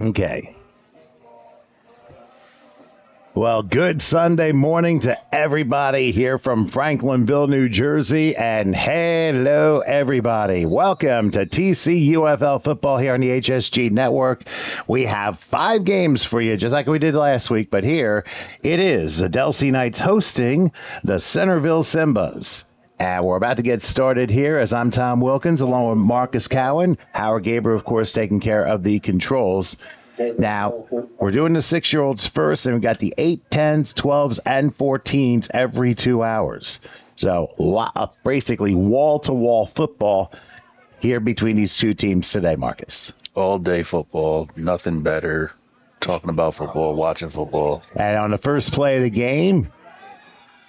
Okay. Well, good Sunday morning to everybody here from Franklinville, New Jersey, and hello, everybody. Welcome to TCUFL football here on the HSG Network. We have 5 games for you, just like we did last week, but here it is. The Delsea Knights hosting the Centerville Simbas. And we're about to get started here as I'm Tom Wilkins, along with Marcus Cowan. Howard Gabriel, of course, taking care of the controls. Now, we're doing the 6-year-olds first, and we've got the 8, 10s, 12s, and 14s every 2 hours. So, basically, wall-to-wall football here between these two teams today, Marcus. All day football, nothing better. Talking about football, watching football. And on the first play of the game,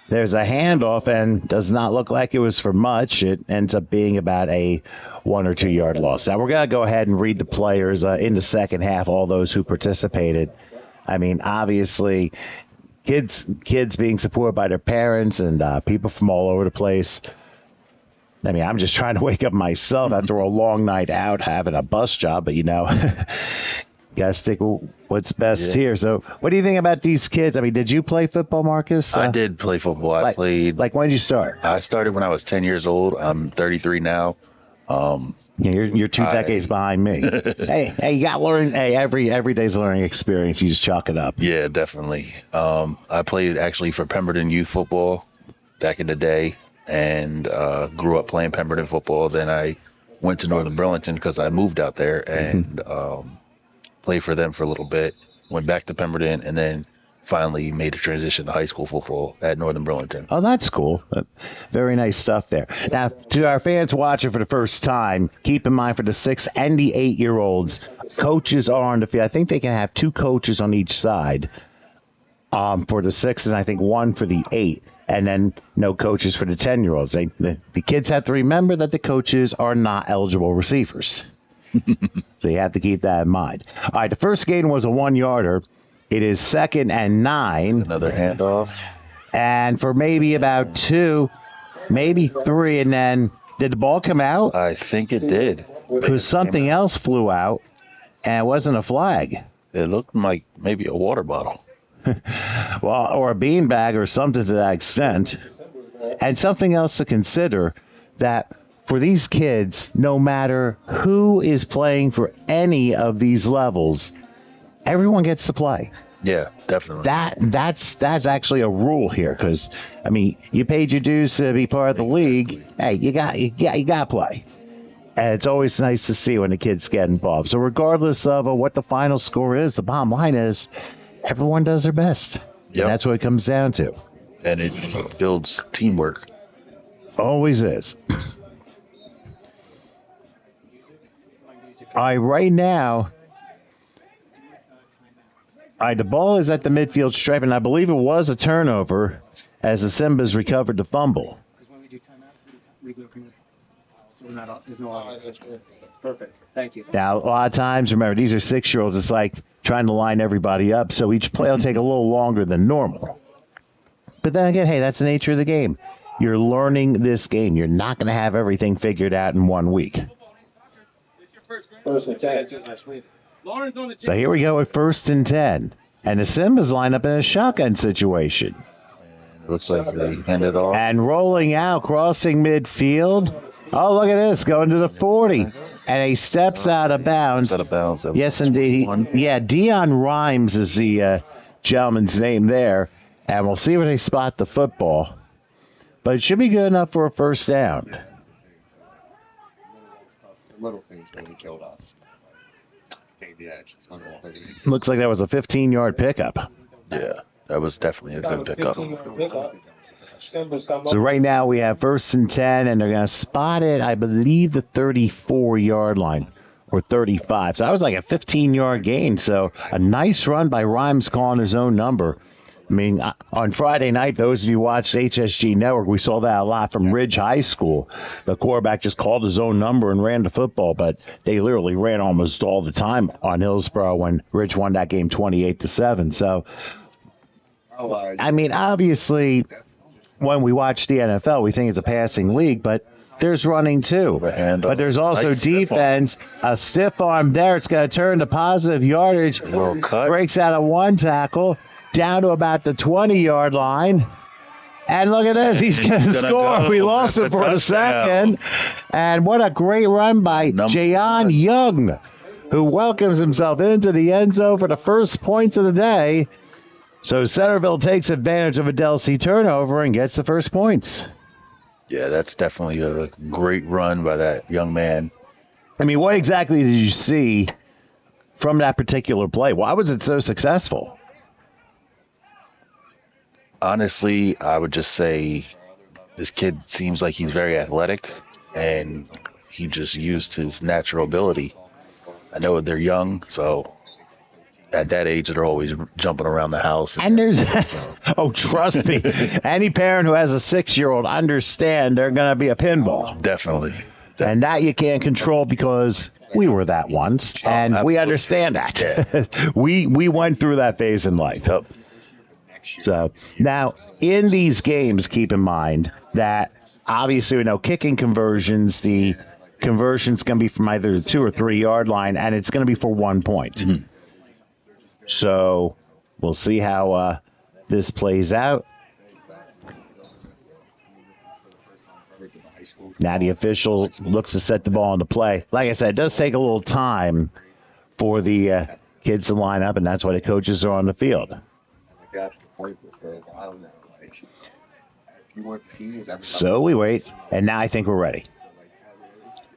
there's a handoff, and does not look like it was for much. It ends up being about a 1 or 2 yard loss. Now, we're going to go ahead and read the players in the second half, all those who participated. I mean, obviously, kids being supported by their parents and people from all over the place. I mean, I'm just trying to wake up myself after a long night out having a bus job, but, you know, got to stick with what's best here. So what do you think about these kids? I mean, did you play football, Marcus? I did play football. I played. Like, when did you start? I started when I was 10 years old. I'm 33 now. Yeah, you're 2 decades behind me. hey, you got learning. Hey, every day's a learning experience. You just chalk it up. Yeah, definitely. I played actually for Pemberton youth football back in the day, and grew up playing Pemberton football. Then I went to Northern Burlington because I moved out there and played for them for a little bit. Went back to Pemberton, and then finally made a transition to high school football at Northern Burlington. Oh, that's cool. Very nice stuff there. Now, to our fans watching for the first time, keep in mind for the 6 and the 8-year-olds, coaches are on the field. I think they can have 2 coaches on each side for the 6s, and I think 1 for the 8, and then no coaches for the 10-year-olds. The kids have to remember that the coaches are not eligible receivers. So you have to keep that in mind. All right, the first game was a 1-yarder. It is 2nd and 9. Another handoff. And for maybe about 2, maybe 3, and then did the ball come out? I think it did. Because something else flew out, and it wasn't a flag. It looked like maybe a water bottle. Well, or a beanbag or something to that extent. And something else to consider, that for these kids, no matter who is playing for any of these levels, everyone gets to play. Yeah, definitely. That's actually a rule here, because I mean, you paid your dues to be part of the league. Hey, you got to play, and it's always nice to see when the kids get involved. So regardless of what the final score is, the bottom line is everyone does their best. Yep. And that's what it comes down to. And it builds teamwork. Always is. All right, right now. All right, the ball is at the midfield stripe, and I believe it was a turnover as the Simbas recovered the fumble. Perfect. Thank you. Now, a lot of times, remember, these are 6-year-olds. It's like trying to line everybody up, so each play will take a little longer than normal. But then again, hey, that's the nature of the game. You're learning this game. You're not going to have everything figured out in 1 week. So here we go at 1st and 10. And the Simbas line up in a shotgun situation. It looks like they handed off. And rolling out, crossing midfield. Oh, look at this, going to the 40. And he steps out of bounds. Out of bounds. Yes, indeed. Dion Rhymes is the gentleman's name there. And we'll see where they spot the football. But it should be good enough for a first down. Little things really killed us. The edge. Looks like that was a 15-yard pickup. Yeah, that was definitely a good pickup. So right now we have 1st and 10, and they're going to spot it, I believe, the 34-yard line or 35. So that was like a 15-yard gain. So a nice run by Rhymes calling his own number. I mean, on Friday night, those of you who watched HSG Network, we saw that a lot from Ridge High School. The quarterback just called his own number and ran the football, but they literally ran almost all the time on Hillsborough when Ridge won that game 28-7. So, I mean, obviously, when we watch the NFL, we think it's a passing league, but there's running too. But there's also Nice defense. A stiff arm there. It's going to turn to positive yardage. Little cut. Breaks out of one tackle down to about the 20-yard line. And look at this. He's going to score. Go. We lost That's it for a second. touchdown. And what a great run by Jayon Young, who welcomes himself into the end zone for the first points of the day. So Centerville takes advantage of a Delsea turnover and gets the first points. Yeah, that's definitely a great run by that young man. I mean, what exactly did you see from that particular play? Why was it so successful? Honestly, I would just say this kid seems like he's very athletic, and he just used his natural ability. I know they're young, so at that age, they're always jumping around the house. And there's, oh, trust me, any parent who has a 6-year-old understand they're going to be a pinball. Definitely. And that you can't control because we were that once, and we absolutely. understand that. Yeah. we went through that phase in life. Yep. So now in these games, keep in mind that obviously we know kicking conversions, the conversion's going to be from either the 2 or 3 yard line, and it's going to be for 1 point. Mm-hmm. So we'll see how this plays out. Now the official looks to set the ball into play. Like I said, it does take a little time for the kids to line up, and that's why the coaches are on the field. That's the point because I don't know. Like, if you want the seniors, So we wait, and now I think we're ready.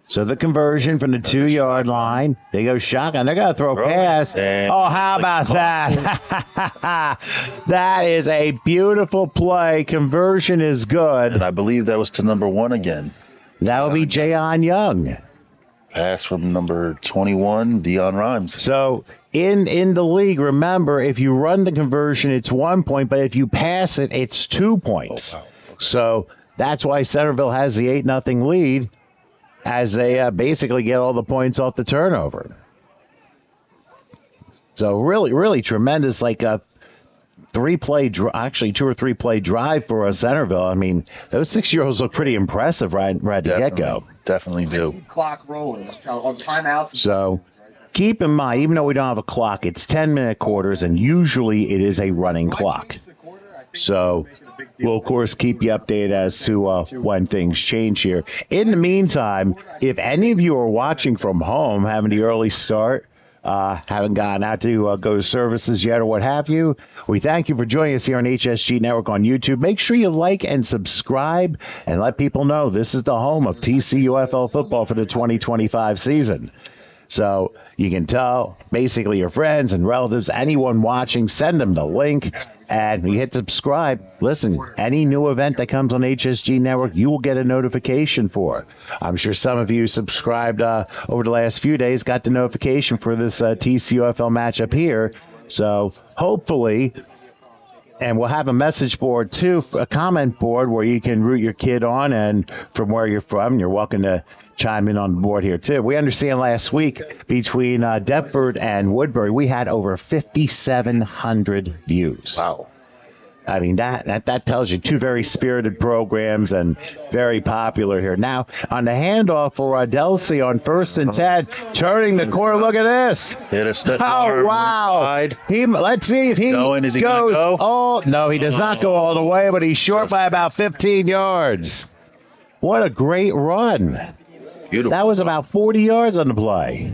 So the conversion from the 2 yard line, they go shotgun. They're going to throw a pass. Oh, how about that? That is a beautiful play. Conversion is good. And I believe that was to number 1 again. That would be Jayon Young. Pass from number 21, Dion Rhymes. So in the league, remember, if you run the conversion, it's 1 point, but if you pass it, it's 2 points. Oh, wow. Okay. So that's why Centerville has the 8-0 lead as they basically get all the points off the turnover. So really, really tremendous, like a 3-play, actually 2 or 3 play drive for Centerville. I mean, those 6-year-olds look pretty impressive right at the get-go. Definitely do. keep clock rolling on timeouts. So keep in mind, even though we don't have a clock, it's 10-minute quarters, and usually it is a running clock. So we'll, of course, keep you updated as to when things change here. In the meantime, if any of you are watching from home, having the early start, haven't gone out to go to services yet or what have you, we thank you for joining us here on HSG Network on YouTube. Make sure you like and subscribe and let people know this is the home of TCUFL football for the 2025 season. So you can tell basically your friends and relatives, anyone watching, send them the link. And you hit subscribe. Listen, any new event that comes on HSG Network, you will get a notification for. I'm sure some of you subscribed over the last few days, got the notification for this TCUFL matchup here. So hopefully, and we'll have a message board too, a comment board where you can root your kid on, and from where you're from, you're welcome to chime in on the board here too. We understand last week between Deptford and Woodbury, we had over 5,700 views. Wow. I mean, that tells you two very spirited programs and very popular here. Now, on the handoff for Delsea on 1st and 10, turning the corner. Look at this. Hit a step Oh, wow. Let's see if he Is he goes. gonna go? Oh, no, he does not go all the way, but he's short by about 15 yards. What a great run. Beautiful. That was about 40 yards on the play.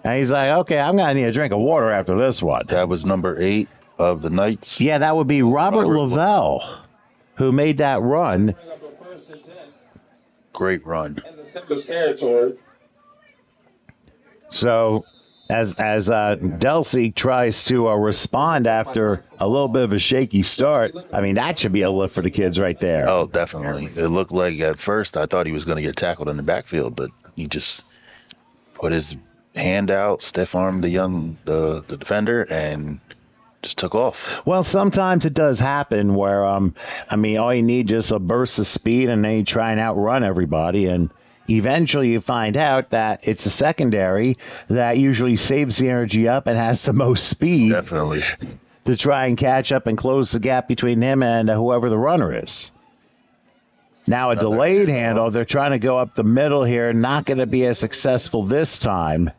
And he's like, okay, I'm going to need a drink of water after this one. That was number 8 of the Knights. Yeah, that would be Robert Lavelle, who made that run. Great run. So as Delsea tries to respond after a little bit of a shaky start, I mean, that should be a lift for the kids right there. Oh, definitely. It looked like at first I thought he was going to get tackled in the backfield, but he just put his hand out, stiff armed the defender, and just took off. Well, sometimes it does happen where, I mean, all you need just a burst of speed and then you try and outrun everybody, and eventually you find out that it's the secondary that usually saves the energy up and has the most speed. Definitely. To try and catch up and close the gap between him and whoever the runner is. Now a delayed handoff. They're trying to go up the middle here. Not going to be as successful this time.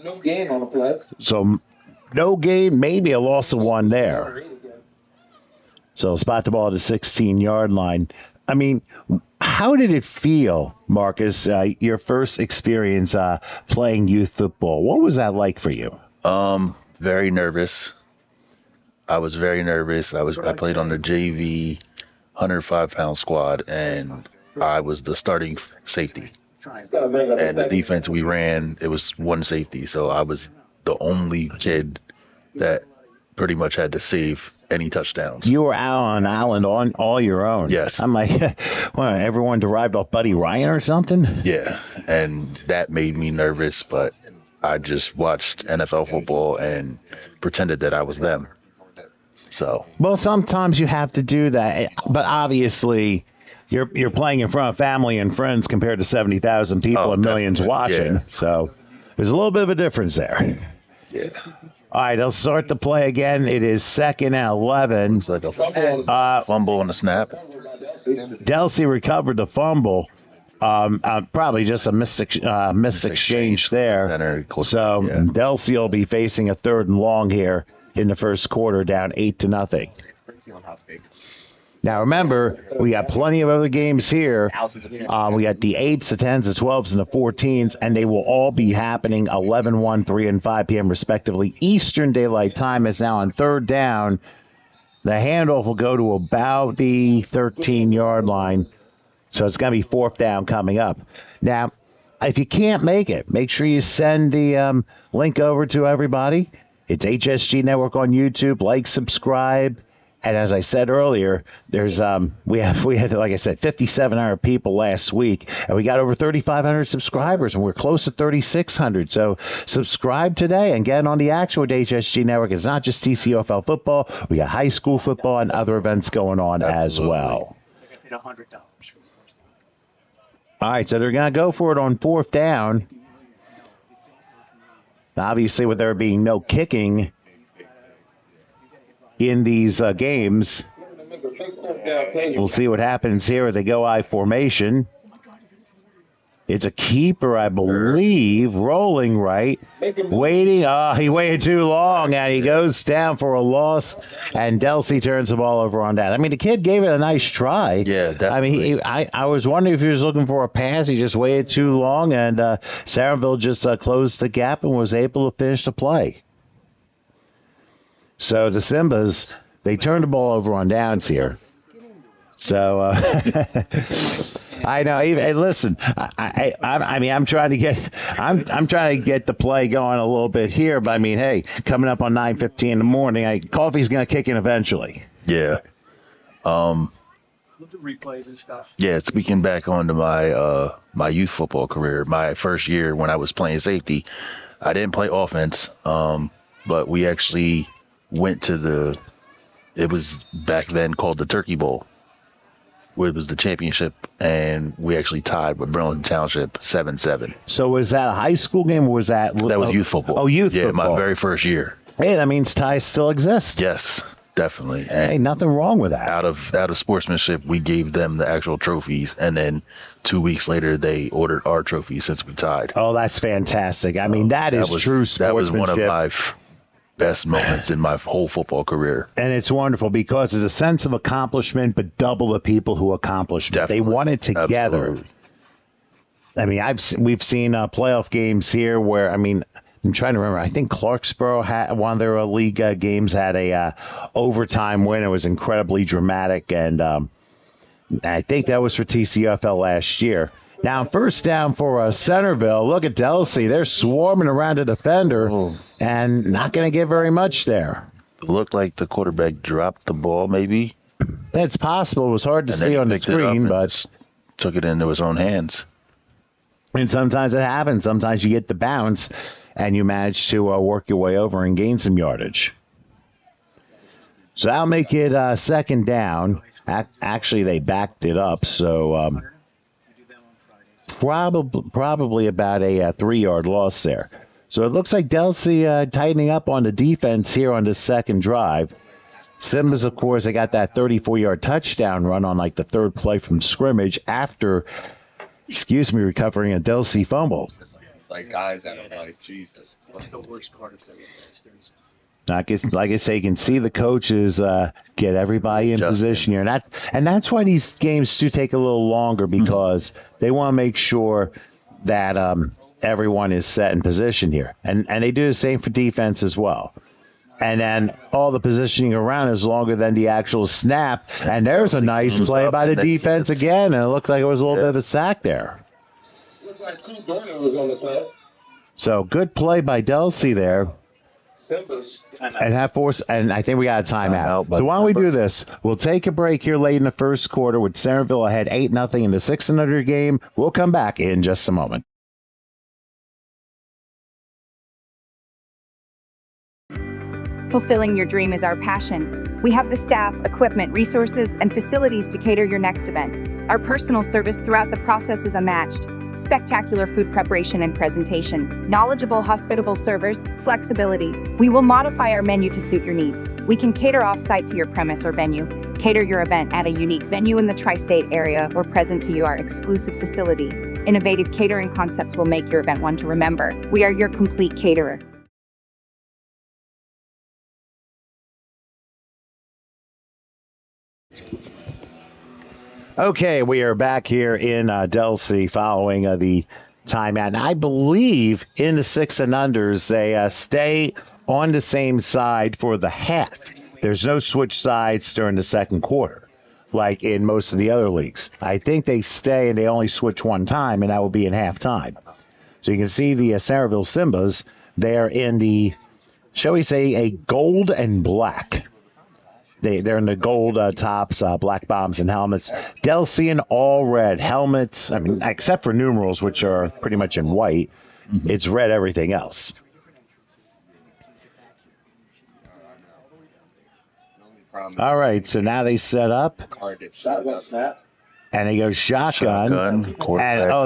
No gain on the play. So no gain, maybe a loss of 1 there. So spot the ball at the 16-yard line. I mean, how did it feel, Marcus, your first experience playing youth football? What was that like for you? Very nervous. I was very nervous. I played on the JV 105-pound squad, and I was the starting safety. And the defense we ran, it was 1 safety, so I was the only kid that pretty much had to save any touchdowns. You were out on an island on all your own. Yes. I'm like, well, everyone derived off Buddy Ryan or something? Yeah, and that made me nervous, but I just watched NFL football and pretended that I was them. So. Well, sometimes you have to do that, but obviously you're playing in front of family and friends compared to 70,000 people and millions watching. Yeah. So there's a little bit of a difference there. Yeah. All right, they'll start the play again. It is 2nd and 11. It's like a fumble on the snap. Delsea recovered the fumble. Probably just a missed exchange there. So Delsea will be facing a 3rd and long here in the first quarter, down 8-0. Now remember, we got plenty of other games here. We got the 8s, the 10s, the 12s, and the 14s, and they will all be happening 11, 3, and 5 p.m. respectively. Eastern Daylight Time is now on 3rd down. The handoff will go to about the 13-yard line, so it's going to be 4th down coming up. Now, if you can't make it, make sure you send the link over to everybody. It's HSG Network on YouTube. Like, subscribe. And as I said earlier, there's we had, like I said, 5,700 people last week, and we got over 3,500 subscribers, and we're close to 3,600. So subscribe today and get on the action with HSG Network. It's not just TCUFL football. We got high school football and other events going on as well. All right, so they're going to go for it on 4th down. Obviously, with there being no kicking in these games, we'll see what happens here. They go I formation. It's a keeper, I believe, rolling right, waiting. He waited too long, and he goes down for a loss, and Delsea turns the ball over on that. I mean, the kid gave it a nice try. Yeah, definitely. I mean, I was wondering if he was looking for a pass. He just waited too long, and Centerville just closed the gap and was able to finish the play. So the Simbas, they turned the ball over on downs here. So I know. Even listen, I mean, I'm trying to get the play going a little bit here. But I mean, hey, coming up on 9:15 in the morning, Coffee's going to kick in eventually. Yeah. Look at replays and stuff. Yeah. Speaking back onto my my youth football career, my first year when I was playing safety, I didn't play offense, but we actually went to it was back then called the Turkey Bowl, where it was the championship, and we actually tied with Burlington Township 7-7. So was that a high school game, or was that? That was youth football. Oh, youth football. Yeah, my very first year. Hey, that means ties still exist. Yes, definitely. And hey, nothing wrong with that. Out of sportsmanship, we gave them the actual trophies, and then 2 weeks later, they ordered our trophies since we tied. Oh, that's fantastic. I mean, that is true sportsmanship. That was one of my best moments in my whole football career. And it's wonderful because it's a sense of accomplishment, but double the people who accomplished it. They won it together. Absolutely. I mean, we've seen playoff games here where, I mean, I'm trying to remember. I think Clarksboro had one of their league games had a overtime win. It was incredibly dramatic, and I think that was for TCUFL last year. Now, 1st down for Centerville. Look at Delsea. They're swarming around a defender and not going to get very much there. It looked like the quarterback dropped the ball, maybe. It's possible. It was hard to see on the screen, but took it into his own hands. And sometimes it happens. Sometimes you get the bounce, and you manage to work your way over and gain some yardage. So that'll make it 2nd down. Actually, they backed it up, so probably about a 3-yard loss there. So it looks like Delsea tightening up on the defense here on the second drive. Simbas, of course, they got that 34-yard touchdown run on like the third play from scrimmage after, recovering a Delsea fumble. It's like guys that are like, Jesus. That's the worst part of that. Like I say, you can see the coaches get everybody in position here, and that's why these games do take a little longer, because they want to make sure that everyone is set in position here, and they do the same for defense as well. And then all the positioning around is longer than the actual snap. And there's a nice play by the defense again, and it looked like it was a little bit of a sack there. Looked like Cool Burner was on the play. So good play by Delsea there. And have force, and I think we got a timeout. So why don't we do this? We'll take a break here late in the first quarter with Centerville ahead 8-0 in the 6-0 game. We'll come back in just a moment. Fulfilling your dream is our passion. We have the staff, equipment, resources, and facilities to cater your next event. Our personal service throughout the process is unmatched. Spectacular food preparation and presentation, knowledgeable, hospitable servers, flexibility. We will modify our menu to suit your needs. We can cater off-site to your premise or venue, cater your event at a unique venue in the tri-state area, or present to you our exclusive facility. Innovative catering concepts will make your event one to remember. We are your complete caterer. Okay, we are back here in Delsea following the timeout. And I believe in the 6 and unders, they stay on the same side for the half. There's no switch sides during the second quarter, like in most of the other leagues. I think they stay and they only switch one time, and that will be in halftime. So you can see the Centerville Simbas. They're in the, shall we say, a gold and black. They're in the gold tops, black bottoms and helmets. Delsea in all red helmets. I mean, except for numerals, which are pretty much in white. It's red everything else. All right, so now they set up. And he goes shotgun. And,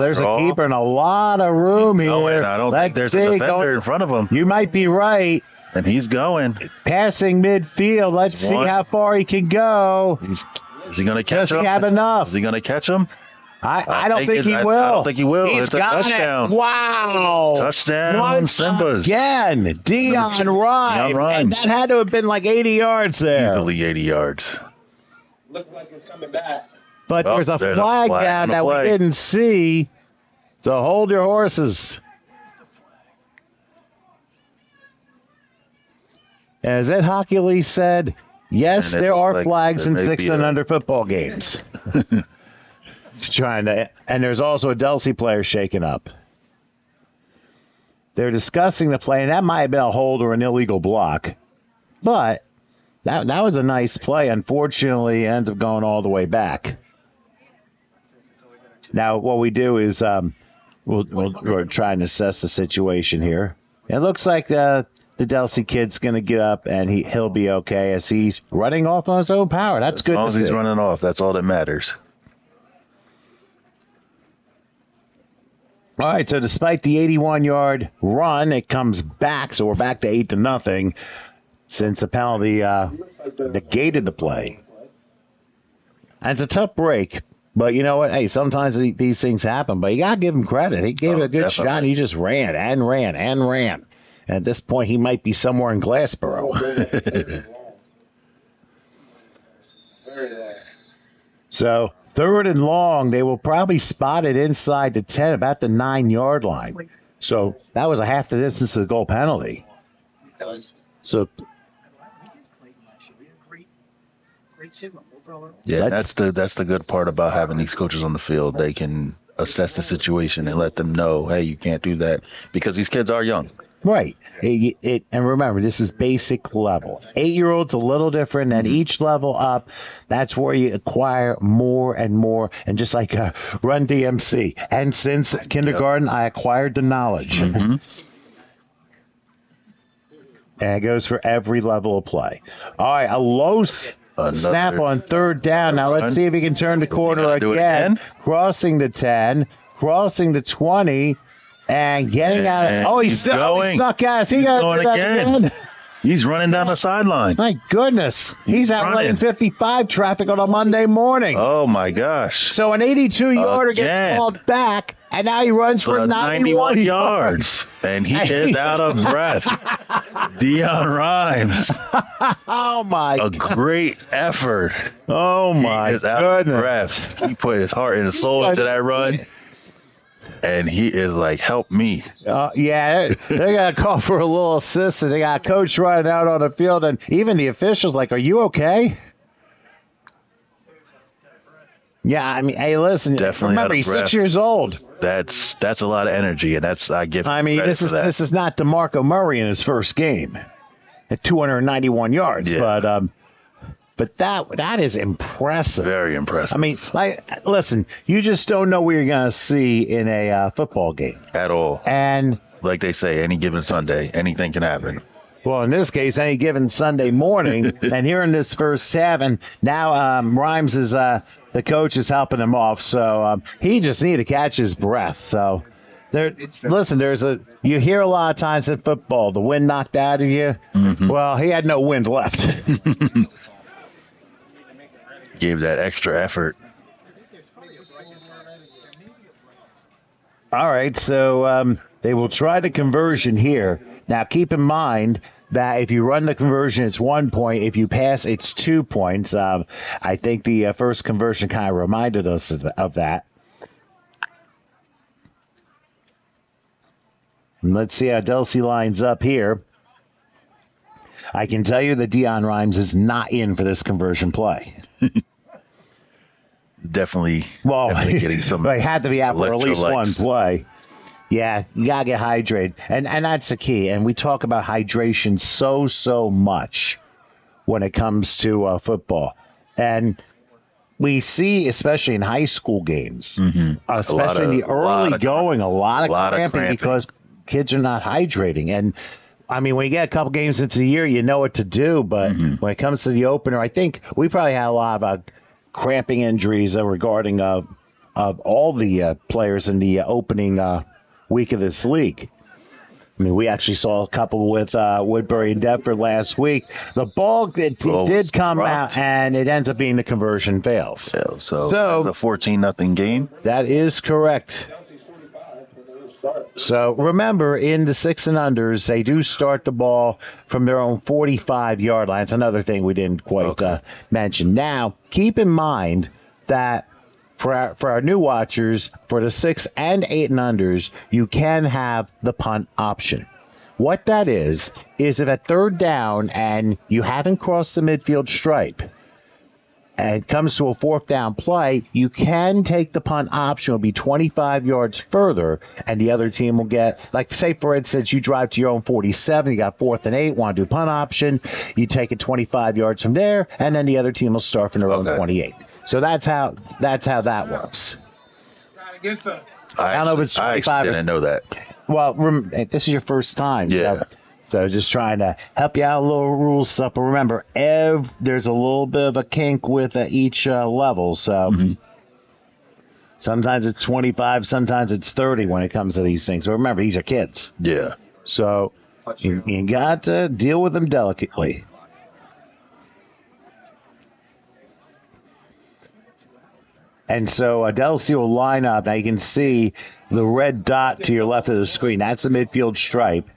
there's a keeper and a lot of room here. I don't think there's a defender in front of him. You might be right. And he's going. Passing midfield. Let's see how far he can go. Is he going to catch him? Does he have enough? Is he going to catch him? I don't think he will. I don't think he will. He's it's a got touchdown. It. Wow. Touchdown, Simbas. Again, Dion Rhymes. And that had to have been like 80 yards there. Easily 80 yards. Looks like it's coming back. But there's a flag down that we didn't see. So hold your horses. As Ed Hockley said, yes, there are flags in 6 and under football games. And there's also a Delsea player shaken up. They're discussing the play, and that might have been a hold or an illegal block. But that was a nice play. Unfortunately, it ends up going all the way back. Now, what we do is we'll try and assess the situation here. It looks like the Delsea kid's going to get up, and he'll be okay as he's running off on his own power. That's good to see. As long as he's running off, that's all that matters. All right, so despite the 81-yard run, it comes back, so we're back to 8-0 since the penalty negated the play. And it's a tough break, but you know what? Hey, sometimes these things happen, but you got to give him credit. He gave it a good shot, and he just ran and ran and ran. And at this point, he might be somewhere in Glassboro. So, 3rd and long, they will probably spot it inside the 10, about the 9-yard line. So, that was a half the distance to the goal penalty. So, yeah, that's the good part about having these coaches on the field. They can assess the situation and let them know, hey, you can't do that, because these kids are young. Right. And remember, this is basic level. 8-year-olds a little different, and each level up, that's where you acquire more and more. And just like Run DMC. And since kindergarten, I acquired the knowledge. And it goes for every level of play. All right, a low snap on 3rd down. Now let's see if he can turn the corner again. Crossing the 10, crossing the 20. And getting out of he snuck out. He got to do that again. He's running down the sideline. My goodness. He's out running. lane 55 traffic on a Monday morning. Oh, my gosh. So an 82-yarder Again. gets called back, and now he runs for 91 yards. And he is out of breath. Dion Rhymes. Oh, my A God. great effort. Oh, my He is out of goodness. breath. He put his heart and soul into that run. And he is like, help me. Yeah, they got to call for a little assist, and they got a coach running out on the field, and even the officials like, are you okay? Yeah, I mean, hey, listen, Definitely remember, out of he's breath. 6 years old. That's a lot of energy, and I give him I mean, credit this for that. is not DeMarco Murray in his first game at 291 yards, Yeah. but that is impressive. Very impressive. I mean, like, listen, you just don't know what you're going to see in a football game. At all. And, Like they say, any given Sunday, anything can happen. well, in this case, any given Sunday morning, and here in this first half, and now Rhymes is the coach is helping him off, so he just needed to catch his breath. So, listen, you hear a lot of times in football, the wind knocked out of you. Mm-hmm. Well, he had no wind left. Gave that extra effort. All right, so they will try the conversion here. Now, keep in mind that if you run the conversion, it's 1 point. If you pass, it's 2 points. I think the first conversion kind of reminded us of that. And let's see how Delsea lines up here. I can tell you that Dion Rhymes is not in for this conversion play. Definitely getting some. They had to be out for at least one electrolytes. play. Yeah, you gotta get hydrated, and that's the key. And we talk about hydration so much when it comes to football, and we see, especially in high school games, especially in the early going, a lot of cramping because kids are not hydrating. And I mean, when you get a couple games into the year, you know what to do. But when it comes to the opener, I think we probably had a lot of cramping injuries regarding of all the players in the opening week of this league. I mean, we actually saw a couple with Woodbury and Deptford last week. The ball did come out, and it ends up being the conversion fails. So it's a 14-0 game. That is correct. So remember, in the 6 and unders, they do start the ball from their own 45-yard line. It's another thing we didn't quite mention. Now, keep in mind that for our new watchers, for the 6 and 8 and unders, you can have the punt option. What that is if at third down and you haven't crossed the midfield stripe, and it comes to a fourth down play, you can take the punt option. It'll be 25 yards further, and the other team will get, like, say, for instance, you drive to your own 47, you got 4th and 8, want to do punt option, you take it 25 yards from there, and then the other team will start from their own 28. So that's how that works. I don't know if it's 25. I didn't know that. Well, this is your first time. Yeah. So just trying to help you out a little rules stuff. But remember, there's a little bit of a kink with each level. So sometimes it's 25, sometimes it's 30 when it comes to these things. But remember, these are kids. Yeah. So you got to deal with them delicately. And so Delsea will line up. Now you can see the red dot to your left of the screen. That's the midfield stripe.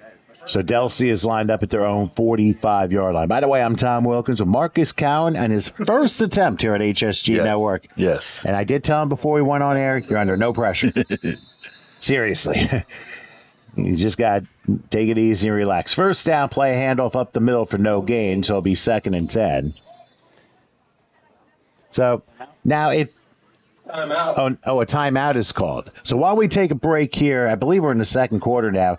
So Delsea is lined up at their own 45-yard line. By the way, I'm Tom Wilkins with Marcus Cowan and his first attempt here at HSG Network. Yes. And I did tell him before we went on air, you're under no pressure. Seriously. You just got to take it easy and relax. First down, play a handoff up the middle for no gain, so it'll be 2nd and 10. So now if a timeout is called. So while we take a break here, I believe we're in the second quarter now.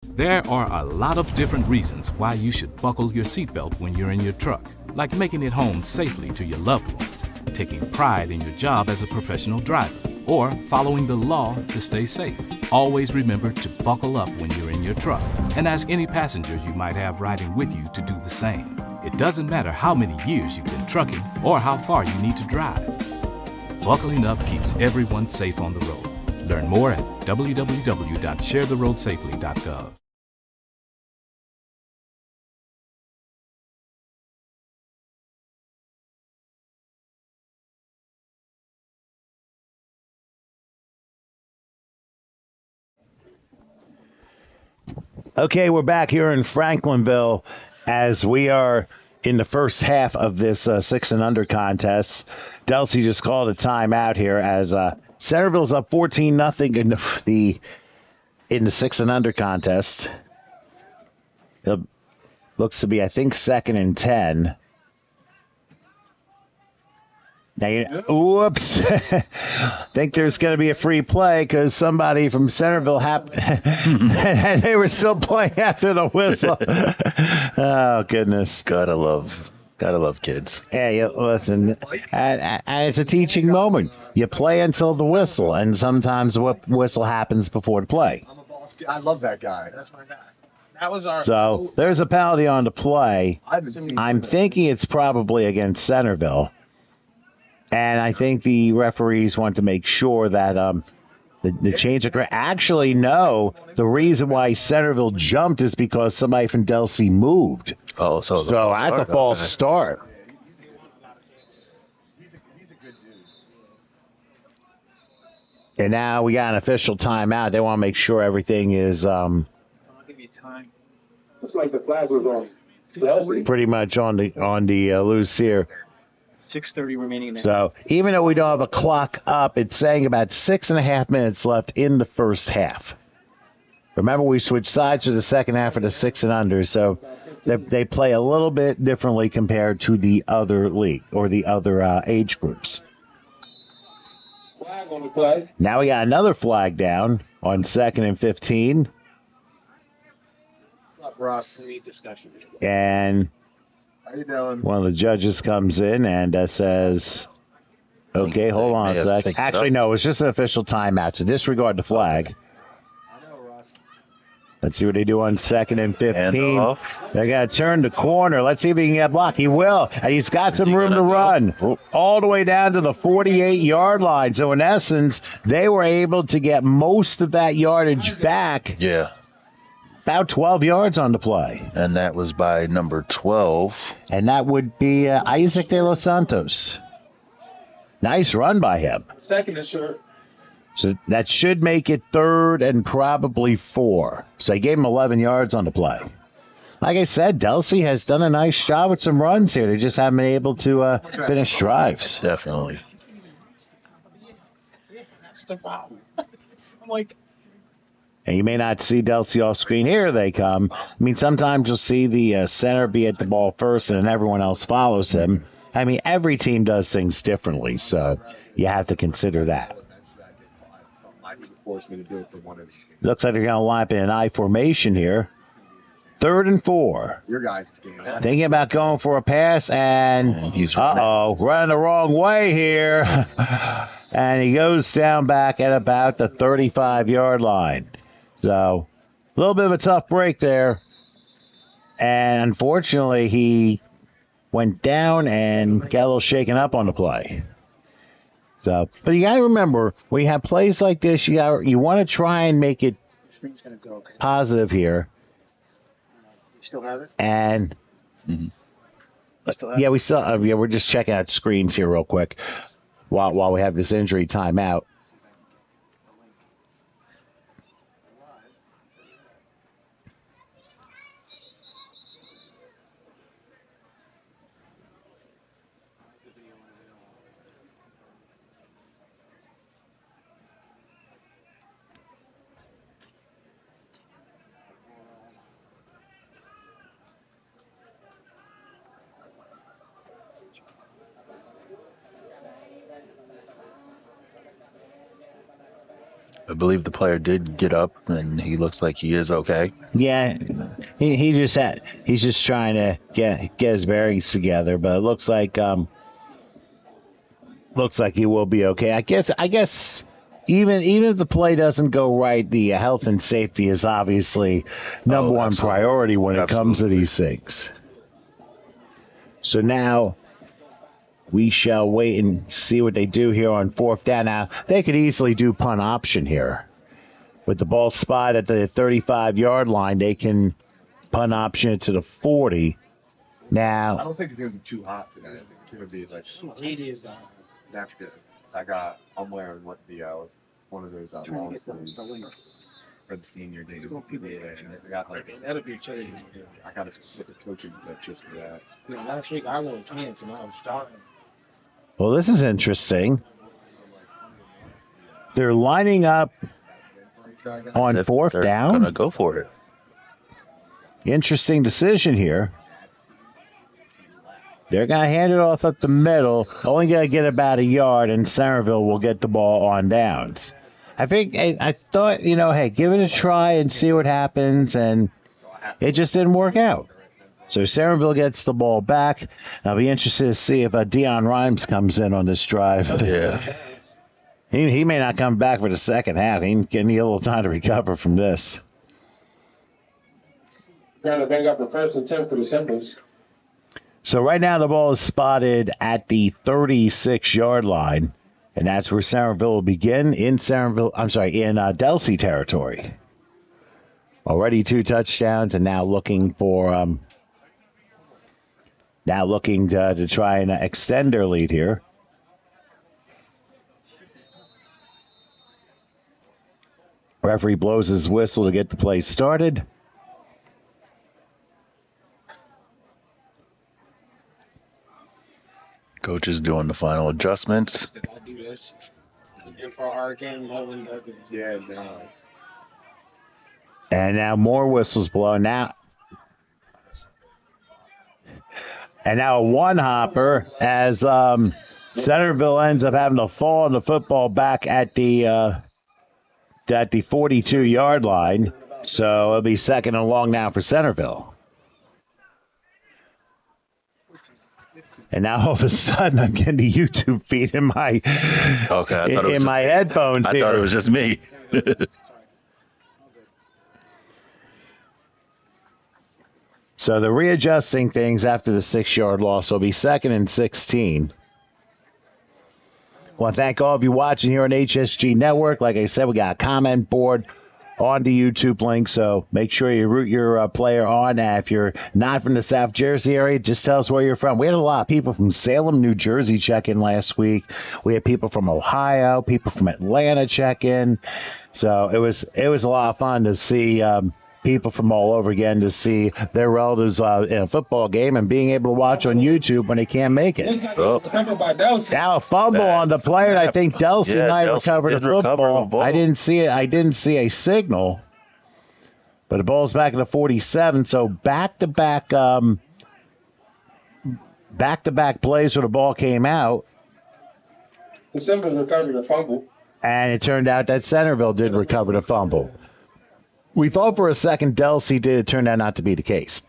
There are a lot of different reasons why you should buckle your seatbelt when you're in your truck, like making it home safely to your loved ones, taking pride in your job as a professional driver, or following the law to stay safe. Always remember to buckle up when you're in your truck, and ask any passengers you might have riding with you to do the same. It doesn't matter how many years you've been trucking or how far you need to drive. Buckling up keeps everyone safe on the road. Learn more at www.sharetheroadsafely.gov. Okay, we're back here in Franklinville as we are in the first half of this 6 and under contest. Delsea just called a timeout here as Centerville's up 14-0 in the 6 and under contest. It looks to be, I think, 2nd and 10. Now, whoops. Think there's going to be a free play because somebody from Centerville and they were still playing after the whistle. Oh, goodness. Gotta love kids. Yeah, listen, and it's a teaching moment. You play until the whistle, and sometimes the whistle happens before the play. I'm a boss. I love that guy. That's my guy. That was our. So there's a penalty on the play. I'm that. thinking it's probably against Centerville. And I think the referees want to make sure that the change of correct. Actually, no. The reason why Centerville jumped is because somebody from Delsea moved. Oh, so that's a false start. He's a good dude. And now we got an official timeout. They want to make sure everything is I'll give you time. Looks like the flag was on Delsea. pretty much on the loose here. 6:30 remaining now. So even though we don't have a clock up, it's saying about 6.5 minutes left in the first half. Remember, we switched sides to the second half of the 6 and under, so they play a little bit differently compared to the other league or the other age groups. Flag on the play. Now we got another flag down on 2nd and 15, What's up, Russ? Any discussion? and How you doing? one of the judges comes in and says, okay, hold on a may have sec. picked it Actually, up. no, it's just an official timeout, so disregard the flag. I know, Russ. Let's see what they do on 2nd and 15. off. They're going to turn the corner. Let's see if he can get blocked. He will. And he's got some room to run all the way down to the 48-yard line. So, in essence, they were able to get most of that yardage back. Yeah. About 12 yards on the play. And that was by number 12. And that would be Isaac De Los Santos. Nice run by him. Second and short. So that should make it 3rd and probably 4. So they gave him 11 yards on the play. Like I said, Delsea has done a nice job with some runs here. They just haven't been able to finish drives. Definitely. That's the problem. I'm like, And you may not see Delsea off screen. Here they come. I mean, sometimes you'll see the center be at the ball first and then everyone else follows him. I mean, every team does things differently, so you have to consider that. Might be forced me to do it for one of these games. Looks like they're going to line up in an I formation here. 3rd and 4. Your guys' game. Thinking about going for a pass, and He's running. running the wrong way here. And he goes down back at about the 35-yard line. So, a little bit of a tough break there. And unfortunately, he went down and got a little shaken up on the play. So, but you got to remember, when you have plays like this, you want to try and make it the screen's going to go. 'Cause positive here. you still have it? And You still have yeah, we're just checking out screens here real quick while we have this injury timeout. I believe the player did get up, and he looks like he is okay. Yeah, he's just trying to get his bearings together, but it looks like he will be okay. I guess even if the play doesn't go right, the health and safety is obviously number one absolutely. priority when it comes to Absolutely. these things. So now we shall wait and see what they do here on fourth down. Now, they could easily do punt option here. With the ball spot at the 35-yard line, they can punt option it to the 40. I Now, don't think it's gonna be too hot today. I think it's gonna be like It is. that's good. So I'm wearing one of those long sleeves for the senior days. I got That'll be chilly. I got a specific coaching book just for that. Last week I wore pants and I was dying. well, this is interesting. They're lining up on fourth They're down. gonna go for it. Interesting decision here. They're going to hand it off up the middle. Only going to get about a yard, and Centerville will get the ball on downs. I thought, hey, give it a try and see what happens, and it just didn't work out. So Centerville gets the ball back. And I'll be interested to see if Deion Rhymes comes in on this drive. Yeah. He may not come back for the second half. He need a little time to recover from this. Trying to bang up the first and 10 for the Seminoles. So right now the ball is spotted at the 36-yard line, and that's where Centerville will begin in Delsea territory. Already 2 touchdowns, and now looking for to try and extend their lead here. Referee blows his whistle to get the play started. Coach is doing the final adjustments. If I do this, if for a hurricane, no one does it. Yeah, no. And now more whistles blow. And now a one-hopper as Centerville ends up having to fall on the football back at the 42-yard line. So it'll be second and long now for Centerville. And now all of a sudden I'm getting the YouTube feed in my headphones. I thought it was just me. So they're readjusting things after the 6-yard loss. It'll be second and 16. I want to thank all of you watching here on HSG Network. Like I said, we got a comment board on the YouTube link, so make sure you root your player on. If you're not from the South Jersey area, just tell us where you're from. We had a lot of people from Salem, New Jersey check in last week. We had people from Ohio, people from Atlanta check in. So it was a lot of fun to see people from all over again, to see their relatives in a football game and being able to watch on YouTube when they can't make it. Oh. Now a fumble on the play, and I think Delsea might recover the football. I didn't see it. I didn't see a signal, but the ball's back at the 47. So back-to-back plays where the ball came out. The Seminoles recovered the fumble. And it turned out that Centerville did recover the fumble. We thought for a second Delsea did. It turned out not to be the case.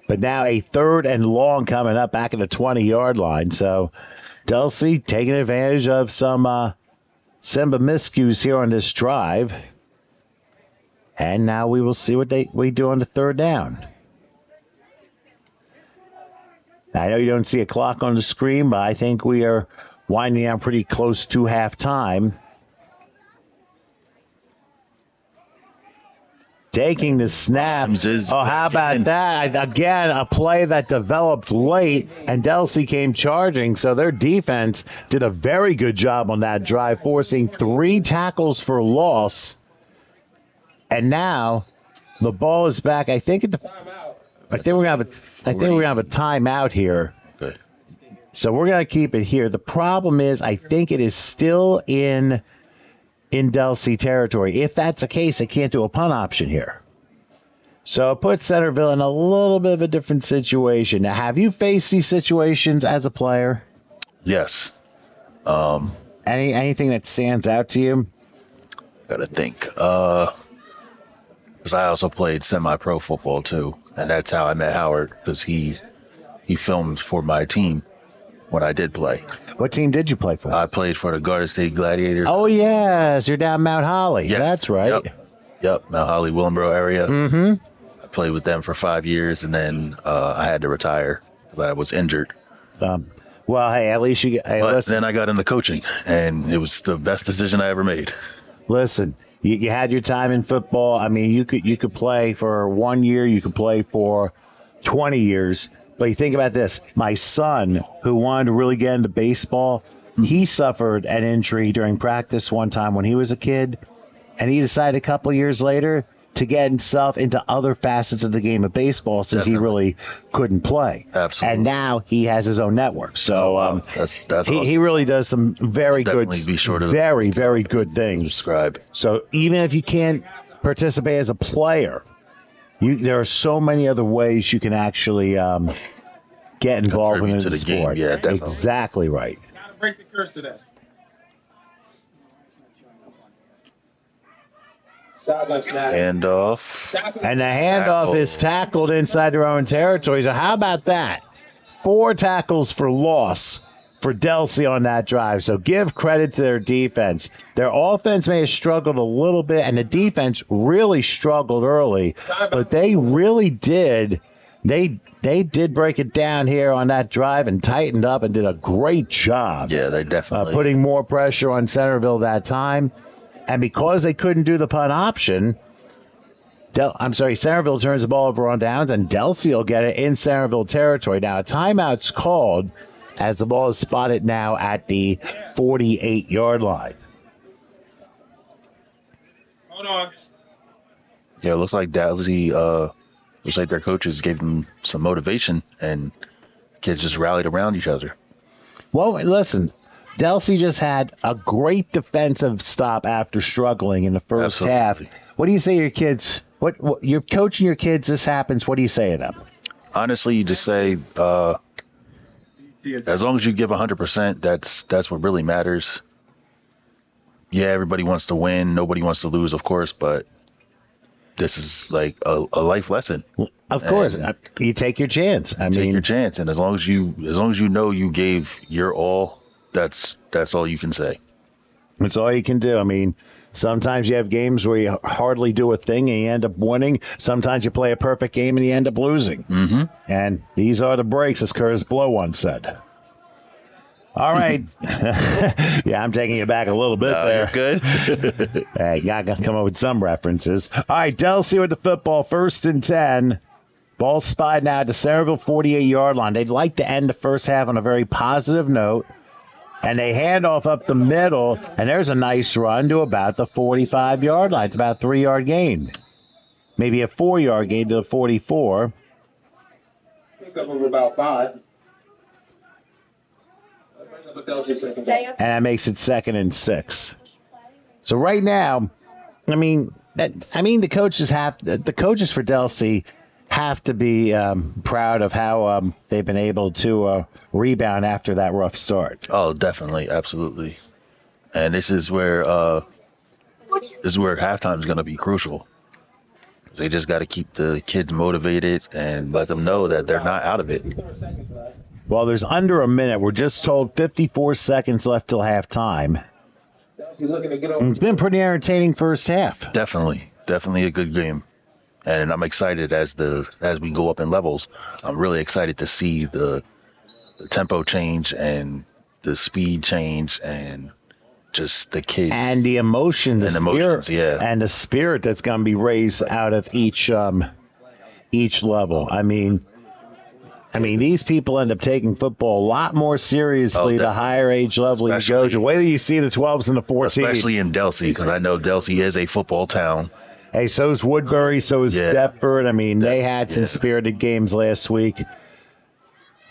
But now a third and long coming up back at the 20-yard line. So Delsea taking advantage of some miscues here on this drive. And now we will see what we do on the third down. I know you don't see a clock on the screen, but I think we are winding down pretty close to halftime. Taking the snap. Oh, how about that? Again, a play that developed late, and Delsea came charging. So their defense did a very good job on that drive, forcing 3 tackles for loss. And now the ball is back. I think we're gonna have a timeout here. Good. So we're gonna keep it here. The problem is, I think it is still in Delsea territory. If that's the case, they can't do a punt option here. So it puts Centerville in a little bit of a different situation. Now, have you faced these situations as a player? Yes. Anything that stands out to you? Gotta think. Because I also played semi-pro football too, and that's how I met Howard, because he filmed for my team when I did play. What team did you play for? I played for the Garden State Gladiators. Oh, yes. You're down Mount Holly. Yes. That's right. Yep. Mount Holly, Willenboro area. Mm-hmm. I played with them for 5 years, and then I had to retire I was injured. Well, hey, at least But listen. then I got into coaching, and it was the best decision I ever made. Listen, you had your time in football. I mean, you could play for 1 year, you could play for 20 years. But you think about this. My son, who wanted to really get into baseball, he suffered an injury during practice one time when he was a kid, and he decided a couple of years later to get himself into other facets of the game of baseball since he really couldn't play. Absolutely. And now he has his own network. So that's awesome. he really does some very good, definitely be sure to very, very good things. Subscribe. So even if you can't participate as a player, there are so many other ways you can actually get involved in to the the game. sport. Yeah, definitely. Exactly right. Gotta break the curse today. Sideline snap. Handoff. And the handoff is tackled inside their own territory. So how about that? 4 tackles for loss for Delsea on that drive. So give credit to their defense. Their offense may have struggled a little bit, and the defense really struggled early. But they really did. They did break it down here on that drive and tightened up and did a great job. Yeah, they definitely. Putting more pressure on Centerville that time. And because they couldn't do the punt option, Centerville turns the ball over on downs, and Delsea will get it in Centerville territory. Now, a timeout's called as the ball is spotted now at the 48-yard line. Hold on. Yeah, it looks like Delsea, looks like their coaches gave them some motivation, and kids just rallied around each other. Well, listen, Delsea just had a great defensive stop after struggling in the first half. What do you say to your kids? What you're coaching your kids, this happens, what do you say to them? Honestly, you just say, as long as you give 100%, that's what really matters. Yeah, everybody wants to win. Nobody wants to lose, of course, but this is like a life lesson. Of course, you take your chance. Take your chance, and as long as you know you gave your all, that's all you can say. That's all you can do. I mean, sometimes you have games where you hardly do a thing and you end up winning. Sometimes you play a perfect game and you end up losing. Mm-hmm. And these are the breaks, as Curtis Blow once said. All right. Yeah, I'm taking it back a little bit there. You're good. Hey, got to come up with some references. All right, Delsea with the football, 1st and 10. Ball spotted now at the Centerville 48-yard line. They'd like to end the first half on a very positive note. And they hand off up the middle, and there's a nice run to about the 45-yard line. It's about a 3-yard gain. Maybe a 4-yard gain to the 44. Pick up of about 5. And that makes it 2nd and 6. So right now, the coaches for Delsea have to be proud of how they've been able to rebound after that rough start. Oh, definitely, absolutely. And this is where halftime is going to be crucial. They just got to keep the kids motivated and let them know that they're not out of it. Well, there's under a minute. We're just told 54 seconds left till halftime. It's been pretty entertaining first half. Definitely a good game. And I'm excited as we go up in levels. I'm really excited to see the tempo change and the speed change and just the kids and the emotion, the spirit, emotions, yeah, and the spirit that's going to be raised out of each level. I mean, these people end up taking football a lot more seriously the higher age level you go to. Whether you see the 12s and the 14s, especially in Delsea, because I know Delsea is a football town. Hey, so is Woodbury, so is Deptford. I mean, they had some spirited games last week.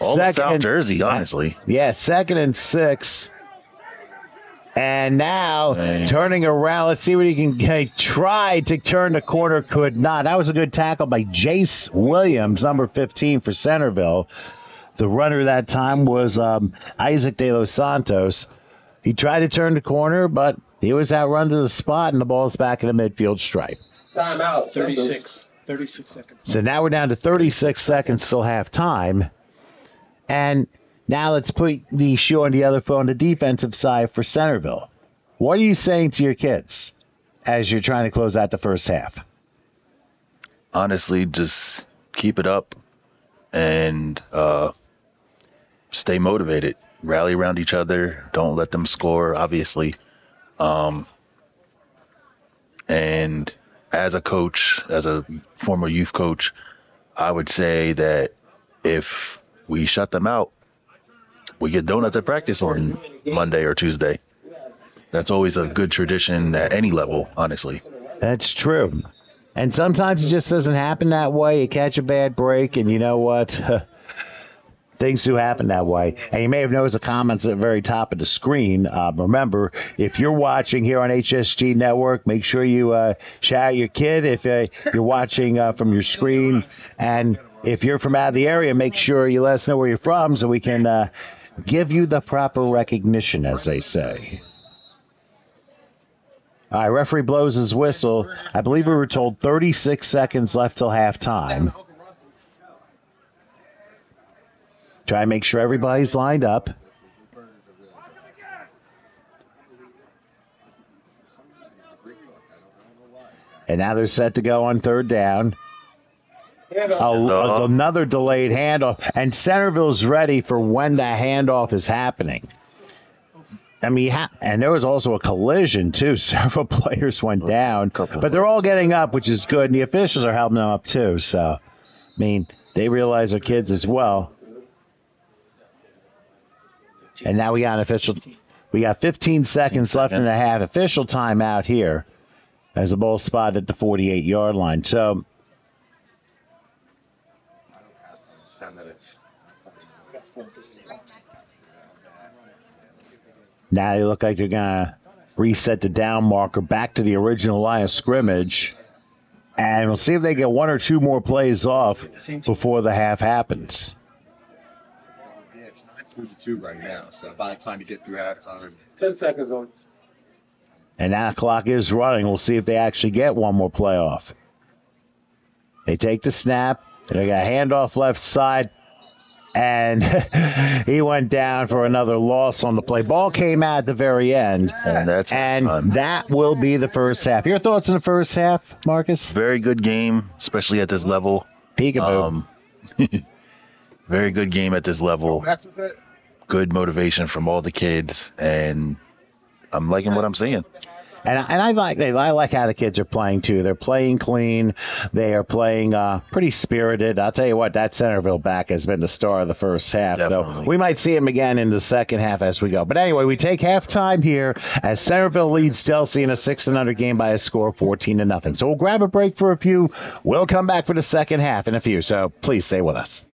All of South Jersey, honestly. Yeah, 2nd and 6. And now turning around. Let's see what he can try to turn the corner. Could not. That was a good tackle by Jace Williams, number 15 for Centerville. The runner that time was Isaac De Los Santos. He tried to turn the corner, but he was outrun to the spot, and the ball's back in the midfield stripe. Timeout. 36 seconds. So now we're down to 36 seconds till halftime. And now let's put the shoe on the other foot on the defensive side for Centerville. What are you saying to your kids as you're trying to close out the first half? Honestly, just keep it up and stay motivated, rally around each other, don't let them score, obviously. And as a coach, as a former youth coach, I would say that if we shut them out, we get donuts at practice on Monday or Tuesday. That's always a good tradition at any level, honestly. That's true. And sometimes it just doesn't happen that way. You catch a bad break, and you know what? Things do happen that way. And you may have noticed the comments at the very top of the screen. Remember, if you're watching here on HSG Network, make sure you shout out your kid if you're watching from your screen. And if you're from out of the area, make sure you let us know where you're from so we can give you the proper recognition, as they say. All right, referee blows his whistle. I believe we were told 36 seconds left till halftime. Try to make sure everybody's lined up. And now they're set to go on third down. Another delayed handoff. And Centerville's ready for when the handoff is happening. I mean, and there was also a collision, too. Several players went down. But they're all getting up, which is good. And the officials are helping them up, too. So, I mean, they realize they're kids as well. And now we got 15 seconds left in the half. Official timeout here as the ball spotted at the 48-yard line. So now they look like they're going to reset the down marker back to the original line of scrimmage. And we'll see if they get one or two more plays off before the half happens. 2 right now, so by the time you get through halftime, 10 seconds on. And now the clock is running. We'll see if they actually get one more playoff. They take the snap. They got a handoff left side. And he went down for another loss on the play. Ball came out at the very end. And that will be the first half. Your thoughts on the first half, Marcus? Very good game, especially at this level. Peekaboo. Very good game at this level. Good motivation from all the kids, and I'm liking what I'm seeing. And I like how the kids are playing too. They're playing clean. They are playing pretty spirited. I'll tell you what, that Centerville back has been the star of the first half. Definitely. So we might see him again in the second half as we go. But anyway, we take halftime here as Centerville leads Delsea in a 6-0 game by a score of 14-0. So we'll grab a break for a few. We'll come back for the second half in a few. So please stay with us.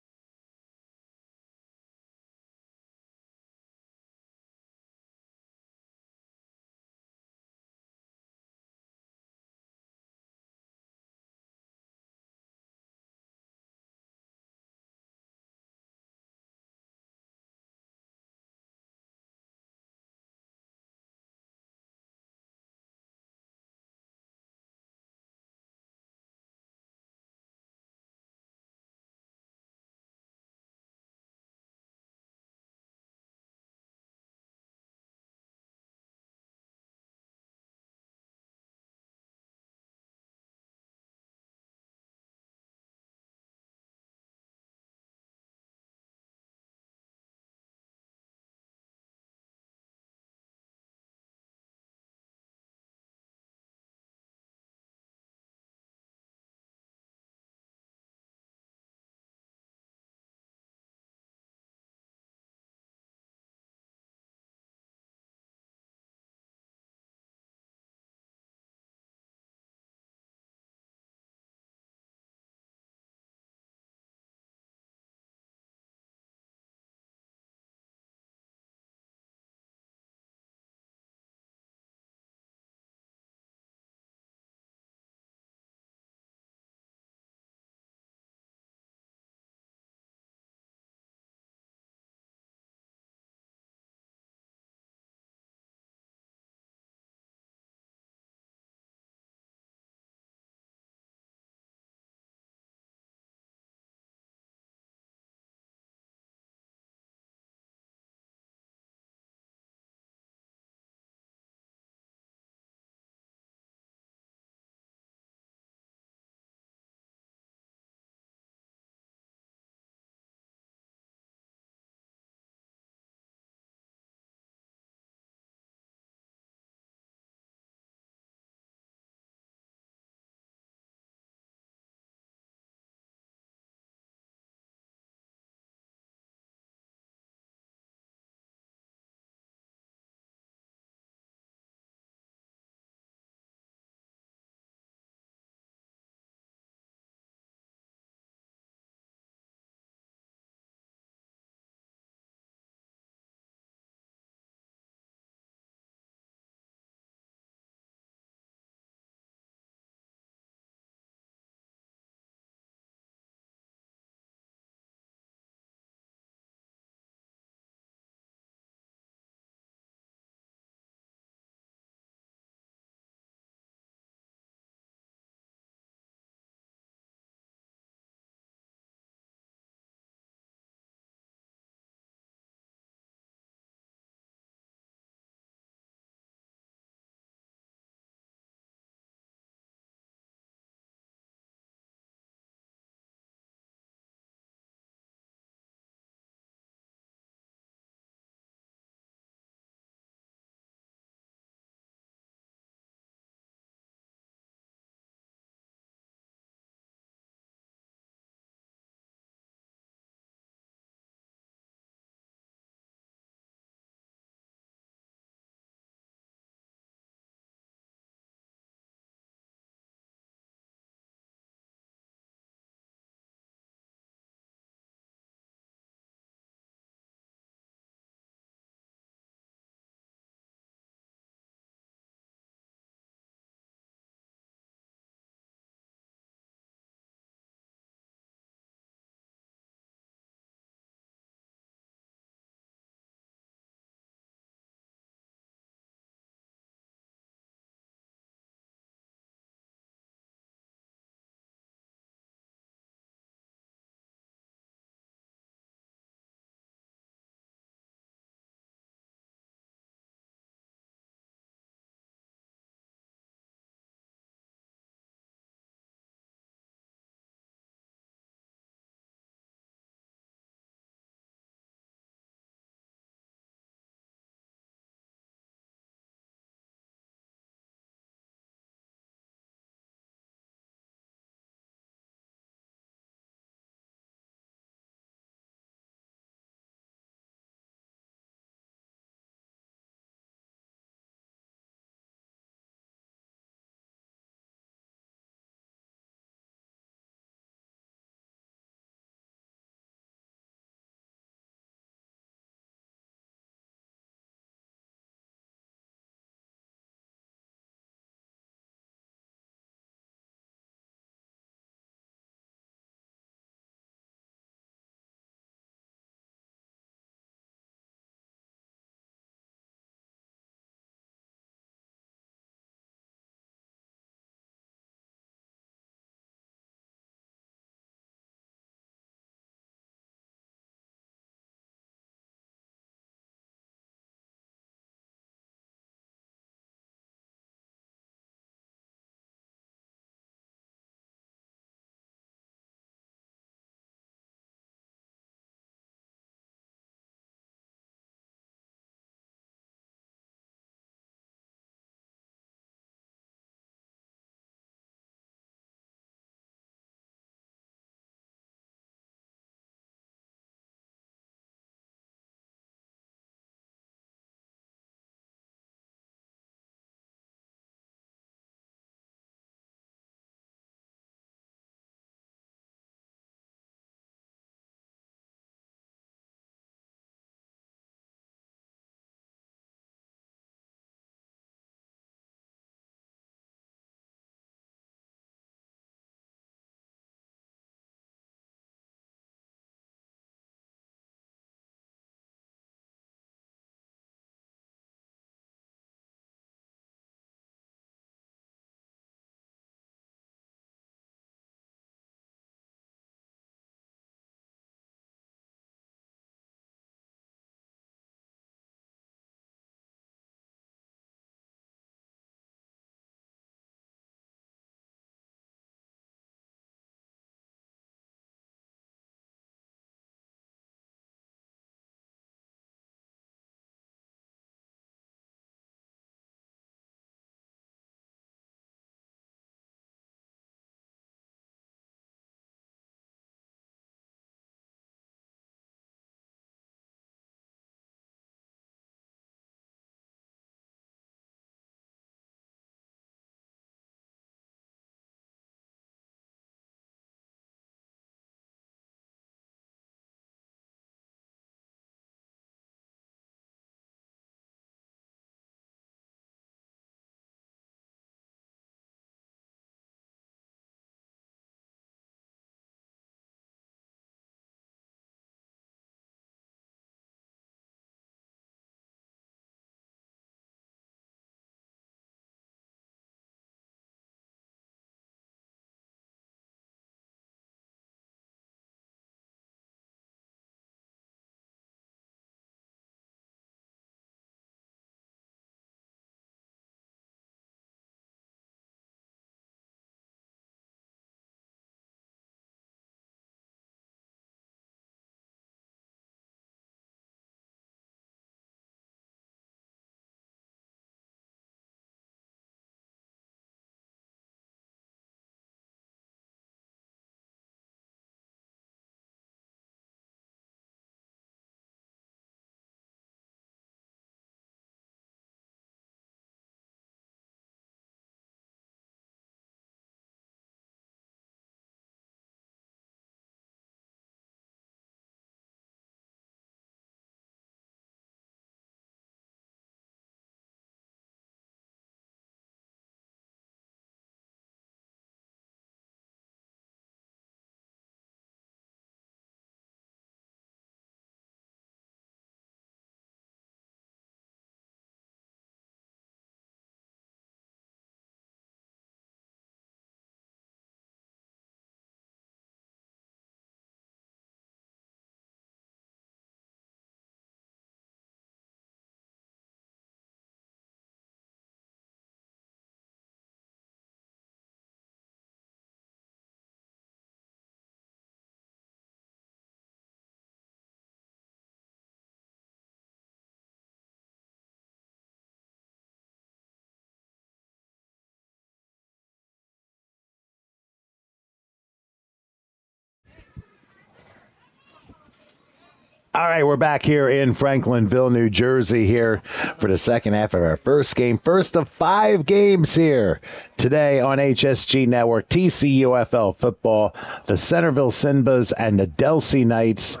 All right, we're back here in Franklinville, New Jersey here for the second half of our first game. First of 5 games here today on HSG Network, TCUFL football, the Centerville Sinbas and the Delsea Knights.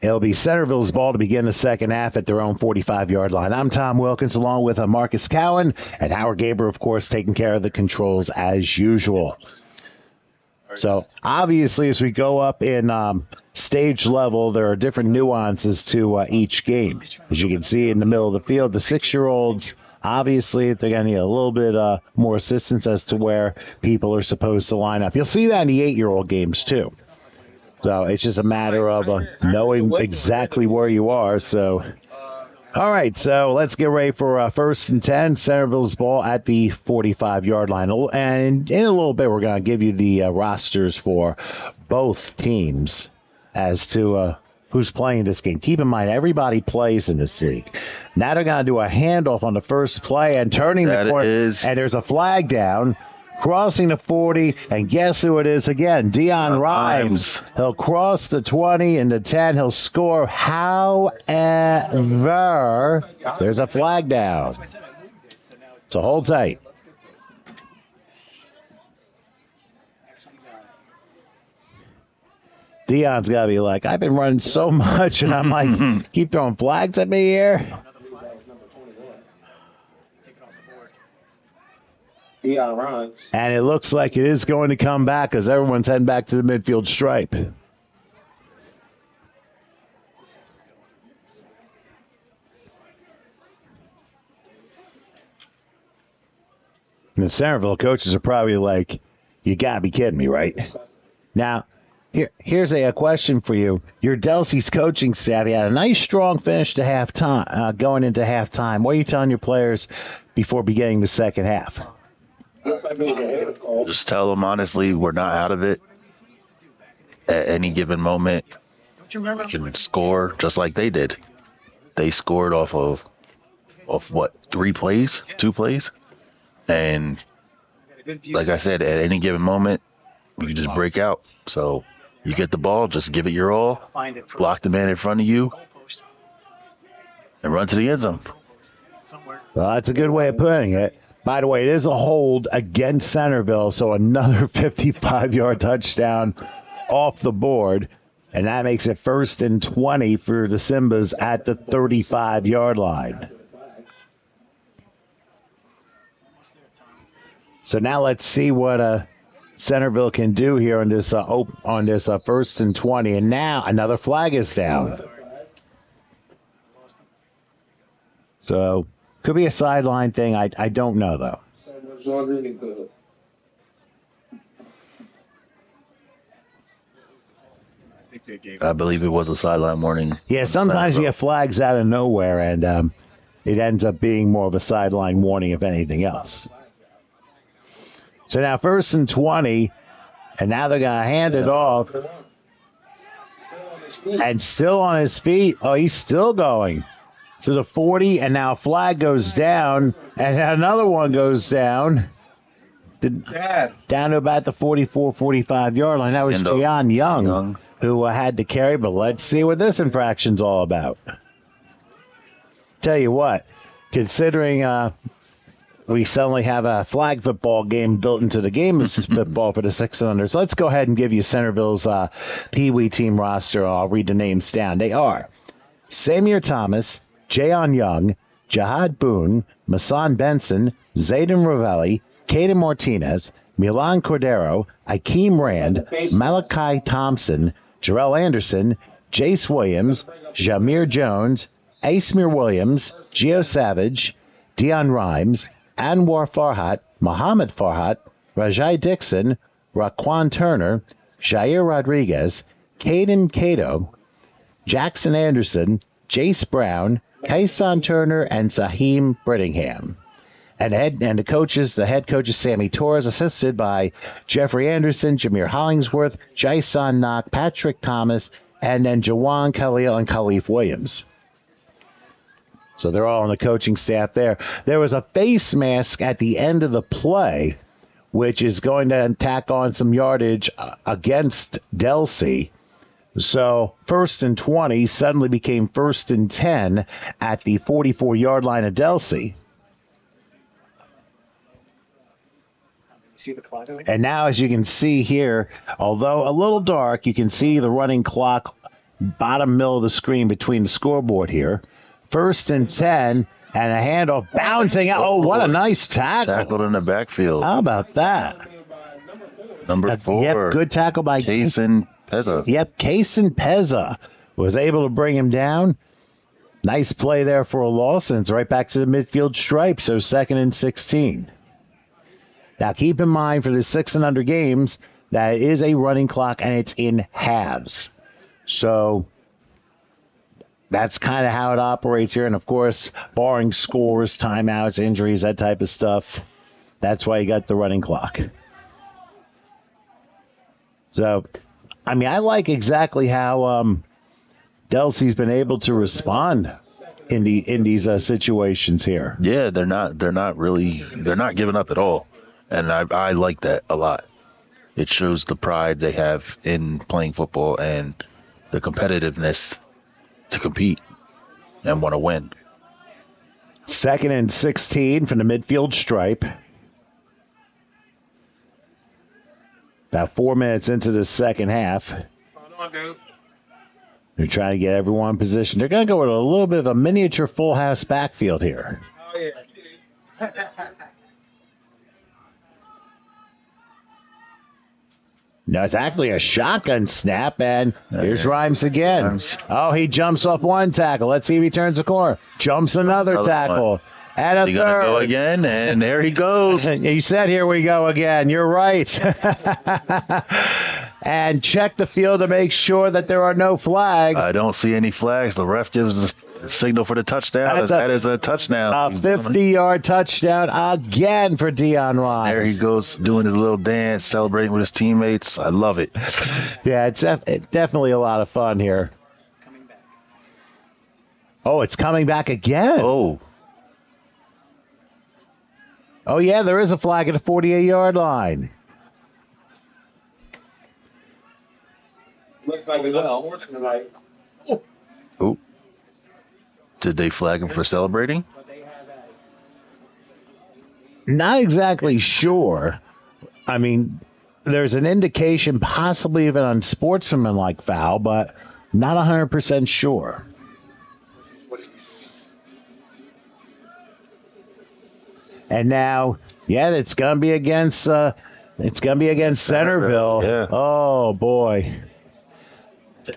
It'll be Centerville's ball to begin the second half at their own 45-yard line. I'm Tom Wilkins along with Marcus Cowan and Howard Gaber, of course, taking care of the controls as usual. So, obviously, as we go up in stage level, there are different nuances to each game. As you can see in the middle of the field, the 6-year-olds, obviously, they're going to need a little bit more assistance as to where people are supposed to line up. You'll see that in the 8-year-old games, too. So, it's just a matter of knowing exactly where you are. So, all right, so let's get ready for first and 10. Centerville's ball at the 45-yard line. And in a little bit, we're going to give you the rosters for both teams as to who's playing this game. Keep in mind, everybody plays in this league. Now they're going to do a handoff on the first play and turning the corner. And there's a flag down. Crossing the 40, and guess who it is again? Dion Rhymes. He'll cross the 20 and the 10. He'll score. However, there's a flag down. So hold tight. Dion's got to be like, I've been running so much, and I'm like, keep throwing flags at me here. And it looks like it is going to come back because everyone's heading back to the midfield stripe. And the Centerville coaches are probably like, you got to be kidding me, right? Now, here's a question for you. Your Delsea's coaching staff had a nice, strong finish to halftime, going into halftime. What are you telling your players before beginning the second half? Just tell them honestly, we're not out of it. At any given moment, we can score just like they did. They scored off of what, 2 plays? And like I said, at any given moment, we can just break out. So you get the ball, just give it your all, block the man in front of you, and run to the end zone. Well, that's a good way of putting it. By the way, it is a hold against Centerville, so another 55-yard touchdown off the board, and that makes it 1st and 20 for the Simbas at the 35-yard line. So now let's see what Centerville can do here on this 1st and 20, and now another flag is down. So could be a sideline thing. I don't know, though. I believe it was a sideline warning. Yeah, sometimes you get flags out of nowhere, and it ends up being more of a sideline warning, if anything else. So now 1st and 20, and now they're going to hand it off. And still on his feet. Oh, he's still going. To the 40, and now a flag goes down, and another one goes down. Down to about the 44, 45-yard line. That was Jayon Young who had to carry, but let's see what this infraction's all about. Tell you what, considering we suddenly have a flag football game built into the game of football for the 6 and unders, let's go ahead and give you Centerville's Pee Wee team roster. I'll read the names down. They are Samir Thomas, Jayon Young, Jihad Boone, Masan Benson, Zayden Ravelli, Caden Martinez, Milan Cordero, Akeem Rand, Malachi Thompson, Jarrell Anderson, Jace Williams, Jameer Jones, Asmir Williams, Gio Savage, Dion Rhymes, Anwar Farhat, Muhammad Farhat, Rajai Dixon, Raquan Turner, Jair Rodriguez, Caden Cato, Jackson Anderson, Jace Brown, Kayson Turner, and Saheem Brittingham. And the head coach is Sammy Torres, assisted by Jeffrey Anderson, Jameer Hollingsworth, Jason Knock, Patrick Thomas, and then Jawan Khalil and Khalif Williams. So they're all on the coaching staff there. There was a face mask at the end of the play, which is going to tack on some yardage against Delsea. So 1st and 20 suddenly became 1st and 10 at the 44-yard line of Delsea. See the clock? And now, as you can see here, although a little dark, you can see the running clock bottom middle of the screen between the scoreboard here. 1st and 10, and a handoff bouncing out. Oh, what a nice tackle. Tackled in the backfield. How about that? Number 4. Yep, good tackle by Jason Pezza. Yep, Kaysen Pezza was able to bring him down. Nice play there for a loss, and it's right back to the midfield stripe, so 2nd and 16. Now, keep in mind for the 6 and under games, that is a running clock, and it's in halves. So that's kind of how it operates here. And, of course, barring scores, timeouts, injuries, that type of stuff, that's why you got the running clock. So, I mean, I like exactly how Delsea's been able to respond in these situations here. Yeah, they're not giving up at all. And I like that a lot. It shows the pride they have in playing football and the competitiveness to compete and want to win. 2nd and 16 from the midfield stripe. About 4 minutes into the second half. They're trying to get everyone in position. They're going to go with a little bit of a miniature full house backfield here. Oh, yeah. No, it's actually a shotgun snap, and here's Rhymes again. Oh, he jumps off one tackle. Let's see if he turns the corner. Jumps another tackle. One. And a Is he gonna third. go again, and there he goes. You said, here we go again. You're right. And check the field to make sure that there are no flags. I don't see any flags. The ref gives the signal for the touchdown. That is a touchdown. A 50-yard touchdown again for Dion Rhymes. There he goes doing his little dance, celebrating with his teammates. I love it. Yeah, it's definitely a lot of fun here. Oh, it's coming back again. Oh, yeah, there is a flag at the 48-yard line. Looks like another sports tonight. Oh. Did they flag him for celebrating? Not exactly sure. I mean, there's an indication possibly of an unsportsmanlike foul, but not 100% sure. And now, yeah, it's gonna be against Centerville. Yeah. Oh boy.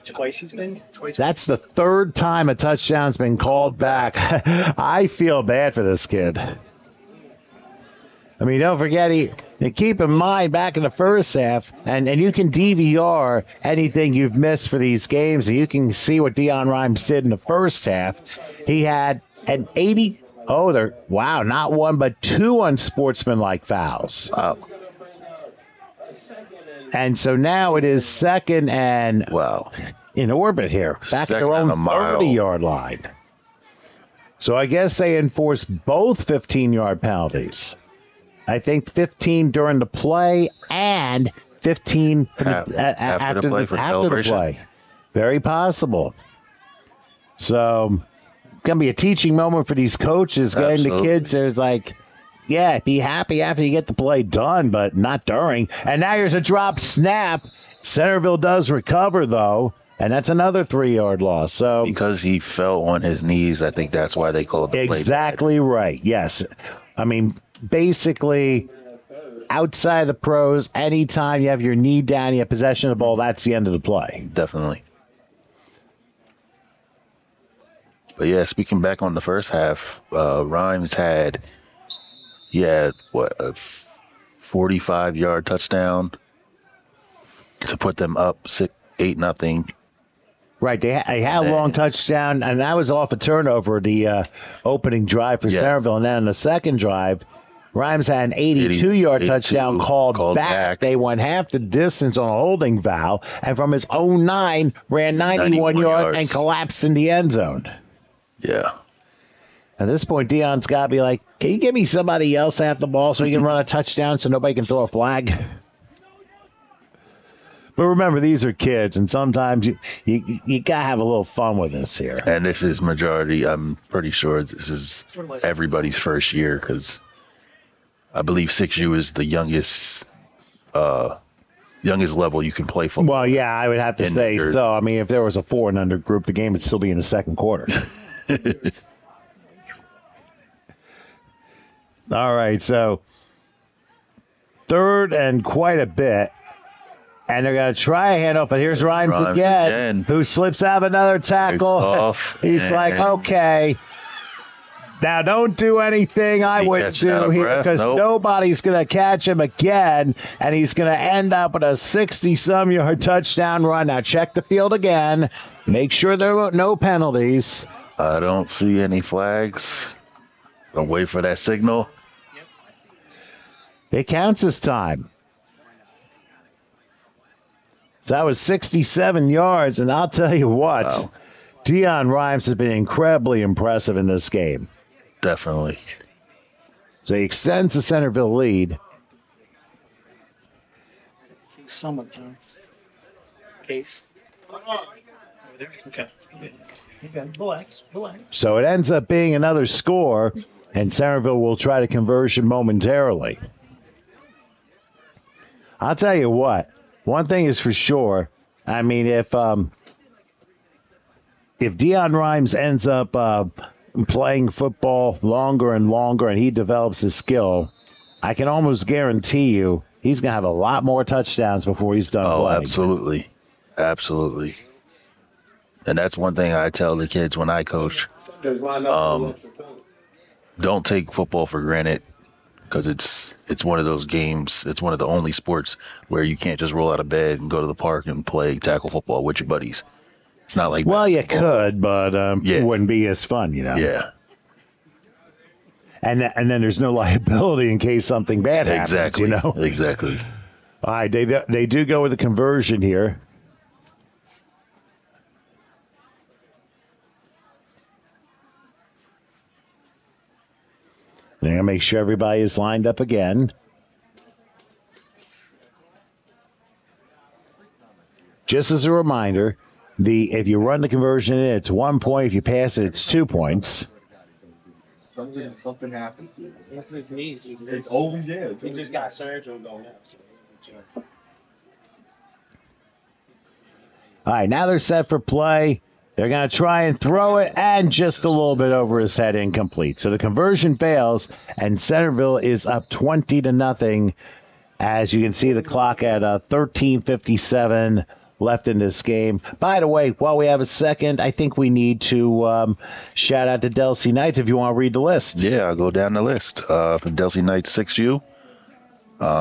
Twice he's been? Twice. That's the third time a touchdown's been called back. I feel bad for this kid. I mean, don't forget, keep in mind back in the first half, and you can DVR anything you've missed for these games, and you can see what Dion Rhymes did in the first half. He had an 80. Wow, not one, but 2 unsportsmanlike fouls. Wow. And so now it is 2nd and in orbit here, back at their own 30-yard line. So I guess they enforce both 15-yard penalties. I think 15 during the play and 15 after the play. Very possible. So it's going to be a teaching moment for these coaches, getting the kids. There's like, yeah, be happy after you get the play done, but not during. And now here's a drop snap. Centerville does recover, though, and that's another 3-yard loss. So because he fell on his knees, I think that's why they called the play. Exactly right, yes. I mean, basically, outside the pros, anytime you have your knee down, you have possession of the ball, that's the end of the play. Definitely. But yeah, speaking back on the first half, Rhymes had a 45-yard touchdown to put them up 8-0. Right, they had a long touchdown, and that was off a turnover, the opening drive for Centerville. And then on the second drive, Rhymes had an 82-yard touchdown called back. They went half the distance on a holding foul, and from his own 9, ran 91 yards and collapsed in the end zone. Yeah. At this point, Dion's got to be like, can you give me somebody else at the ball so he can run a touchdown so nobody can throw a flag? But remember, these are kids, and sometimes you got to have a little fun with this here. And this is majority. I'm pretty sure this is everybody's first year because I believe 6U is the youngest level you can play football. Well, yeah, I would have to In say New Jersey. so. I mean, if there was a 4 and under group, the game would still be in the second quarter. All right, so third and quite a bit. And they're going to try a handoff, but here's Rhymes again, who slips out of another tackle. Off, He's like, okay. Now, don't do anything I wouldn't do here because nobody's going to catch him again, and he's going to end up with a 60-some-yard touchdown run. Now, check the field again. Make sure there are no penalties. I don't see any flags. I'll wait for that signal. It counts this time. So that was 67 yards, and I'll tell you what, Wow. Dion Rhymes has been incredibly impressive in this game. Definitely. So he extends the Centerville lead. Summertime. Case. Over there? Okay. Okay. Relax. So it ends up being another score, and Centerville will try to conversion momentarily. I'll tell you what, one thing is for sure. I mean, if Dion Rhymes ends up playing football longer and longer and he develops his skill, I can almost guarantee you he's going to have a lot more touchdowns before he's done playing. Absolutely. Absolutely. And that's one thing I tell the kids when I coach. Don't take football for granted because it's one of those games. It's one of the only sports where you can't just roll out of bed and go to the park and play tackle football with your buddies. It's not like well, you basketball. could, but it wouldn't be as fun, you know. Yeah. And then there's no liability in case something bad happens, Exactly. you know. Exactly. All right, they do go with the conversion here. They're going to make sure everybody is lined up again. Just as a reminder, if you run the conversion in, it's 1 point. If you pass it, it's 2 points. Something happens to you. It's his knees. It always is. He just got surgery going up. All right, now they're set for play. They're going to try and throw it, and just a little bit over his head, incomplete. So the conversion fails, and Centerville is up 20-0. As you can see, the clock at 13:57 left in this game. By the way, while we have a second, I think we need to shout out to Delsea Knights if you want to read the list. Yeah, I'll go down the list. For Delsea Knights 6U,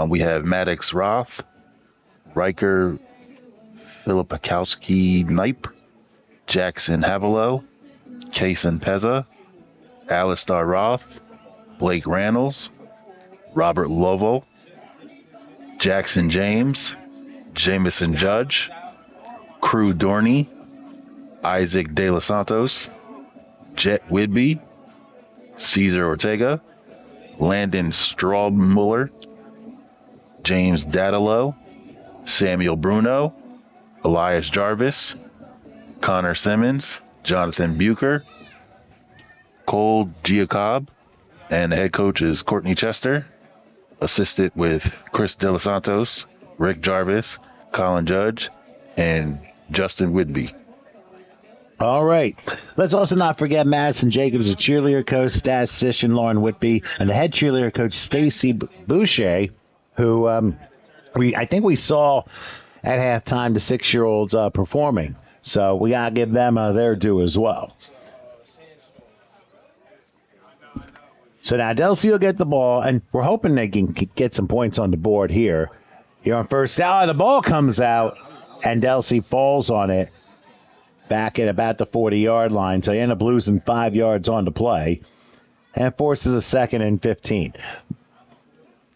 we have Maddox Roth, Riker Filipakowski Knipe, Jackson Havelo, Kason Pezza, Alistar Roth, Blake Randalls, Robert Lovo, Jackson James, Jamison Judge, Crew Dorney, Isaac De Los Santos, Jet Whidbey, Cesar Ortega, Landon Straubmuller, James Dadalo, Samuel Bruno, Elias Jarvis, Connor Simmons, Jonathan Bucher, Cole Giacob, and the head coach is Courtney Chester, assisted with Chris De Los Santos, Rick Jarvis, Colin Judge, and Justin Whidbey. All right. Let's also not forget Madison Jacobs, the cheerleader coach, statistician Lauren Whitby, and the head cheerleader coach Stacy Boucher, who I think we saw at halftime the 6-year-olds performing. So we got to give them their due as well. So now Delsea will get the ball, and we're hoping they can get some points on the board here. Here on first down, the ball comes out, and Delsea falls on it back at about the 40-yard line. So they end up losing 5 yards on the play and forces a 2nd and 15.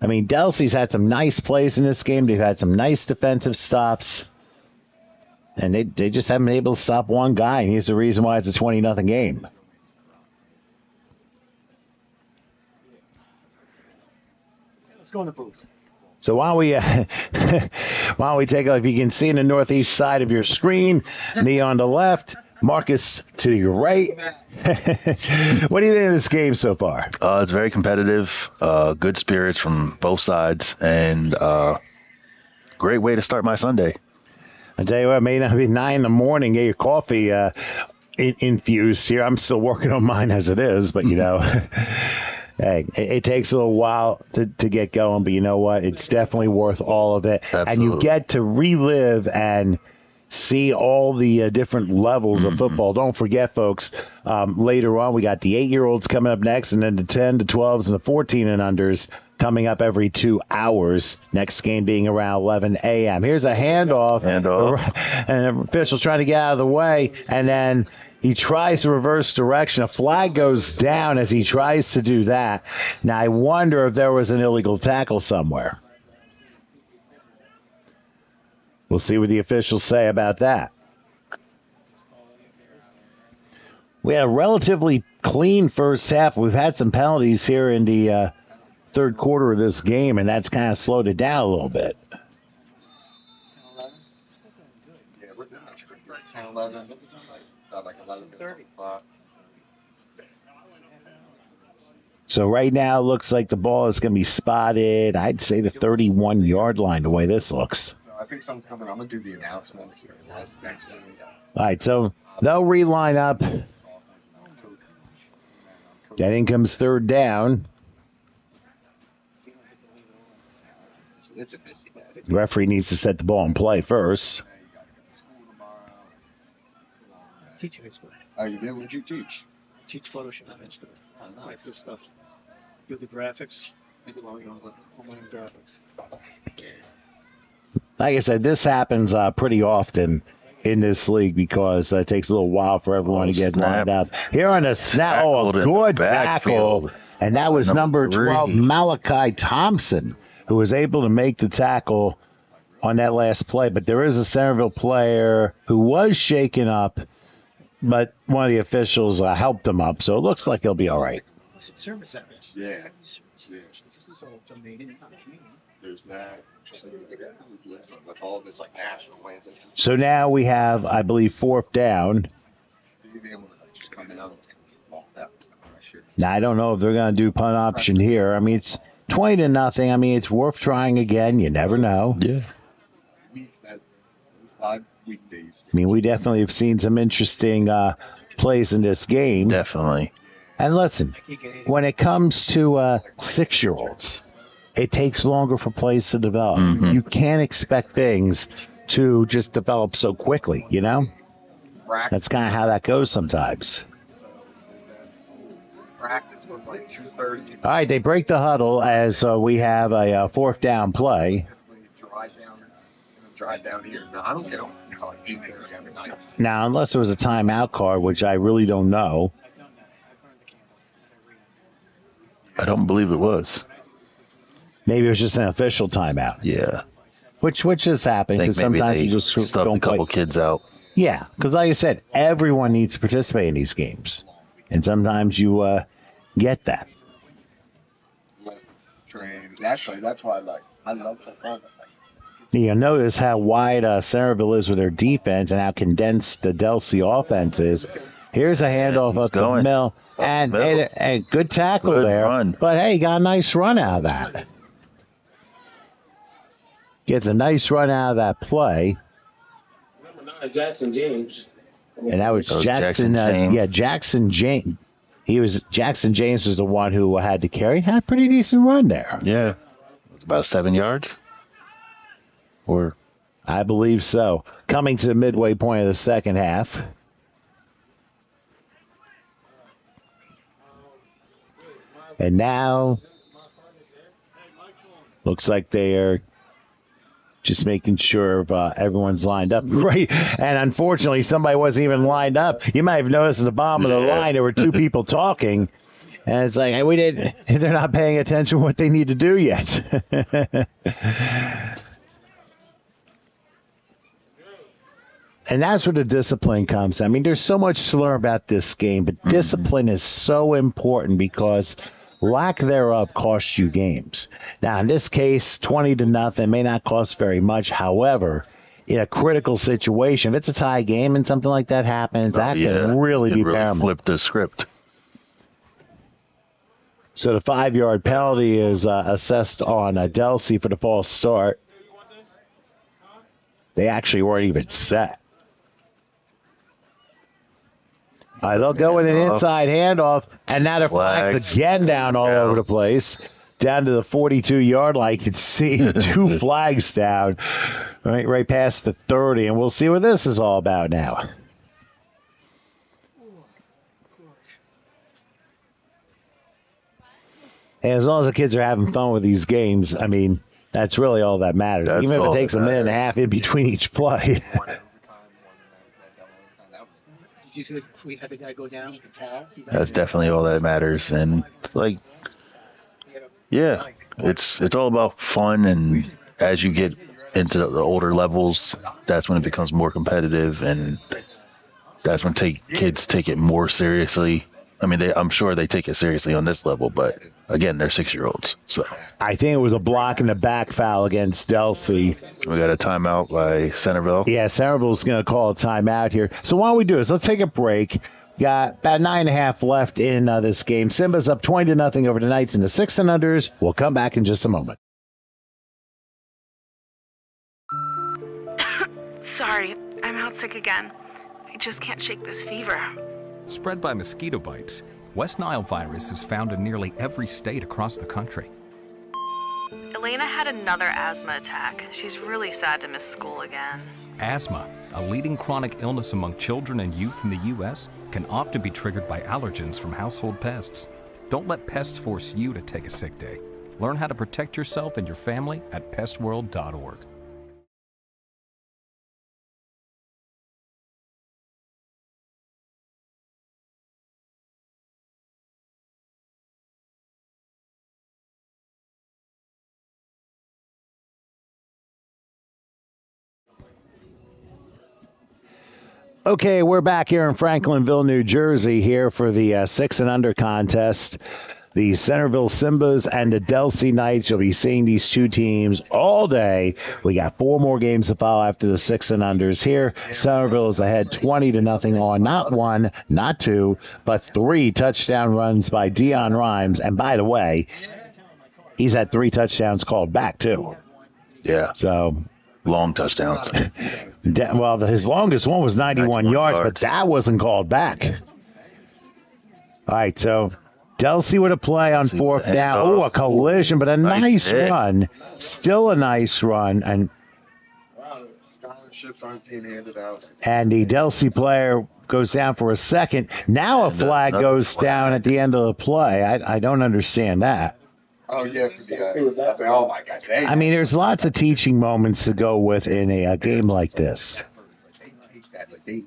I mean, Delsea's had some nice plays in this game. They've had some nice defensive stops. And they just haven't been able to stop one guy, and he's the reason why it's a 20-0 game. Let's go in the booth. So while we take a look, you can see in the northeast side of your screen, me on the left, Marcus to your right. What do you think of this game so far? It's very competitive, good spirits from both sides, and great way to start my Sunday. I tell you what, it may not be 9 in the morning, get your coffee infused here. I'm still working on mine as it is, but hey, it takes a little while to get going, but you know what? It's definitely worth all of it. Absolutely. And you get to relive and see all the different levels of football. Don't forget, folks, later on we got the 8-year-olds coming up next, and then the 10, the 12s, and the 14 and unders coming up every 2 hours. Next game being around 11 a.m. Here's a handoff. And an official trying to get out of the way, and then he tries to reverse direction. A flag goes down as he tries to do that. Now, I wonder if there was an illegal tackle somewhere. We'll see what the officials say about that. We had a relatively clean first half. We've had some penalties here in the third quarter of this game, and that's kind of slowed it down a little bit. 10-11. Like 11:30. So right now, it looks like the ball is going to be spotted, I'd say the 31-yard line, the way this looks. I think someone's coming. I'm going to do the announcements here. Next game. All right, so they'll reline up. That in comes third down. It's a busy day. The referee needs to set the ball in play first. Teaching is good. Oh, you did? What did you teach? Teach Photoshop and stuff. I like this stuff. Do the graphics. Online graphics. Like I said, this happens pretty often in this league because it takes a little while for everyone to get lined up. Here on a snap, a good tackle. And that was number 12, Malachi Thompson, who was able to make the tackle on that last play. But there is a Centerville player who was shaken up, but one of the officials helped him up. So it looks like he'll be all right. Service average. Yeah. This is all domain. There's that. Just like with all this like national plans. So now we have, I believe, fourth down. Being able to just come in out. Now, I don't know if they're going to do punt option here. I mean, it's 20-0. I mean, it's worth trying again. You never know. Yeah. 5 weekdays. I mean, we definitely have seen some interesting plays in this game. Definitely. And listen, when it comes to 6-year-olds, it takes longer for plays to develop. You can't expect things to just develop so quickly, you know? That's kind of how that goes sometimes. Practice with like 2:30. All right, they break the huddle as we have a fourth down play. Drive down here. No, I don't get on like 8:30 every night. Now, unless there was a timeout card, which I really don't know. I don't believe it was. Maybe it was just an official timeout. Yeah. Which has happened because sometimes you just stubbed don't a couple quite. kids out. Yeah, because like I said, everyone needs to participate in these games, and sometimes you get that. Train. That's why I love football. You notice how wide Centerville is with their defense and how condensed the Delsea offense is. Here's a handoff up the middle, and a good tackle Good there. run. But hey, got a nice run out of that. Gets a nice run out of that play. Jackson James. And that was Jackson James. Jackson James. Jackson James was the one who had to carry. Had a pretty decent run there. Yeah. It was about 7 yards. Or I believe so. Coming to the midway point of the second half. And now looks like they are just making sure everyone's lined up. Right. And unfortunately, somebody wasn't even lined up. You might have noticed at the bottom of the line, there were two people talking. And it's like, hey, they're not paying attention to what they need to do yet. And that's where the discipline comes. I mean, there's so much to learn about this game, but discipline is so important because lack thereof costs you games. Now, in this case, 20-0 may not cost very much. However, in a critical situation, if it's a tie game and something like that happens, that can really be paramount. Flip the script. So the 5-yard penalty is assessed on Delsea for the false start. They actually weren't even set. All right, they'll go with an inside handoff, and now they're flags again down all over the place. Down to the 42-yard line. You can see 2 flags down right past the 30, and we'll see what this is all about now. And as long as the kids are having fun with these games, I mean, that's really all that matters. Even if it takes a minute and a half in between each play. Did you see we had the guy go down to fall? That's definitely all that matters. And, like, yeah, it's all about fun. And as you get into the older levels, that's when it becomes more competitive. And that's when kids take it more seriously. I mean, I'm sure they take it seriously on this level, but again, they're 6-year-olds. So I think it was a block in the back foul against Delsea. We got a timeout by Centerville. Yeah, Centerville's going to call a timeout here. So why don't we do this? Let's take a break. Got about 9.5 left in this game. Simba's up 20-0 over the Knights in the 6 and unders. We'll come back in just a moment. Sorry, I'm out sick again. I just can't shake this fever. Spread by mosquito bites, West Nile virus is found in nearly every state across the country. Elena had another asthma attack. She's really sad to miss school again. Asthma, a leading chronic illness among children and youth in the U.S., can often be triggered by allergens from household pests. Don't let pests force you to take a sick day. Learn how to protect yourself and your family at pestworld.org. Okay, we're back here in Franklinville, New Jersey, here for the 6 and under contest. The Centerville Simbas and the Delsea Knights. You'll be seeing these two teams all day. We got 4 more games to follow after the 6 and unders here. Centerville is ahead 20-0 on not 1, not 2, but 3 touchdown runs by Dion Rhymes. And by the way, he's had 3 touchdowns called back too. Yeah. So long touchdowns. Well, his longest one was 91 yards, but that wasn't called back. All right, so Delsea with a play on 4th down. Oh, a collision, but a nice run. Still a nice run. And scholarships aren't being handed out. And the Delsea player goes down for a second. Now a flag goes down at the end of the play. I don't understand that. Oh, yeah. Oh, my God. I mean, there's lots of teaching moments to go with in a game like this.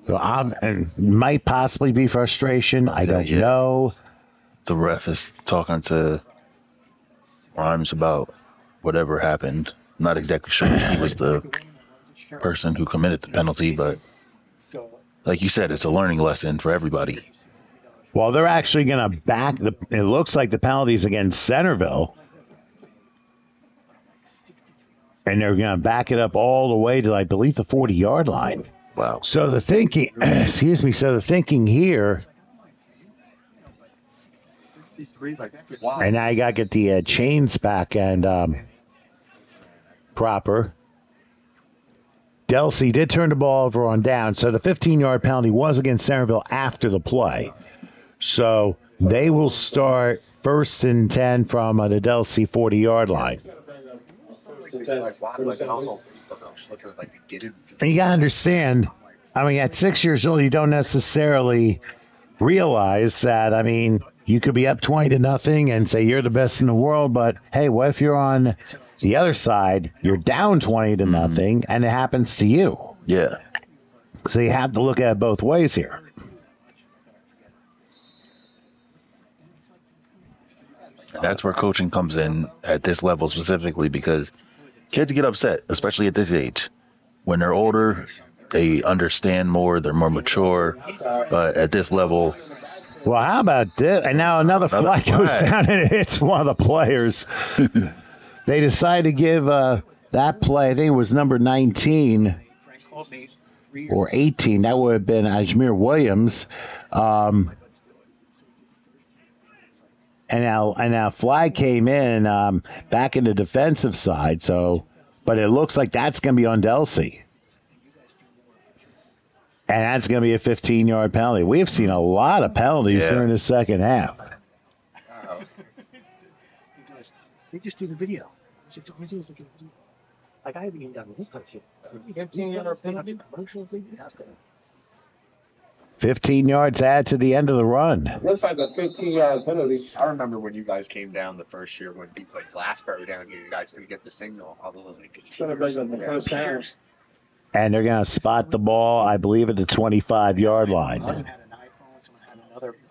So and might possibly be frustration. I don't know. The ref is talking to Rhymes about whatever happened. Not exactly sure if he was the person who committed the penalty, but like you said, it's a learning lesson for everybody. Well, they're actually going to back it looks like the penalty's against Centerville. And they're going to back it up all the way to, I believe, the 40-yard line. Wow. So the thinking, the thinking here, and now you got to get the chains back and proper. Delsea did turn the ball over on down, so the 15-yard penalty was against Centerville after the play. So they will start 1st and 10 from the Delsea 40-yard line. And you got to understand, I mean, at 6 years old, you don't necessarily realize that, I mean, you could be up 20-0 and say you're the best in the world, but hey, what if you're on the other side, you're down 20-0, and it happens to you? Yeah. So you have to look at it both ways here. That's where coaching comes in at this level specifically, because kids get upset, especially at this age. When they're older, they understand more, they're more mature. But at this level, Well, how about this? And now another flag goes down and it hits one of the players. They decided to give that play, I think it was number 19 or 18. That would have been Ajmer Williams. And now flag came in back in the defensive side. But it looks like that's going to be on Delsea. And that's going to be a 15-yard penalty. We have seen a lot of penalties during the second half. They just do the video. It's always a video. Like, I haven't even done this type of shit. 15-yard penalty. 15 yards add to the end of the run. Looks like a 15-yard penalty. I remember when you guys came down the first year when we played Glassboro down here. You guys couldn't get the signal. I was like, And they're going to spot the ball, I believe, at the 25-yard line.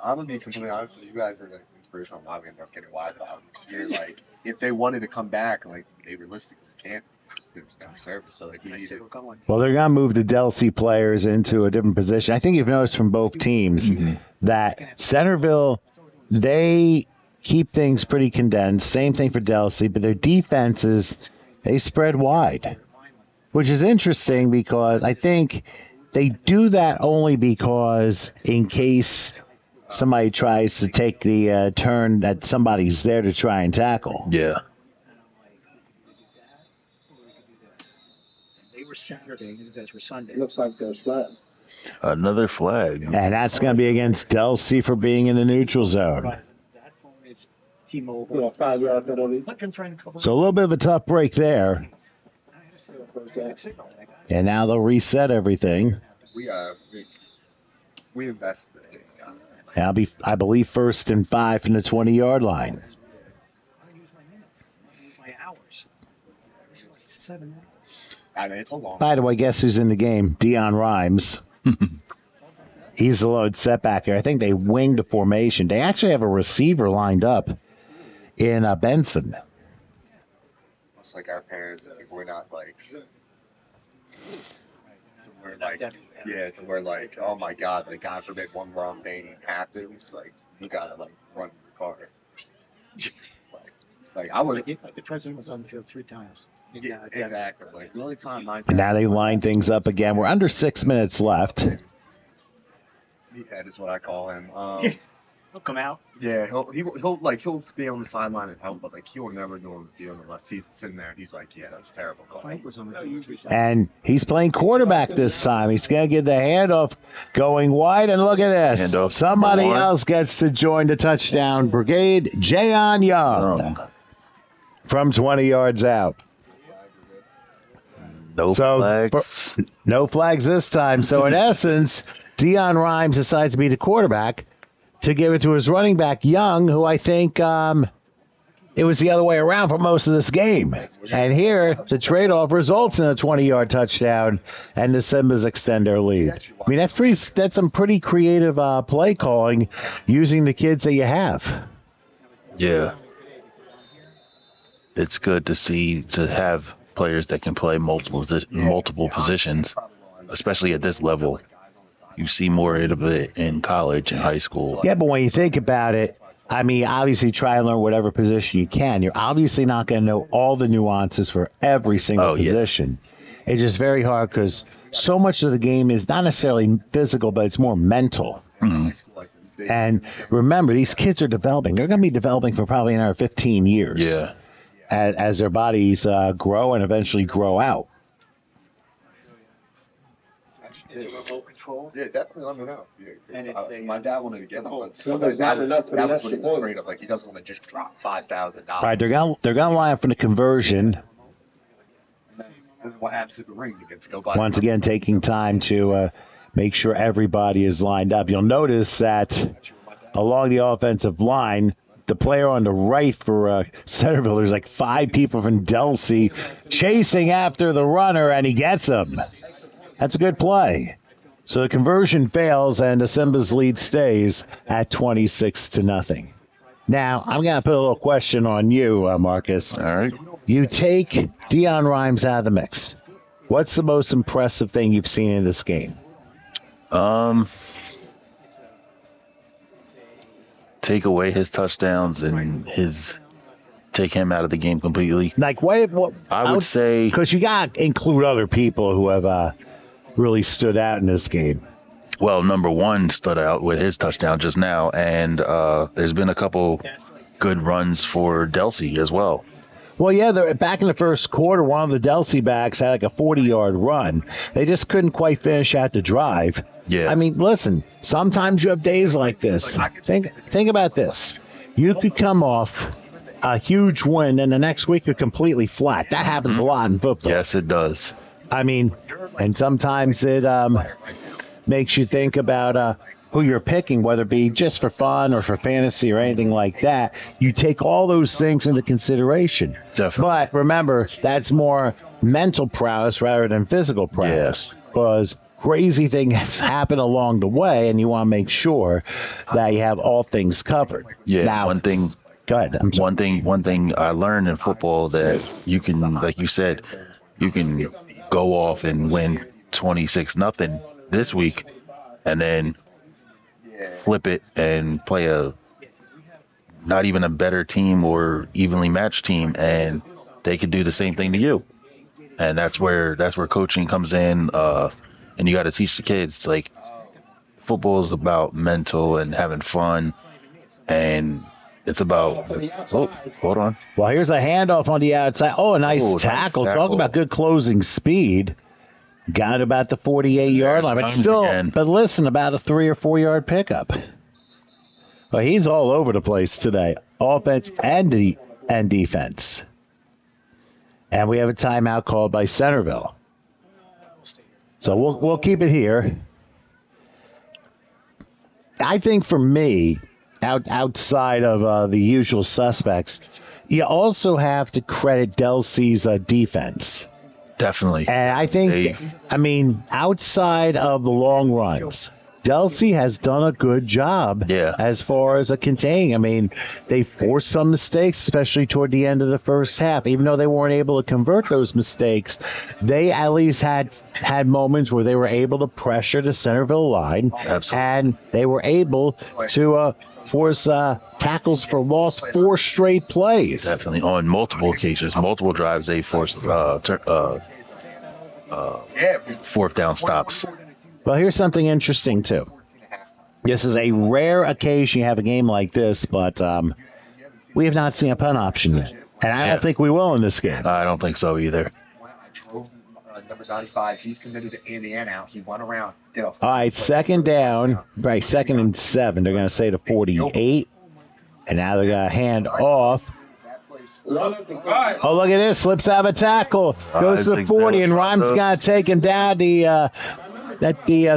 I'm going to be completely honest with you. You guys were like inspirational. I'm going to end up getting Wi-Fi. You're like, if they wanted to come back, like, they realistically can't. There's no service, so like, we need it. Well, they're going to move the Delsea players into a different position. I think you've noticed from both teams that Centerville, they keep things pretty condensed. Same thing for Delsea, but their defenses, they spread wide, which is interesting because I think they do that only because in case somebody tries to take the turn that somebody's there to try and tackle. Yeah. Saturday, you guys were Sunday. Looks like there's flag. Another flag. And that's going to be against Delsea for being in the neutral zone. That phone is T-Mobile. 5-yard penalty. So a little bit of a tough break there. And now they'll reset everything. We invested. Now I believe 1st and 5 from the 20-yard line. My hours. 7 minutes. I mean, it's a long. By the way, guess who's in the game? Dion Rhymes. He's the load setback here. I think they winged a formation. They actually have a receiver lined up in Benson. It's like our parents. Like, we're not like. To where like, oh my God, like God forbid one wrong thing happens, like you gotta like run your car. Like I would. Like the president was on the field 3 times. Yeah, exactly. Like the only time And now they line things up again. We're under 6 minutes left. Meathead is what I call him. He'll come out. Yeah, he'll be on the sideline and help, but like he'll never do on the field unless he's sitting there. He's like, yeah, that's terrible. And he's playing quarterback this time. He's going to get the handoff going wide. And look at this. Handoff. Somebody else gets to join the touchdown brigade. Jayon Young from 20 yards out. No flags. No flags this time. So, in essence, Dion Rhymes decides to be the quarterback to give it to his running back, Young, who I think it was the other way around for most of this game. And here, the trade-off results in a 20-yard touchdown, and the Simbas extend their lead. I mean, that's some pretty creative play calling using the kids that you have. Yeah. It's good to have players that can play multiple positions, especially at this level. You see more of it in college and high school. Yeah, but when you think about it, I mean, obviously try and learn whatever position you can. You're obviously not going to know all the nuances for every single position. Yeah. It's just very hard because so much of the game is not necessarily physical, but it's more mental. Mm-hmm. And remember, these kids are developing. They're going to be developing for probably another 15 years. Yeah. As their bodies grow and eventually grow out. Yeah, definitely let me know. Yeah, my dad wanted to get them, but Somebody's that lining was up for the what he extra was point. afraid of. Like, he doesn't want to just drop $5,000. All right, they're gonna line up for the conversion. This is what happens if it rings. It gets go by. Once again, taking time to make sure everybody is lined up. You'll notice that along the offensive line, the player on the right for Centerville, there's like 5 people from Delsea chasing after the runner, and he gets him. That's a good play. So the conversion fails, and the Simbas lead stays at 26-0. Now, I'm going to put a little question on you, Marcus. All right. You take Dion Rhymes out of the mix. What's the most impressive thing you've seen in this game? take away his touchdowns and take him out of the game completely. Like what I would say, because you got to include other people who have really stood out in this game. well, number one stood out with his touchdown just now, and there's been a couple good runs for Delsea as well. Well, yeah, they're back in the first quarter. One of the Delsea backs had like a 40-yard run. They just couldn't quite finish out the drive. Yeah. I mean, listen, sometimes you have days like this. Think about this. You could come off a huge win, and the next week you're completely flat. That happens a lot in football. Yes, it does. I mean, and sometimes it makes you think about who you're picking, whether it be just for fun or for fantasy or anything like that. You take all those things into consideration. Definitely. But remember, that's more mental prowess rather than physical prowess. Because crazy things happen along the way, and you want to make sure that you have all things covered. Yeah. Now, one thing. Go ahead. I'm sorry. One thing I learned in football that you can, like you said, you can go off and win 26-0 this week, and then flip it and play a not even a better team or evenly matched team, and they could do the same thing to you. And that's where coaching comes in, and you got to teach the kids, like, football is about mental and having fun, and it's about hold on. Well, here's a handoff on the outside. Oh, a nice tackle. Talk about good closing speed. Got about the 48-yard line, but still, but listen, about a 3 or 4 yard pickup. Well, he's all over the place today, offense and defense. And we have a timeout called by Centerville. So we'll keep it here. I think for me, outside of the usual suspects, you also have to credit Delsea's defense. Definitely. And I think, outside of the long runs, Delsea has done a good job as far as containing. I mean, they forced some mistakes, especially toward the end of the first half. Even though they weren't able to convert those mistakes, they at least had moments where they were able to pressure the Centerville line. Absolutely. And they were able to force tackles for loss 4 straight plays. Definitely. On multiple occasions, multiple drives, they forced fourth down stops. Well, here's something interesting, too. This is a rare occasion you have a game like this, but we have not seen a punt option yet. And I don't think we will in this game. I don't think so either. Number 95, he's committed to Indiana out. He won around Delsea. All right, second down. Right, 2nd and 7. They're going to say to 48. And now they're going to hand off. Oh, look at this. Slips out of a tackle. Goes to the 40, and Rhymes got taken down at the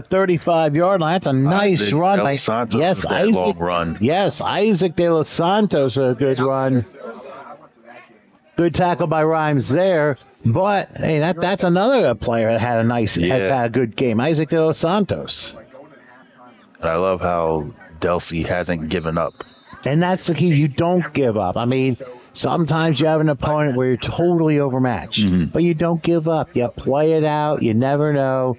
35-yard line. That's a nice run. Yes, Isaac. Long run. Yes, Isaac De Los Santos with a good run. Good tackle by Rhymes there. But, hey, that's another player that had has had a good game. Isaac De Los Santos. And I love how Delsea hasn't given up. And that's the key. You don't give up. I mean, sometimes you have an opponent where you're totally overmatched, but you don't give up. You play it out. You never know.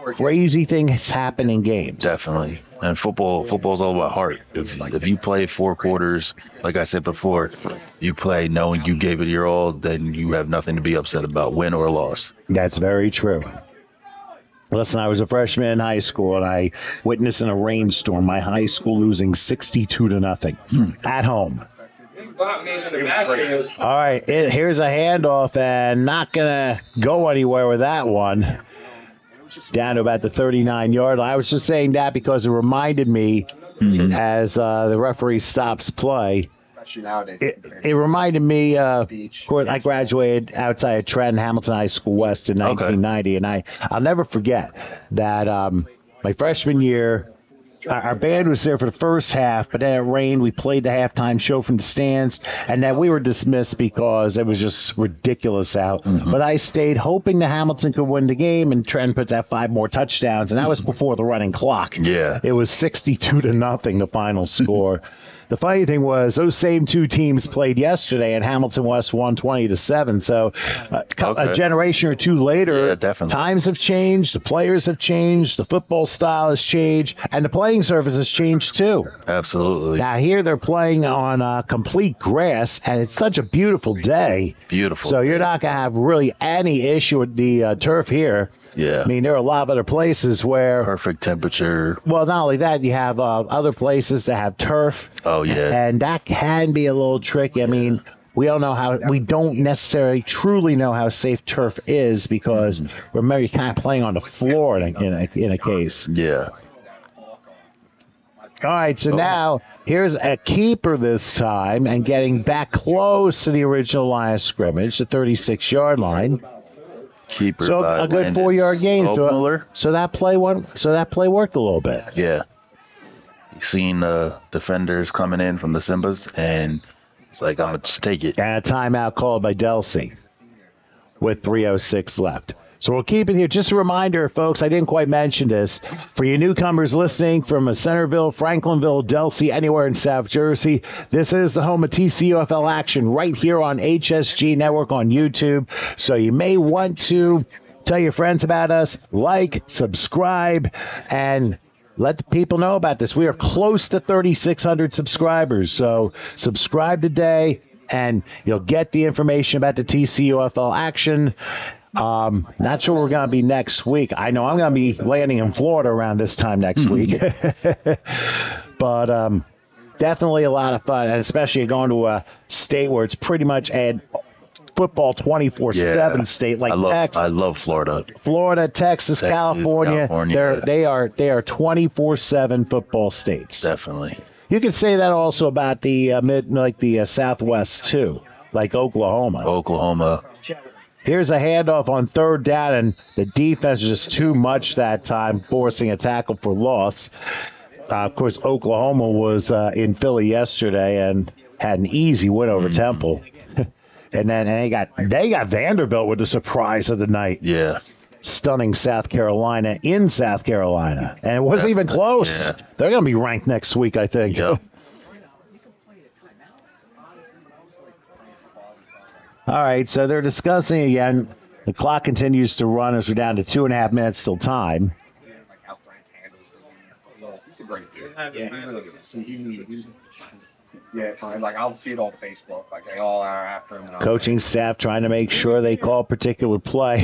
Crazy things happen in games. Definitely. And football's all about heart. If you play 4 quarters, like I said before, you play knowing you gave it your all, then you have nothing to be upset about, win or loss. That's very true. Listen, I was a freshman in high school, and I witnessed in a rainstorm my high school losing 62-0 at home. All right, here's a handoff, and not going to go anywhere with that one. Down to about the 39-yard line. I was just saying that because it reminded me as the referee stops play. It reminded me, of course, I graduated outside of Trenton, Hamilton High School West in 1990, and I'll never forget that my freshman year, our band was there for the first half, but then it rained. We played the halftime show from the stands, and then we were dismissed because it was just ridiculous out. But I stayed hoping the Hamilton could win the game, and Trenton puts out 5 more touchdowns, and that was before the running clock. Yeah. It was 62-0, the final score. the funny thing was those same two teams played yesterday, and Hamilton West won 20-7. So a generation or two later, Yeah, definitely. times have changed, the players have changed, the football style has changed, and the playing surface has changed too. Absolutely. Now here they're playing on complete grass, and it's such a beautiful day. Beautiful. So you're not going to have really any issue with the turf here. Yeah. I mean, there are a lot of other places where, Perfect temperature. well, not only that, you have other places that have turf. Oh, yeah. And that can be a little tricky. I mean, we don't necessarily truly know how safe turf is because remember you're kind of playing on the floor in a case. Yeah. All right, so now here's a keeper this time and getting back close to the original line of scrimmage, the 36-yard line. Keeper. So by a good Landon 4-yard gain. Oakmiller. So that play worked a little bit. Yeah. You seen the defenders coming in from the Simbas, and it's like, I'm going to just take it. And a timeout called by Delsea with 3:06 left. So we'll keep it here. Just a reminder, folks, I didn't quite mention this. For you newcomers listening from Centerville, Franklinville, Delsea, anywhere in South Jersey, this is the home of TCUFL action right here on HSG Network on YouTube. So you may want to tell your friends about us, like, subscribe, and let the people know about this. We are close to 3,600 subscribers. So subscribe today, and you'll get the information about the TCUFL action. Not sure we're going to be next week. I know I'm going to be landing in Florida around this time next week. But definitely a lot of fun, and especially going to a state where it's pretty much a football 24/7 state like Texas. I love Florida. Florida, Texas, California. They are 24/7 football states. Definitely. You could say that also about the Southwest too, like Oklahoma. Oklahoma. Here's a handoff on third down, and the defense is just too much that time, forcing a tackle for loss. Of course, Oklahoma was in Philly yesterday and had an easy win over Temple. And then they got Vanderbilt with the surprise of the night. Yeah. Stunning South Carolina in South Carolina. And it wasn't even close. Yeah. They're going to be ranked next week, I think. Yep. All right, so they're discussing again. The clock continues to run as we're down to 2.5 minutes till time. He's a great dude. Yeah, like I'll see it on Facebook. Like they all are after him. Coaching staff trying to make sure they call a particular play.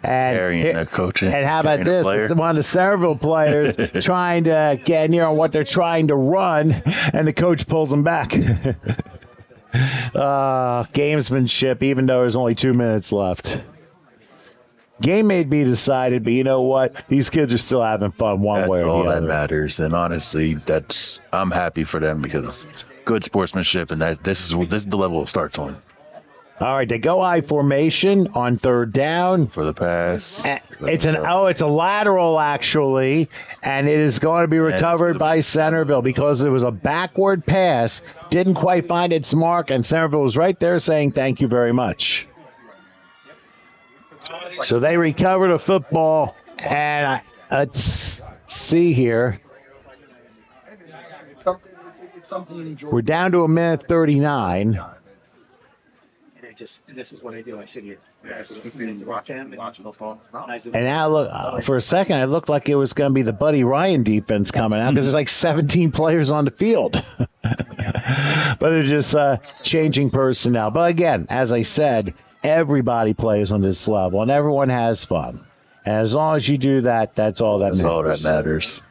and how about this? It's one of the Centerville players trying to get near on what they're trying to run, and the coach pulls them back. Gamesmanship, even though there's only 2 minutes left. Game may be decided, but you know what? These kids are still having fun one way or the other. That's all that matters. And honestly, I'm happy for them because it's good sportsmanship, and this is the level it starts on. All right, they go I formation on third down. For the pass. It's a lateral, actually, and it is going to be recovered by Centerville because it was a backward pass, didn't quite find its mark, and Centerville was right there saying thank you very much. So they recovered a football, and let's see here. We're down to 1:39. This is what I do. I sit here. And now look, for a second, it looked like it was going to be the Buddy Ryan defense coming out because there's like 17 players on the field. But they're just changing personnel. But again, as I said, everybody plays on this level, and everyone has fun. And as long as you do that, that's all that matters. That's all that matters.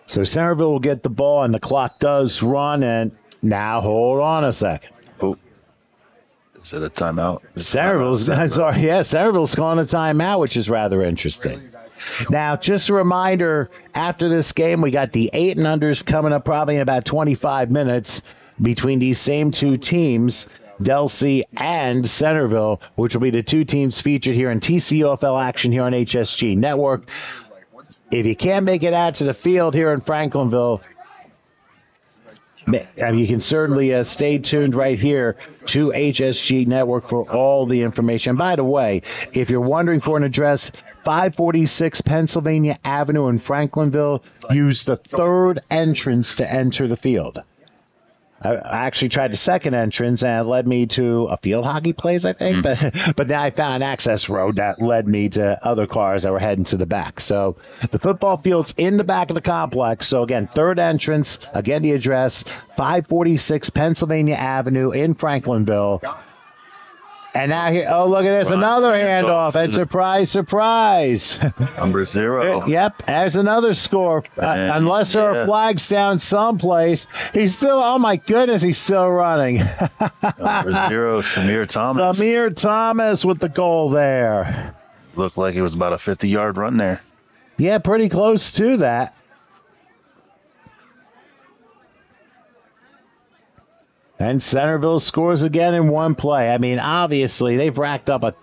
So Centerville will get the ball, and the clock does run. And now, hold on a second. Oh, is it a timeout? Centerville's calling a timeout, which is rather interesting. Now, just a reminder, after this game, we got the 8 and unders coming up probably in about 25 minutes between these same two teams, Delsea and Centerville, which will be the two teams featured here in TCUFL action here on HSG Network. If you can't make it out to the field here in Franklinville, you can certainly stay tuned right here to HSG Network for all the information. By the way, if you're wondering for an address, 546 Pennsylvania Avenue in Franklinville. Use the third entrance to enter the field. I actually tried the second entrance, and it led me to a field hockey place, I think. But then I found an access road that led me to other cars that were heading to the back. So the football field's in the back of the complex. So, again, third entrance. Again, the address, 546 Pennsylvania Avenue in Franklinville. And now here, oh, look at this, another handoff, and surprise, surprise. Number 0. Yep, there's another score. Unless there are flags down someplace. He's still, oh my goodness, he's still running. Number 0, Samir Thomas. Samir Thomas with the goal there. Looked like it was about a 50-yard run there. Yeah, pretty close to that. And Centerville scores again in one play. I mean, obviously, they've about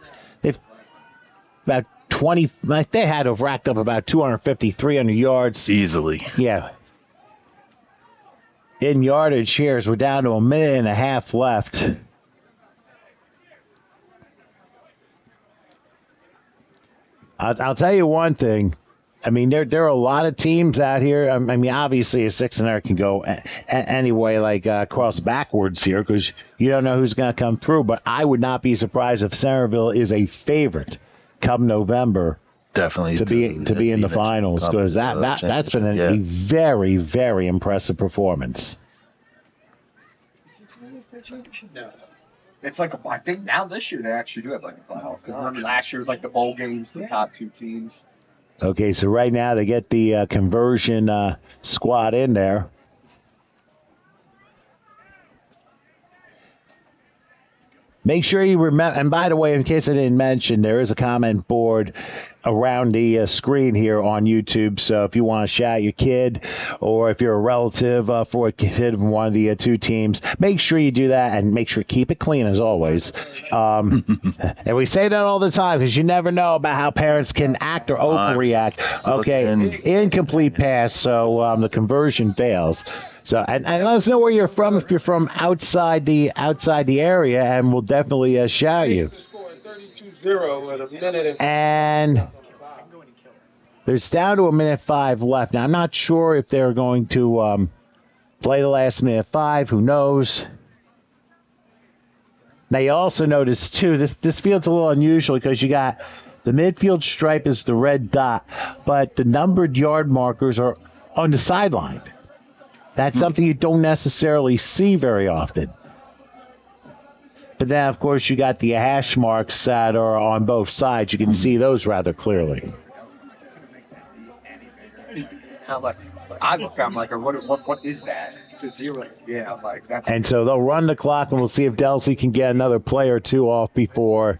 20, like they had to have racked up about 250, 300 yards. Easily. Yeah. In yardage here, we're down to a minute and a half left. I'll tell you one thing. I mean, there are a lot of teams out here. I mean, obviously, a 6-0 can go any way, like cross backwards here, because you don't know who's going to come through. But I would not be surprised if Centerville is a favorite come November. Definitely to be in the finals, because that's been a very, very impressive performance. No. It's like I think now this year they actually do have like a playoff. Because remember last year was like the bowl games, the top 2 teams. Okay, so right now they get the conversion squad in there. Make sure you remember, and by the way, in case I didn't mention, there is a comment board around the screen here on YouTube. So if you want to shout your kid, or if you're a relative for a kid from one of the 2 teams, make sure you do that, and make sure keep it clean as always. And we say that all the time because you never know about how parents can act or overreact. Okay, incomplete pass, so the conversion fails. So and let us know where you're from if you're from outside the area, and we'll definitely shout you. And there's down to a minute 5 left. Now I'm not sure if they're going to play the last minute 5. Who knows? Now you also notice too, this field's a little unusual because you got the midfield stripe is the red dot, but the numbered yard markers are on the sideline. That's something you don't necessarily see very often. But then, of course, you got the hash marks that are on both sides. You can see those rather clearly. I looked, I'm like, what is that? It's a 0. Yeah, I'm like, that's. And so they'll run the clock, and we'll see if Delsea can get another play or 2 off before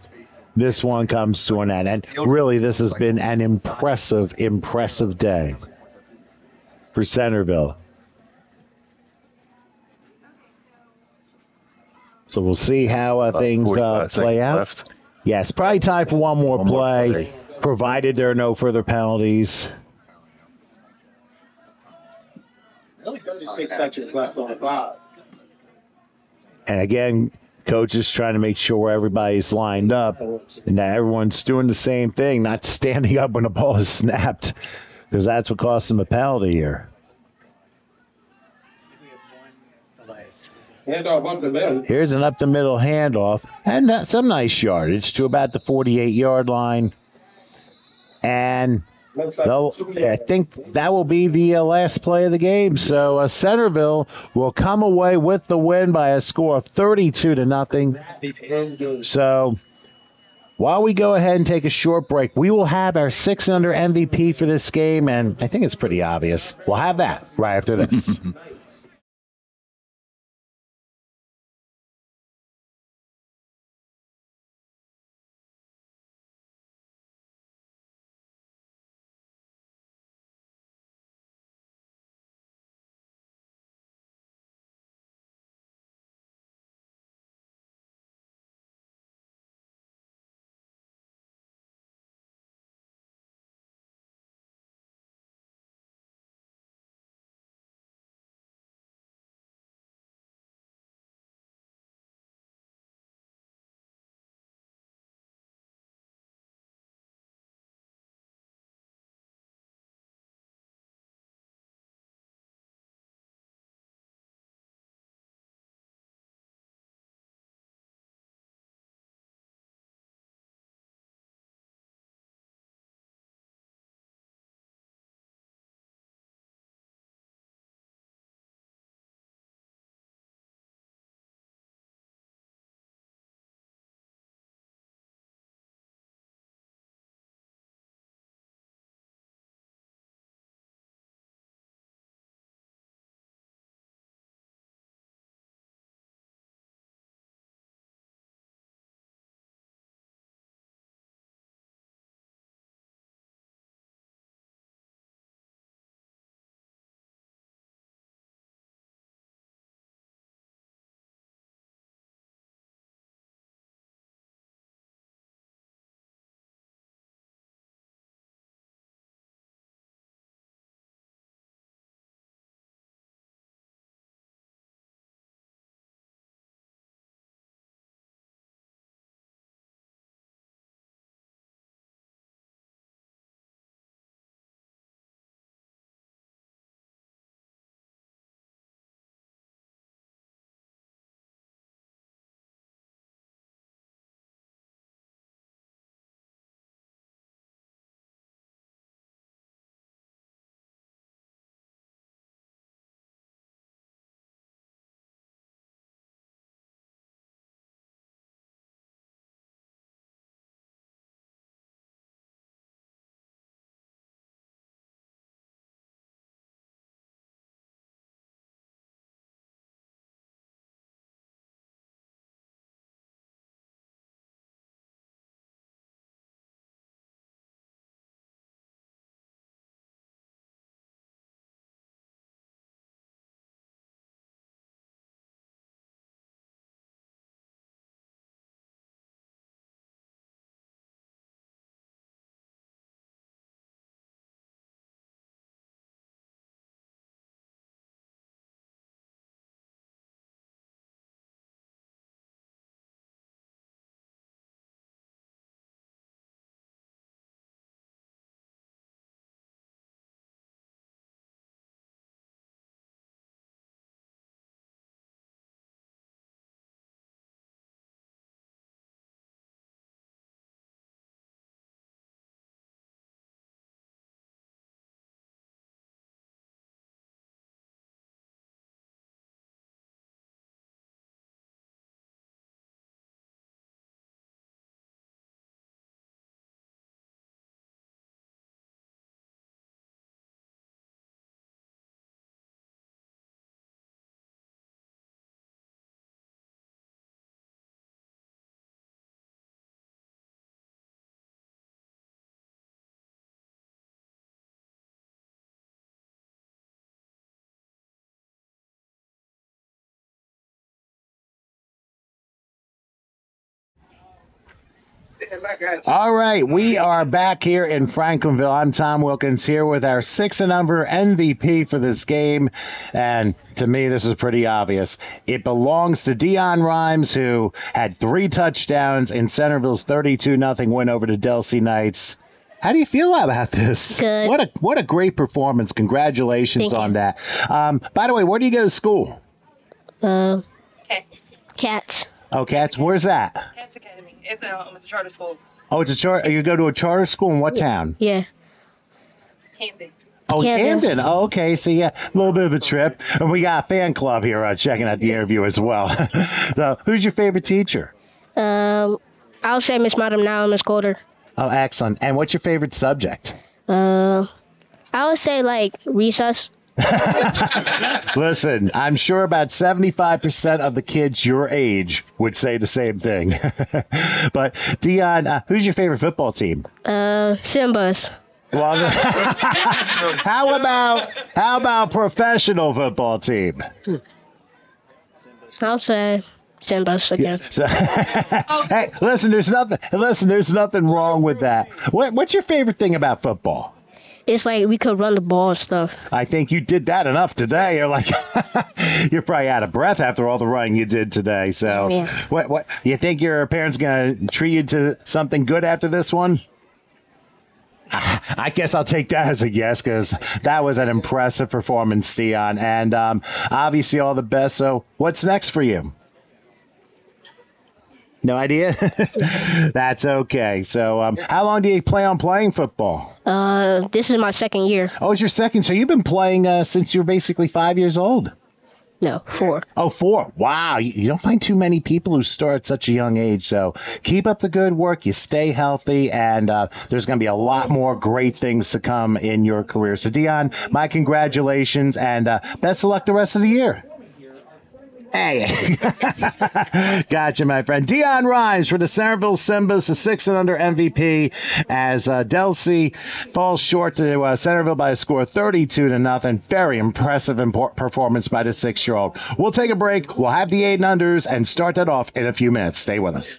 this one comes to an end. And really, this has been an impressive day for Centerville. So we'll see how things play out. Left. Yes, probably time for one more play, provided there are no further penalties. Only 36 seconds left on the clock. And again, coach is trying to make sure everybody's lined up and that everyone's doing the same thing, not standing up when the ball is snapped, because that's what costs them a penalty here. Handoff up the middle. Here's an up the middle handoff, and some nice yardage to about the 48-yard line. And I think that will be the last play of the game. So Centerville will come away with the win by a score of 32-0. So while we go ahead and take a short break, we will have our 6-under MVP for this game, and I think it's pretty obvious. We'll have that right after this. All right, we are back here in Franklinville. I'm Tom Wilkins here with our 6 and under MVP for this game. And to me, this is pretty obvious. It belongs to Dion Rhymes, who had 3 touchdowns in Centerville's 32-0 win over the Delsea Knights. How do you feel about this? Good. What a great performance. Congratulations on that. By the way, where do you go to school? Cats. Oh, Cats. Where's that? Cats Academy. It's a charter school. Oh, it's a charter. You go to a charter school in what town? Yeah. Camden. Oh, Camden. Camden. Oh, okay. So, yeah, a little bit of a trip. And we got a fan club here checking out the interview as well. So, who's your favorite teacher? I'll say Miss Madam now and Miss Golder. Oh, excellent. And what's your favorite subject? I would say like recess. Listen, I'm sure about 75% of the kids your age would say the same thing. But, Dion, who's your favorite football team? Simba's. Well, how about professional football team? I'll say Simba's again. So, hey, listen, there's nothing wrong with that. What's your favorite thing about football? It's like we could run the ball and stuff. I think you did that enough today. You're like, you're probably out of breath after all the running you did today. So, Yeah. What? You think your parents gonna treat you to something good after this one? I guess I'll take that as a yes, because that was an impressive performance, Dion, and obviously all the best. So, what's next for you? No idea? That's okay. So, how long do you plan on playing football? This is my second year. Oh, it's your second. So you've been playing since you were basically 5 years old. No, 4. Oh, 4. Wow. You don't find too many people who start at such a young age. So keep up the good work. You stay healthy, and there's going to be a lot more great things to come in your career. So, Dion, my congratulations, and best of luck the rest of the year. Hey. Gotcha, my friend. Dion Rhymes for the Centerville Simbas, the 6 and under MVP, as Delsea falls short to Centerville by a score of 32-0. Very impressive performance by the 6-year-old. We'll take a break. We'll have the 8 and unders and start that off in a few minutes. Stay with us.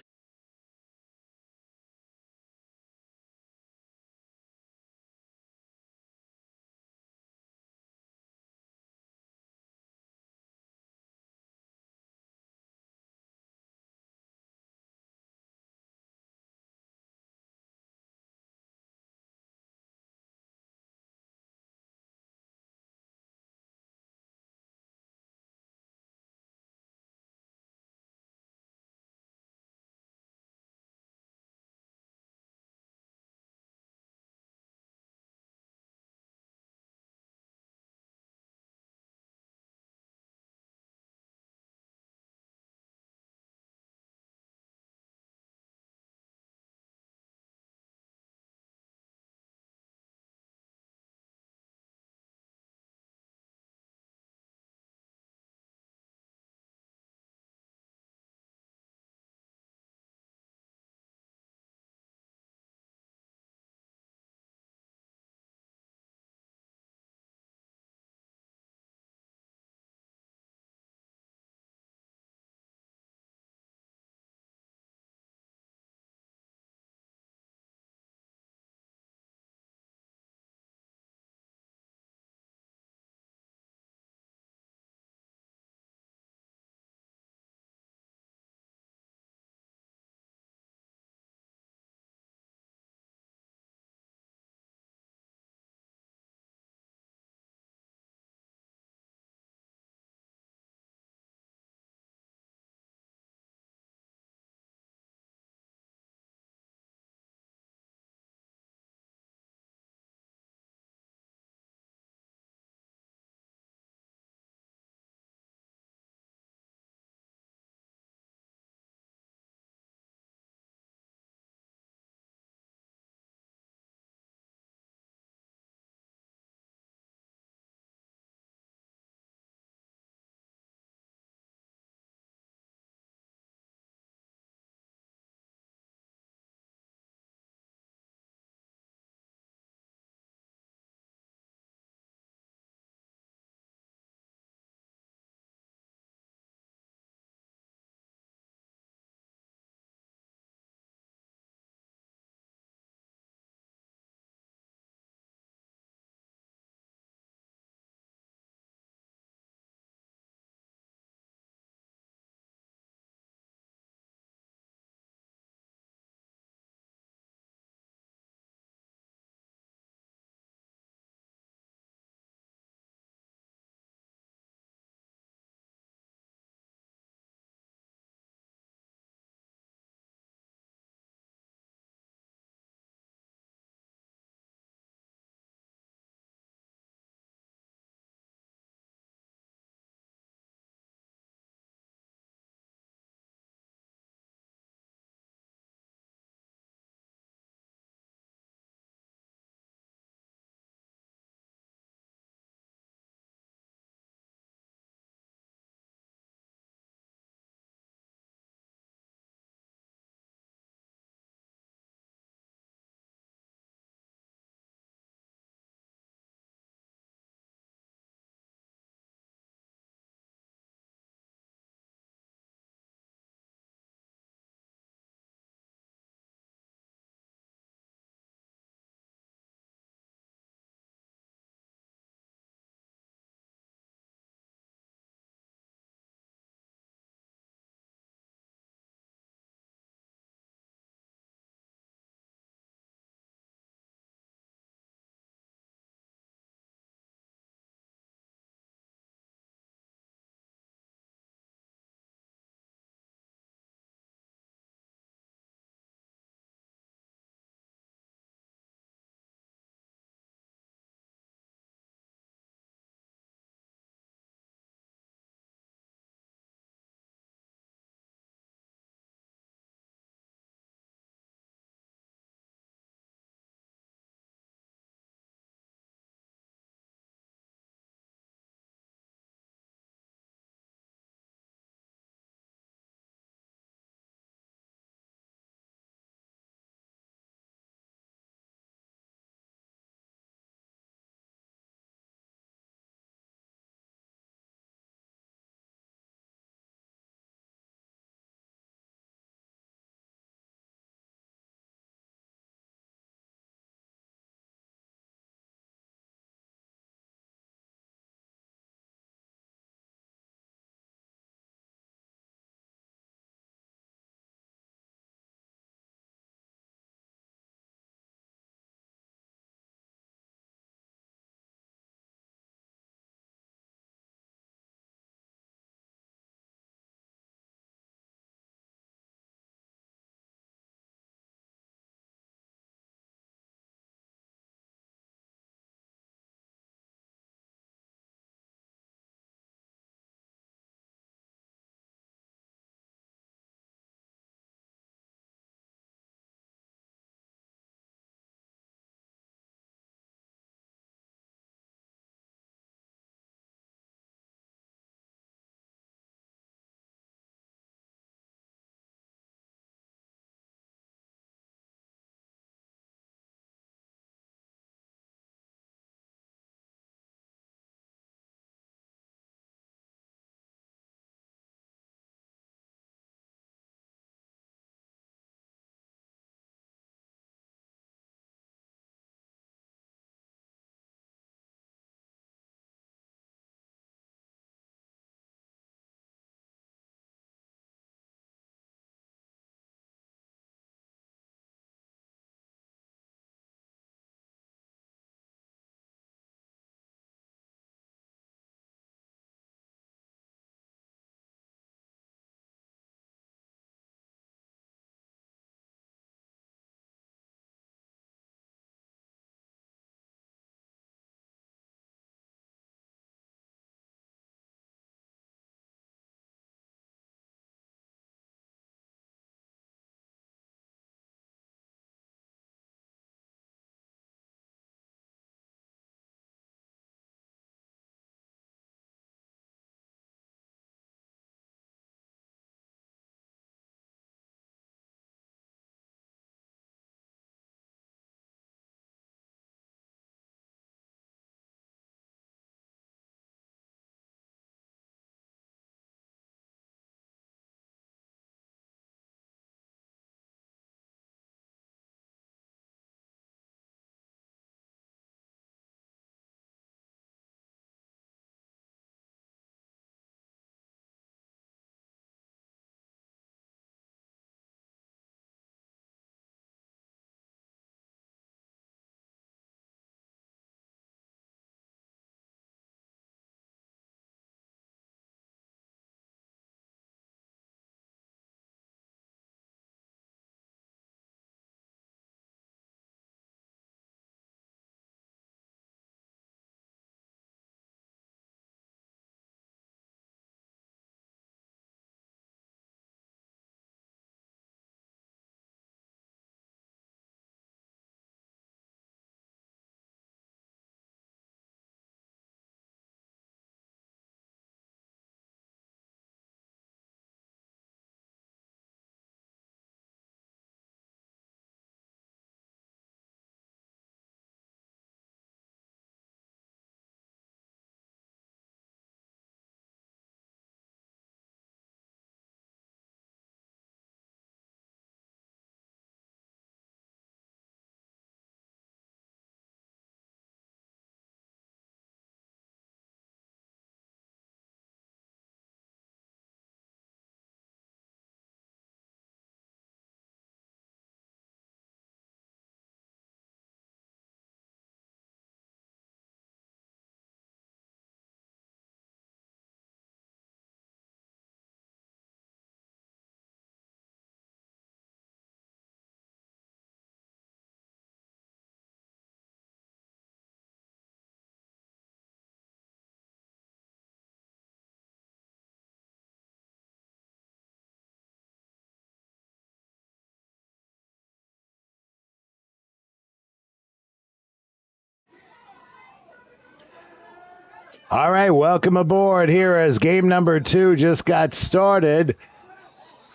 All right, welcome aboard here as game number 2 just got started.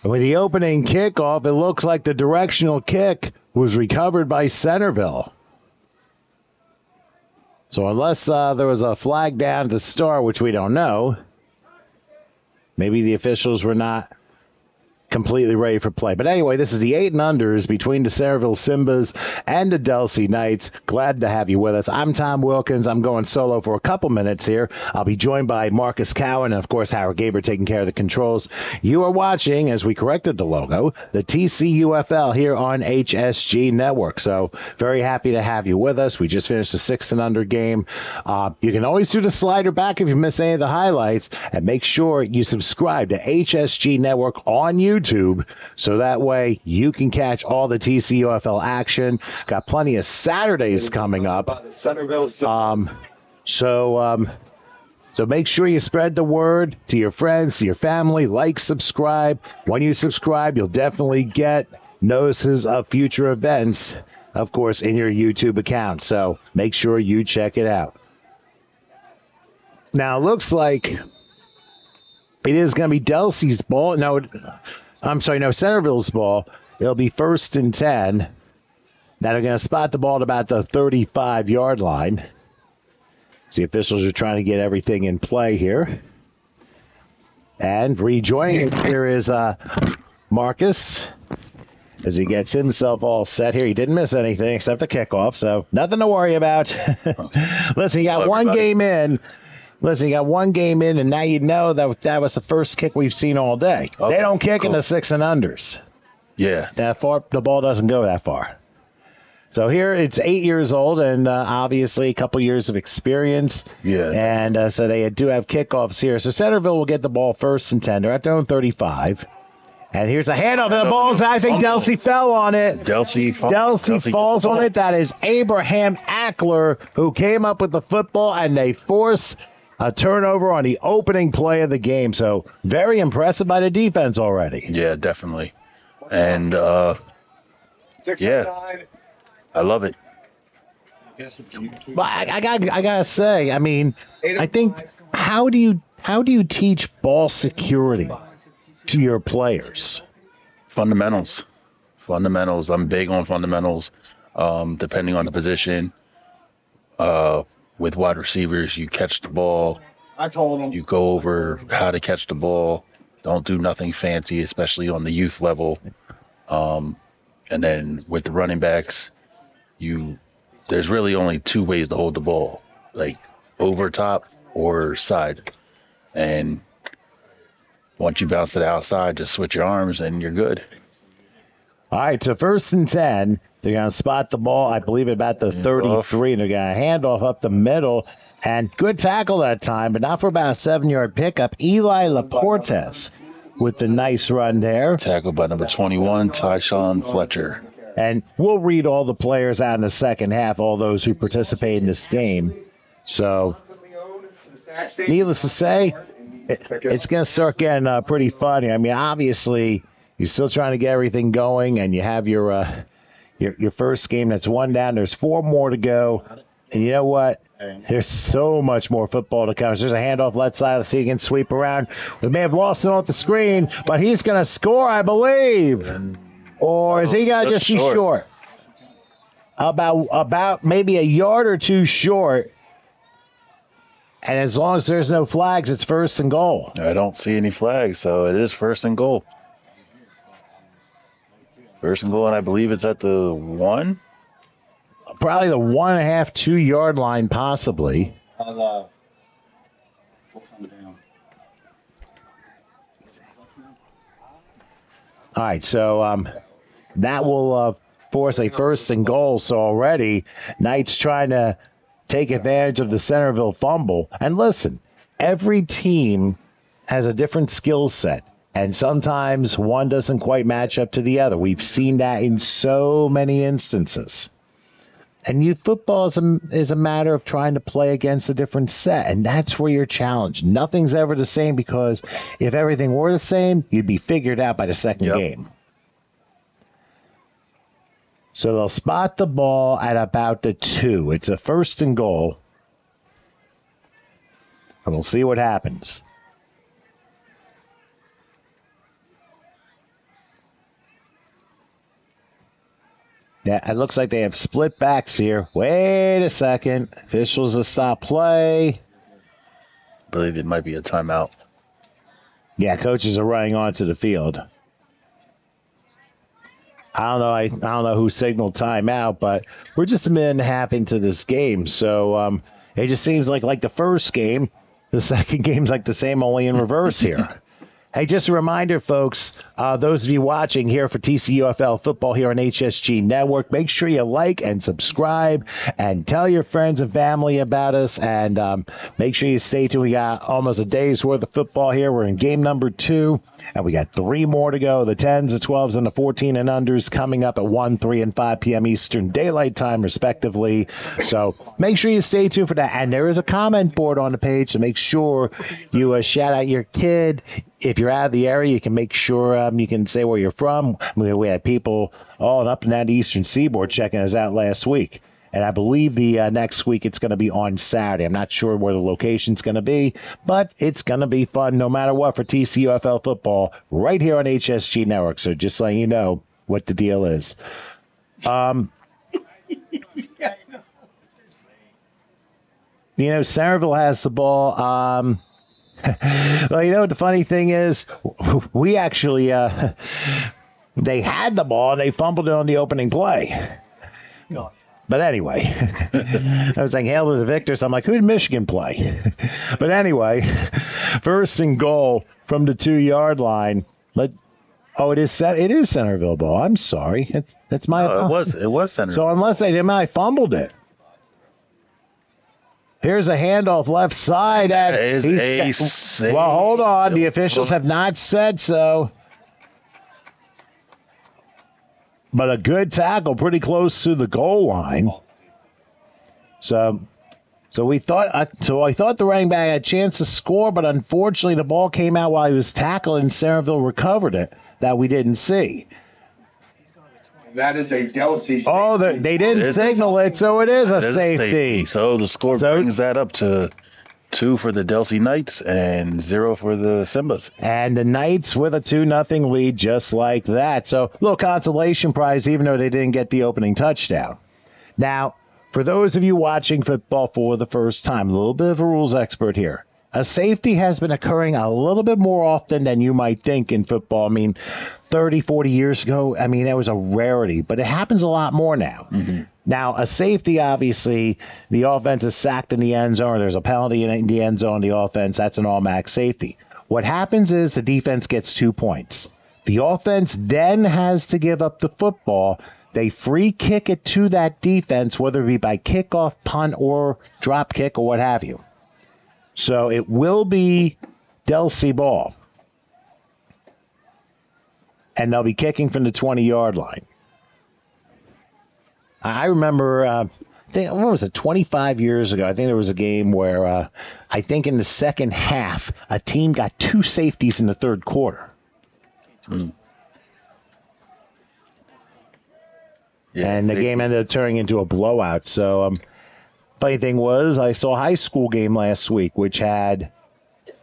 With the opening kickoff, it looks like the directional kick was recovered by Centerville. So unless there was a flag down at the start, which we don't know, maybe the officials were not completely ready for play. But anyway, this is the 8 and unders between the Centerville Simbas and the Delsea Knights. Glad to have you with us. I'm Tom Wilkins. I'm going solo for a couple minutes here. I'll be joined by Marcus Cowan and, of course, Howard Gaber taking care of the controls. You are watching, as we corrected the logo, the TCUFL here on HSG Network. So very happy to have you with us. We just finished the 6 and under game. You can always do the slider back if you miss any of the highlights. And make sure you subscribe to HSG Network on YouTube, so that way you can catch all the TCUFL action. Got plenty of Saturdays coming up. So make sure you spread the word to your friends, to your family. Like, subscribe. When you subscribe, you'll definitely get notices of future events, of course, in your YouTube account. So make sure you check it out. Now, it looks like it is going to be Delsea's ball. Centerville's ball. It'll be 1st and 10. Now they're going to spot the ball at about the 35-yard line. The officials are trying to get everything in play here. And rejoining us here is Marcus, as he gets himself all set here. He didn't miss anything except the kickoff, so nothing to worry about. Listen, you got one game in. And now you know that was the first kick we've seen all day. Okay, they don't kick in the 6 and unders. Yeah. That far, the ball doesn't go that far. So here it's 8 years old and obviously a couple years of experience. Yeah. And so they do have kickoffs here. So Centerville will get the ball 1st and 10. They're at their own 35. And here's a handoff, and the ball's, I think Delsea fell on it. Delsea falls on it. That is Abraham Ackler who came up with the football, and they force a turnover on the opening play of the game. So very impressive by the defense already. Yeah, definitely. And, I love it. But I gotta say, I mean, I think how do you teach ball security to your players? Fundamentals. I'm big on fundamentals. Depending on the position, with wide receivers, you catch the ball. I told him. You go over how to catch the ball. Don't do nothing fancy, especially on the youth level. And then with the running backs, there's really only 2 ways to hold the ball, like over top or side. And once you bounce to the outside, just switch your arms and you're good. All right, so 1st and 10. They're going to spot the ball, I believe, about the 33, and they're going to hand off up the middle. And good tackle that time, but not for about a 7-yard pickup. Eli Laportes with the nice run there. Tackled by number 21, Tyshawn Fletcher. And we'll read all the players out in the second half, all those who participate in this game. So, needless to say, it's going to start getting pretty funny. I mean, obviously, you're still trying to get everything going, and you have your first game that's 1 down. There's 4 more to go. And you know what? There's so much more football to come. There's a handoff left side. Let's see if he can sweep around. We may have lost it off the screen, but he's going to score, I believe. Or is he going to just be short? About maybe a yard or 2 short. And as long as there's no flags, it's 1st and goal. I don't see any flags, so it is 1st and goal. 1st and goal, and I believe it's at the 1. Probably the 1.5, 2-yard line, possibly. All right, so that will force a 1st and goal. So already, Knights trying to take advantage of the Centerville fumble. And listen, every team has a different skill set. And sometimes one doesn't quite match up to the other. We've seen that in so many instances. And youth football is a matter of trying to play against a different set. And that's where you're challenged. Nothing's ever the same, because if everything were the same, you'd be figured out by the second game. So they'll spot the ball at about the 2. It's a 1st and goal. And we'll see what happens. Yeah, it looks like they have split backs here. Wait a second. Officials a stop play. I believe it might be a timeout. Yeah, coaches are running onto the field. I don't know who signaled timeout, but we're just a minute and a half into this game. So it just seems like the first game, the second game's like the same, only in reverse here. Hey, just a reminder, folks, those of you watching here for TCUFL football here on HSG Network, make sure you like and subscribe and tell your friends and family about us. And make sure you stay tuned. We got almost a day's worth of football here. We're in game number 2, and we got 3 more to go. The 10s, the 12s, and the 14 and unders coming up at 1, 3, and 5 p.m. Eastern Daylight Time, respectively. So make sure you stay tuned for that. And there is a comment board on the page, so make sure you shout out your kid. If you're out of the area, you can make sure you can say where you're from. We had people all up and down the Eastern Seaboard checking us out last week. And I believe the next week it's going to be on Saturday. I'm not sure where the location's going to be, but it's going to be fun no matter what for TCUFL football right here on HSG Network. So just letting you know what the deal is. Centerville has the ball. Well, you know what the funny thing is? We actually, they had the ball and they fumbled it on the opening play. But anyway, I was saying, hail to the victor. So I'm like, who did Michigan play? But anyway, first and goal from the 2-yard line. It is Centerville ball. I'm sorry. It's my. It was Centerville. So unless they didn't, I fumbled it. Here's a handoff left side. Well, hold on. The officials have not said so. But a good tackle pretty close to the goal line. So I thought the running back had a chance to score, but unfortunately the ball came out while he was tackled and Centerville recovered it that we didn't see. That is a Delsea. Oh, they didn't signal it, so it is a safety. So the score brings that up to 2 for the Delsea Knights and 0 for the Simbas. And the Knights with a 2-0 lead just like that. So a little consolation prize, even though they didn't get the opening touchdown. Now, for those of you watching football for the first time, a little bit of a rules expert here. A safety has been occurring a little bit more often than you might think in football. I mean, 30, 40 years ago, that was a rarity, but it happens a lot more now. Mm-hmm. Now, a safety, obviously, the offense is sacked in the end zone, or there's a penalty in the end zone, the offense, that's an automatic safety. What happens is the defense gets 2 points. The offense then has to give up the football. They free kick it to that defense, whether it be by kickoff, punt, or drop kick, or what have you. So it will be Delsea ball. And they'll be kicking from the 20-yard line. I remember, 25 years ago, I think there was a game where I think in the second half, a team got 2 safeties in the third quarter. Mm. Yeah, and the game ended up turning into a blowout. So, funny thing was, I saw a high school game last week, which had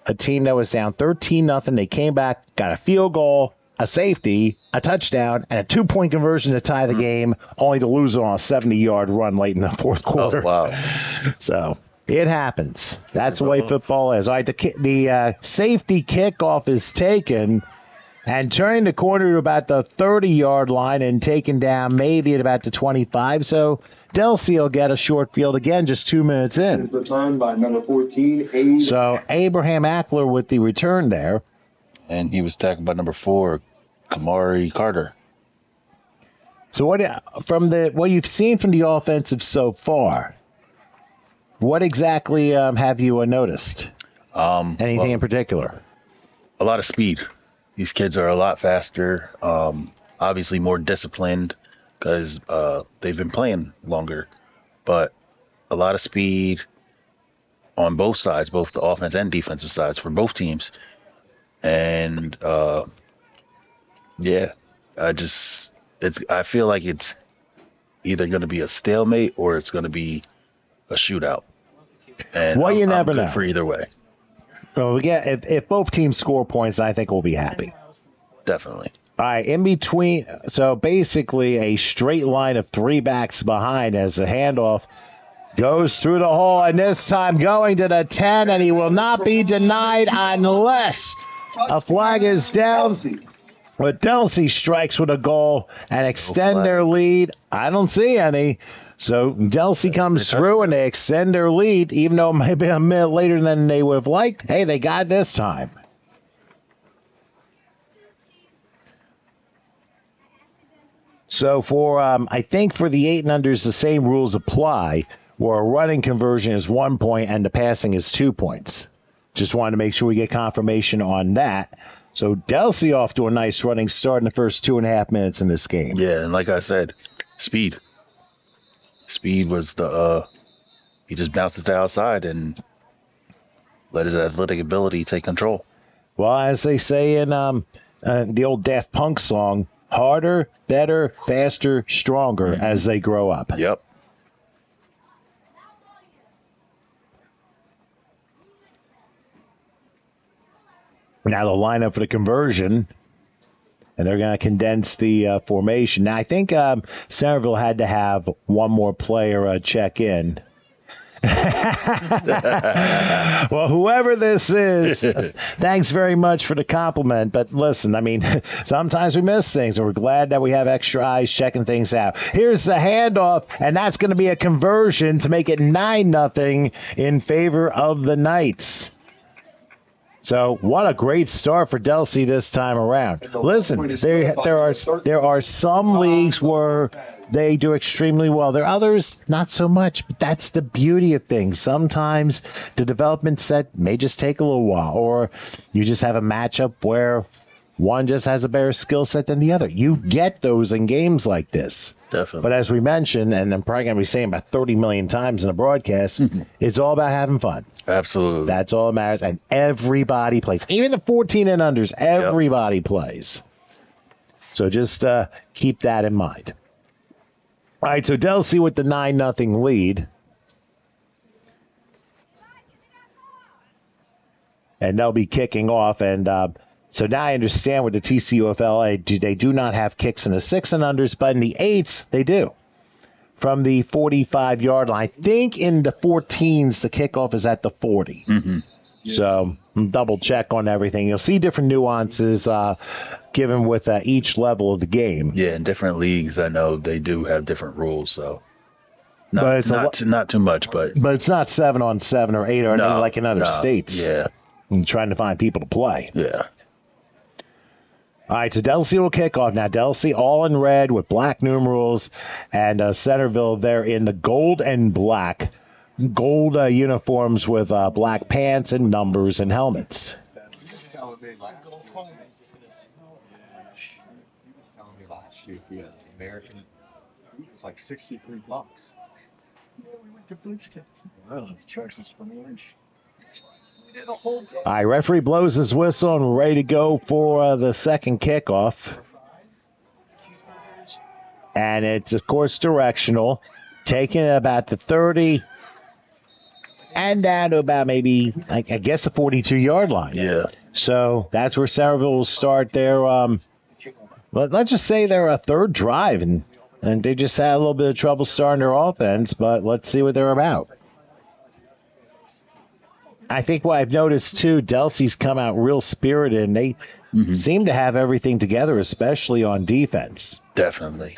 a team that was down 13-0. They came back, got a field goal, a safety, a touchdown, and a 2-point conversion to tie the game, only to lose it on a 70-yard run late in the fourth quarter. Oh, wow. So it happens. That's the way football is. All right, the safety kickoff is taken and turning the corner to about the 30-yard line and taken down maybe at about the 25. So Delsea will get a short field again just 2 minutes in. Returned by number 14, So Abraham Ackler with the return there. And he was tackled by number 4, Kamari Carter. So what you've seen from the offensive so far, what exactly have you noticed? Anything in particular? A lot of speed. These kids are a lot faster, obviously more disciplined because they've been playing longer. But a lot of speed on both sides, both the offense and defensive sides for both teams. And I feel like it's either going to be a stalemate or it's going to be a shootout. And you never I'm good know for either way. Well, we get if both teams score points, I think we'll be happy. Definitely. All right, in between, so basically a straight line of 3 backs behind as the handoff goes through the hole, and this time going to the 10, and he will not be denied unless a flag is down. But Delsea strikes with a goal and extend their lead. I don't see any. So Delsea comes through and they extend their lead, even though it might be a minute later than they would have liked. Hey, they got it this time. So for I think for the 8 and unders, the same rules apply, where a running conversion is 1 point and the passing is 2 points. Just wanted to make sure we get confirmation on that. So Delsea off to a nice running start in the first 2.5 minutes in this game. Yeah, and like I said, speed. Speed was he just bounced it to the outside and let his athletic ability take control. Well, as they say in the old Daft Punk song, harder, better, faster, stronger as they grow up. Yep. Now the lineup for the conversion, and they're going to condense the formation. Now I think Centerville had to have one more player check in. Well, whoever this is, thanks very much for the compliment. But listen, I mean, sometimes we miss things, and we're glad that we have extra eyes checking things out. Here's the handoff, and that's going to be a conversion to make it 9-0 in favor of the Knights. So what a great start for Delsea this time around. Listen, there are some leagues where they do extremely well. There are others not so much, but that's the beauty of things. Sometimes the development set may just take a little while, or you just have a matchup where one just has a better skill set than the other. You get those in games like this. Definitely. But as we mentioned, and I'm probably going to be saying about 30 million times in a broadcast, it's all about having fun. Absolutely. That's all that matters. And everybody plays. Even the 14 and unders, everybody plays. So just keep that in mind. All right, so Delsea with the 9-0 lead. And they'll be kicking off. And so now I understand with the TCUFL, they do not have kicks in the 6 and unders, but in the 8s, they do. From the 45-yard line. I think in the 14s, the kickoff is at the 40. Mm-hmm. So double check on everything. You'll see different nuances given with each level of the game. Yeah, in different leagues, I know they do have different rules. So not too much, but it's not 7-on-7 or 8 or anything like in other states. Yeah, and trying to find people to play. Yeah. All right, so Delsea will kick off. Now, Delsea all in red with black numerals, and Centerville, they're in the gold and black. Gold uniforms with black pants and numbers and helmets. American food was like $63. Yeah, we went to Blueston. Wow, the charge was from lunch. All right, referee blows his whistle and we're ready to go for the second kickoff. And it's, of course, directional. Taking it about the 30 and down to about maybe, I guess, the 42-yard line. Yeah. So that's where Centerville will start their, let's just say they're a third drive. And they just had a little bit of trouble starting their offense, but let's see what they're about. I think what I've noticed, too, Delsea's come out real spirited, and they seem to have everything together, especially on defense. Definitely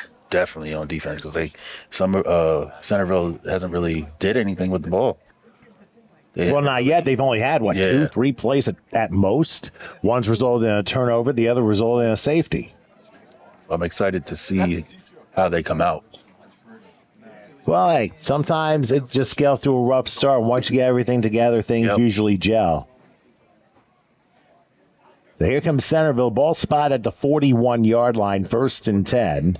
on defense, because Centerville hasn't really did anything with the ball. Well, not yet. They've only had, 2-3 plays at most. One's resulted in a turnover. The other resulted in a safety. I'm excited to see how they come out. Well, hey, sometimes it just gets through a rough start. And once you get everything together, things usually gel. So here comes Centerville. Ball spot at the 41-yard line, 1st and 10.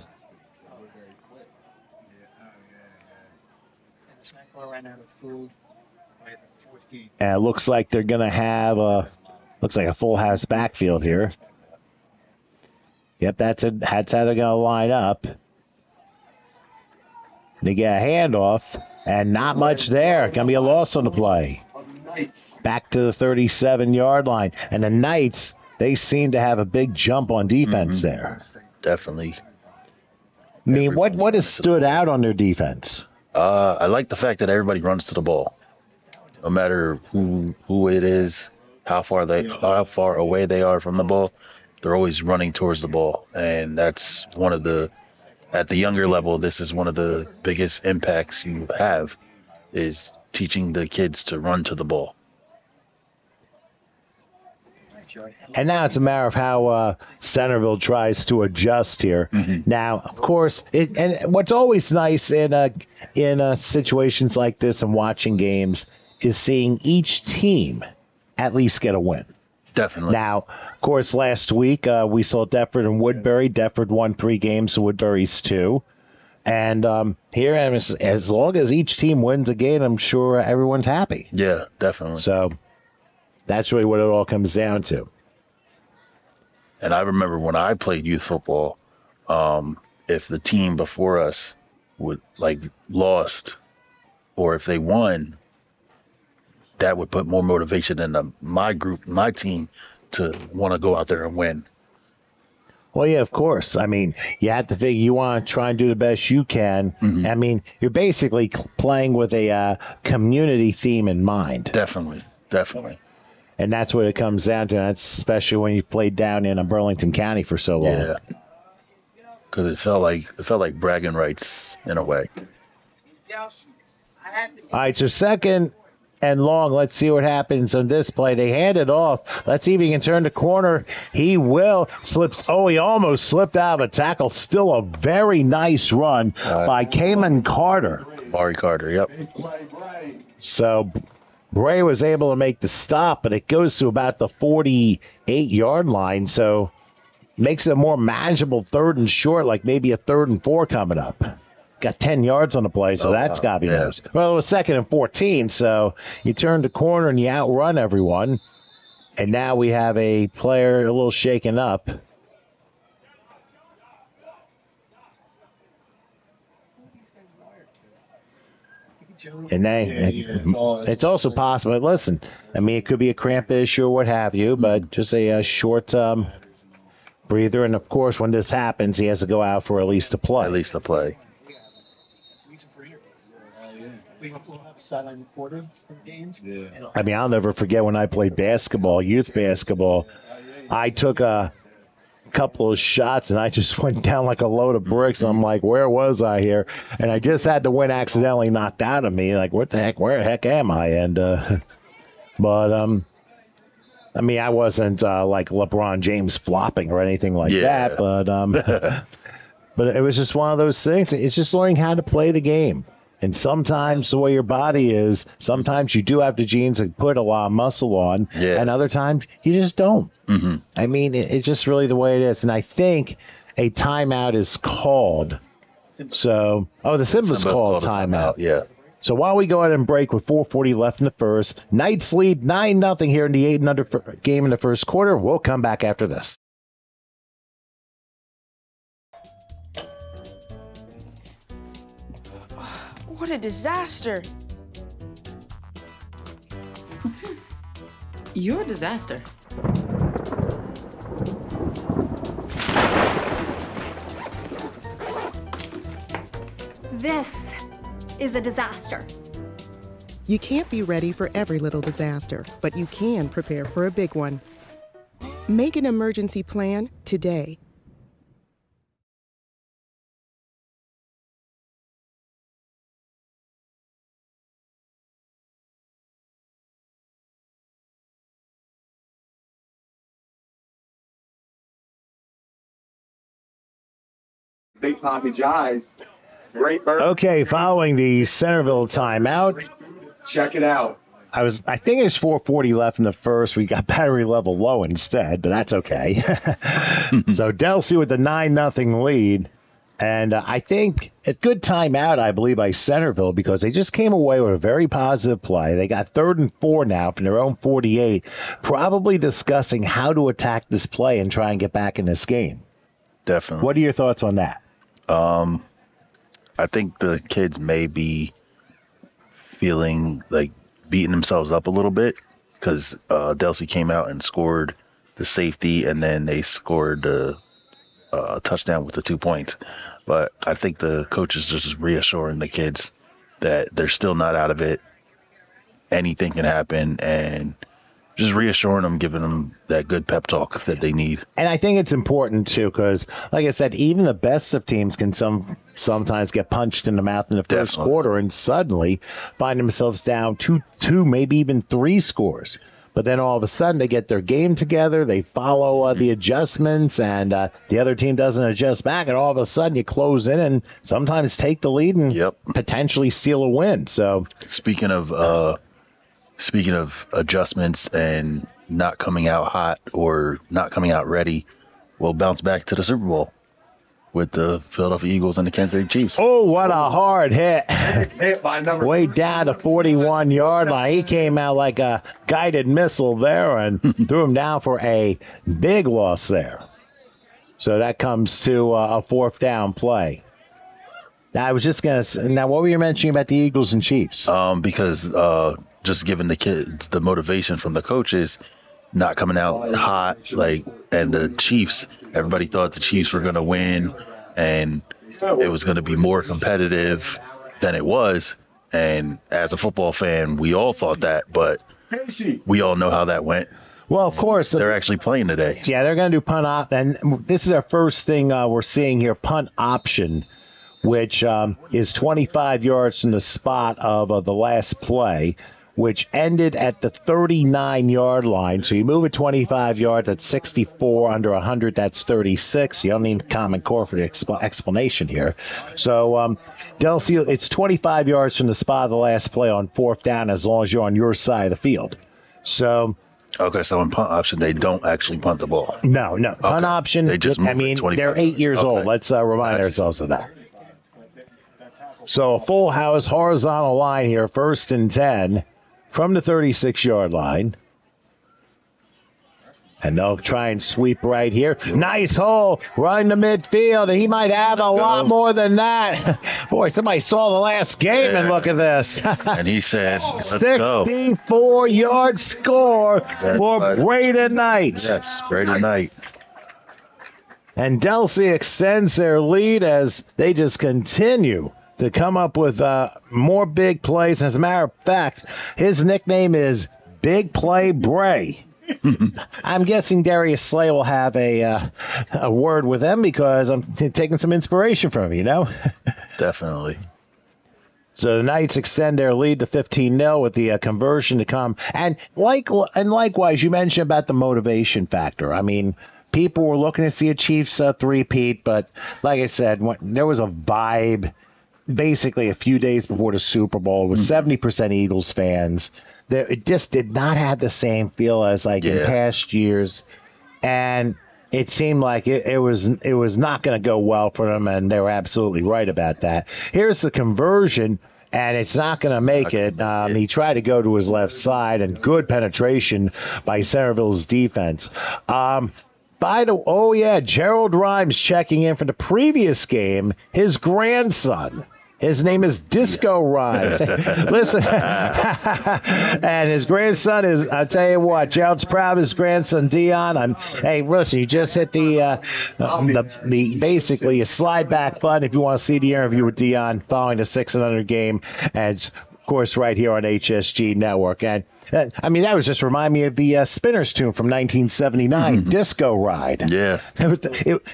And it looks like they're going to have a full house backfield here. Yep, that's how they're going to line up. They get a handoff, and not much there. Going to be a loss on the play. back to the 37-yard line. And the Knights, they seem to have a big jump on defense there. Definitely. I mean, what has stood out on their defense? I like the fact that everybody runs to the ball, no matter who it is, how far away they are from the ball. They're always running towards the ball, and that's at the younger level, this is one of the biggest impacts you have, is teaching the kids to run to the ball. And now it's a matter of how Centerville tries to adjust here. Now, of course, and what's always nice in situations like this and watching games is seeing each team at least get a win. Definitely. Now, of course, last week we saw Deptford and Woodbury. Deptford won 3 games, so Woodbury's 2. And here, as long as each team wins a game, I'm sure everyone's happy. Yeah, definitely. So that's really what it all comes down to. And I remember when I played youth football, if the team before us would lost, or if they won, that would put more motivation in my team to want to go out there and win. Well, yeah, of course. I mean, you have to figure you want to try and do the best you can. I mean, you're basically playing with a community theme in mind. Definitely. And that's what it comes down to. That's especially when you played down in Burlington County for so long. Yeah. Because it felt like bragging rights in a way. All right, so 2nd and long. Let's see what happens on this play. They hand it off. Let's see if he can turn the corner. He will. Slips. Oh, he almost slipped out of a tackle. Still a very nice run by Cayman Carter. Mari Carter, yep. So Bray was able to make the stop, but it goes to about the 48-yard line. So makes it a more manageable 3rd and short, like maybe a 3rd and 4 coming up. Got 10 yards on the play, so that's got to be nice. Well, it was 2nd and 14, so you turn the corner and you outrun everyone. And now we have a player a little shaken up. And it's also possible. Listen, I mean, it could be a cramp issue or what have you, but just a short breather. And, of course, when this happens, he has to go out for at least a play. I mean, I'll never forget when I played basketball, youth basketball. I took a couple of shots and I just went down like a load of bricks. I'm like, where was I here? And I just had the wind accidentally knocked out of me. Like, what the heck? Where the heck am I? And but I mean, I wasn't like LeBron James flopping or anything like that. But it was just one of those things. It's just learning how to play the game. And sometimes the way your body is, sometimes you do have the genes that put a lot of muscle on, and other times you just don't. I mean, it's just really the way it is. And I think a timeout is called. So, the Simba's called timeout. Yeah. So while we go ahead and break with 4:40 left in the first, Knights lead 9-0 here in the 8-0 game in the first quarter. We'll come back after this. What a disaster. You're a disaster. This is a disaster. You can't be ready for every little disaster, but you can prepare for a big one. Make an emergency plan today. Big Poppy Jais. Great bird. Okay, following the Centerville timeout. Check it out. I think it's 4:40 left in the first. We got battery level low instead, but that's okay. So Delsea with the 9-0 lead. And I think a good timeout, I believe, by Centerville because they just came away with a very positive play. They got 3rd and 4 now from their own 48, probably discussing how to attack this play and try and get back in this game. Definitely. What are your thoughts on that? I think the kids may be feeling like beating themselves up a little bit because Delsea came out and scored the safety, and then they scored the touchdown with the 2 points. But I think the coach is just reassuring the kids that they're still not out of it. Anything can happen, and just reassuring them, giving them that good pep talk that they need. And I think it's important, too, because, like I said, even the best of teams can sometimes get punched in the mouth in the first quarter and suddenly find themselves down two, maybe even 3 scores. But then all of a sudden they get their game together, they follow the adjustments, and the other team doesn't adjust back, and all of a sudden you close in and sometimes take the lead and potentially steal a win. So speaking of adjustments and not coming out hot or not coming out ready, we'll bounce back to the Super Bowl with the Philadelphia Eagles and the Kansas City Chiefs. Oh, what a hard hit. Way down to 41-yard line. He came out like a guided missile there and threw him down for a big loss there. So that comes to a 4th down play. Now, I was just going to – now, what were you mentioning about the Eagles and Chiefs? Because just giving the kids the motivation from the coaches – not coming out hot, and the Chiefs, everybody thought the Chiefs were going to win, and it was going to be more competitive than it was. And as a football fan, we all thought that, but we all know how that went. Well, of course. They're actually playing today. Yeah, they're going to do punt op, and this is our first thing we're seeing here, punt option, which is 25 yards from the spot of the last play, which ended at the 39-yard line. So you move it 25 yards, that's 64. Under 100, that's 36. You don't need Common Core for the explanation here. So Delsea, it's 25 yards from the spot of the last play on 4th down as long as you're on your side of the field. So okay, so in punt option, they don't actually punt the ball. No. Okay. Punt option, they just they're 8 years old. Let's remind ourselves of that. So a full house horizontal line here, 1st and 10. From the 36-yard line. And they'll try and sweep right here. Nice hole, run to midfield, and he might have a lot more than that. Boy, somebody saw the last game and look at this. And he said, let's go. 64-yard score for Braden Knight. Yes, Braden Knight. And Delsea extends their lead as they just continue to come up with more big plays. As a matter of fact, his nickname is Big Play Bray. I'm guessing Darius Slay will have a word with him because I'm taking some inspiration from him, you know? Definitely. So the Knights extend their lead to 15-0 with the conversion to come. And likewise, you mentioned about the motivation factor. I mean, people were looking to see a Chiefs three-peat, but like I said, there was a vibe basically a few days before the Super Bowl with 70% Eagles fans. It just did not have the same feel as in past years, and it seemed like it was not going to go well for them, and they were absolutely right about that. Here's the conversion, and it's not going to make it. He tried to go to his left side, and good penetration by Centerville's defense. Gerald Rhymes checking in for the previous game. His grandson. His name is Disco Rhymes. Listen, and his grandson is, I'll tell you what, Gerald's proud of his grandson, Dion. And hey, listen, you just hit the basically a slide back button if you want to see the interview with Dion following the 6-0 game. And it's, of course, right here on HSG Network. And that was just remind me of the Spinners tune from 1979, Disco Ride. Yeah.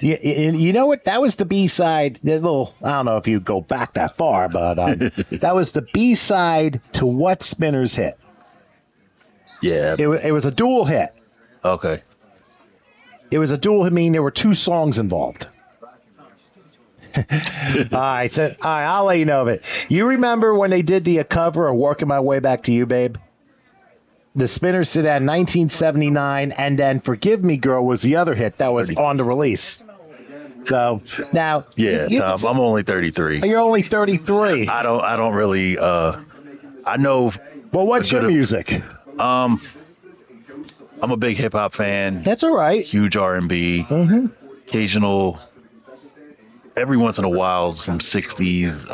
You know what? That was the B-side. I don't know if you go back that far, but that was the B-side to what Spinners hit. Yeah. It was a dual hit. Okay. It was a dual hit, meaning there were 2 songs involved. All right, I'll let you know of it. You remember when they did the cover of Working My Way Back to You, Babe? The Spinners did that in 1979, and then Forgive Me Girl was the other hit that was on the release. So, now... Yeah, Tom, I'm only 33. You're only 33. I don't really... I know... Well, what's your music? I'm a big hip-hop fan. That's all right. Huge R&B. Occasional... Every once in a while, some 60s.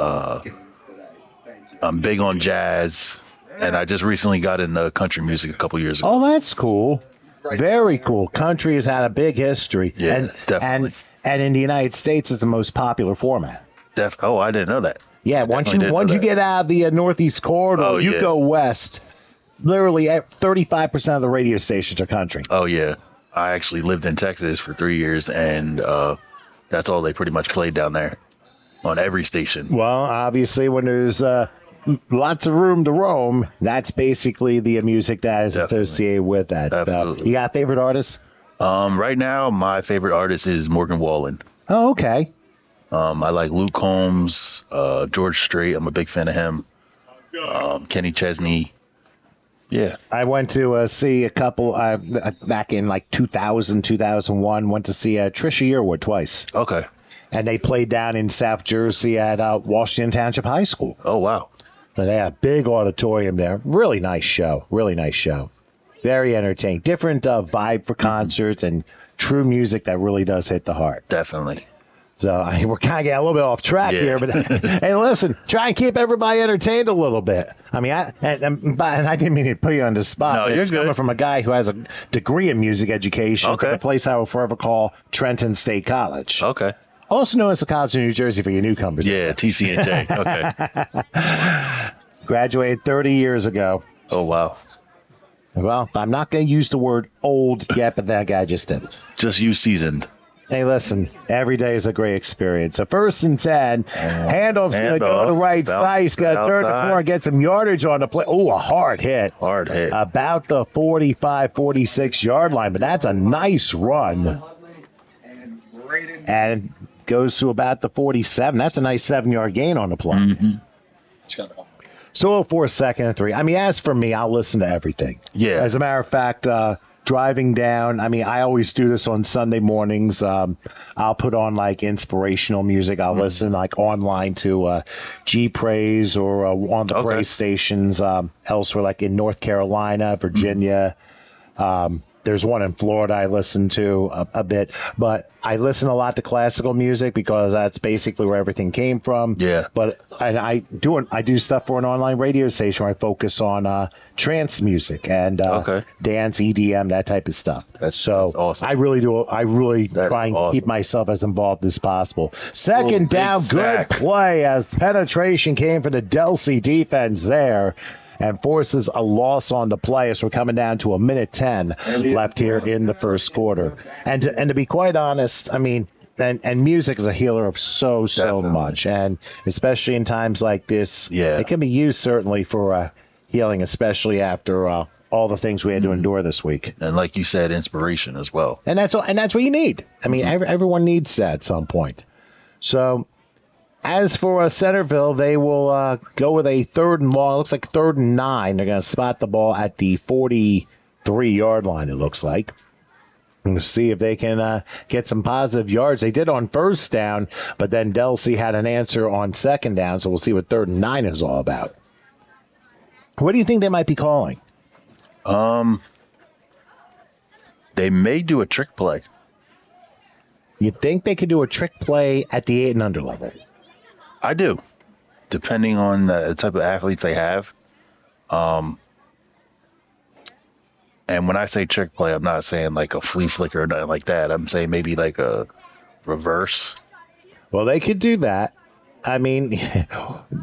I'm big on jazz. And I just recently got into country music a couple years ago. Oh, that's cool. Very cool. Country has had a big history. Yeah, definitely. And in the United States, it's the most popular format. Oh, I didn't know that. Yeah, once you get out of the Northeast corridor, you go west. Literally, 35% of the radio stations are country. Oh yeah, I actually lived in Texas for 3 years, and that's all they pretty much played down there on every station. Well, obviously, when there's lots of room to roam, that's basically the music that is associated with that. Absolutely. You got a favorite artist? Right now, my favorite artist is Morgan Wallen. Oh, okay. I like Luke Combs, George Strait. I'm a big fan of him. Kenny Chesney. Yeah. I went to see a couple back in like 2000, 2001. Went to see Trisha Yearwood twice. Okay. And they played down in South Jersey at Washington Township High School. Oh, wow. So they had a big auditorium there. Really nice show. Really nice show. Very entertaining. Different vibe for concerts and true music that really does hit the heart. Definitely. So we're kind of getting a little bit off track here, but hey, listen, try and keep everybody entertained a little bit. I mean, I didn't mean to put you on the spot. No, it's you're coming good. from a guy who has a degree in music education from a place I will forever call Trenton State College. Okay. Also known as the College of New Jersey for your newcomers. Yeah, TCNJ. Okay. Graduated 30 years ago. Oh, wow. Well, I'm not going to use the word old yet, but that guy just did. Just you seasoned. Hey, listen, every day is a great experience. So 1st and 10, handoff's going to go to the right side. He's going to turn the corner and get some yardage on the play. Oh, a hard hit. Hard hit. About the 45, 46-yard line, but that's a nice run. And goes to about the 47. That's a nice 7-yard gain on the play. Mm-hmm. So 4 2nd and 3. I mean, as for me, I'll listen to everything. Yeah. As a matter of fact, driving down, I mean, I always do this on Sunday mornings. I'll put on like inspirational music. I'll listen like online to G Praise or on the Praise stations elsewhere, like in North Carolina, Virginia. There's one in Florida I listen to a bit, but I listen a lot to classical music because that's basically where everything came from. Yeah. But I do stuff for an online radio station where I focus on trance music and dance, EDM, that type of stuff. That's awesome. I really try and keep myself as involved as possible. Second down, good play as penetration came for the Delsea defense there. And forces a loss on the play as we're coming down to 1:10 left here in the first quarter. And to be quite honest, I mean, and music is a healer of so much. And especially in times like this, it can be used certainly for healing, especially after all the things we had to endure this week. And like you said, inspiration as well. And that's what you need. I mean, everyone needs that at some point. So as for Centerville, they will go with a 3rd and long. It looks like 3rd and 9. They're going to spot the ball at the 43-yard line, it looks like. And see if they can get some positive yards. They did on 1st down, but then Delsea had an answer on 2nd down, so we'll see what 3rd and 9 is all about. What do you think they might be calling? They may do a trick play. You think they could do a trick play at the 8 and under level? I do, depending on the type of athletes they have. And when I say trick play, I'm not saying like a flea flicker or nothing like that. I'm saying maybe like a reverse. Well, they could do that. I mean,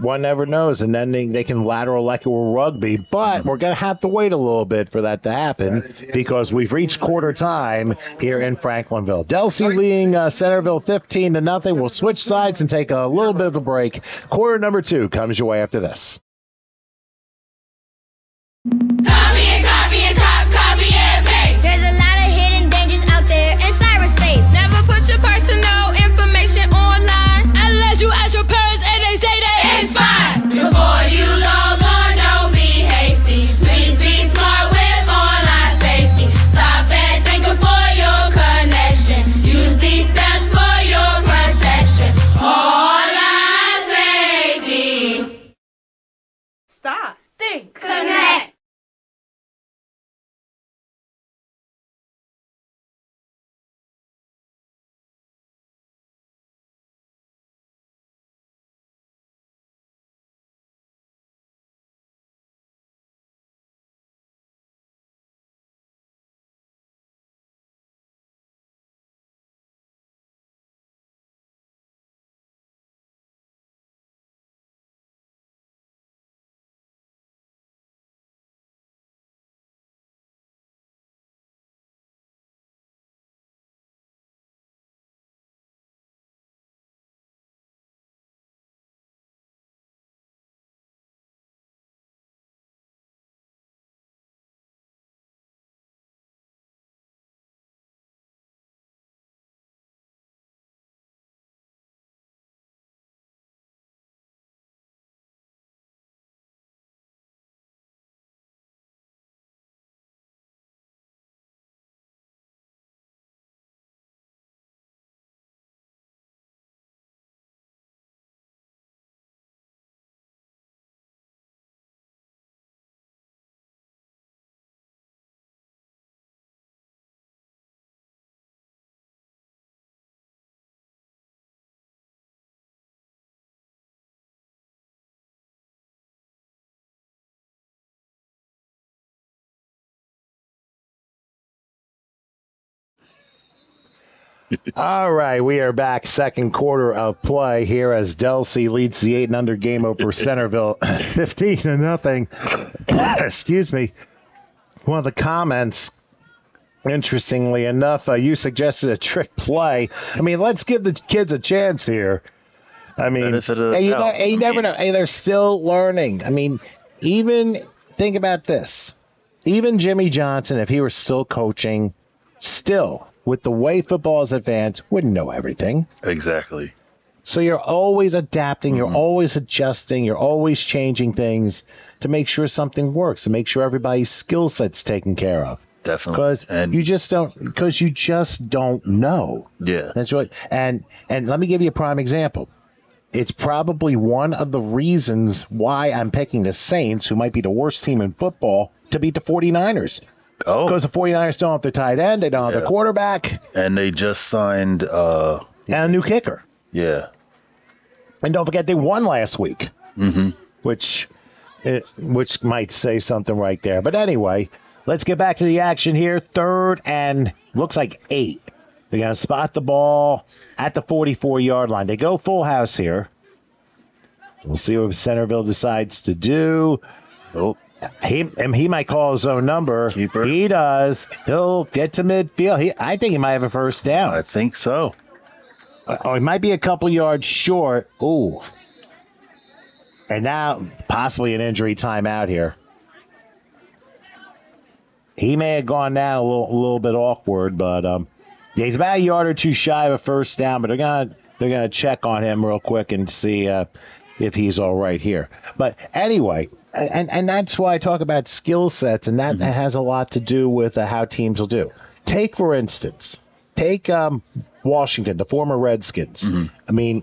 one never knows. And then they can lateral like it were rugby. But we're going to have to wait a little bit for that to happen because we've reached quarter time here in Franklinville. Delsea leading Centerville 15-0. We'll switch sides and take a little bit of a break. Quarter number 2 comes your way after this. All right, we are back. Second quarter of play here as Delsea leads the 8-0 game over Centerville 15-0. Excuse me. One of the comments, interestingly enough, you suggested a trick play. I mean, let's give the kids a chance here. I mean, you never know. Hey, they're still learning. I mean, even think about this. Even Jimmy Johnson, if he were still coaching, still, with the way football is advanced, wouldn't know everything. Exactly. So you're always adapting, you're always adjusting, you're always changing things to make sure something works, to make sure everybody's skill set's taken care of. Definitely. Because you just don't know. Yeah. That's right. And let me give you a prime example. It's probably one of the reasons why I'm picking the Saints, who might be the worst team in football, to beat the 49ers. Oh. Because the 49ers don't have their tight end, they don't have their quarterback. And they just signed and a new kicker. Yeah. And don't forget they won last week. Mm-hmm. Which might say something right there. But anyway, let's get back to the action here. 3rd and looks like 8. They're going to spot the ball at the 44-yard line. They go full house here. We'll see what Centerville decides to do. Oh. He might call his own number. Keeper. He does. He'll get to midfield. I think he might have a first down. I think so. Oh, he might be a couple yards short. Ooh. And now possibly an injury timeout here. He may have gone down a little bit awkward, but he's about a yard or two shy of a first down. But they're gonna check on him real quick and see if he's all right here. But anyway, and that's why I talk about skill sets, and that has a lot to do with how teams will do. Take, for instance, Washington, the former Redskins. Mm-hmm. I mean,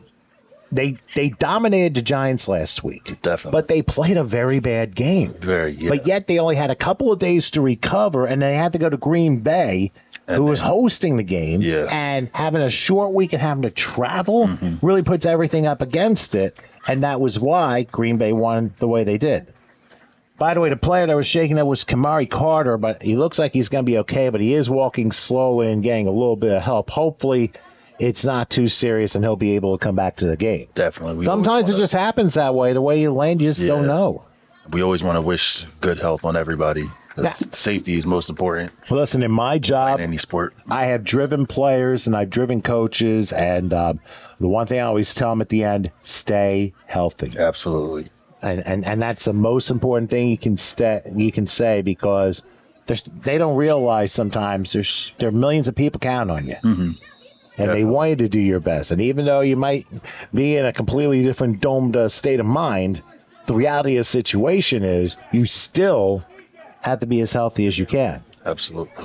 they dominated the Giants last week. Definitely. But they played a very bad game. But yet they only had a couple of days to recover, and they had to go to Green Bay, who was hosting the game. Yeah. And having a short week and having to travel really puts everything up against it. And that was why Green Bay won the way they did. By the way, the player that was shaking up was Kamari Carter, but he looks like he's going to be okay, but he is walking slowly and getting a little bit of help. Hopefully it's not too serious and he'll be able to come back to the game. Definitely. Sometimes it just happens that way. The way you land, you just don't know. We always want to wish good health on everybody. Safety is most important. Well, listen, in my job, in any sport, I have driven players and I've driven coaches, and the one thing I always tell them at the end, stay healthy. Absolutely. And that's the most important thing you can say, because they don't realize sometimes there are millions of people counting on you. Mm-hmm. And they want you to do your best. And even though you might be in a completely different domed state of mind, the reality of the situation is you still have to be as healthy as you can. Absolutely.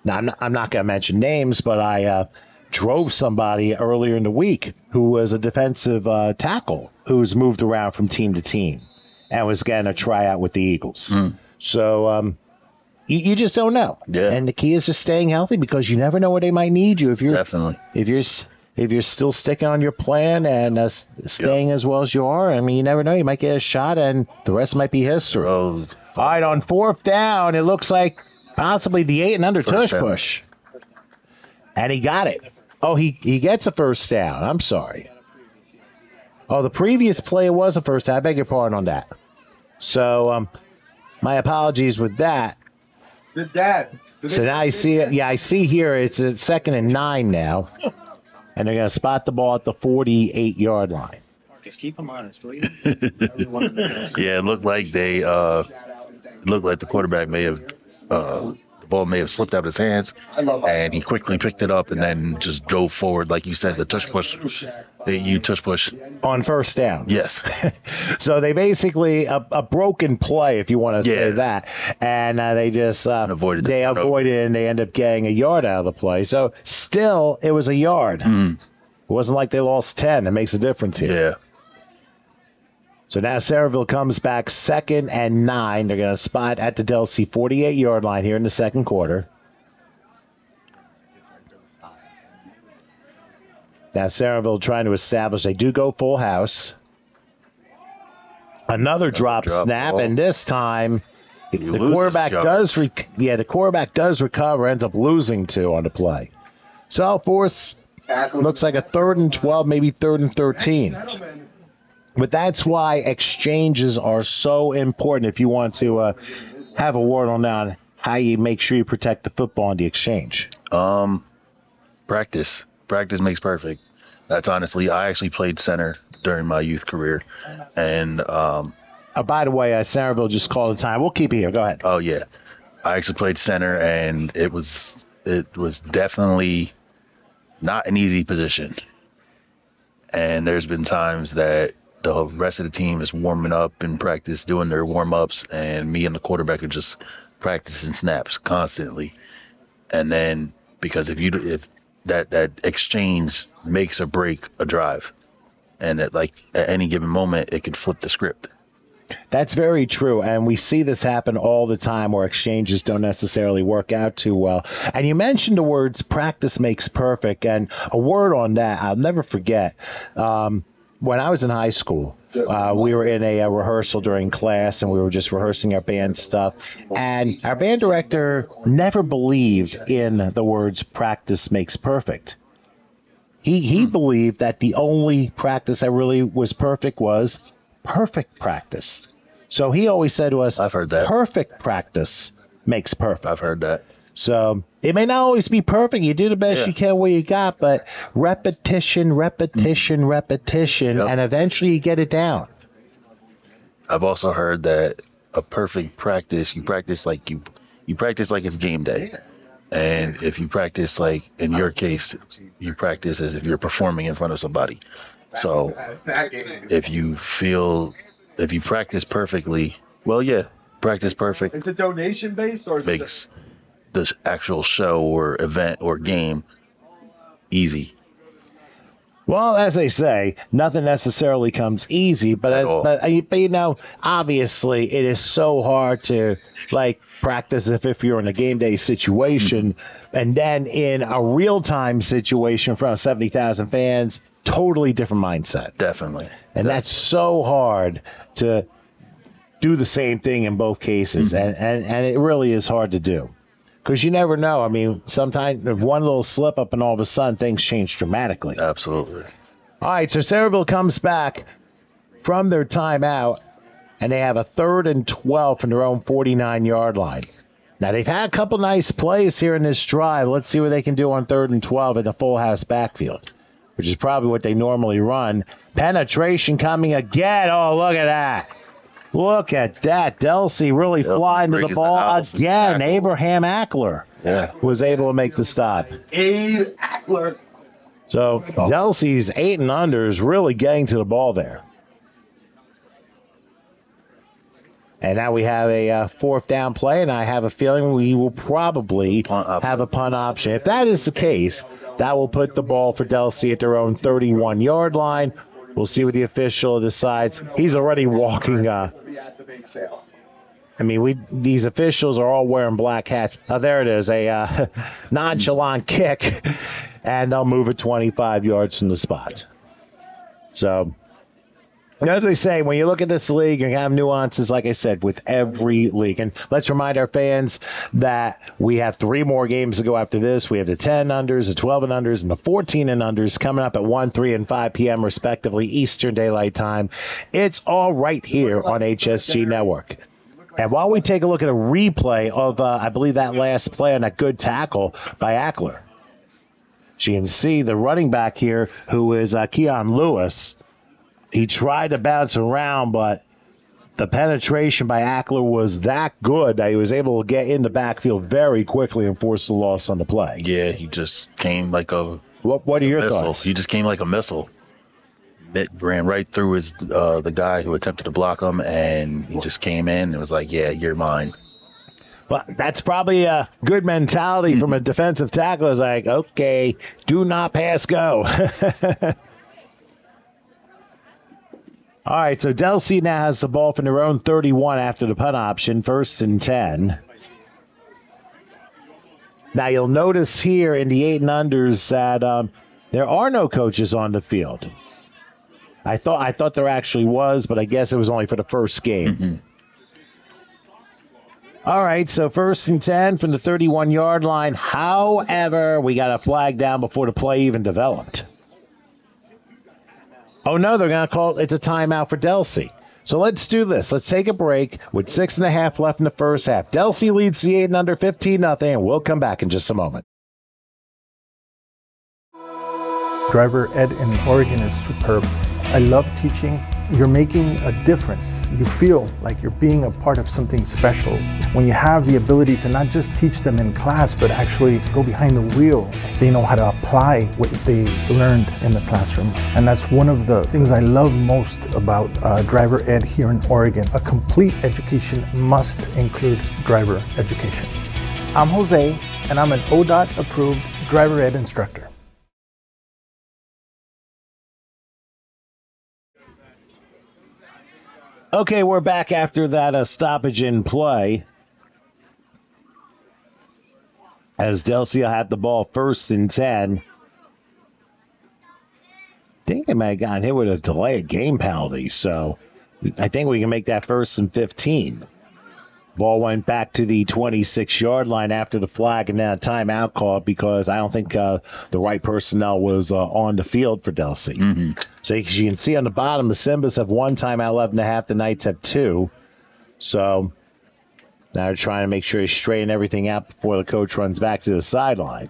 Now, I'm not going to mention names, but I drove somebody earlier in the week who was a defensive tackle who's moved around from team to team and was getting a tryout with the Eagles. So you just don't know. Yeah. And the key is just staying healthy, because you never know where they might need you. Definitely. If you're still sticking on your plan and staying as well as you are, I mean, you never know. You might get a shot, and the rest might be history. All right, on 4th down, it looks like possibly the 8-and-under tush push. And he got it. Oh, he gets a first down. I'm sorry. Oh, the previous play was a first down. I beg your pardon on that. So my apologies with that. So now I see it. Yeah, I see here it's a 2nd and 9 now. And they're going to spot the ball at the 48-yard line. Marcus, keep him honest, will you? Yeah, it looked like the quarterback may have the ball may have slipped out of his hands, and he quickly picked it up and then just drove forward, like you said, the tush push. You tush push on first down. Yes. So they basically a broken play, if you want to say that, and they just avoided it, and they end up getting a yard out of the play. So still, it was a yard. It wasn't like they lost 10. It makes a difference here. Yeah. So now Centerville comes back 2nd and 9. They're going to spot at the Delsea 48-yard line here in the second quarter. Now Centerville trying to establish they do go full house. Another drop snap, and this time the quarterback does recover, ends up losing 2 on the play. So force looks like a 3rd and 12, maybe 3rd and 13. But that's why exchanges are so important if you want to have a word on how you make sure you protect the football in the exchange. Practice. Practice makes perfect. That's honestly, I actually played center during my youth career. And by the way, Centerville just called the time. We'll keep it here. Go ahead. Oh, yeah. I actually played center, and it was definitely not an easy position. And there's been times that the rest of the team is warming up in practice, doing their warm-ups, and me and the quarterback are just practicing snaps constantly. And then because if that exchange makes or break a drive, and at any given moment it could flip the script. That's very true, and we see this happen all the time where exchanges don't necessarily work out too well. And you mentioned the words practice makes perfect, and a word on that I'll never forget. When I was in high school, we were in a rehearsal during class, and we were just rehearsing our band stuff, and our band director never believed in the words practice makes perfect. He believed that the only practice that really was perfect was perfect practice. So he always said to us, I've heard that. Perfect practice makes perfect. I've heard that. So it may not always be perfect. You do the best you can what you got, but repetition, and eventually you get it down. I've also heard that a perfect practice, you practice like it's game day. And if you practice like, in your case, you practice as if you're performing in front of somebody. So if you practice perfectly, practice perfect. Is it donation based or makes the actual show or event or game easy? Well, as they say, nothing necessarily comes easy, but obviously it is so hard to practice if you're in a game day situation, and then in a real time situation in front of 70,000 fans, totally different mindset. Definitely. And that's so hard to do the same thing in both cases, and it really is hard to do. Because you never know. I mean, sometimes one little slip up and all of a sudden things change dramatically. Absolutely. All right, so Centerville comes back from their timeout, and they have a 3rd and 12 from their own 49-yard line. Now, they've had a couple nice plays here in this drive. Let's see what they can do on 3rd and 12 in the full house backfield, which is probably what they normally run. Penetration coming again. Oh, look at that. Look at that. Delsea really flying to the ball again. Abraham Ackler was able to make the stop. Abe Ackler. So Delsea's 8 and under is really getting to the ball there. And now we have a 4th down play, and I have a feeling we will probably have a punt option. If that is the case, that will put the ball for Delsea at their own 31-yard line. We'll see what the official decides. He's already walking. These officials are all wearing black hats. Oh, there it is, a nonchalant kick, and they'll move it 25 yards from the spot. So, as I say, when you look at this league, you have nuances, like I said, with every league. And let's remind our fans that we have 3 more games to go after this. We have the 10 unders, the 12 and unders, and the 14 and unders coming up at 1, 3, and 5 p.m. respectively, Eastern Daylight Time. It's all right here on HSG Network. And while we take a look at a replay of, I believe, that last play on that good tackle by Ackler, you can see the running back here, who is Keon Lewis. He tried to bounce around, but the penetration by Ackler was that good that he was able to get in the backfield very quickly and force the loss on the play. Yeah, he just came like a What are your missile. thoughts? He just came like a missile. It ran right through the guy who attempted to block him, and he just came in and was like, yeah, you're mine. Well, that's probably a good mentality from a defensive tackler. It's like, okay, do not pass go. All right, so Delsea now has the ball from their own 31 after the punt option, 1st and 10. Now you'll notice here in the 8 and unders that there are no coaches on the field. I thought there actually was, but I guess it was only for the first game. All right, so 1st and 10 from the 31-yard line. However, we got a flag down before the play even developed. Oh, no, they're going to call it's a timeout for Delsea. So let's do this. Let's take a break with 6.5 left in the first half. Delsea leads the 8 and under 15-0, and we'll come back in just a moment. Driver ed in Oregon is superb. I love teaching. You're making a difference. You feel like you're being a part of something special. When you have the ability to not just teach them in class, but actually go behind the wheel, they know how to apply what they learned in the classroom. And that's one of the things I love most about driver ed here in Oregon. A complete education must include driver education. I'm Jose, and I'm an ODOT approved driver ed instructor. Okay, we're back after that stoppage in play. As Delsea had the ball 1st and 10. I think they might have gotten hit with a delay of game penalty, so I think we can make that 1st and 15. Ball went back to the 26-yard line after the flag and then a timeout called because I don't think the right personnel was on the field for Delsea. Mm-hmm. So as you can see on the bottom, the Simbas have 1 timeout left and a half. The Knights have 2. So now they're trying to make sure they straighten everything out before the coach runs back to the sideline.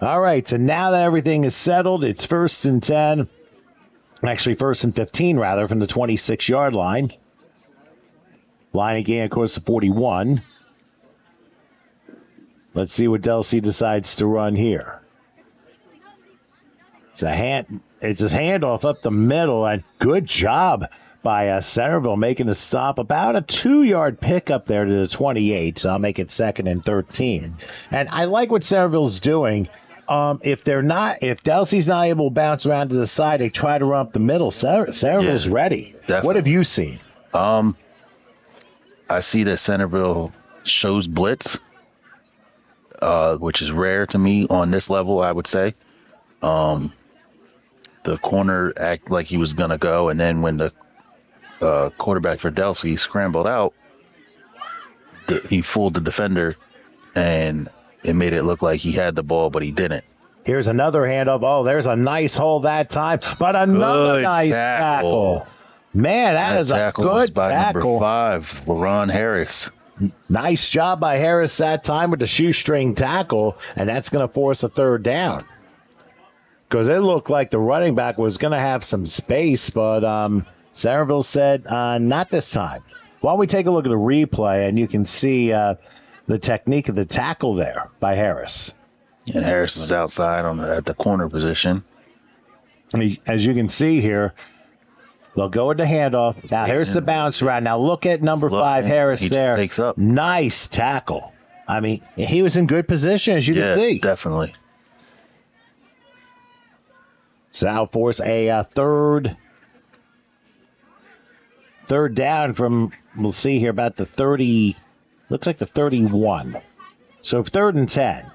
All right, so now that everything is settled, it's 1st and 10. Actually, 1st and 15, rather, from the 26-yard line. Line again, of course, the 41. Let's see what Delsea decides to run here. It's a handoff up the middle, and good job by Centerville making the stop. About a 2-yard pickup there to the 28, so I'll make it 2nd and 13. And I like what Centerville's doing. If Delsea's not able to bounce around to the side, they try to run up the middle. Centerville's ready. Definitely. What have you seen? I see that Centerville shows blitz, which is rare to me on this level, I would say. The corner acted like he was going to go, and then when the quarterback for Delsea scrambled out, he fooled the defender, and it made it look like he had the ball, but he didn't. Here's another handoff. Oh, there's a nice hole that time, but another nice tackle. Man, that is a good by tackle. Number 5, LaRon Harris. Nice job by Harris that time with the shoestring tackle, and that's going to force a 3rd down. Because it looked like the running back was going to have some space, but Centerville said not this time. Why don't we take a look at the replay, and you can see the technique of the tackle there by Harris. And Harris is outside at the corner position. As you can see here, they'll go with the handoff. Now here's the bounce route. Now look at number 5, Harris he there. Just takes up. Nice tackle. I mean, he was in good position, as you can see. Definitely. So that'll force a third down from, we'll see here, about the 30, looks like the 31. So 3rd and 10.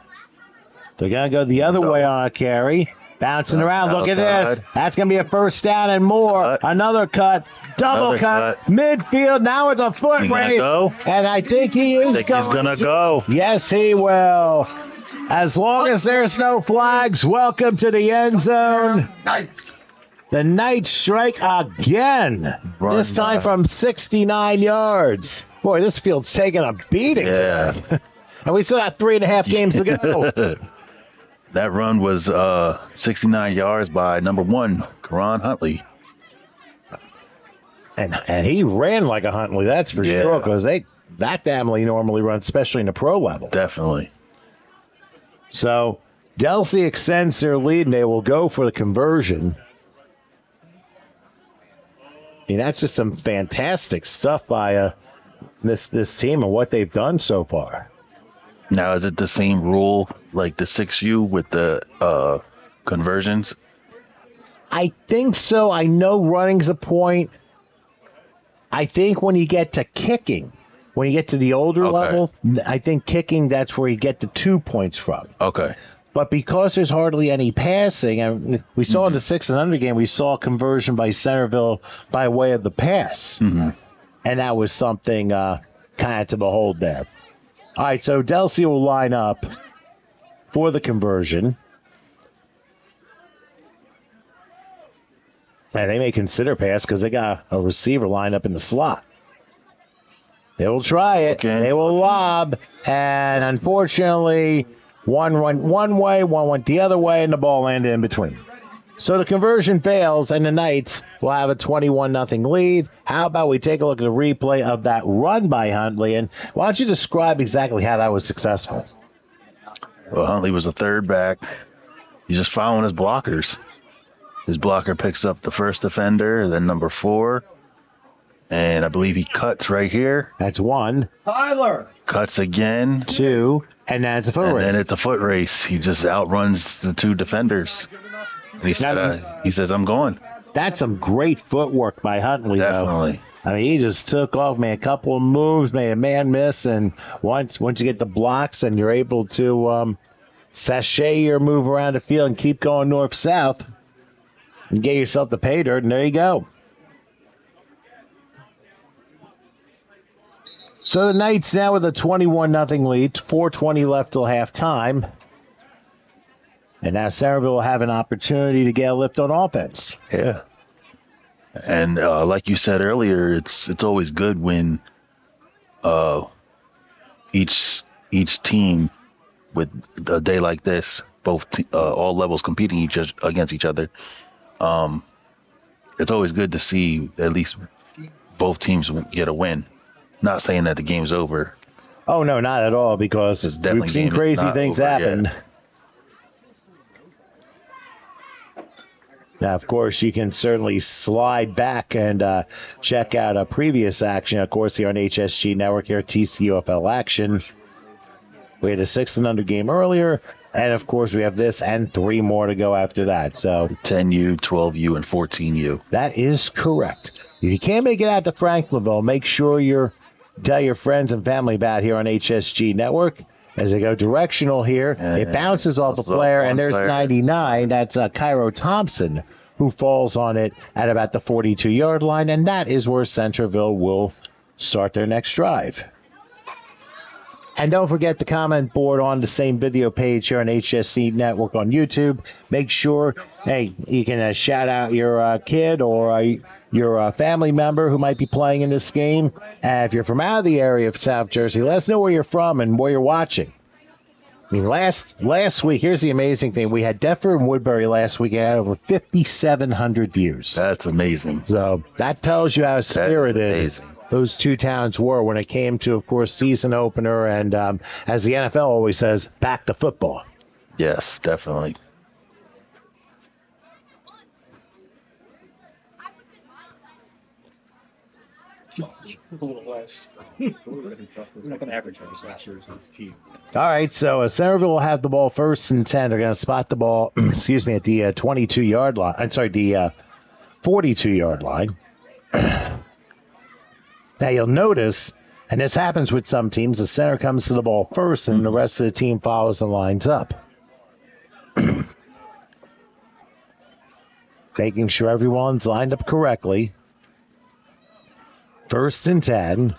They're going to go the other way on a carry. Bouncing around. Look at this. That's going to be a 1st down and more. Another cut. Double cut. Midfield. Now it's a foot race. And I think he is He's going to go. Yes, he will. As long as there's no flags, welcome to the end zone. The Knights strike again. This time from 69 yards. Boy, this field's taking a beating today. And we still have 3.5 games to go. That run was 69 yards by number 1, Karan Huntley. And he ran like a Huntley, that's for sure, because that family normally runs, especially in the pro level. Definitely. So Delsea extends their lead, and they will go for the conversion. I mean, that's just some fantastic stuff by this team and what they've done so far. Now, is it the same rule like the 6U with the conversions? I think so. I know running's a point. I think when you get to kicking, when you get to the older level, I think kicking, that's where you get the 2 points from. Okay. But because there's hardly any passing, and we saw in the 6 and under game, we saw a conversion by Centerville by way of the pass. And that was something kind of to behold there. All right, so Delsea will line up for the conversion. And they may consider pass because they got a receiver lined up in the slot. They will try it. Okay. They will lob. And unfortunately, one went one way, one went the other way, and the ball landed in between. So the conversion fails, and the Knights will have a 21-0 lead. How about we take a look at the replay of that run by Huntley? And why don't you describe exactly how that was successful? Well, Huntley was a third back. He's just following his blockers. His blocker picks up the first defender, then number 4. And I believe he cuts right here. That's 1. Tyler! Cuts again. 2. And then it's a foot race. And then it's a foot race. He just outruns the 2 defenders. And he says, I'm going. That's some great footwork by Huntley, Definitely. though. I mean, he just took off, made a couple of moves, made a man miss, and once you get the blocks and you're able to sashay your move around the field and keep going north-south, and get yourself the pay dirt, and there you go. So the Knights now with a 21-0 lead, 4:20 left till halftime. And now Centerville will have an opportunity to get a lift on offense. Yeah. And like you said earlier, it's always good when each team with a day like this, all levels competing against each other. It's always good to see at least both teams get a win. Not saying that the game's over. Oh, no, not at all, because we've seen crazy things happen. Yet. Now, of course, you can certainly slide back and check out a previous action, of course, here on HSG Network, here at TCUFL Action. We had a 6 and under game earlier, and, of course, we have this and 3 more to go after that. So 10U, 12U, and 14U. That is correct. If you can't make it out to Franklinville, make sure you tell your friends and family about here on HSG Network. As they go directional here, it bounces off a player, and there's 99. That's Cairo Thompson, who falls on it at about the 42-yard line, and that is where Centerville will start their next drive. And don't forget the comment board on the same video page here on HSC Network on YouTube. Make sure, hey, you can shout out your kid or your family member who might be playing in this game. And if you're from out of the area of South Jersey, let us know where you're from and where you're watching. I mean, last week, here's the amazing thing. We had Deptford and Woodbury last week and had over 5,700 views. That's amazing. So that tells you how spirited those two towns were when it came to, of course, season opener and, as the NFL always says, back to football. Yes, definitely. A little less. We're not going to advertise last year's team. All right, so Centerville will have the ball 1st and 10. They're going to spot the ball, at the 22-yard line. I'm sorry, the 42-yard line. Now, you'll notice, and this happens with some teams, the center comes to the ball first, and the rest of the team follows and lines up. Making sure everyone's lined up correctly. 1st and 10.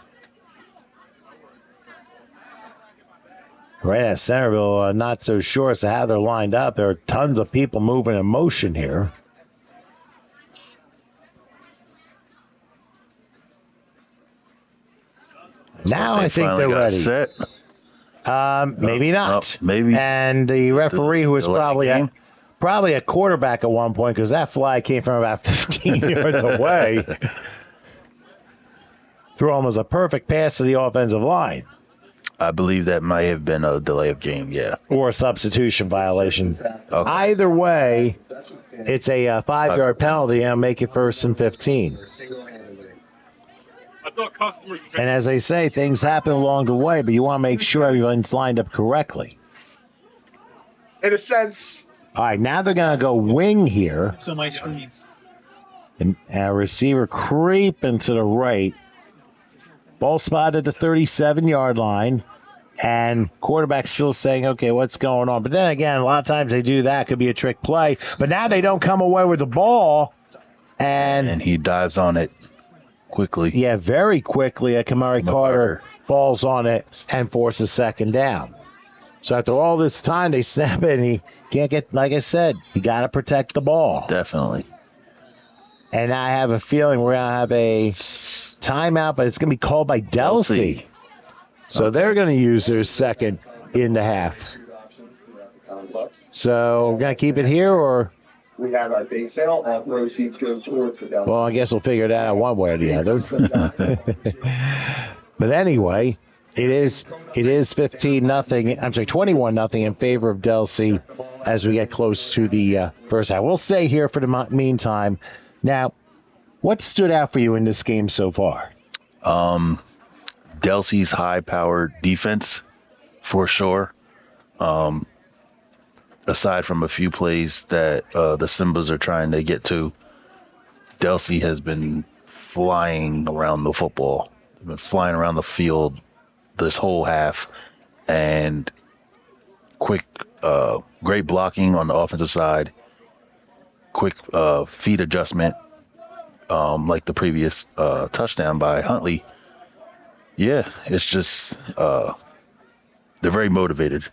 Right at Centerville, not so sure as to how they're lined up. There are tons of people moving in motion here. Now I think they're ready. Set. Maybe not. Maybe. And the referee, who was probably a quarterback at one point, because that fly came from about 15 yards away, threw almost a perfect pass to the offensive line. I believe that might have been a delay of game, yeah. Or a substitution violation. Okay. Either way, it's a 5-yard penalty and make it 1st and 15. And as they say, things happen along the way, but you want to make sure everyone's lined up correctly. In a sense. All right, now they're going to go wing here. So my screen. And a receiver creeping to the right. Ball spotted at the 37-yard line. And quarterback's still saying, okay, what's going on? But then again, a lot of times they do that. Could be a trick play. But now they don't come away with the ball. And he dives on it quickly. Yeah, very quickly. Kamari Carter falls on it and forces second down. So after all this time, they snap it, and he can't get, like I said, you got to protect the ball. Definitely. And I have a feeling we're going to have a timeout, but it's going to be called by Delsea. So they're going to use their second in the half. So we're going to keep it here, or? We have our big sale. All proceeds go towards the Delsea. Well, I guess we'll figure that out one way or the other. But anyway, it is 21-0 in favor of Delsea as we get close to the first half. We'll stay here for the meantime. Now, what stood out for you in this game so far? Delsea's high-powered defense, for sure. Aside from a few plays that the Simbas are trying to get to, Delsea has been flying around the football. They've been flying around the field this whole half, and quick, great blocking on the offensive side, quick feet adjustment, like the previous touchdown by Huntley. Yeah, it's just they're very motivated.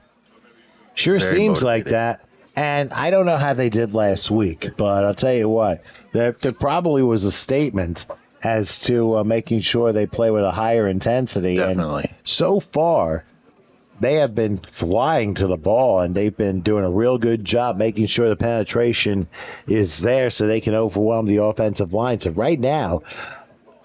Sure Very seems motivated. like that. And I don't know how they did last week, but I'll tell you what, there probably was a statement as to making sure they play with a higher intensity. Definitely. And so far, they have been flying to the ball, and they've been doing a real good job making sure the penetration is there so they can overwhelm the offensive line. So right now,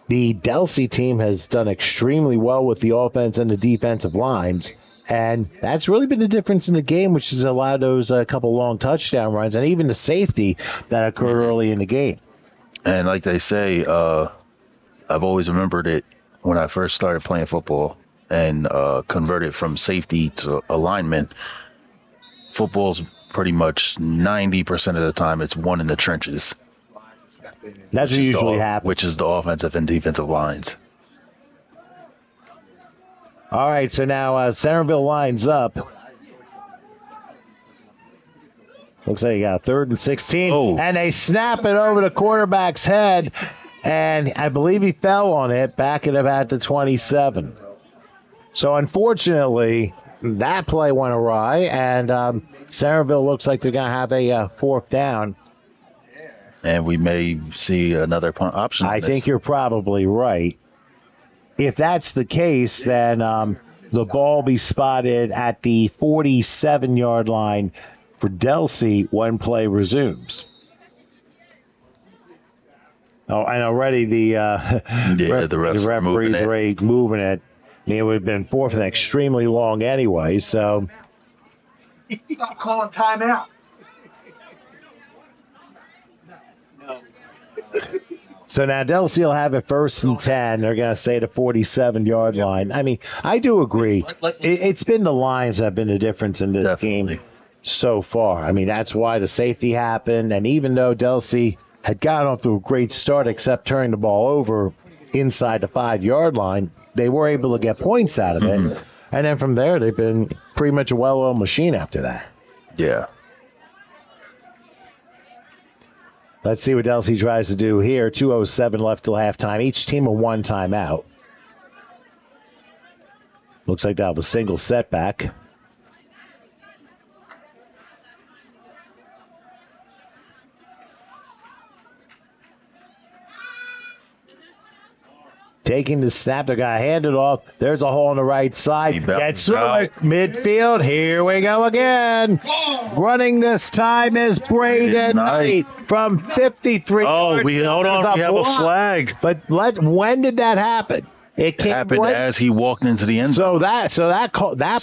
the Delsea team has done extremely well with the offense and the defensive lines. And that's really been the difference in the game, which has allowed those couple long touchdown runs and even the safety that occurred early in the game. And like they say, I've always remembered it when I first started playing football and converted from safety to alignment. Football's pretty much 90% of the time it's one in the trenches. That's what usually happens. Which is the offensive and defensive lines. All right, so now Centerville lines up. Looks like you got 3rd and 16. And they snap it over the quarterback's head. And I believe he fell on it back at about the 27. So unfortunately, that play went awry. And Centerville looks like they're going to have a 4th down. And we may see another punt option. I think you're probably right. If that's the case, then the ball be spotted at the 47-yard line for Delsea when play resumes. Oh, and already the referees are already moving it. I mean, it would have been 4th and extremely long anyway, so. Stop calling timeout. So now Delsea will have it 1st and 10. They're going to say the 47-yard line. I mean, I do agree. It's been the lines that have been the difference in this game so far. I mean, that's why the safety happened. And even though Delsea had gotten off to a great start, except turning the ball over inside the 5-yard line, they were able to get points out of it. And then from there, they've been pretty much a well-oiled machine after that. Yeah. Let's see what Delsea tries to do here. 2:07 left till halftime. Each team with 1 timeout. Looks like they'll have a single setback. Taking the snap, they're going to hand it off. There's a hole on the right side. Gets through it. Midfield. Here we go again. Running this time is Braden Knight from 53 yards. Hold on. We have a flag. But when did that happen? It happened as he walked into the end zone. So that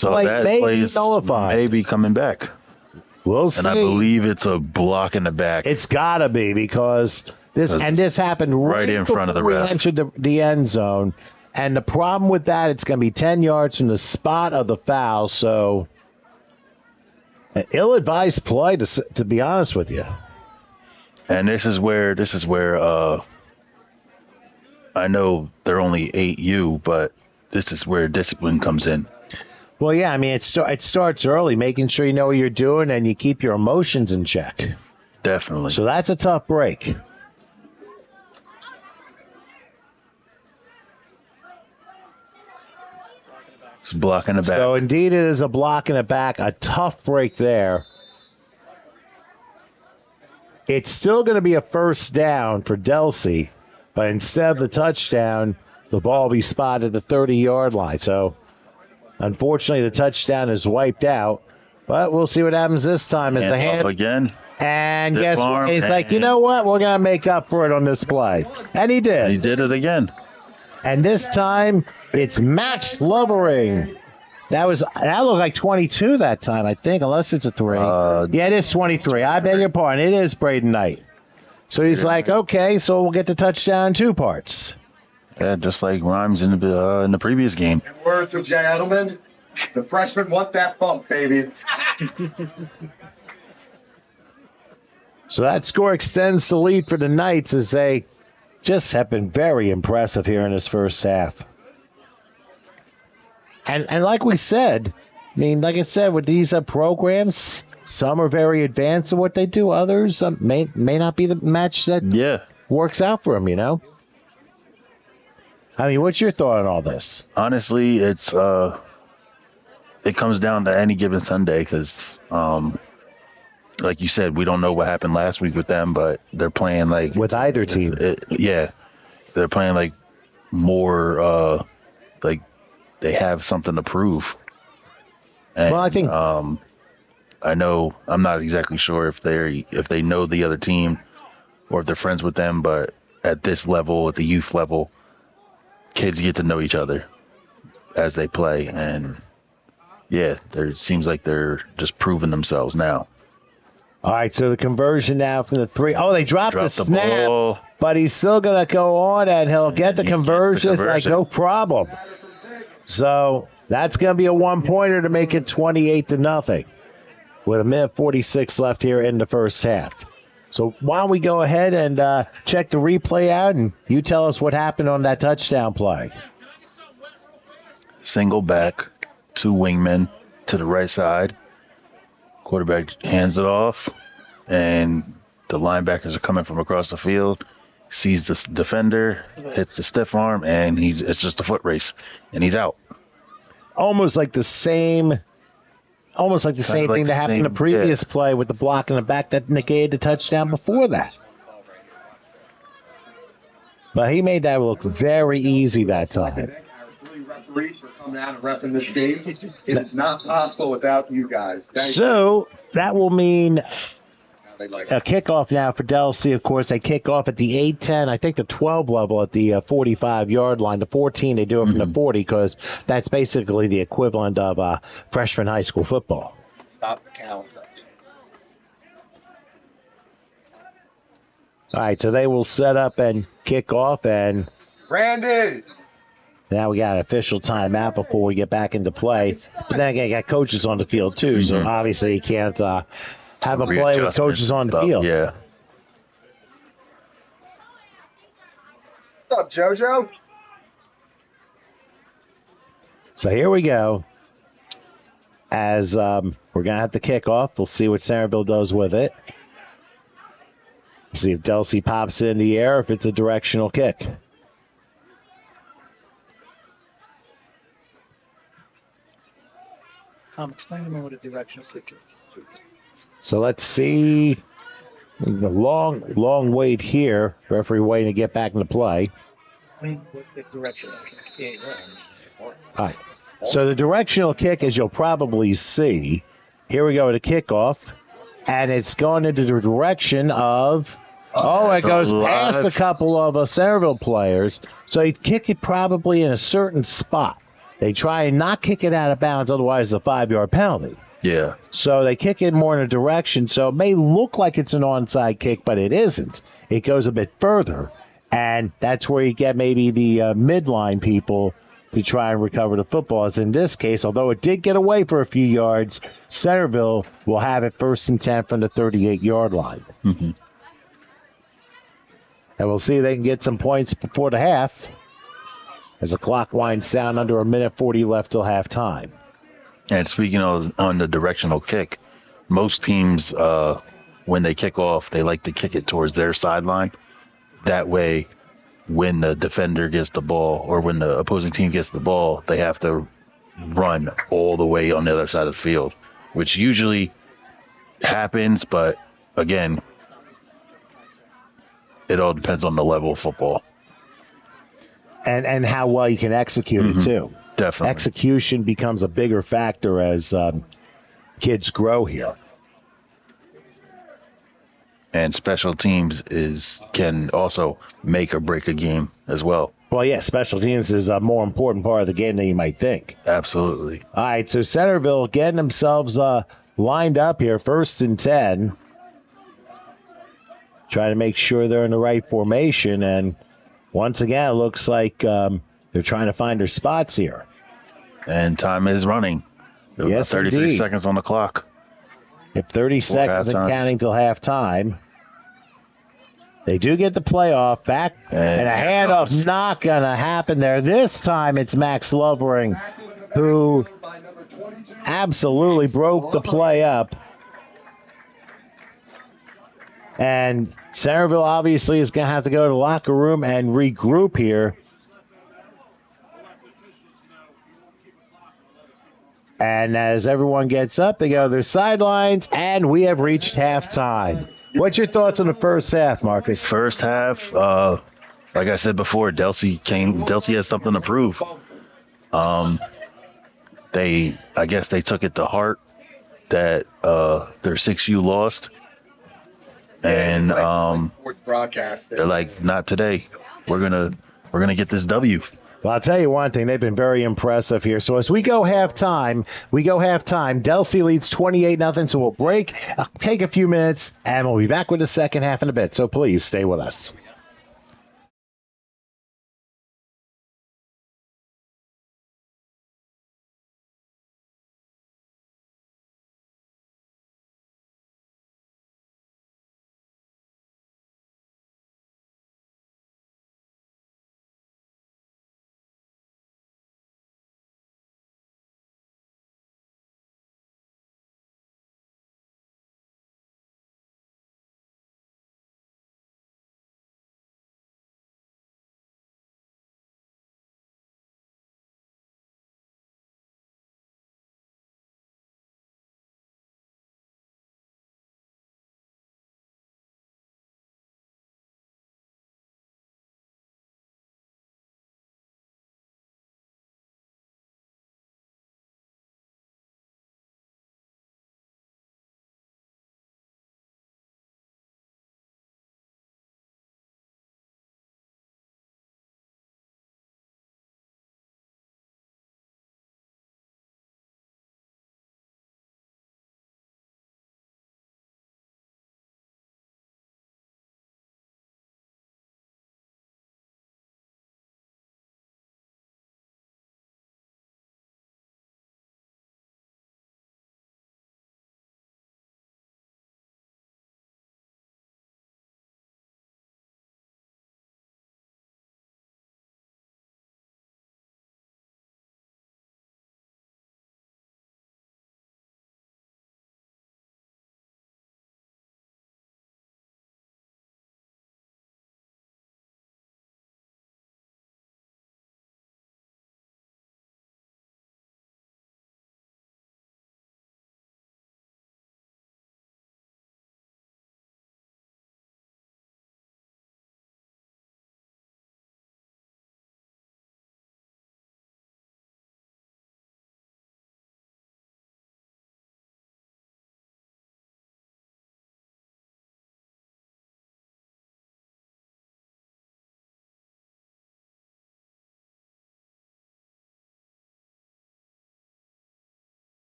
play may be nullified. May be coming back. We'll see. And I believe it's a block in the back. It's got to be because this happened right in front of the ref. We entered the end zone. And the problem with that, it's going to be 10 yards from the spot of the foul. So an ill-advised play, to be honest with you. And this is where I know they're only 8U, but this is where discipline comes in. Well, yeah, I mean, it starts early, making sure you know what you're doing and you keep your emotions in check. Definitely. So that's a tough break. It's blocking the back. So indeed, it is a block in the back. A tough break there. It's still going to be a first down for Delsea, but instead of the touchdown, the ball will be spotted at the 30-yard line. So unfortunately, the touchdown is wiped out. But we'll see what happens this time as the hand again. And guess what? He's like, you know what? We're going to make up for it on this play. And he did. He did it again. And this time, it's Max Lovering. That looked like 22 that time, I think, unless it's a 3. Yeah, it is 23. I beg your pardon. It is Braden Knight. So he's like, okay, so we'll get the touchdown in 2 parts. Yeah, just like Rhymes in the previous game. In words of Jay Edelman, the freshmen want that bump, baby. So that score extends the lead for the Knights as they just have been very impressive here in this first half. And like we said, I mean, like I said, with these programs, some are very advanced in what they do. Others may not be the match that works out for them, you know? I mean, what's your thought on all this? Honestly, it comes down to any given Sunday because, like you said, we don't know what happened last week with them, but they're playing like with either team. They're playing like more like they have something to prove. And, well, I think I know I'm not exactly sure if they know the other team or if they're friends with them, but at this level, at the youth level, kids get to know each other as they play, and it seems like they're just proving themselves now. All right, so the conversion now from the 3. Oh, they dropped the snap, ball. But he's still going to go on, and he'll get the conversion. It's like no problem. So that's going to be a 1-pointer to make it 28-0 with 1:46 left here in the first half. So why don't we go ahead and check the replay out, and you tell us what happened on that touchdown play. Single back, 2 wingmen to the right side. Quarterback hands it off, and the linebackers are coming from across the field. Sees the defender, hits the stiff arm, and it's just a foot race, and he's out. Almost like the same thing that happened in the previous play with the block in the back that negated the touchdown before that. But he made that look very easy that time. Referees for coming out and repping this game. It's not possible without you guys. So that will mean a kickoff now for Delsea. Of course, they kick off at the 8-10, I think the 12 level at the 45-yard line. The 14, they do it from the 40 because that's basically the equivalent of freshman high school football. Stop the count. All right, so they will set up and kick off, and Brandon. Now we got an official timeout before we get back into play. But then again, you got coaches on the field, too. So obviously you can't have a play with coaches on the field. Yeah. What's up, JoJo? So here we go. As we're going to have the kickoff. We'll see what Centerville does with it. See if Delsea pops it in the air, if it's a directional kick. Explain to me what a directional kick is. So let's see. The long wait here. Referee waiting to get back into play. I mean, what the directional kick is. All right. So the directional kick, as you'll probably see, here we go to kickoff, and it's going into the direction of. It goes past a couple of Centerville players. So you kick it probably in a certain spot. They try and not kick it out of bounds, otherwise it's a 5-yard penalty. Yeah. So they kick it more in a direction. So it may look like it's an onside kick, but it isn't. It goes a bit further, and that's where you get maybe the midline people to try and recover the football. As in this case, although it did get away for a few yards, Centerville will have it 1st and 10 from the 38-yard line. Mm-hmm. And we'll see if they can get some points before the half as the clock winds down under 1:40 left till halftime. And speaking of on the directional kick, most teams, when they kick off, they like to kick it towards their sideline. That way, when the defender gets the ball or when the opposing team gets the ball, they have to run all the way on the other side of the field, which usually happens. But again, it all depends on the level of football. And how well you can execute it, too. Definitely. Execution becomes a bigger factor as kids grow here. And special teams can also make or break a game as well. Well, yeah, special teams is a more important part of the game than you might think. Absolutely. All right, so Centerville getting themselves lined up here, 1st and 10. Trying to make sure they're in the right formation. And once again, it looks like they're trying to find their spots here. And time is running. Yes, 33 indeed. seconds on the clock. Yep, 30 seconds and counting till halftime. They do get the playoff back, and a handoff not going to happen there. This time it's Max Lovering who absolutely broke the play up. And Centerville obviously is going to have to go to the locker room and regroup here. And as everyone gets up, they go to their sidelines, and we have reached halftime. What's your thoughts on the first half, Marcus? First half, like I said before, Delsea has something to prove. I guess they took it to heart that their 6U lost. And they're like, not today. We're gonna get this W. Well, I'll tell you one thing. They've been very impressive here. So as we go halftime. Delsea leads 28-0, so we'll break, take a few minutes, and we'll be back with the second half in a bit. So please stay with us.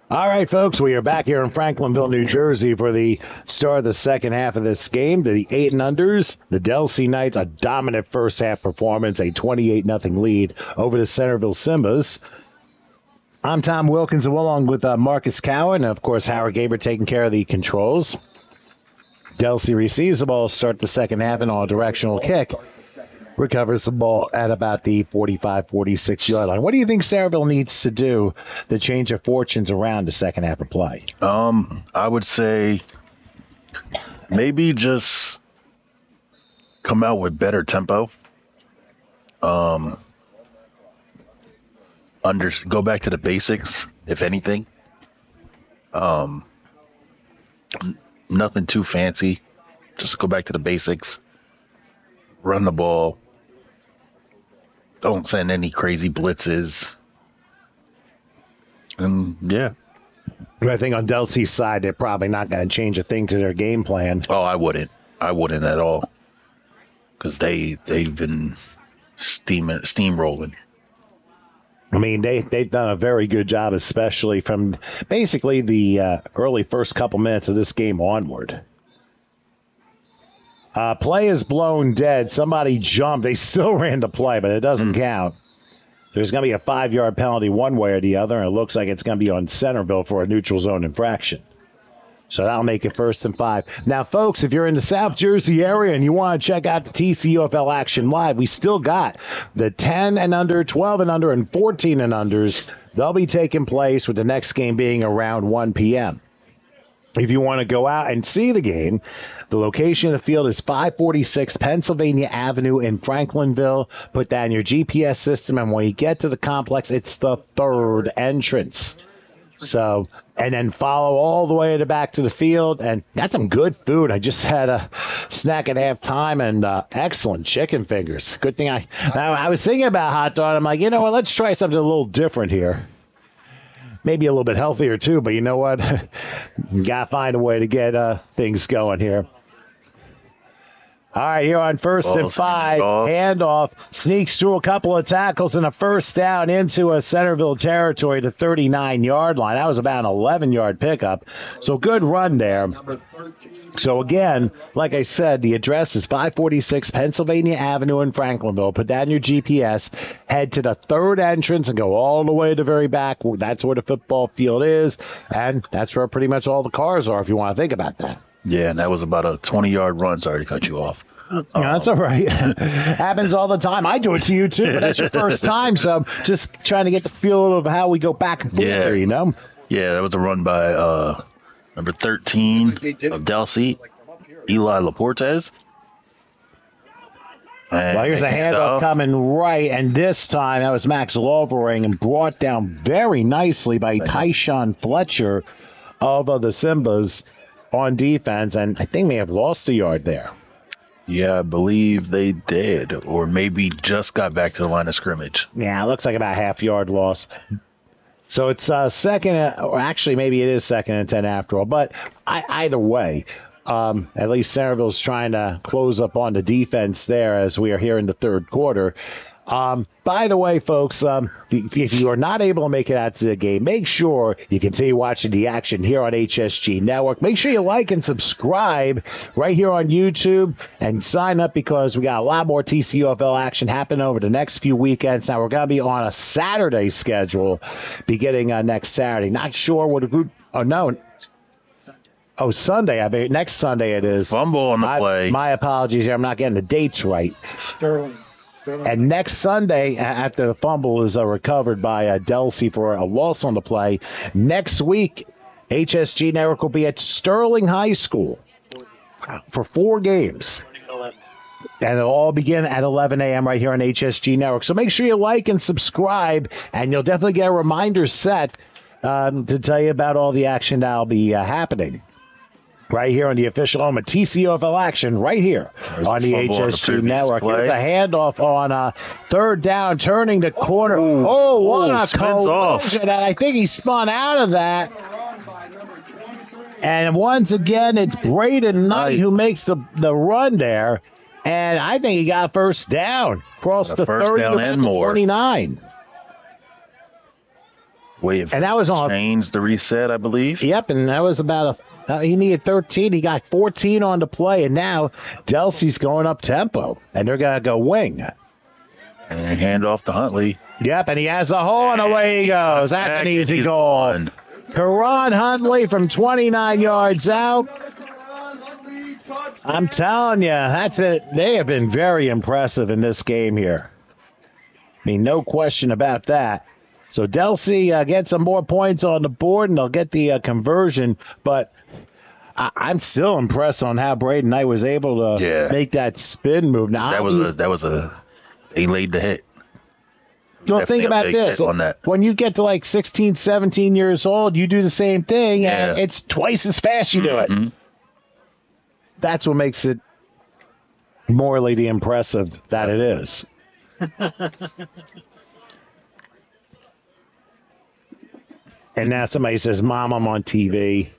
All right, folks, we are back here in Franklinville, New Jersey for the start of the second half of this game. The 8-and-unders, the Delsea Knights, a dominant first-half performance, a 28-0 lead over the Centerville Simbas. I'm Tom Wilkins, along with Marcus Cowan, and, of course, Howard Gaber taking care of the controls. Delsea receives the ball, start the second half, and on a directional kick. Recovers the ball at about the 45, 46-yard line. What do you think Centerville needs to do to change their fortunes around the second half of play? I would say maybe just come out with better tempo. Go back to the basics, if anything. Nothing too fancy. Just go back to the basics. Run the ball. Don't send any crazy blitzes. And yeah. I think on Delsea's side, they're probably not going to change a thing to their game plan. Oh, I wouldn't at all. Because they've been steamrolling. I mean, they've done a very good job, especially from basically the early first couple minutes of this game onward. Play is blown dead. Somebody jumped. They still ran the play, but it doesn't count. There's going to be a 5-yard penalty one way or the other, and it looks like it's going to be on Centerville for a neutral zone infraction. So that'll make it 1st and 5. Now, folks, if you're in the South Jersey area and you want to check out the TCUFL action live, we still got the 10 and under, 12 and under, and 14 and unders. They'll be taking place with the next game being around 1 p.m. If you want to go out and see the game, the location of the field is 546 Pennsylvania Avenue in Franklinville. Put that in your GPS system, and when you get to the complex, it's the third entrance. So, and then follow all the way to back to the field, and got some good food. I just had a snack at halftime, and excellent chicken fingers. Good thing I was thinking about hot dog. I'm like, you know what, let's try something a little different here. Maybe a little bit healthier, too, but you know what? You got to find a way to get things going here. All right, here on 1st and 5, handoff, sneaks through a couple of tackles and a first down into a Centerville territory, the 39-yard line. That was about an 11-yard pickup, so good run there. So again, like I said, the address is 546 Pennsylvania Avenue in Franklinville. Put that in your GPS, head to the third entrance and go all the way to the very back. That's where the football field is, and that's where pretty much all the cars are if you want to think about that. Yeah, and that was about a 20-yard run. Sorry to cut you off. Yeah, that's all right. Happens all the time. I do it to you, too, but that's your first time, so just trying to get the feel of how we go back and forth there, you know? Yeah, that was a run by number 13 of Delsea, Eli Laportez. Well, here's a handoff coming right, and this time that was Max Lovering and brought down very nicely by Tyshawn Fletcher of the Simbas on defense, and I think may have lost a yard there. Yeah, I believe they did, or maybe just got back to the line of scrimmage. Yeah, it looks like about half-yard loss. So it's second, or actually maybe it is 2nd and 10 after all. But either way, at least Centerville's trying to close up on the defense there as we are here in the third quarter. By the way, folks, if you are not able to make it out to the game, make sure you continue watching the action here on HSG Network. Make sure you like and subscribe right here on YouTube and sign up because we got a lot more TCUFL action happening over the next few weekends. Now, we're going to be on a Saturday schedule beginning next Saturday. Not sure what a group – oh, no. Oh, Sunday. I mean, next Sunday it is. Fumble on the play. My apologies here. I'm not getting the dates right. Sterling. And next Sunday, after the fumble is recovered by Delsea for a loss on the play, next week, HSG Network will be at Sterling High School for 4 games. And it'll all begin at 11 a.m. right here on HSG Network. So make sure you like and subscribe, and you'll definitely get a reminder set to tell you about all the action that'll be happening. Right here on the official home of TCUFL action, right here on the HSG Network. Here's a handoff on third down, turning the corner. What a collision. And I think he spun out of that. And once again, it's Braden Knight who makes the run there. And I think he got first down. Across the 30 to 29. Wait, and that was on chains the reset, I believe. Yep, and that was about he needed 13. He got 14 on the play, and now Delsea's going up tempo, and they're going to go wing. And hand off to Huntley. Yep, and he has a hole, and away he goes. That's an easy goal. Karan Huntley from 29 yards out. I'm telling you, that's it. They have been very impressive in this game here. I mean, no question about that. So Delsea gets some more points on the board, and they'll get the conversion. But I'm still impressed on how Braden Knight was able to make that spin move. Now they laid the hit. Well, think about this. On that. When you get to like 16, 17 years old, you do the same thing, and it's twice as fast you do it. That's what makes it morally the impressive that it is. And now somebody says, Mom, I'm on TV.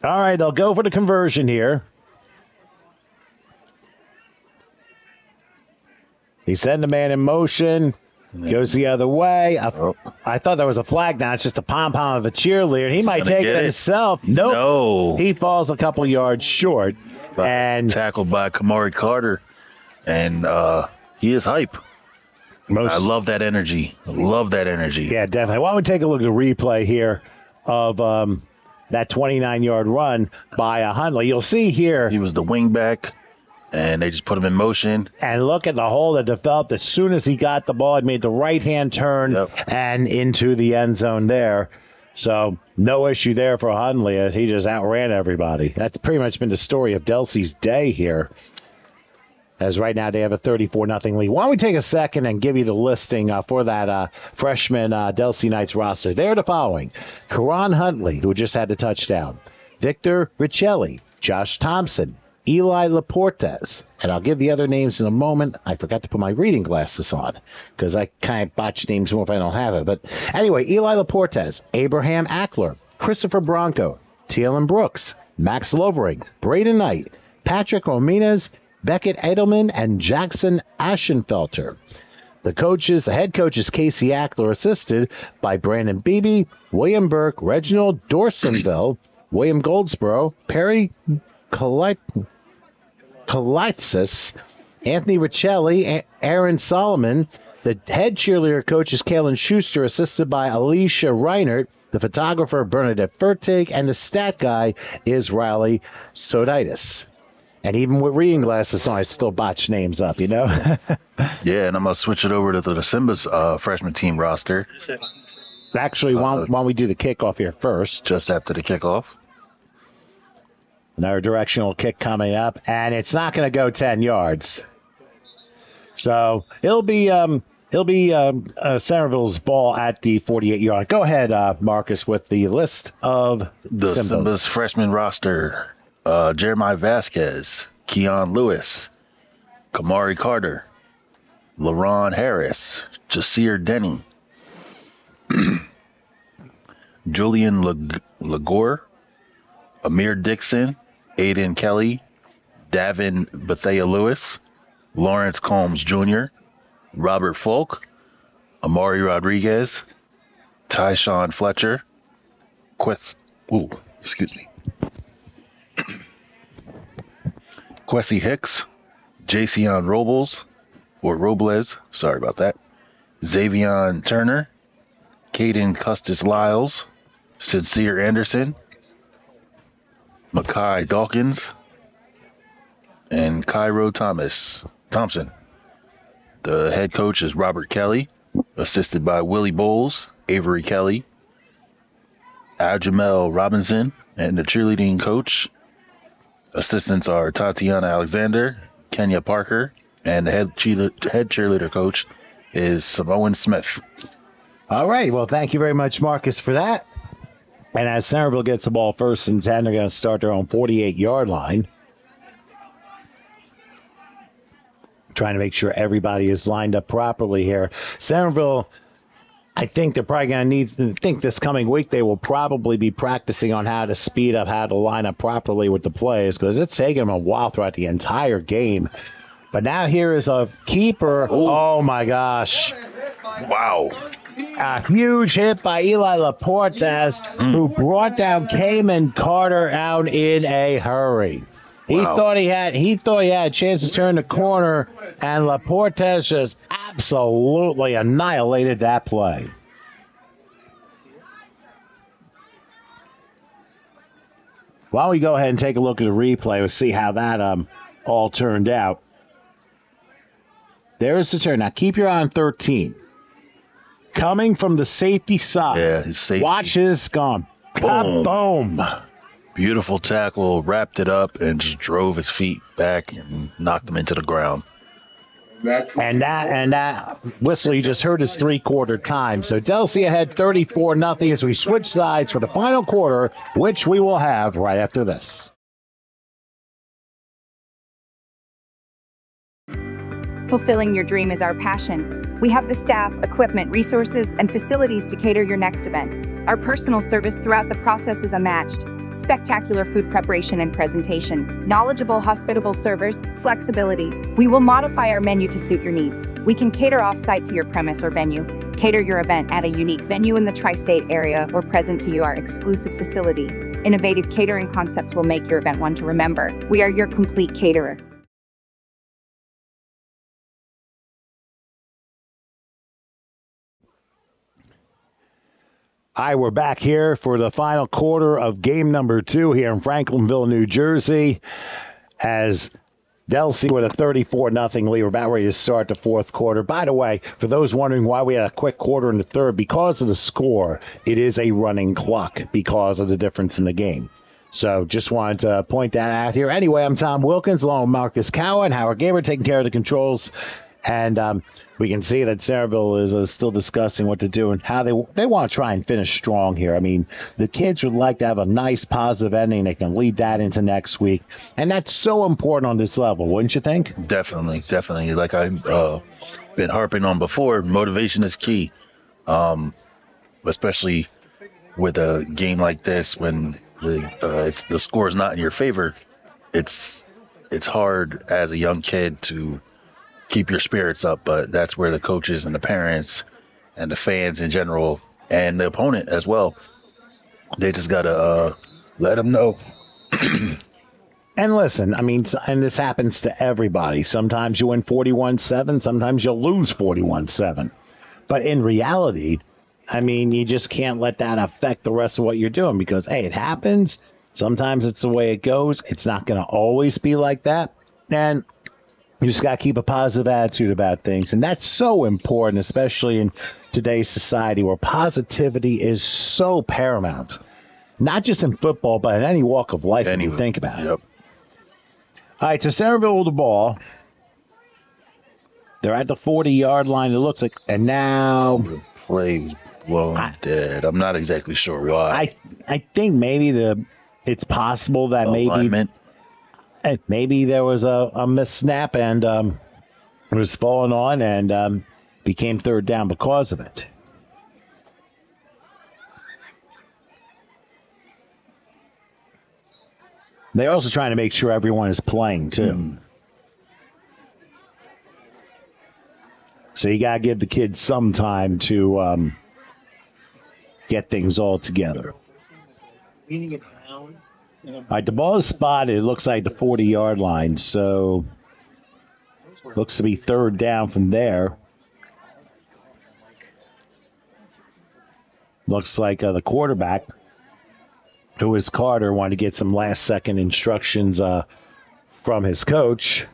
All right, they'll go for the conversion here. He sent the man in motion. Goes the other way. I thought there was a flag now. It's just a pom-pom of a cheerleader. He might take it himself. Nope. No. He falls a couple yards short. And tackled by Kamari Carter. And he is hype. I love that energy. Yeah, definitely. Why don't we take a look at the replay here of that 29-yard run by Huntley. You'll see here. He was the wing back. And they just put him in motion. And look at the hole that developed as soon as he got the ball. He made the right-hand turn and into the end zone there. So no issue there for Huntley. He just outran everybody. That's pretty much been the story of Delsea's day here. As right now they have a 34-0 lead. Why don't we take a second and give you the listing for that freshman Delsea Knights roster. They're the following. Karan Huntley, who just had the touchdown. Victor Richelli, Josh Thompson, Eli Laportes, and I'll give the other names in a moment. I forgot to put my reading glasses on because I kind of botch names more if I don't have it. But anyway, Eli Laportes, Abraham Ackler, Christopher Bronco, Thielen Brooks, Max Lovering, Braden Knight, Patrick Ominez, Beckett Edelman, and Jackson Ashenfelter. The head coach is Casey Ackler, assisted by Brandon Beebe, William Burke, Reginald Dorsonville, William Goldsboro, Perry Kalitsis, Anthony Richelli, Aaron Solomon. The head cheerleader coach is Kalen Schuster, assisted by Alicia Reinert. The photographer, Bernadette Fertig, and the stat guy is Riley Soditis. And even with reading glasses on, I still botch names up, you know? Yeah, and I'm going to switch it over to the Simba's freshman team roster. Actually, why don't we do the kickoff here first? Just after the kickoff. Another directional kick coming up, and it's not going to go 10 yards. So it'll be Centerville's ball at the 48-yard. Go ahead, Marcus, with the list of the Simba's freshman roster. Jeremiah Vasquez, Keon Lewis, Kamari Carter, LaRon Harris, Jasir Denny, Julian Lagore, Amir Dixon, Aiden Kelly, Davin Bethea-Lewis, Lawrence Combs Jr., Robert Folk, Amari Rodriguez, Tyshawn Fletcher, Kwesi Hicks, Jason Robles, sorry about that, Xavion Turner, Caden Custis Lyles, Sincere Anderson, Makai Dawkins, and Cairo Thompson. The head coach is Robert Kelly, assisted by Willie Bowles, Avery Kelly, Ajamel Robinson, and the cheerleading coach. Assistants are Tatiana Alexander, Kenya Parker, and the head cheerleader coach is Samoan Smith. All right. Well, thank you very much, Marcus, for that. And as Centerville gets the ball first and 10, they're going to start their own 48-yard line. Trying to make sure everybody is lined up properly here. Centerville, I think they're probably going to need to think this coming week they will probably be practicing on how to speed up, how to line up properly with the plays, because it's taken them a while throughout the entire game But now here is a keeper. Oh, my gosh. Wow. A huge hit by Eli Laportas, who brought down Cayman Carter out in a hurry. He thought he had a chance to turn the corner, and Laportas just absolutely annihilated that play. Why don't we go ahead and take a look at the replay and see how that all turned out. There's the turn. Now keep your eye on 13. Coming from the safety side. Yeah, his safety. Watch his gone. Boom. Beautiful tackle, wrapped it up, and just drove his feet back and knocked him into the ground. And that whistle you just heard is three-quarter time. So Delsea ahead 34-0 as we switch sides for the final quarter, which we will have right after this. Fulfilling your dream is our passion. We have the staff, equipment, resources, and facilities to cater your next event. Our personal service throughout the process is unmatched. Spectacular food preparation and presentation, knowledgeable, hospitable servers, flexibility. We will modify our menu to suit your needs. We can cater off-site to your premise or venue. Cater your event at a unique venue in the tri-state area or present to you our exclusive facility. Innovative catering concepts will make your event one to remember. We are your complete caterer. Hi, we're back here for the final quarter of game number 2 here in Franklinville, New Jersey, as Delsea with a 34-0 lead. We're about ready to start the fourth quarter. By the way, for those wondering why we had a quick quarter in the third, because of the score, it is a running clock because of the difference in the game. So just wanted to point that out here. Anyway, I'm Tom Wilkins, along with Marcus Cowan, Howard Gaber taking care of the controls. And we can see that Centerville is still discussing what to do and how they want to try and finish strong here. I mean, the kids would like to have a nice positive ending. They can lead that into next week. And that's so important on this level, wouldn't you think? Definitely. Like I've been harping on before, motivation is key, especially with a game like this when the score is not in your favor. It's hard as a young kid to keep your spirits up, but that's where the coaches and the parents and the fans in general and the opponent as well, they just gotta let them know. And listen, I mean, and this happens to everybody. Sometimes you win 41-7, sometimes you'll lose 41-7. But in reality, I mean, you just can't let that affect the rest of what you're doing because, hey, it happens. Sometimes it's the way it goes. It's not going to always be like that. And you just got to keep a positive attitude about things. And that's so important, especially in today's society where positivity is so paramount. Not just in football, but in any walk of life when you think about it. All right, so Centerville with the ball. They're at the 40-yard line, it looks like. And now the play's blown dead. I'm not exactly sure why. I think maybe it's possible that maybe there was a missed snap and it was falling on and became third down because of it. They're also trying to make sure everyone is playing, too. So you got to give the kids some time to get things all together. All right, the ball is spotted. It looks like the 40-yard line, so looks to be third down from there. Looks like the quarterback, who is Carter, wanted to get some last-second instructions from his coach.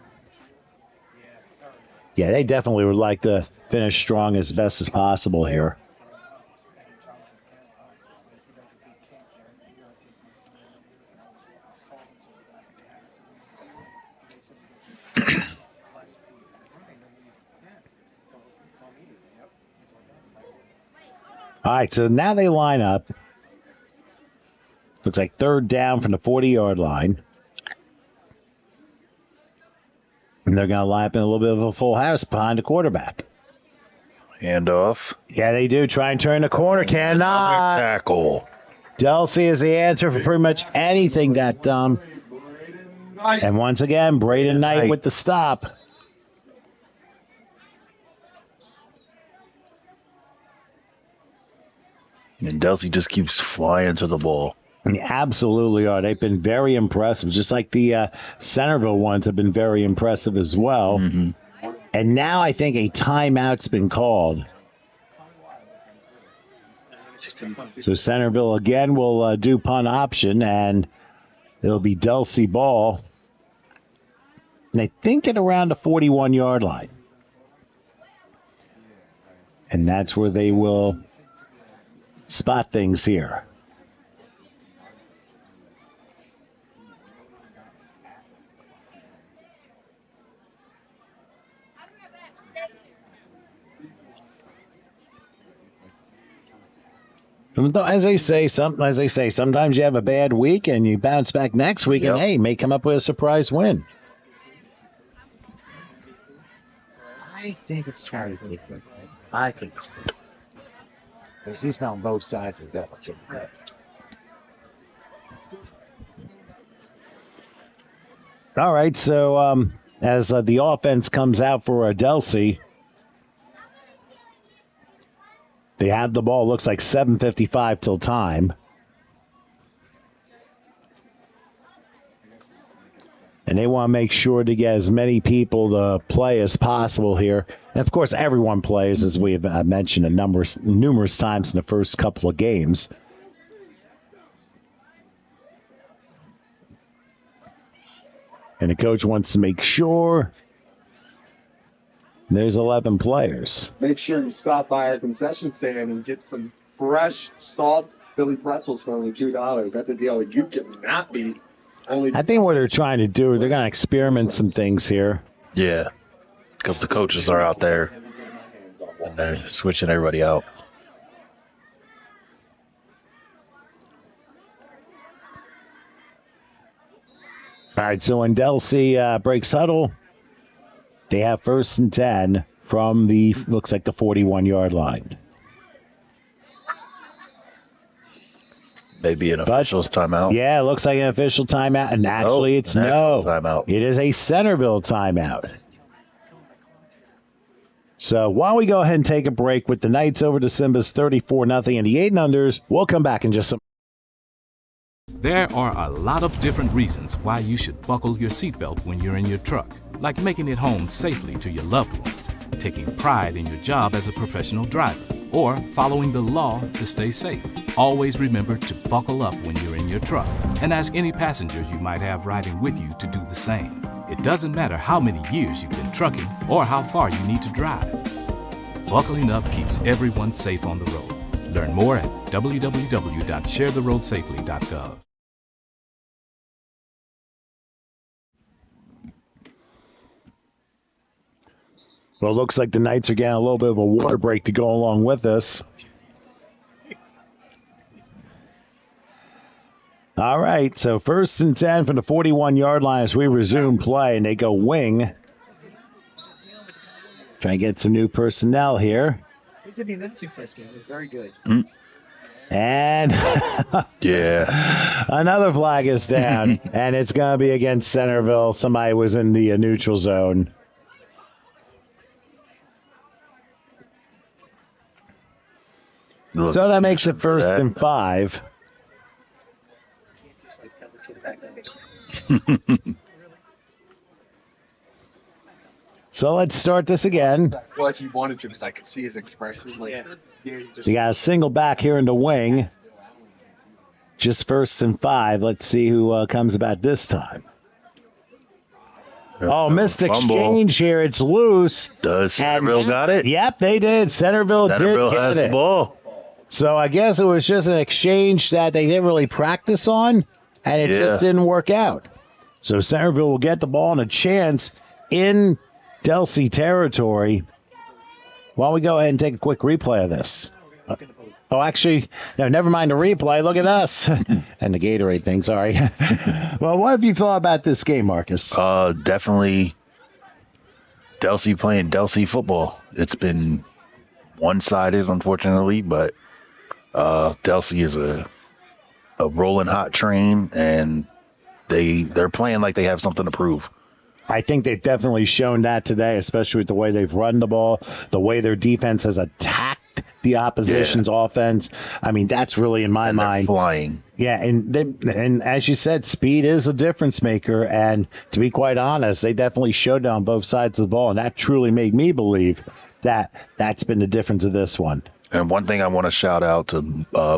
Yeah, they definitely would like to finish strong as best as possible here. All right, so now they line up. Looks like third down from the 40-yard line. And they're going to line up in a little bit of a full house behind the quarterback. Handoff. Yeah, they do. Try and turn the corner. Cannot. Tackle. Delsea is the answer for pretty much anything that. And once again, Braden Knight with the stop. And Delsea just keeps flying to the ball. They absolutely are. They've been very impressive, just like the Centerville ones have been very impressive as well. Mm-hmm. And now I think a timeout's been called. So Centerville again will do punt option, and it'll be Delsea ball. And I think at around the 41-yard line. And that's where they will spot things here. As I say, sometimes you have a bad week and you bounce back next week, and hey, may come up with a surprise win. I think it's trying to take it. I think it's good. Because he's on both sides of that. All right, so as the offense comes out for Delsea, they have the ball. Looks like 7:55 till time. And they want to make sure to get as many people to play as possible here. And, of course, everyone plays, as we have mentioned numerous times in the first couple of games. And the coach wants to make sure there's 11 players. Make sure you stop by our concession stand and get some fresh, soft Philly pretzels for only $2. That's a deal you cannot beat. I think what they're trying to do, they're going to experiment some things here. Yeah, because the coaches are out there and they're switching everybody out. All right, so when Delsea breaks huddle, they have 1st and 10 from looks like the 41-yard line. Maybe an official's timeout. Yeah, it looks like an official timeout, and actually it's no. Timeout. It is a Centerville timeout. So while we go ahead and take a break with the Knights over to Simba's 34-0 and the 8-unders, we'll come back in just some. There are a lot of different reasons why you should buckle your seatbelt when you're in your truck, like making it home safely to your loved ones, taking pride in your job as a professional driver, or following the law to stay safe. Always remember to buckle up when you're in your truck, and ask any passengers you might have riding with you to do the same. It doesn't matter how many years you've been trucking or how far you need to drive. Buckling up keeps everyone safe on the road. Learn more at www.sharetheroadsafely.gov. Well, it looks like the Knights are getting a little bit of a water break to go along with this. All right, so 1st and 10 from the 41-yard line as we resume play, and they go wing. Try and get some new personnel here. We did the identity first game. It was very good. And another flag is down, and it's going to be against Centerville. Somebody was in the neutral zone. So that makes it 1st and 5. So let's start this again. Well, he wanted to because I could see his expression. Like, You got a single back here in the wing. Just 1st and 5. Let's see who comes about this time. Oh, missed exchange here. It's loose. Does Centerville got it? Yep, they did. Centerville did get has it. The ball. So I guess it was just an exchange that they didn't really practice on, and it just didn't work out. So Centerville will get the ball and a chance in Delsea territory. Why don't we go ahead and take a quick replay of this? Oh, actually, no, never mind the replay. Look at us. And the Gatorade thing, sorry. Well, what have you thought about this game, Marcus? Definitely Delsea playing Delsea football. It's been one-sided, unfortunately, but Delsea is a rolling hot train, and they're playing like they have something to prove. I think they've definitely shown that today, especially with the way they've run the ball, the way their defense has attacked affect the opposition's offense. I mean, that's really in my mind flying. Yeah, and as you said, speed is a difference maker. And to be quite honest, they definitely showed it on both sides of the ball, and that truly made me believe that that's been the difference of this one. And one thing I want to shout out to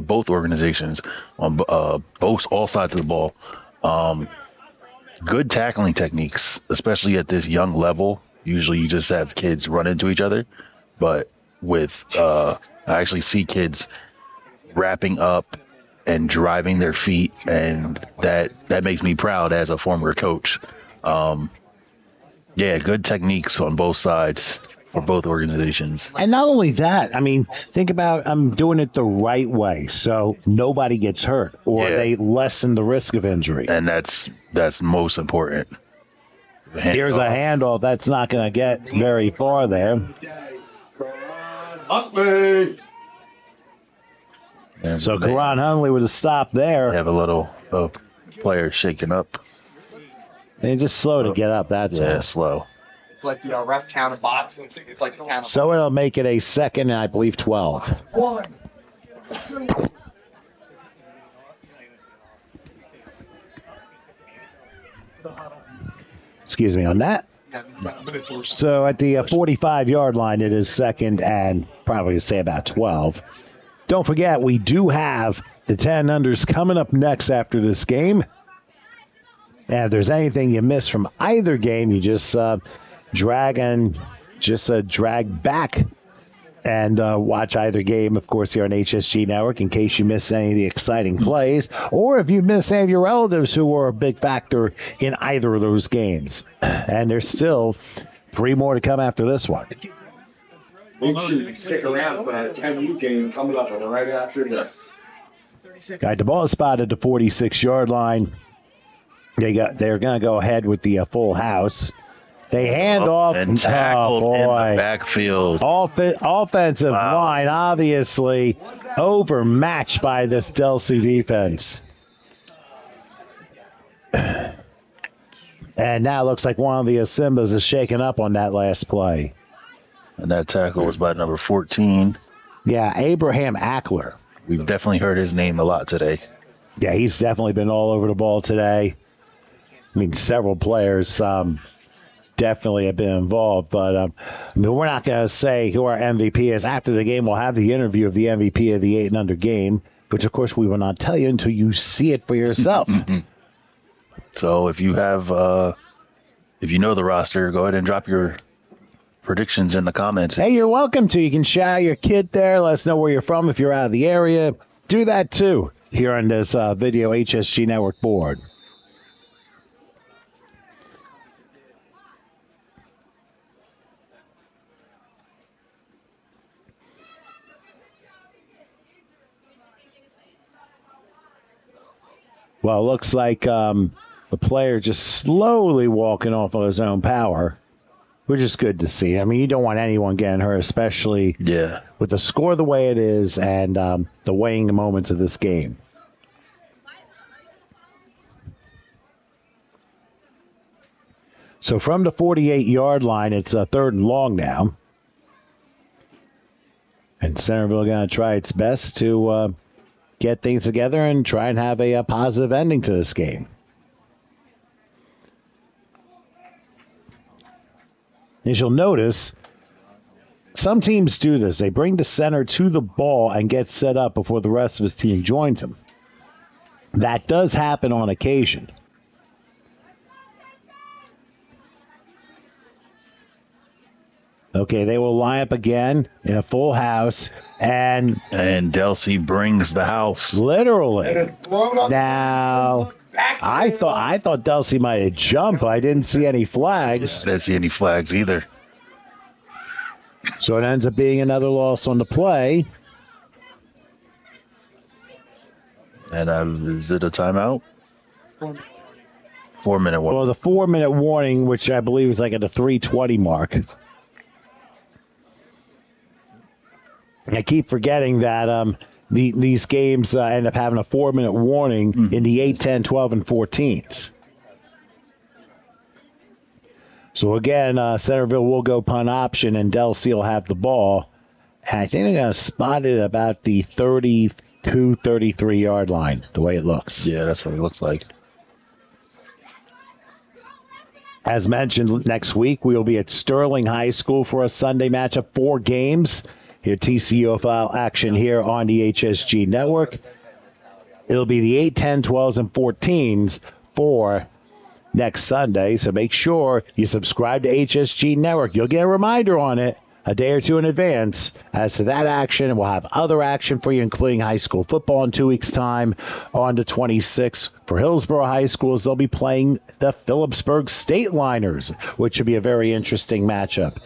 both organizations on all sides of the ball. Good tackling techniques, especially at this young level. Usually you just have kids run into each other, but with I actually see kids wrapping up and driving their feet, and that makes me proud as a former coach. Good techniques on both sides for both organizations. And not only that, I mean, think about doing it the right way so nobody gets hurt or they lessen the risk of injury. And that's most important. Here's a handoff. That's not going to get very far there. So Karan Huntley with a stop there. Have a little player shaking up. And just slow to get up. That's all. Slow. It's like the ref count of boxing. It's like the count of So it'll make it a second and I believe 12. 1. Excuse me on that. So at the 45-yard line, it is second and probably say about 12. Don't forget, we do have the 10 unders coming up next after this game. And if there's anything you missed from either game, you just drag back and watch either game, of course, here on HSG Network in case you miss any of the exciting plays, or if you miss any of your relatives who were a big factor in either of those games. And there's still 3 more to come after this one. Make sure you stick around for a 10U game coming up right after this. All right, the ball is spotted at the 46-yard line. They're going to go ahead with the full house. They hand off and tackled in the backfield. Offensive line, obviously overmatched by this Delsea defense. And now it looks like one of the Simbas is shaken up on that last play. And that tackle was by number 14. Yeah, Abraham Ackler. We've definitely heard his name a lot today. Yeah, he's definitely been all over the ball today. I mean, several players definitely have been involved, but I mean, we're not going to say who our MVP is. After the game, we'll have the interview of the MVP of the 8 and under game, which, of course, we will not tell you until you see it for yourself. So if you have, if you know the roster, go ahead and drop your predictions in the comments. Hey, you're welcome to. You can shout out your kid there. Let us know where you're from if you're out of the area. Do that, too, here on this Video HSG Network board. Well, it looks like the player just slowly walking off of his own power, which is good to see. I mean, you don't want anyone getting hurt, especially with the score the way it is and the weighing moments of this game. So from the 48-yard line, it's a 3rd and long now. And Centerville going to try its best to get things together and try and have a positive ending to this game. As you'll notice, some teams do this. They bring the center to the ball and get set up before the rest of his team joins him. That does happen on occasion. Okay, they will line up again in a full house, and Delsea brings the house. Literally. Now, I thought Delsea might have jumped, but I didn't see any flags. I didn't see any flags either. So it ends up being another loss on the play. And is it a timeout? 4-minute warning. Well, the 4-minute warning, which I believe is like at the 3:20 mark. I keep forgetting that these games end up having a 4-minute warning in the 8, 10, 12, and 14s. So again, Centerville will go punt option, and Delsea will have the ball. And I think they're going to spot it about the 32, 33-yard line, the way it looks. Yeah, that's what it looks like. As mentioned, next week we will be at Sterling High School for a Sunday matchup. 4 games. Here, TCUFL action here on the HSG Network. It'll be the 8, 10, 12s, and 14s for next Sunday. So make sure you subscribe to HSG Network. You'll get a reminder on it a day or two in advance as to that action. And we'll have other action for you, including high school football in 2 weeks' time on the 26th. For Hillsborough High Schools, they'll be playing the Phillipsburg State Liners, which should be a very interesting matchup.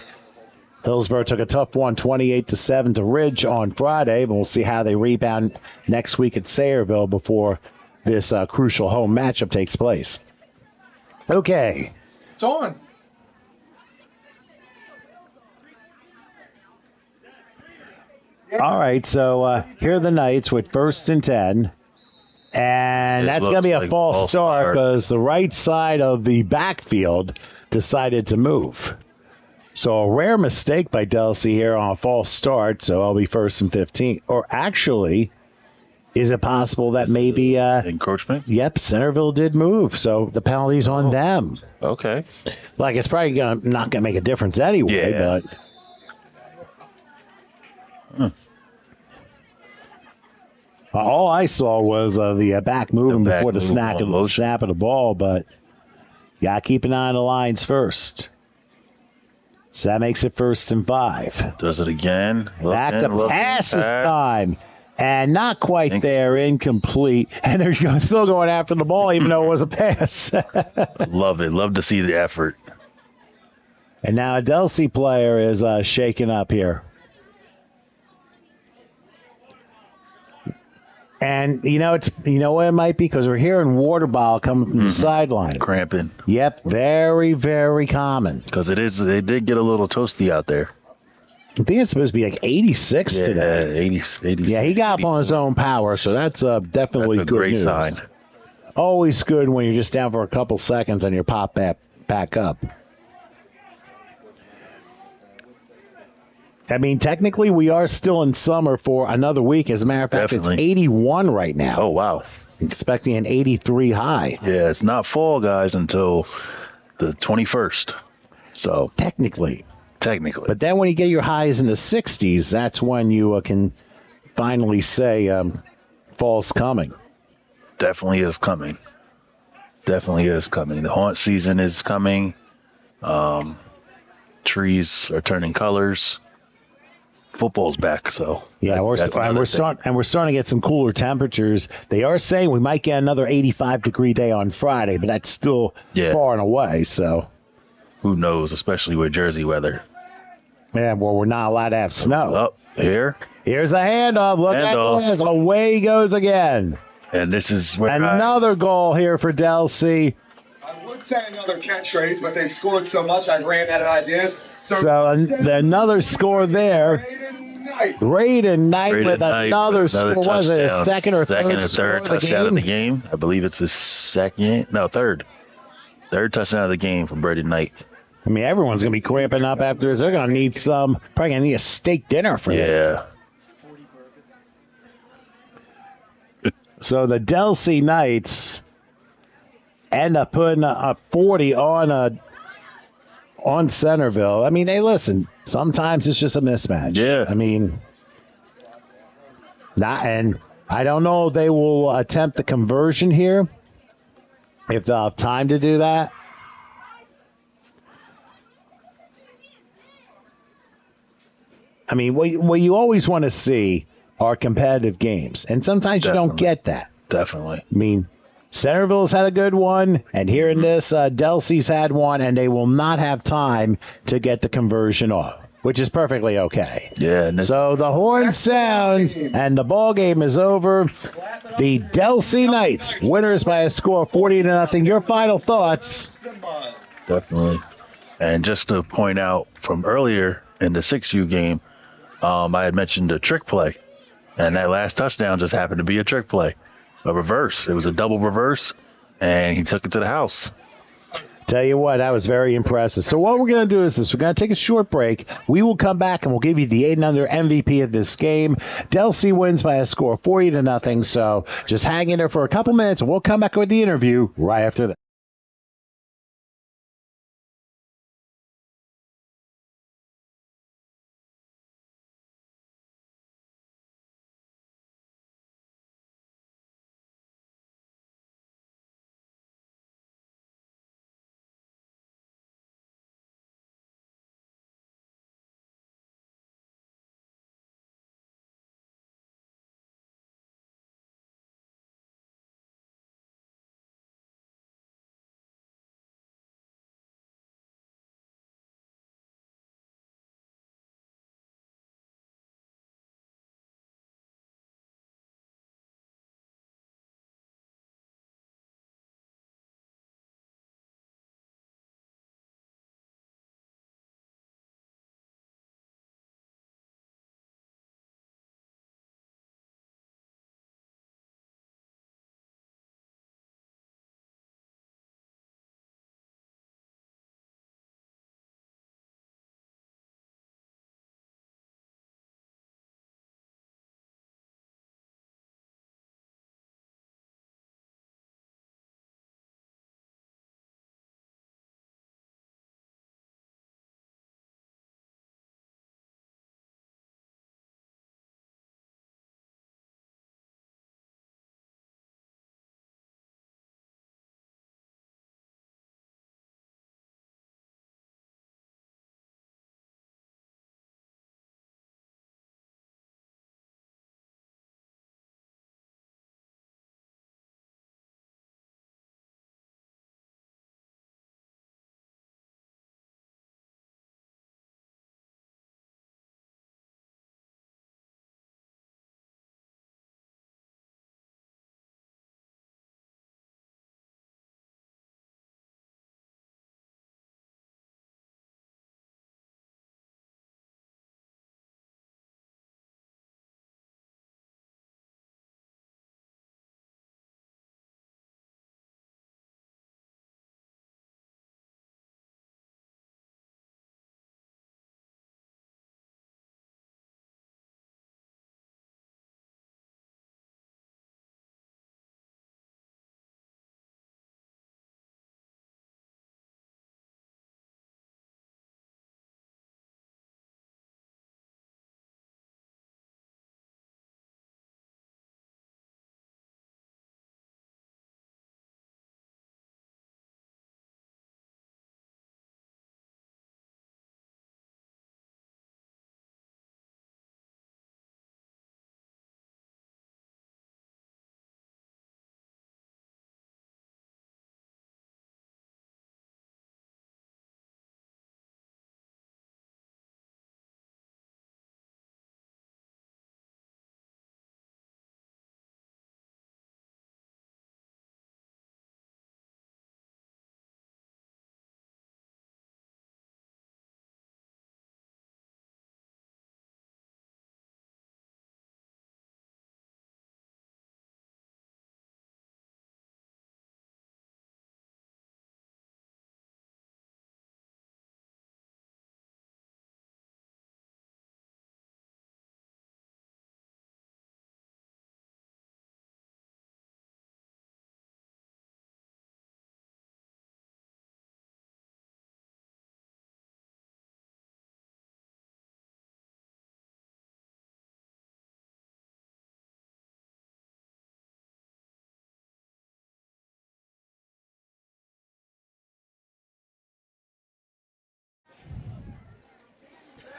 Hillsborough took a tough one, 28-7 to Ridge on Friday, but we'll see how they rebound next week at Sayreville before this crucial home matchup takes place. Okay. It's on. All right, so here are the Knights with 1st and 10. And that's going to be a false start because the right side of the backfield decided to move. So a rare mistake by Delsea here on a false start, so I'll be 1st and 15. Or actually, is it possible that maybe... encroachment? Yep, Centerville did move, so the penalty's on them. Okay. Like, it's probably not going to make a difference anyway, but... All I saw was the back moving before the snap of the ball, but you got to keep an eye on the lines first. So that makes it 1st and 5. Does it again. Back to pass this time. And not quite there, incomplete. And they're still going after the ball, even though it was a pass. Love it. Love to see the effort. And now a Delsea player is shaken up here. And, you know what it might be? Because we're hearing water bottle coming from the sideline. Cramping. Yep, very, very common. Because they did get a little toasty out there. I think it's supposed to be like 86 today. 80. Yeah, he got up on his own power, so that's definitely that's a good great news. sign. Always good when you're just down for a couple seconds and you pop back up. I mean, technically, we are still in summer for another week. As a matter of fact, It's 81 right now. Oh, wow. Expecting an 83 high. Yeah, it's not fall, guys, until the 21st. So Technically. But then when you get your highs in the 60s, that's when you can finally say fall's coming. Definitely is coming. The haunt season is coming. Trees are turning colors. Football's back, so yeah, we're starting to get some cooler temperatures. They are saying we might get another 85-degree day on Friday, but that's still far and away. So who knows, especially with Jersey weather. Yeah, well, we're not allowed to have snow. Here's a handoff. Look at this. Away he goes again. And this is where another goal here for Delsea. I would say another catchphrase, but they've scored so much I ran out of ideas. So another score there. Braden Knight with another score. Was it his second or third touchdown of the game? I believe it's his third. Third touchdown of the game from Braden Knight. I mean, everyone's going to be cramping up after this. They're going to need probably going to need a steak dinner for this. So the Delsea Knights end up putting a 40 on Centerville. I mean, hey, listen, sometimes it's just a mismatch. Yeah. I mean, and I don't know if they will attempt the conversion here, if they'll have time to do that. I mean, what you always want to see are competitive games, and sometimes you don't get that. Definitely. I mean, Centerville's had a good one, and here in this, Delsea's had one, and they will not have time to get the conversion off, which is perfectly okay. Yeah. So the horn sounds, and the ball game is over. The Delsea Knights, winners by a score of 40-0. Your final thoughts? Definitely. And just to point out from earlier in the 6U game, I had mentioned a trick play, and that last touchdown just happened to be a trick play. A reverse. It was a double reverse, and he took it to the house. Tell you what, that was very impressive. So what we're going to do is this. We're going to take a short break. We will come back and we'll give you the 8-under MVP of this game. Delsea wins by a score of 40-0. So just hang in there for a couple minutes and we'll come back with the interview right after that.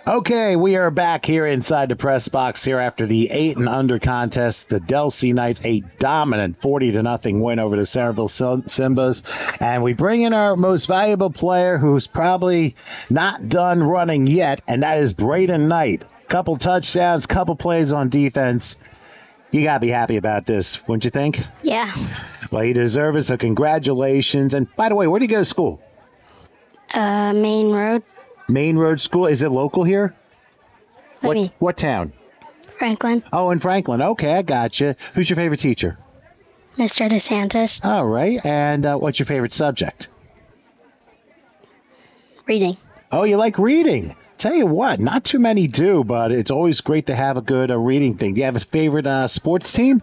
Okay, we are back here inside the press box here after the 8-under contest. The Delsea Knights, a dominant 40-0 win over the Centerville Simbas. And we bring in our most valuable player who's probably not done running yet, and that is Braden Knight. Couple touchdowns, couple plays on defense. You got to be happy about this, wouldn't you think? Yeah. Well, you deserve it, so congratulations. And by the way, where do you go to school? Main Road. Main Road School. Is it local here? What town? Franklin. Oh, in Franklin. Okay, I gotcha. Who's your favorite teacher? Mr. DeSantis. All right. And what's your favorite subject? Reading. Oh, you like reading? Tell you what, not too many do, but it's always great to have a good reading thing. Do you have a favorite sports team?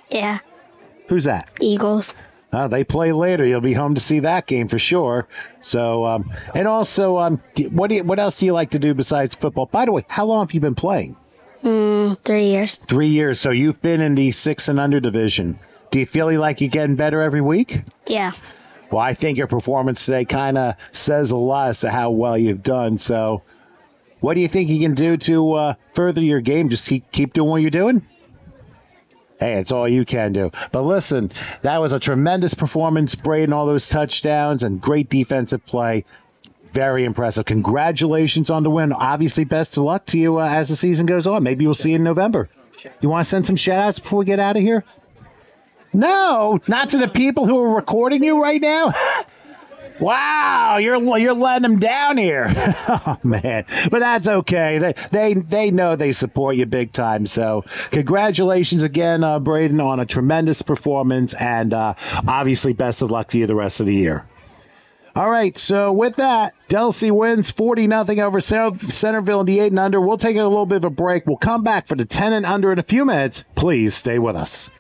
Yeah. Who's that? Eagles. They play later. You'll be home to see that game for sure. So, and also, what else do you like to do besides football? By the way, how long have you been playing? 3 years. 3 years. So you've been in the 6 and under division. Do you feel like you're getting better every week? Yeah. Well, I think your performance today kind of says a lot as to how well you've done. So, what do you think you can do to further your game? Just keep doing what you're doing? Hey, it's all you can do. But listen, that was a tremendous performance, Braden, all those touchdowns and great defensive play. Very impressive. Congratulations on the win. Obviously, best of luck to you as the season goes on. Maybe we'll see you in November. You want to send some shout-outs before we get out of here? No, not to the people who are recording you right now. Wow, you're letting them down here. Oh man, but that's okay. They know they support you big time. So congratulations again, Braden, on a tremendous performance, and obviously best of luck to you the rest of the year. All right, so with that, Delsea wins 40-0 over Centerville in the 8 and under. We'll take a little bit of a break. We'll come back for the 10 and under in a few minutes. Please stay with us.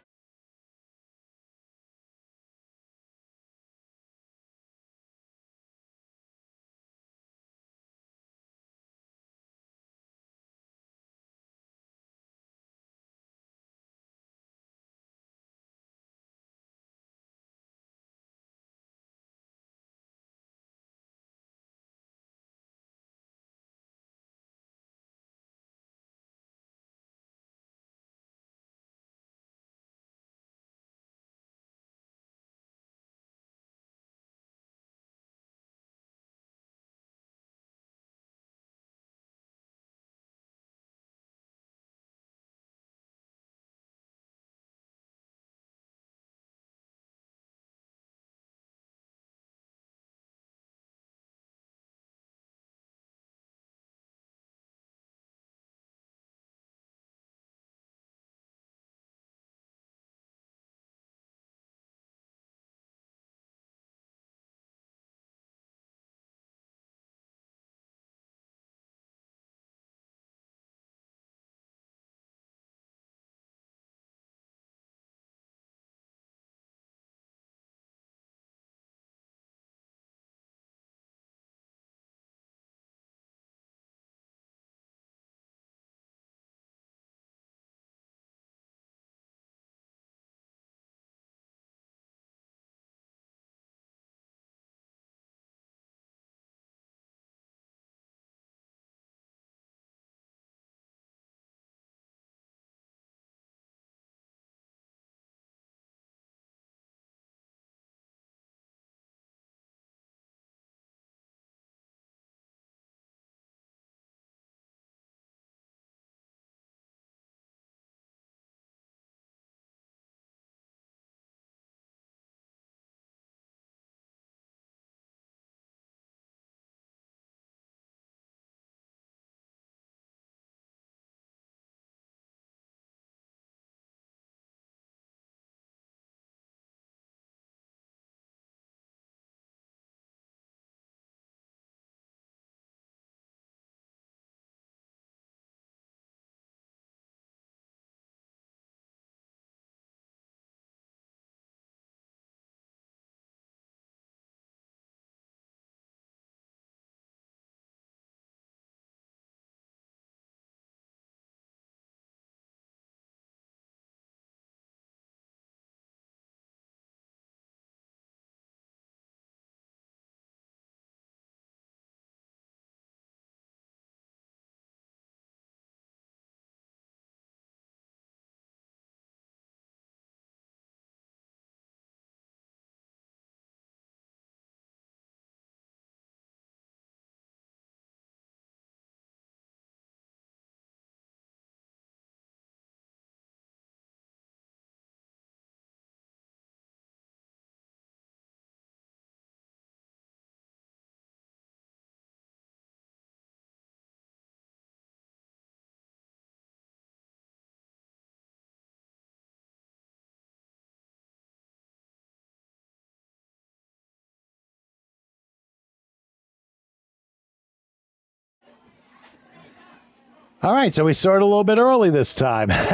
All right, so we started a little bit early this time. All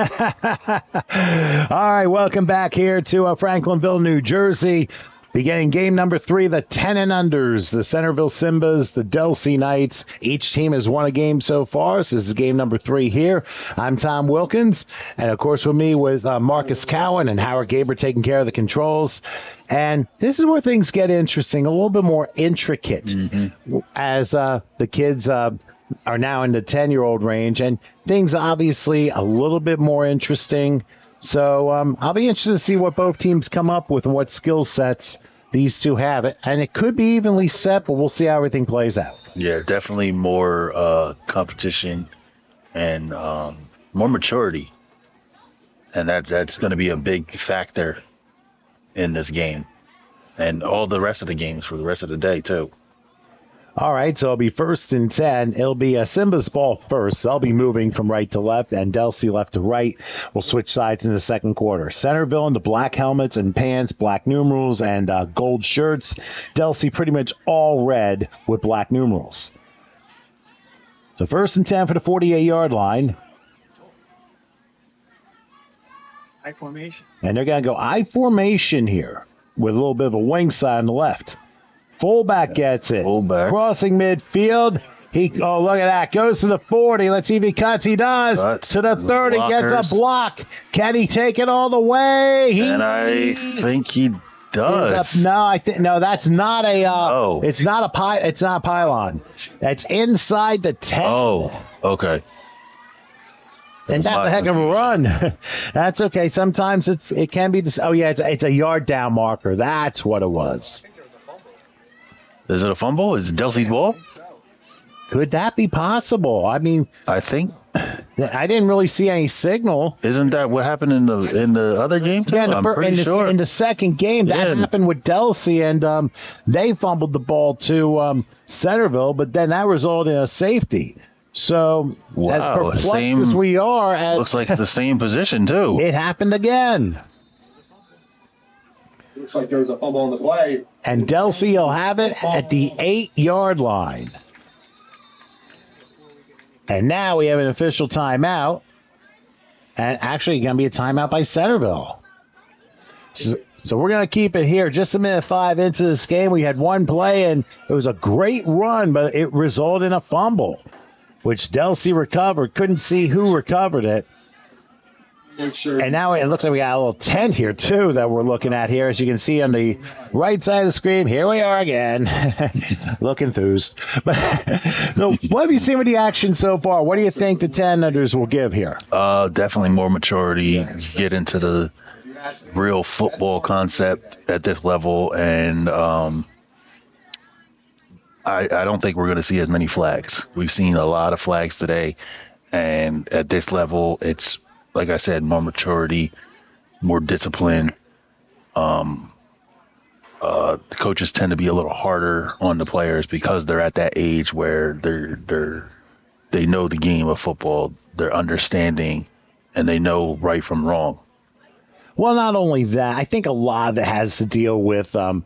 right, welcome back here to Franklinville, New Jersey. Beginning game number 3, the 10 and unders, the Centerville Simbas, the Delsea Knights. Each team has won a game so far, so this is game number 3 here. I'm Tom Wilkins, and of course with me was Marcus Cowan and Howard Gaber taking care of the controls. And this is where things get interesting, a little bit more intricate as the kids are now in the 10-year-old range, and things obviously a little bit more interesting. So I'll be interested to see what both teams come up with and what skill sets these two have. And it could be evenly set, but we'll see how everything plays out. Yeah, definitely more competition and more maturity. And that's going to be a big factor in this game and all the rest of the games for the rest of the day, too. All right, so it'll be 1st and 10. It'll be Simba's ball first. They'll be moving from right to left, and Delsea left to right. We'll switch sides in the second quarter. Centerville in the black helmets and pants, black numerals, and gold shirts. Delsea pretty much all red with black numerals. So 1st and 10 for the 48-yard line. I formation. And they're going to go I formation here with a little bit of a wing side on the left. Fullback gets it. Fullback. Crossing midfield. Oh, look at that. Goes to the 40. Let's see if he cuts. He does. To the 30. Gets a block. Can he take it all the way? I think he does. No, that's not a. It's not a pylon. That's inside the 10. Oh, okay. And that's a heck of a run. That's okay. Sometimes it can be. Oh yeah, it's a yard down marker. That's what it was. Is it a fumble? Is it Delsea's ball? Could that be possible? I mean, I think I didn't really see any signal. Isn't that what happened in the other game too? Yeah, I'm pretty sure. In the second game, that happened with Delsea, and they fumbled the ball to Centerville, but then that resulted in a safety. So, as perplexed as we are, looks like it's the same position too. It happened again. Looks like there was a fumble on the play. And Delsea will have it at the 8-yard line. And now we have an official timeout. And actually, going to be a timeout by Centerville. So we're going to keep it here. Just a minute 5 into this game. We had one play, and it was a great run, but it resulted in a fumble, which Delsea recovered. Couldn't see who recovered it. And now it looks like we got a little tent here, too, that we're looking at here. As you can see on the right side of the screen, here we are again. Look enthused. So what have you seen with the action so far? What do you think the 10-unders will give here? Definitely more maturity, get into the real football concept at this level. And I don't think we're going to see as many flags. We've seen a lot of flags today. And at this level, it's, like I said, more maturity, more discipline. The coaches tend to be a little harder on the players because they're at that age where they know the game of football, they're understanding, and they know right from wrong. Well, not only that, I think a lot of it has to deal with a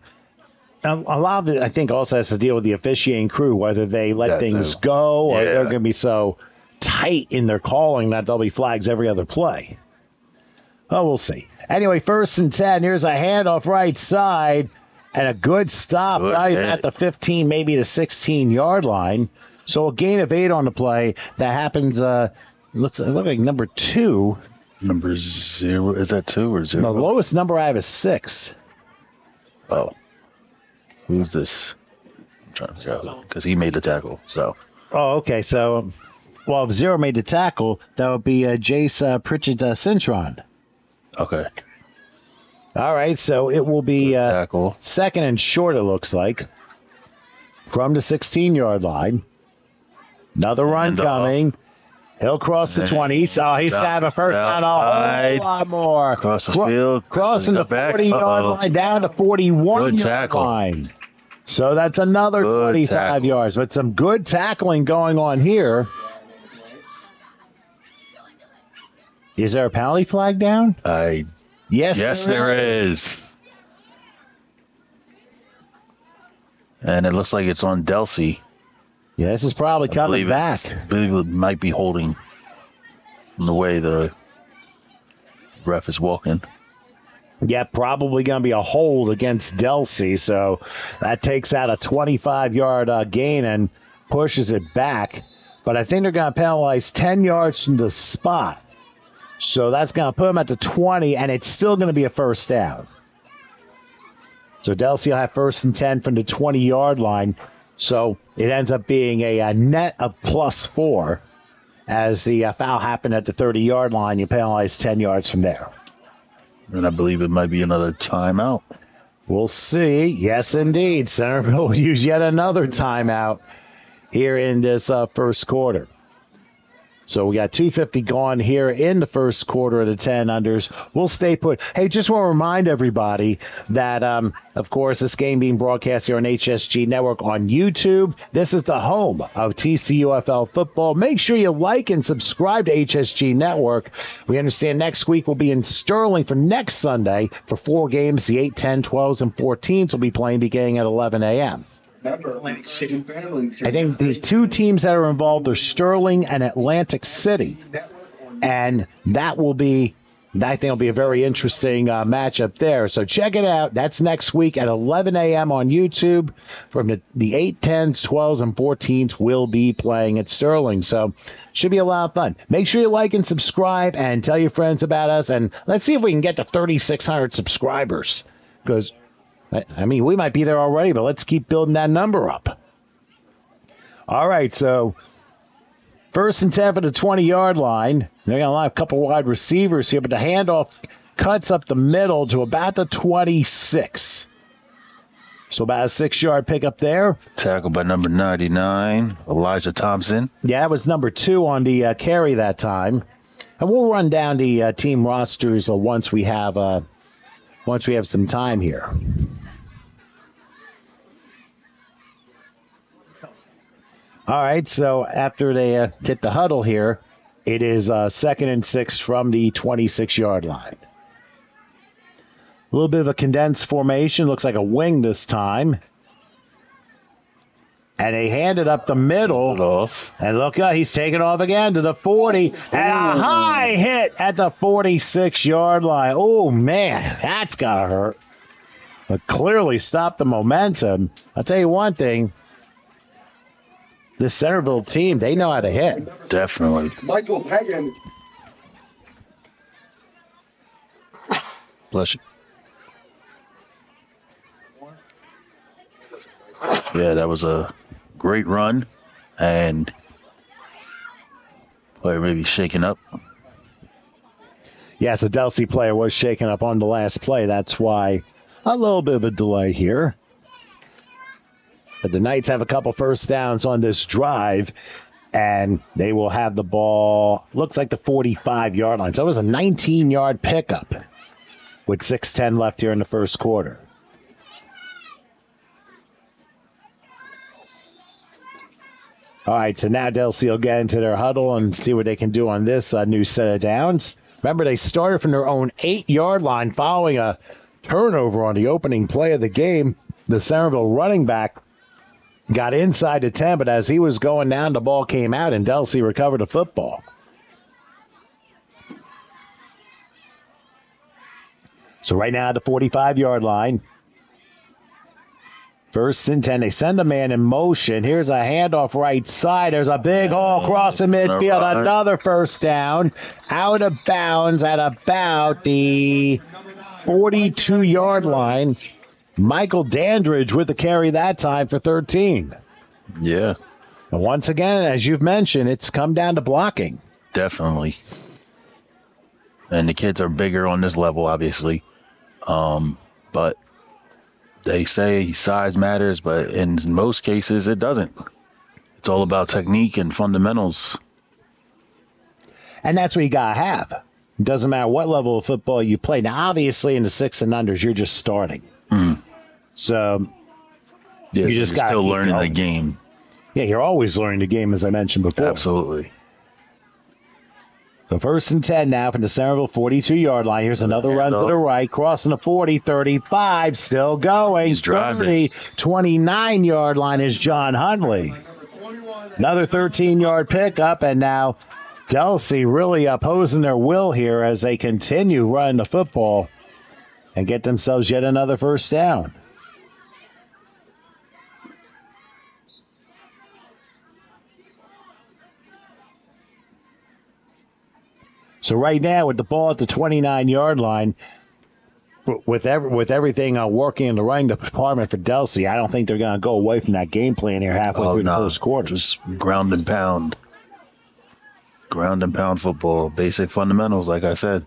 lot of it. I think also has to deal with the officiating crew, whether they let things go or they're going to be so tight in their calling that there'll be flags every other play. Oh, we'll see. Anyway, 1st and 10. Here's a handoff right side and a good stop right at the 15, maybe the 16-yard line. So a gain of 8 on the play. That happens. Looks like number 2. Number 0. Is that 2 or 0? No, the lowest number I have is 6. Oh, who's this? I'm trying to figure out because he made the tackle. So. Oh, okay. So. Well, if 0 made the tackle, that would be Jace Pritchett Cintron. Okay. All right, so it will be 2nd and short, it looks like, from the 16-yard line. Another run coming. He'll cross the 20. He's going to have a first down a whole lot more. Across the field. Crossing the 40-yard line down to 41-yard line. So that's another 25 yards. But some good tackling going on here. Is there a penalty flag down? Yes, there is. And it looks like it's on Delsea. Yeah, this is probably coming back. I believe it might be holding. from the way the ref is walking. Yeah, probably going to be a hold against Delsea, so that takes out a 25-yard gain and pushes it back. But I think they're going to penalize 10 yards from the spot. So that's going to put them at the 20, and it's still going to be a first down. So Delsea will have first and 10 from the 20-yard line. So it ends up being a net of +4. As the foul happened at the 30-yard line, you penalize 10 yards from there. And I believe it might be another timeout. We'll see. Yes, indeed. Centerville will use yet another timeout here in this first quarter. So we got 2:50 gone here in the first quarter of the 10 unders. We'll stay put. Hey, just want to remind everybody that, of course, this game being broadcast here on HSG Network on YouTube. This is the home of TCUFL football. Make sure you like and subscribe to HSG Network. We understand next week we'll be in Sterling for next Sunday for 4 games. The 8, 10, 12s, and 14s will be playing beginning at 11 a.m. I think the 2 teams that are involved are Sterling and Atlantic City. And that will be, I think, will be a very interesting matchup there. So check it out. That's next week at 11 a.m. on YouTube. From the 8, 10s, 12s, and 14s will be playing at Sterling. So should be a lot of fun. Make sure you like and subscribe and tell your friends about us. And let's see if we can get to 3,600 subscribers. Because I mean, we might be there already, but let's keep building that number up. All right, so first and 10 for the 20-yard line. They're going to line a couple wide receivers here, but the handoff cuts up the middle to about the 26. So about a 6-yard pickup there. Tackled by number 99, Elijah Thompson. Yeah, it was number 2 on the carry that time. And we'll run down the team rosters once we have some time here. All right, so after they get the huddle here, it is 2nd and 6 from the 26-yard line. A little bit of a condensed formation. Looks like a wing this time. And they hand it up the middle. And look, he's taking off again to the 40. And a high hit at the 46-yard line. Oh, man, that's got to hurt. But clearly stopped the momentum. I'll tell you one thing. This Centerville team, they know how to hit. Definitely. Michael Hagan. Bless you. Yeah, that was a great run, and player maybe shaken up. Yes, a Delsea player was shaken up on the last play. That's why a little bit of a delay here. But the Knights have a couple first downs on this drive, and they will have the ball, looks like the 45-yard line. So it was a 19-yard pickup with 6:10 left here in the first quarter. All right, so now Delsea will get into their huddle and see what they can do on this new set of downs. Remember, they started from their own 8-yard line following a turnover on the opening play of the game. The Centerville running back got inside the 10, but as he was going down, the ball came out, and Delsea recovered the football. So right now at the 45-yard line, 1st and 10. They send a man in motion. Here's a handoff right side. There's a big hole across the midfield. Another first down. Out of bounds at about the 42-yard line. Michael Dandridge with the carry that time for 13. Yeah. And once again, as you've mentioned, it's come down to blocking. Definitely. And the kids are bigger on this level, obviously. But they say size matters, but in most cases it doesn't. It's all about technique and fundamentals. And that's what you got to have. It doesn't matter what level of football you play. Now, obviously, in the 6 and unders, you're just starting. So you just got to still learning the game. Yeah, you're always learning the game, as I mentioned before. Absolutely. So 1st and 10 now from the Centerville 42-yard line. Here's another run to the right, crossing the 40, 35, still going. He's driving. 29-yard line is John Huntley. Another 13-yard pickup, and now Delsea really opposing their will here as they continue running the football and get themselves yet another first down. So right now with the ball at the 29-yard line, with everything working in the running department for Delsea, I don't think they're going to go away from that game plan here halfway through the first quarter. Just ground and pound. Ground and pound football. Basic fundamentals, like I said.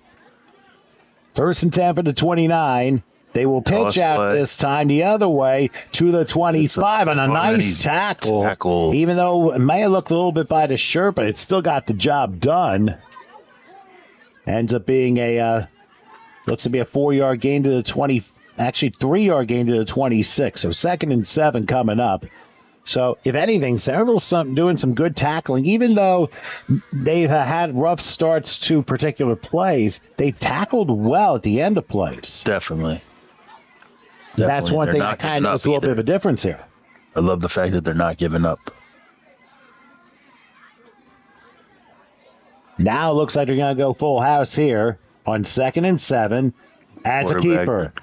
1st and 10 for the 29. They will pitch out this time the other way to the 25 on a nice tackle. Even though it may have looked a little bit by the shirt, but it still got the job done. Ends up being looks to be a 4-yard gain to the 20, actually 3-yard gain to the 26. So 2nd and 7 coming up. So if anything, Centerville's doing some good tackling. Even though they've had rough starts to particular plays, they've tackled well at the end of plays. Definitely. That's one thing I kind of notice a little bit of a difference here. I love the fact that they're not giving up. Now it looks like they're going to go full house here on 2nd and 7. That's a keeper.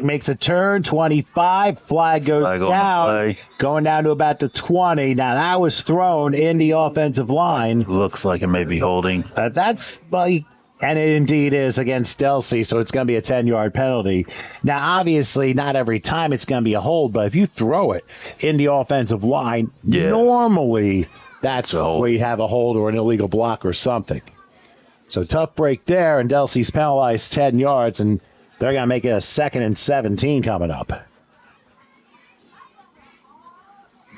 Makes a turn, 25. Flag goes down. Going down to about the 20. Now that was thrown in the offensive line. Looks like it may be holding. That's like, and it indeed is against Delsea, so it's going to be a 10-yard penalty. Now, obviously, not every time it's going to be a hold, but if you throw it in the offensive line, normally that's where you have a hold or an illegal block or something. So tough break there, and Delsea's penalized 10 yards, and they're going to make it a 2nd and 17 coming up.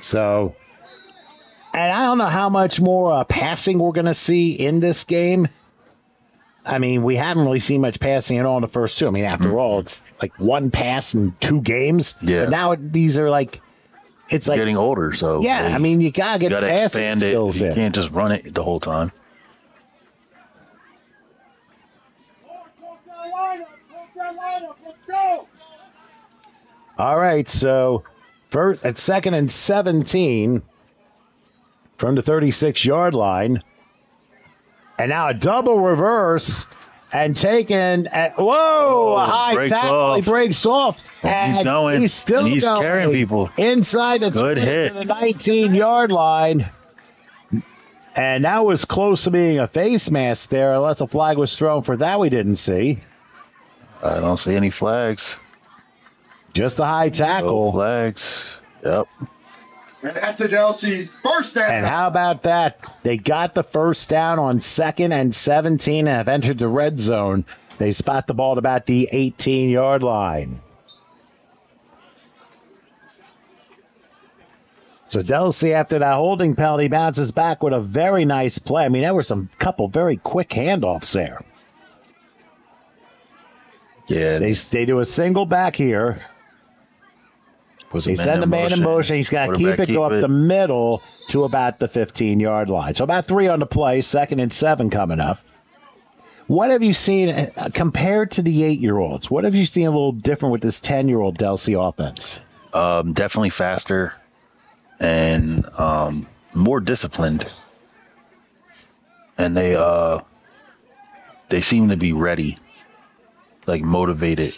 So, and I don't know how much more passing we're going to see in this game. I mean, we haven't really seen much passing at all in the first two. I mean, after all, it's like one pass in 2 games. Yeah. But now these are like, it's like getting older, so yeah. I mean, you gotta get passing skills in. You can't just run it the whole time. All right, so first at 2nd and 17 from the 36-yard line. And now a double reverse and taken at, whoa, a high tackle. He breaks off. And he's going. He's still he's going. Carrying people. Inside the 19-yard line. And that was close to being a face mask there, unless a flag was thrown for that we didn't see. I don't see any flags. Just a high tackle. No flags. Yep. And that's a Delsea first down. And how about that? They got the first down on 2nd and 17 and have entered the red zone. They spot the ball at about the 18-yard line. So Delsea, after that holding penalty, bounces back with a very nice play. I mean, there were some couple very quick handoffs there. Yeah. They do a single back here. They send the man in motion. He's got to keep it, go up the middle to about the 15-yard line. So about 3 on the play, 2nd and 7 coming up. What have you seen compared to the 8-year-olds? What have you seen a little different with this 10-year-old Delsea offense? Definitely faster and more disciplined. And they seem to be ready, like motivated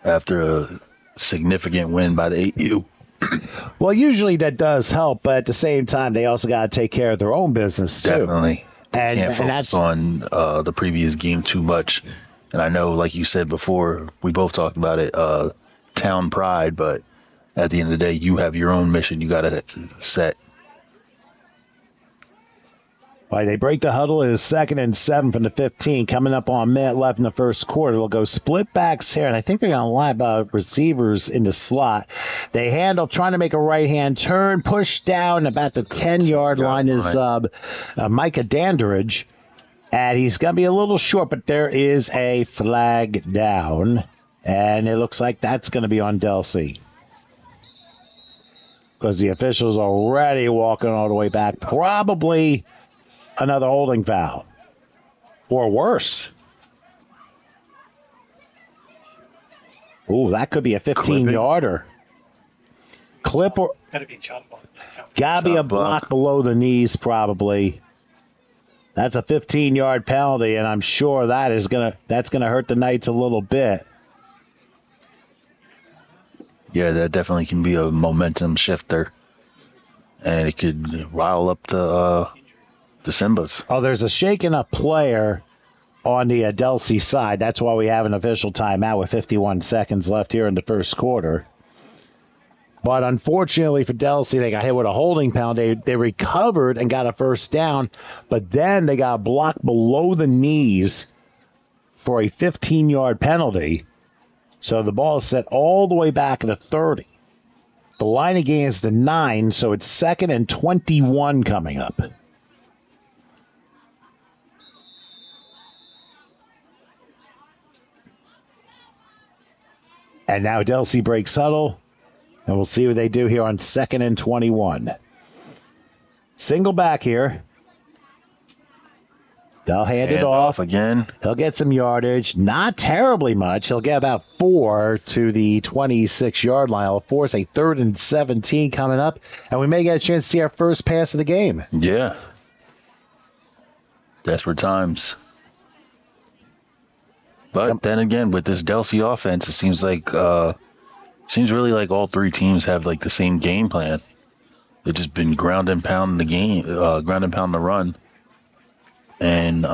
after a significant win by the 8U. Well, usually that does help, but at the same time, they also got to take care of their own business, too. Definitely. And can't focus on the previous game too much. And I know, like you said before, we both talked about it, town pride, but at the end of the day, you have your own mission you got to set. All right, they break the huddle. It is 2nd and 7 from the 15. Coming up on a minute left in the first quarter. They'll go split backs here, and I think they're going to line about receivers in the slot. They handle, trying to make a right-hand turn, push down about the 10-yard line is Micah Dandridge. And he's going to be a little short, but there is a flag down. And it looks like that's going to be on Delsea, because the official's already walking all the way back. Probably another holding foul, or worse. Ooh, that could be a 15-yarder. Clip or Gotta be a chop block. Gotta be a block below the knees, probably. That's a 15-yard penalty, and I'm sure that's gonna hurt the Knights a little bit. Yeah, that definitely can be a momentum shifter, and it could rile up the Simbas. Oh, there's a shaken up player on the Delsea side. That's why we have an official timeout with 51 seconds left here in the first quarter. But unfortunately for Delsea, they got hit with a holding penalty. They recovered and got a first down, but then they got blocked below the knees for a 15-yard penalty. So the ball is set all the way back at the 30. The line of gain is the 9, so it's 2nd and 21 coming up. And now Delsea breaks huddle. And we'll see what they do here on 2nd and 21. Single back here. They'll hand it off again. He'll get some yardage. Not terribly much. He'll get about 4 to the 26-yard line. He'll force a 3rd and 17 coming up. And we may get a chance to see our first pass of the game. Yeah. Desperate times. But then again, with this Delsea offense, it seems really like all three teams have like the same game plan. They've just been ground and pound the run. And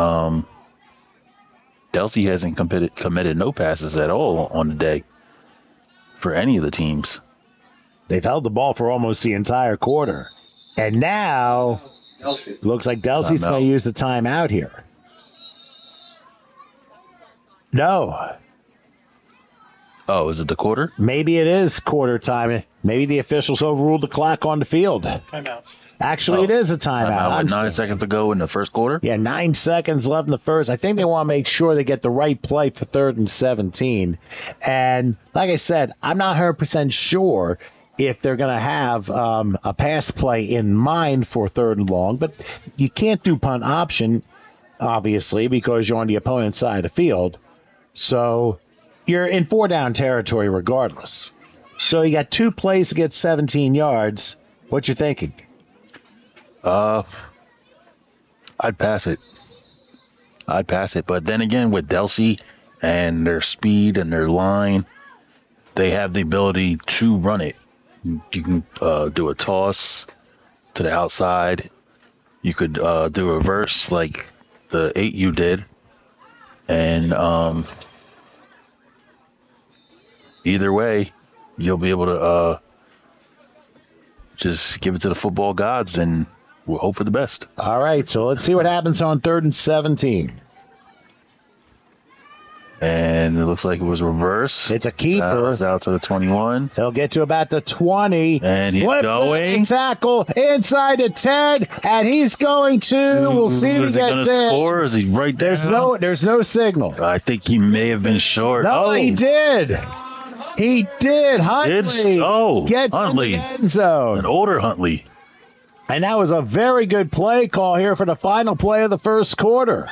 Delsea hasn't committed no passes at all on the day for any of the teams. They've held the ball for almost the entire quarter. And now, looks like Delsea's going to use the timeout here. No. Oh, is it the quarter? Maybe it is quarter time. Maybe the officials overruled the clock on the field. Timeout. Actually, it is a timeout. With 9 seconds to go in the first quarter? Yeah, 9 seconds left in the first. I think they want to make sure they get the right play for 3rd and 17. And like I said, I'm not 100% sure if they're going to have a pass play in mind for 3rd and long. But you can't do punt option, obviously, because you're on the opponent's side of the field. So you're in 4-down territory regardless. So you got 2 plays to get 17 yards. What you thinking? I'd pass it. But then again, with Delsea and their speed and their line, they have the ability to run it. You can do a toss to the outside. You could do a reverse like the 8U did. And either way, you'll be able to just give it to the football gods, and we'll hope for the best. All right, so let's see what happens on 3rd and 17. And it looks like it was reverse. It's a keeper. Out to the 21. He'll get to about the 20. And he's going. Tackle inside the 10. And he's going to. We'll see if he gets in. Score? Is he right there? There's no signal. I think he may have been short. No, he did. He did. Huntley gets Huntley. in the end zone. An older Huntley. And that was a very good play call here for the final play of the first quarter.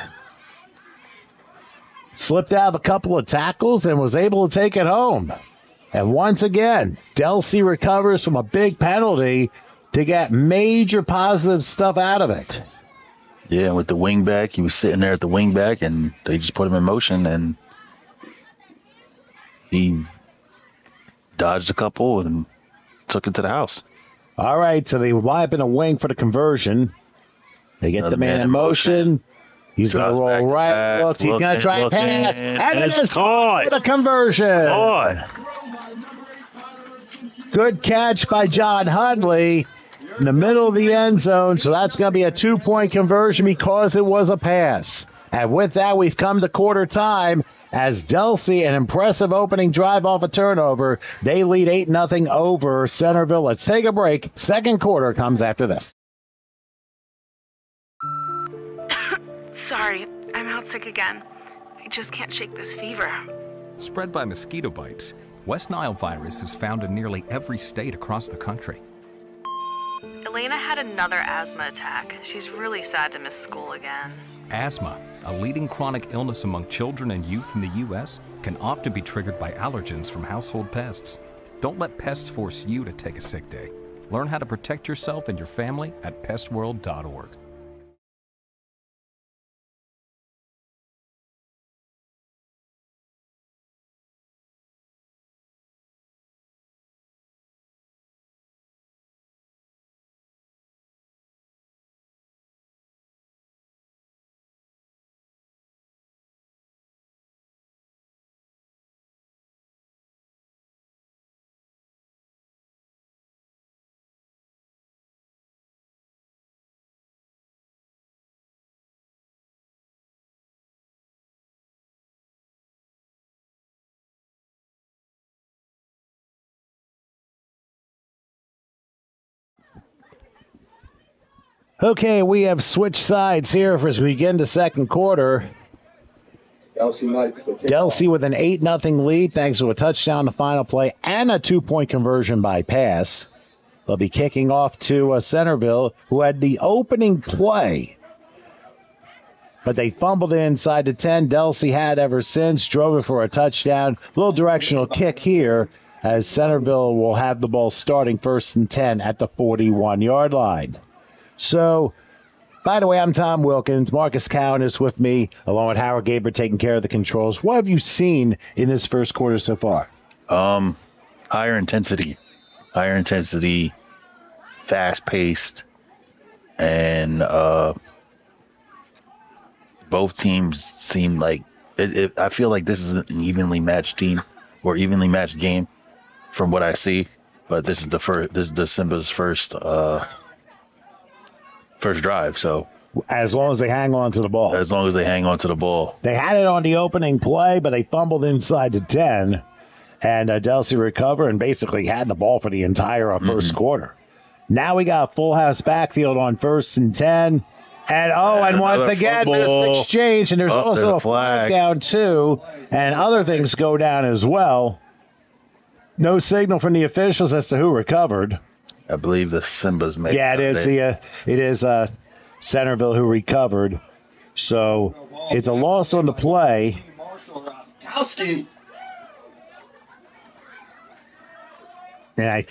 Slipped out of a couple of tackles and was able to take it home. And once again, Delsea recovers from a big penalty to get major positive stuff out of it. Yeah, with the wing back, he was sitting there at the wing back, and they just put him in motion, and he dodged a couple and took it to the house. All right, so they line up in a wing for the conversion. They get the man in motion. He's going to roll right. Looks, he's going to try and pass. And it is caught for the conversion. Good catch by John Huntley in the middle of the end zone. So that's going to be a 2-point conversion because it was a pass. And with that, we've come to quarter time. As Delsea, an impressive opening drive off a turnover, they lead 8-0 over Centerville. Let's take a break. Second quarter comes after this. Sorry, I'm out sick again. I just can't shake this fever. Spread by mosquito bites, West Nile virus is found in nearly every state across the country. Elena had another asthma attack. She's really sad to miss school again. Asthma, a leading chronic illness among children and youth in the U.S., can often be triggered by allergens from household pests. Don't let pests force you to take a sick day. Learn how to protect yourself and your family at pestworld.org. Okay, we have switched sides here as we begin the second quarter. Delsea with an 8-0 lead thanks to a touchdown the final play and a 2-point conversion by pass. They'll be kicking off to Centerville, who had the opening play. But they fumbled it inside the 10. Delsea had ever since, drove it for a touchdown. Little directional kick here as Centerville will have the ball starting 1st and 10 at the 41-yard line. So, by the way, I'm Tom Wilkins. Marcus Cowan is with me, along with Howard Gaber taking care of the controls. What have you seen in this first quarter so far? Higher intensity, fast-paced, and both teams seem like I feel like this is an evenly matched team or evenly matched game from what I see. But this is the Simba's first drive. So as long as they hang on to the ball. They had it on the opening play, but they fumbled inside the 10. And Delsea recovered and basically had the ball for the entire first quarter. Now we got a full house backfield on 1st and 10. And once again, missed exchange. And there's also a flag down, too. And other things go down as well. No signal from the officials as to who recovered. I believe the Simba's made. Yeah, it is Centerville who recovered. So it's a loss on the play. And I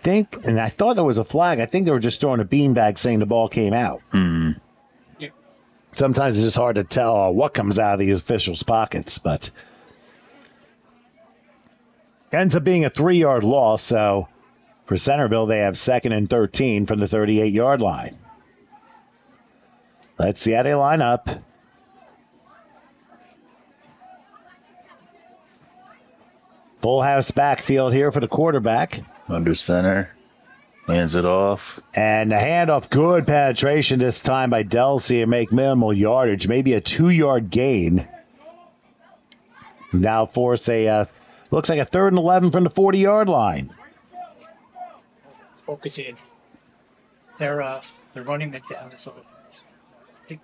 thought there was a flag. I think they were just throwing a beanbag saying the ball came out. Mm-hmm. Yeah. Sometimes it's just hard to tell what comes out of the officials' pockets, but ends up being a 3-yard loss. So for Centerville, they have 2nd and 13 from the 38-yard line. Let's see how they line up. Full house backfield here for the quarterback. Under center. Hands it off. And the handoff, good penetration this time by Delsea to make minimal yardage. Maybe a 2-yard gain. Now force looks like a 3rd and 11 from the 40-yard line. Let's focus in. They're running it down to sort of. I think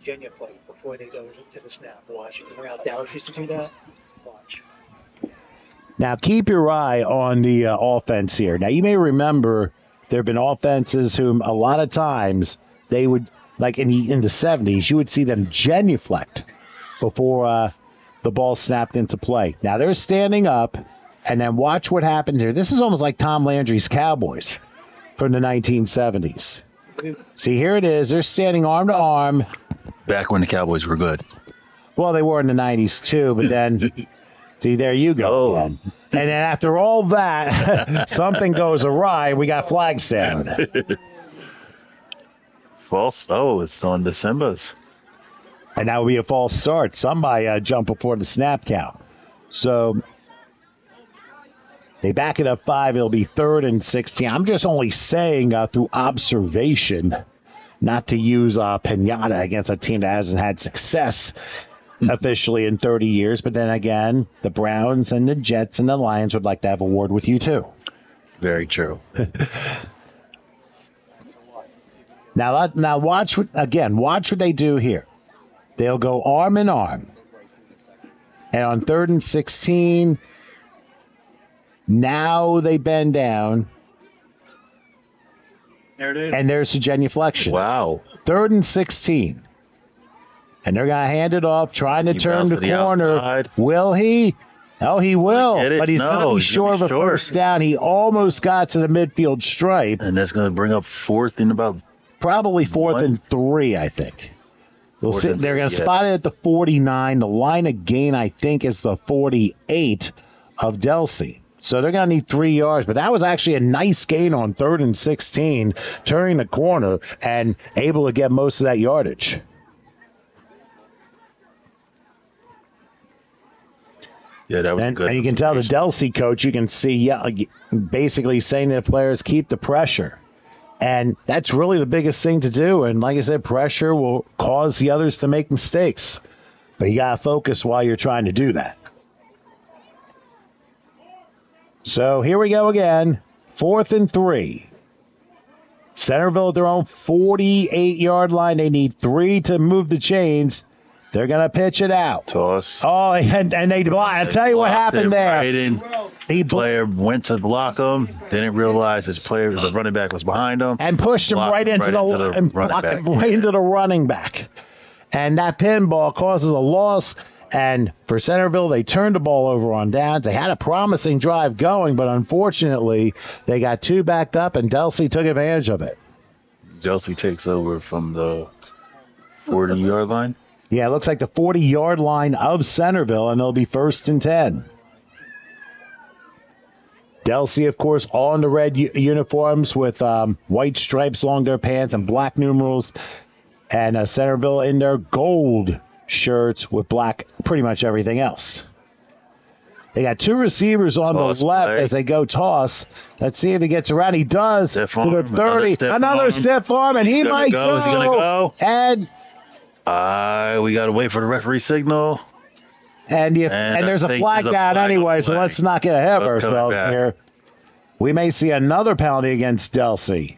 genuflect before they go to the snap. Watch. Remember how Dallas used to do that? Watch. Now, keep your eye on the offense here. Now, you may remember there have been offenses whom a lot of times they would, like in the 70s, you would see them genuflect before the ball snapped into play. Now, they're standing up, and then watch what happens here. This is almost like Tom Landry's Cowboys from the 1970s. See, here it is. They're standing arm to arm. Back when the Cowboys were good. Well, they were in the 90s, too, but then... See, there you go. And then after all that, something goes awry. We got flags down. False. Oh, it's on the Simbas. And that would be a false start. Somebody jumped before the snap count. So they back it up 5. It'll be 3rd and 16. I'm just only saying through observation not to use Pinata against a team that hasn't had success officially in 30 years. But then again, the Browns and the Jets and the Lions would like to have a word with you too. Very true. Now watch what they do here. They'll go arm in arm. And on 3rd and 16, now they bend down. There it is. And there's a genuflection. Wow. 3rd and 16. And they're going to hand it off, trying to turn the corner. Outside. Will he? Oh, he will. But he's going to be short of a first down. He almost got to the midfield stripe. And that's going to bring up 4th and about... Probably 4th and 3, I think. They're going to spot it at the 49. The line of gain, I think, is the 48 of Delsea. So they're going to need 3 yards. But that was actually a nice gain on 3rd and 16, turning the corner and able to get most of that yardage. Yeah, that was good. And you can tell the Delsea coach, you can see basically saying to the players, keep the pressure. And that's really the biggest thing to do. And like I said, pressure will cause the others to make mistakes. But you got to focus while you're trying to do that. So here we go again. 4th and 3. Centerville at their own 48-yard line. They need 3 to move the chains. They're going to pitch it out. Toss. Oh, and they block. I'll tell you what happened there. Right in. The player went to block him, didn't realize the running back was behind him. And pushed him right into the running back. And that pinball causes a loss. And for Centerville, they turned the ball over on downs. They had a promising drive going, but unfortunately, they got 2 backed up, and Delsea took advantage of it. Delsea takes over from the 40-yard line. Yeah, it looks like the 40-yard line of Centerville, and they'll be 1st and 10. Delsea, of course, all in the red uniforms with white stripes along their pants and black numerals. And Centerville in their gold shirts with black pretty much everything else. They got 2 receivers on the left as they go toss. Let's see if he gets around. He does to the 30. Another stiff arm, and he might go. Is he going to go? And we got to wait for the referee signal. And there's a flag down anyway, so let's not get ahead of ourselves here. We may see another penalty against Delsea.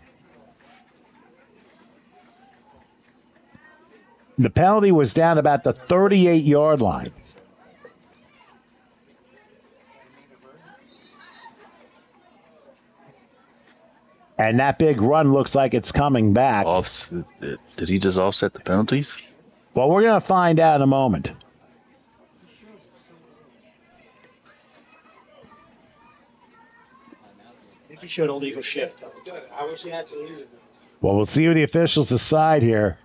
The penalty was down about the 38-yard line. And that big run looks like it's coming back. Did he just offset the penalties? Well, we're going to find out in a moment. I think he showed a legal shift. I wish he had some music. Well, we'll see what the officials decide here.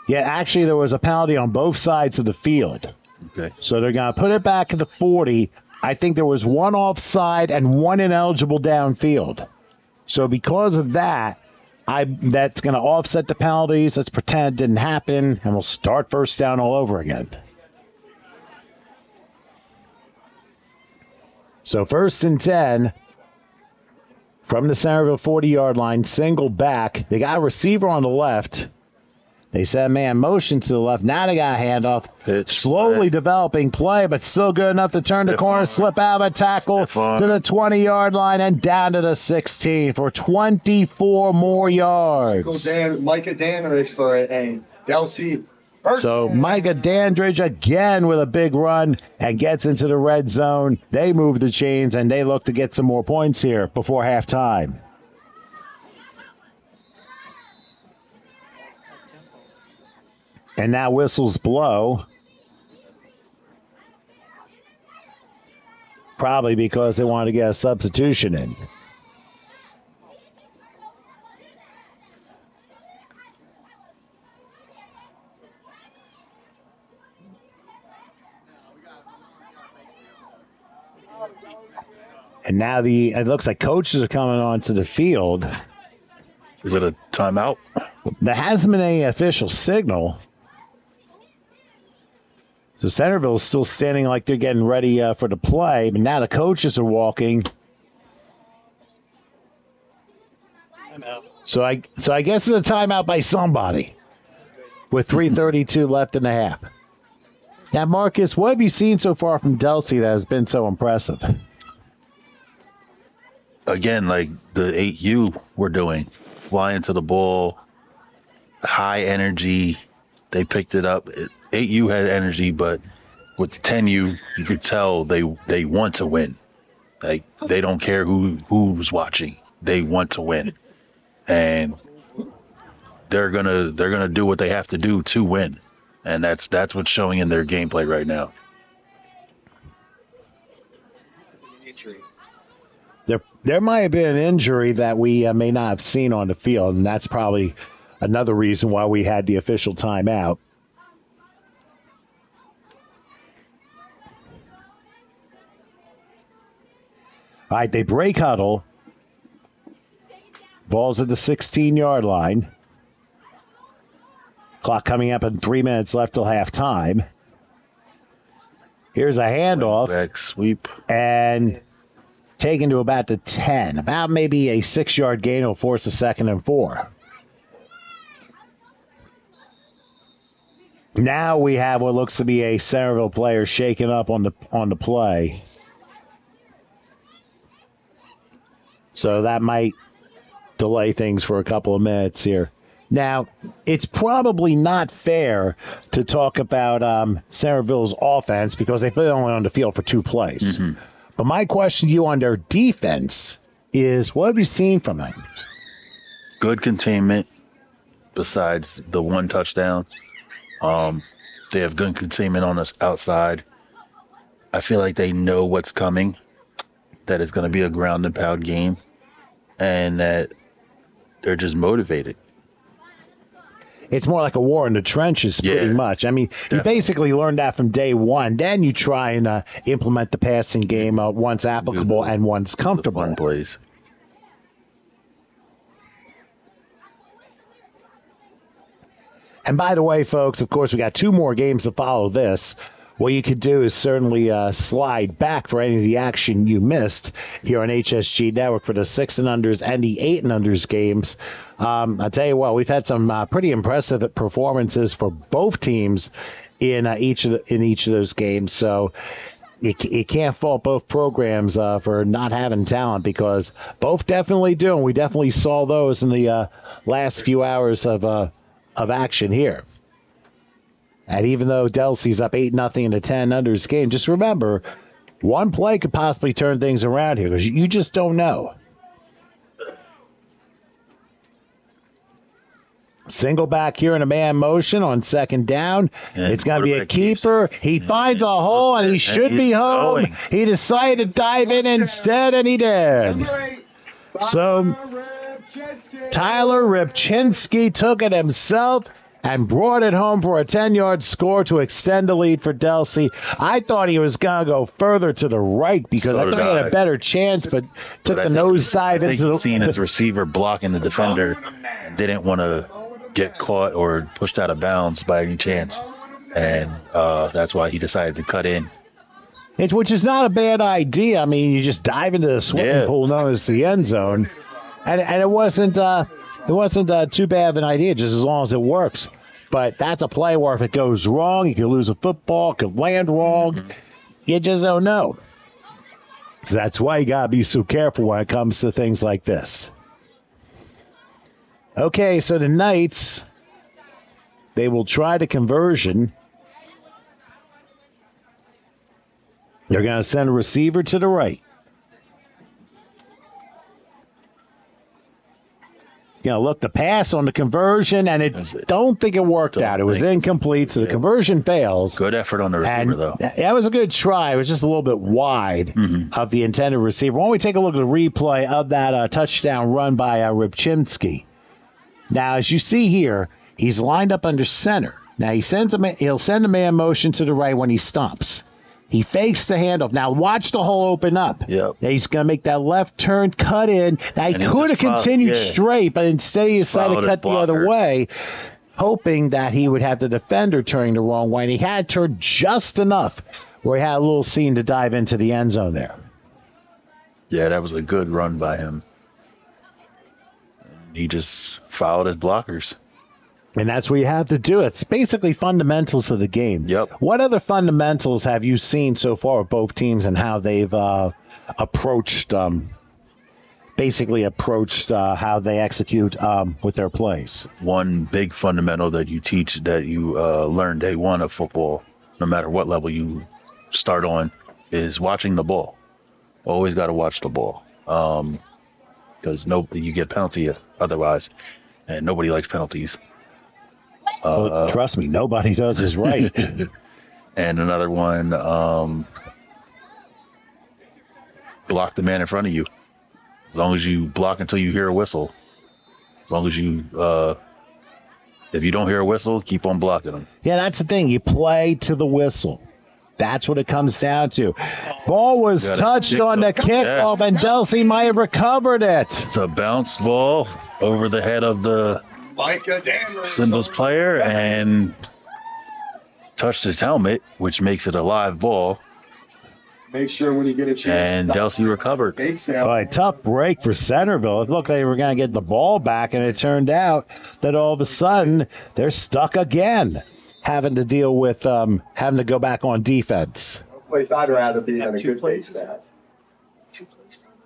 Yeah, actually, there was a penalty on both sides of the field. Okay. So they're going to put it back at the 40. I think there was 1 offside and 1 ineligible downfield. So because of that, that's going to offset the penalties. Let's pretend it didn't happen, and we'll start 1st down all over again. So 1st and 10 from the Centerville 40-yard line, single back. They got a receiver on the left. They said man motion to the left. Now they got a handoff. Slowly developing play, but still good enough to turn the corner, slip out of a tackle to the 20-yard line and down to the 16 for 24 more yards. Micah Dandridge for a Delsea. So Micah Dandridge again with a big run and gets into the red zone. They move the chains and they look to get some more points here before halftime. And now whistles blow. Probably because they wanted to get a substitution in. And now it looks like coaches are coming onto the field. Is it a timeout? There hasn't been any official signal. So Centerville is still standing like they're getting ready for the play, but now the coaches are walking. Timeout. So I guess it's a timeout by somebody with 3:32 left in the half. Now, Marcus, what have you seen so far from Delsea that has been so impressive? Again, like the 8U were doing, flying to the ball, high energy. They picked it up. 8U had energy, but with 10U, you could tell they want to win. Like they don't care who's watching. They want to win, and they're gonna do what they have to do to win, and that's what's showing in their gameplay right now. There might have been an injury that we may not have seen on the field, and that's probably another reason why we had the official timeout. All right, they break huddle. Ball's at the 16-yard line. Clock coming up and 3 minutes left till halftime. Here's a handoff. Back sweep. And taken to about the 10. About maybe a 6-yard gain will force a 2nd and 4. Now we have what looks to be a Centerville player shaken up on the play. So that might delay things for a couple of minutes here. Now, it's probably not fair to talk about Centerville's offense because they've been only on the field for 2 plays. Mm-hmm. But my question to you on their defense is, what have you seen from them? Good containment besides the 1 touchdown. They have good containment on us outside. I feel like they know what's coming, that it's going to be a ground and pound game, and that they're just motivated. It's more like a war in the trenches, pretty much. I mean, you basically learned that from day one. Then you try and implement the passing game once applicable and once comfortable. Fun plays. And by the way, folks, of course, we got 2 more games to follow this. What you could do is certainly slide back for any of the action you missed here on HSG Network for the 6 and unders and the 8 and unders games. I'll tell you what, we've had some pretty impressive performances for both teams in each of those games. So you can't fault both programs for not having talent, because both definitely do, and we definitely saw those in the last few hours of action here. And even though Delsea's up 8-0 in the 10 unders game, just remember, one play could possibly turn things around here, because you just don't know. Single back here in a man motion on 2nd down. And it's going to be a keeper. He finds a hole, and he should be home. He decided to dive in instead, and he did. So Tyler Ripchinski took it himself and brought it home for a 10-yard score to extend the lead for Delsea. I thought he was going to go further to the right, because I thought he had a better chance, but took the nose side into the... seen his receiver blocking the defender and didn't want to get caught or pushed out of bounds by any chance. And that's why he decided to cut in. Which is not a bad idea. I mean, you just dive into the swimming pool known as the end zone. And it wasn't too bad of an idea, just as long as it works. But that's a play where if it goes wrong, you could lose a football, it could land wrong. Mm-hmm. You just don't know. So that's why you got to be so careful when it comes to things like this. Okay, so the Knights, they will try the conversion. They're going to send a receiver to the right. Look, the pass on the conversion, and don't think it worked out. It was incomplete, so the conversion fails. Good effort on the receiver, though. That was a good try. It was just a little bit wide of the intended receiver. Why don't we take a look at the replay of that touchdown run by Ripchinski? Now, as you see here, he's lined up under center. Now, he'll send a man motion to the right when he stomps. He fakes the handoff. Now, watch the hole open up. Yep. Now, he's going to make that left turn, cut in. Now, he could have continued straight, but instead he decided to cut the other way, hoping that he would have the defender turning the wrong way. And he had turned just enough where he had a little seam to dive into the end zone there. Yeah, that was a good run by him. He just fouled his blockers. And that's what you have to do. It's basically fundamentals of the game. Yep. What other fundamentals have you seen so far with both teams and how they've approached how they execute with their plays? One big fundamental that you teach, that you learn day one of football, no matter what level you start on, is watching the ball. Always got to watch the ball, because you get penalty otherwise, and nobody likes penalties. Well, trust me, nobody does is right. And another one, block the man in front of you. As long as you block until you hear a whistle. As long as you, if you don't hear a whistle, keep on blocking them. Yeah, that's the thing. You play to the whistle. That's what it comes down to. Ball was touched on the kickoff, and Delsea might have recovered it. It's a bounce ball over the head of the Symbols player and touched his helmet, which makes it a live ball. Make sure when you get a chance. And Delsea recovered. Tough break for Centerville. It looked like they were going to get the ball back, and it turned out that all of a sudden they're stuck again, having to deal with having to go back on defense. No place I'd rather be than a good place to have.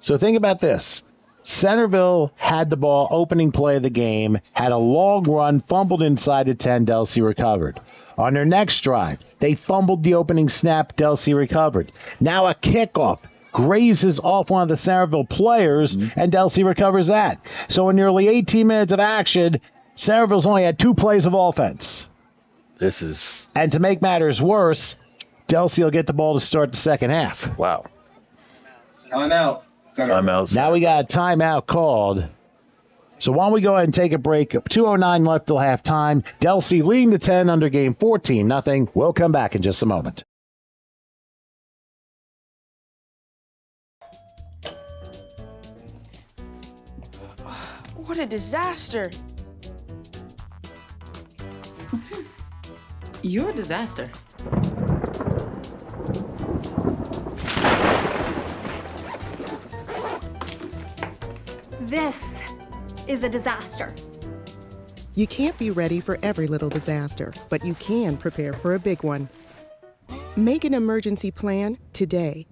So think about this. Centerville had the ball, opening play of the game, had a long run, fumbled inside the 10, Delsea recovered. On their next drive, they fumbled the opening snap, Delsea recovered. Now a kickoff grazes off one of the Centerville players, and Delsea recovers that. So in nearly 18 minutes of action, Centerville's only had 2 plays of offense. And to make matters worse, Delsea will get the ball to start the second half. Wow. Timeout. Now we got a timeout called. So why don't we go ahead and take a break? 2:09 left till halftime. Delsea leading the 10 under game 14-0. We'll come back in just a moment. What a disaster. You're a disaster. This is a disaster. You can't be ready for every little disaster, but you can prepare for a big one. Make an emergency plan today.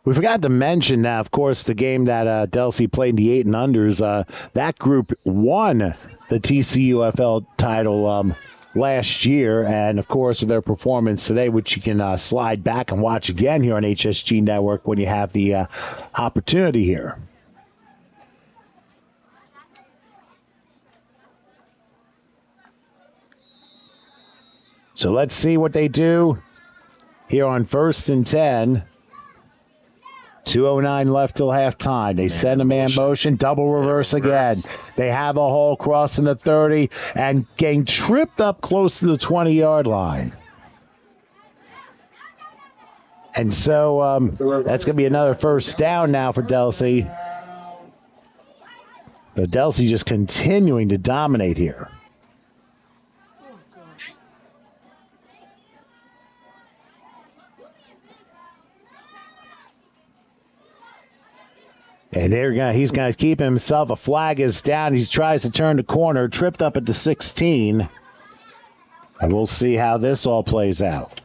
We forgot to mention now, of course, the game that Delsea played in the 8 and unders. That group won the TCUFL title last year, and of course with their performance today, which you can slide back and watch again here on HSG Network when you have the opportunity here. So let's see what they do here on 1st and 10. 2:09 left till halftime. They send a man motion, double reverse again. They have a hole crossing the 30 and getting tripped up close to the 20-yard line. And so that's going to be another first down now for Delsea. But Delsea just continuing to dominate here. And he's going to keep himself. A flag is down. He tries to turn the corner, tripped up at the 16. And we'll see how this all plays out.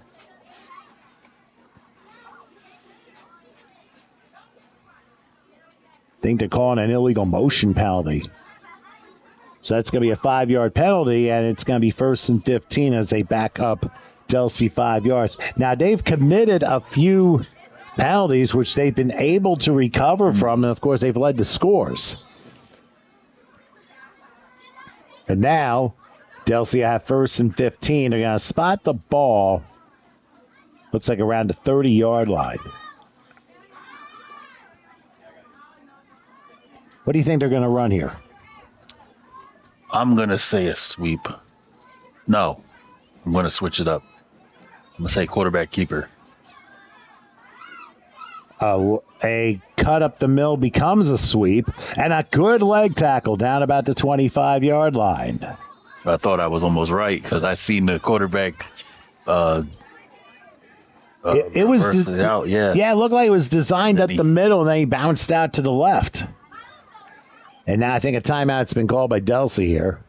I think they're calling an illegal motion penalty. So that's going to be a 5-yard penalty, and it's going to be 1st and 15 as they back up Delsea 5 yards. Now, they've committed a few penalties, which they've been able to recover from, and of course they've led to scores. And now Delsea have 1st and 15. They're going to spot the ball, looks like around the 30-yard line. What do you think they're going to run here? I'm going to say a sweep. No, I'm going to switch it up. I'm going to say quarterback keeper. A cut up the middle becomes a sweep, and a good leg tackle down about the 25-yard line. I thought I was almost right because I seen the quarterback. It was out, yeah. Yeah, it looked like it was designed up the middle, and then he bounced out to the left. And now I think a timeout's been called by Delsea here.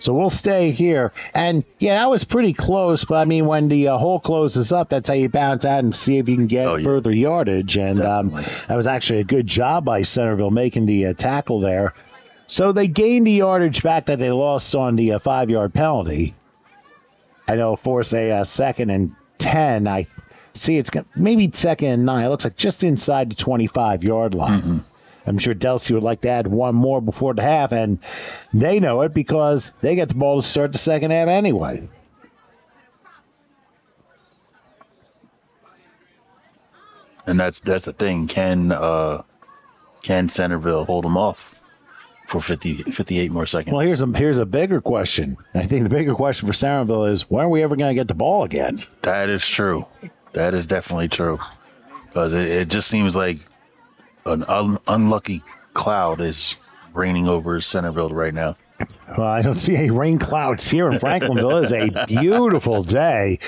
So we'll stay here. And, yeah, that was pretty close. But, I mean, when the hole closes up, that's how you bounce out and see if you can get further yardage. And that was actually a good job by Centerville making the tackle there. So they gained the yardage back that they lost on the 5-yard penalty. I know, force a 2nd and 10. I see it's maybe 2nd and 9. It looks like just inside the 25-yard line. Mm-hmm. I'm sure Delsea would like to add one more before the half, and they know it because they get the ball to start the second half anyway. And that's the thing. Can Centerville hold them off for 58 more seconds? Well, here's a bigger question. I think the bigger question for Centerville is, when are we ever going to get the ball again? That is true. That is definitely true. Because it just seems like an unlucky cloud is raining over Centerville right now. Well, I don't see any rain clouds here in Franklinville. It is a beautiful day.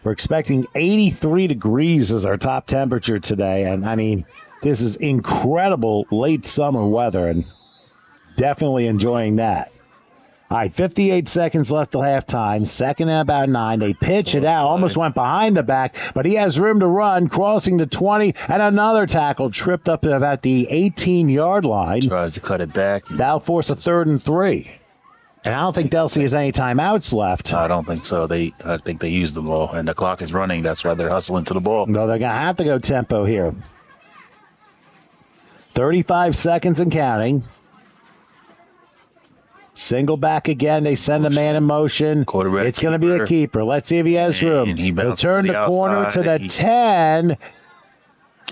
We're expecting 83 degrees as our top temperature today. And, I mean, this is incredible late summer weather, and definitely enjoying that. All right, 58 seconds left till halftime. Second and about 9. They pitch it out. Almost went behind the back, but he has room to run, crossing the 20, and another tackle tripped up at about the 18-yard line. Tries to cut it back. That'll force a 3rd and 3. And I don't think Delsea has any timeouts left. I don't think so. I think they used them all, and the clock is running. That's why they're hustling to the ball. No, they're going to have to go tempo here. 35 seconds and counting. Single back again. They send a man in motion. It's going to be a keeper. Let's see if he has room. He'll turn the corner to the 10.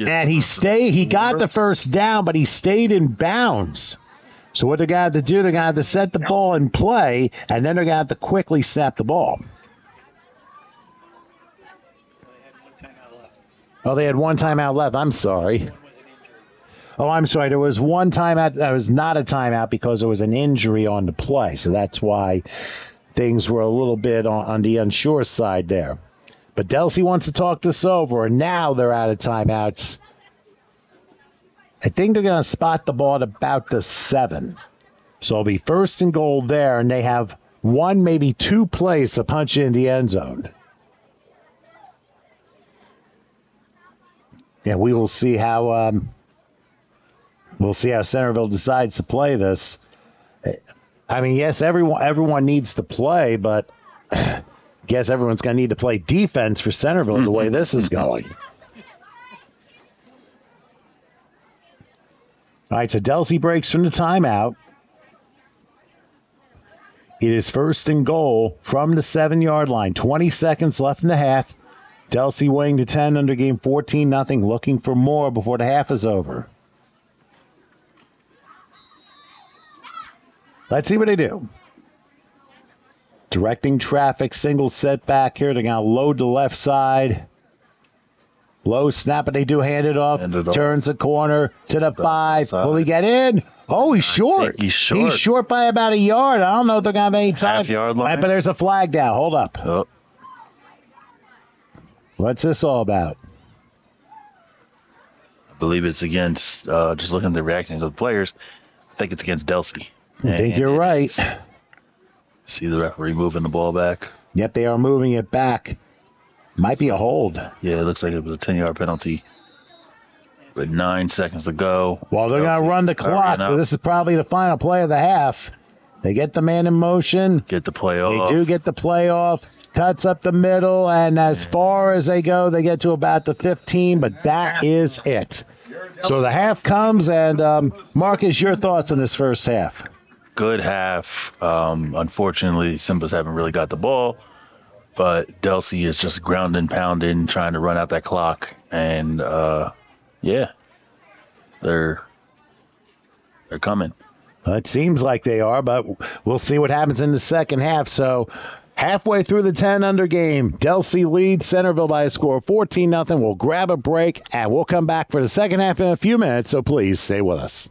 And he got the first down, but he stayed in bounds. So what they're going to have to do, they're going to have to set the ball in play, and then they're going to have to quickly snap the ball. Oh, they had one timeout left. I'm sorry. Oh, I'm sorry. There was one timeout. That was not a timeout because there was an injury on the play. So that's why things were a little bit on the unsure side there. But Delsea wants to talk this over, and now they're out of timeouts. I think they're going to spot the ball at about the 7. So it'll be 1st and goal there, and they have 1, maybe 2 plays to punch in the end zone. Yeah, we will see how Centerville decides to play this. I mean, yes, everyone needs to play, but I guess everyone's going to need to play defense for Centerville the way this is going. All right, so Delsea breaks from the timeout. It is 1st and goal from the 7-yard line. 20 seconds left in the half. Delsea weighing to 10 under game 14-0, looking for more before the half is over. Let's see what they do. Directing traffic, single setback here. They're going to load the left side. Low snap, but they do hand it off. Turns the corner to the 5. Will he get in? Oh, he's short. He's short. He's short by about a yard. I don't know if they're going to have any time. Half-yard line. Right, but there's a flag down. Hold up. Oh. What's this all about? I believe it's against, just looking at the reactions of the players, I think it's against Delsea. I think you're right. See the referee moving the ball back. Yep, they are moving it back. Might be a hold. Yeah, it looks like it was a 10-yard penalty. With 9 seconds to go. Well, they're going to run the clock, so this is probably the final play of the half. They get the man in motion. Get the play off. They do get the play off. Cuts up the middle, and as far as they go, they get to about the 15, but that is it. So the half comes, and Marcus, your thoughts on this first half? Good half. Unfortunately, Simba's haven't really got the ball, but Delsea is just grounding, pounding, trying to run out that clock, and yeah, they're coming. It seems like they are, but we'll see what happens in the second half. So halfway through the 10 under game, Delsea leads Centerville by a score of 14-0. We'll grab a break, and we'll come back for the second half in a few minutes, so please stay with us.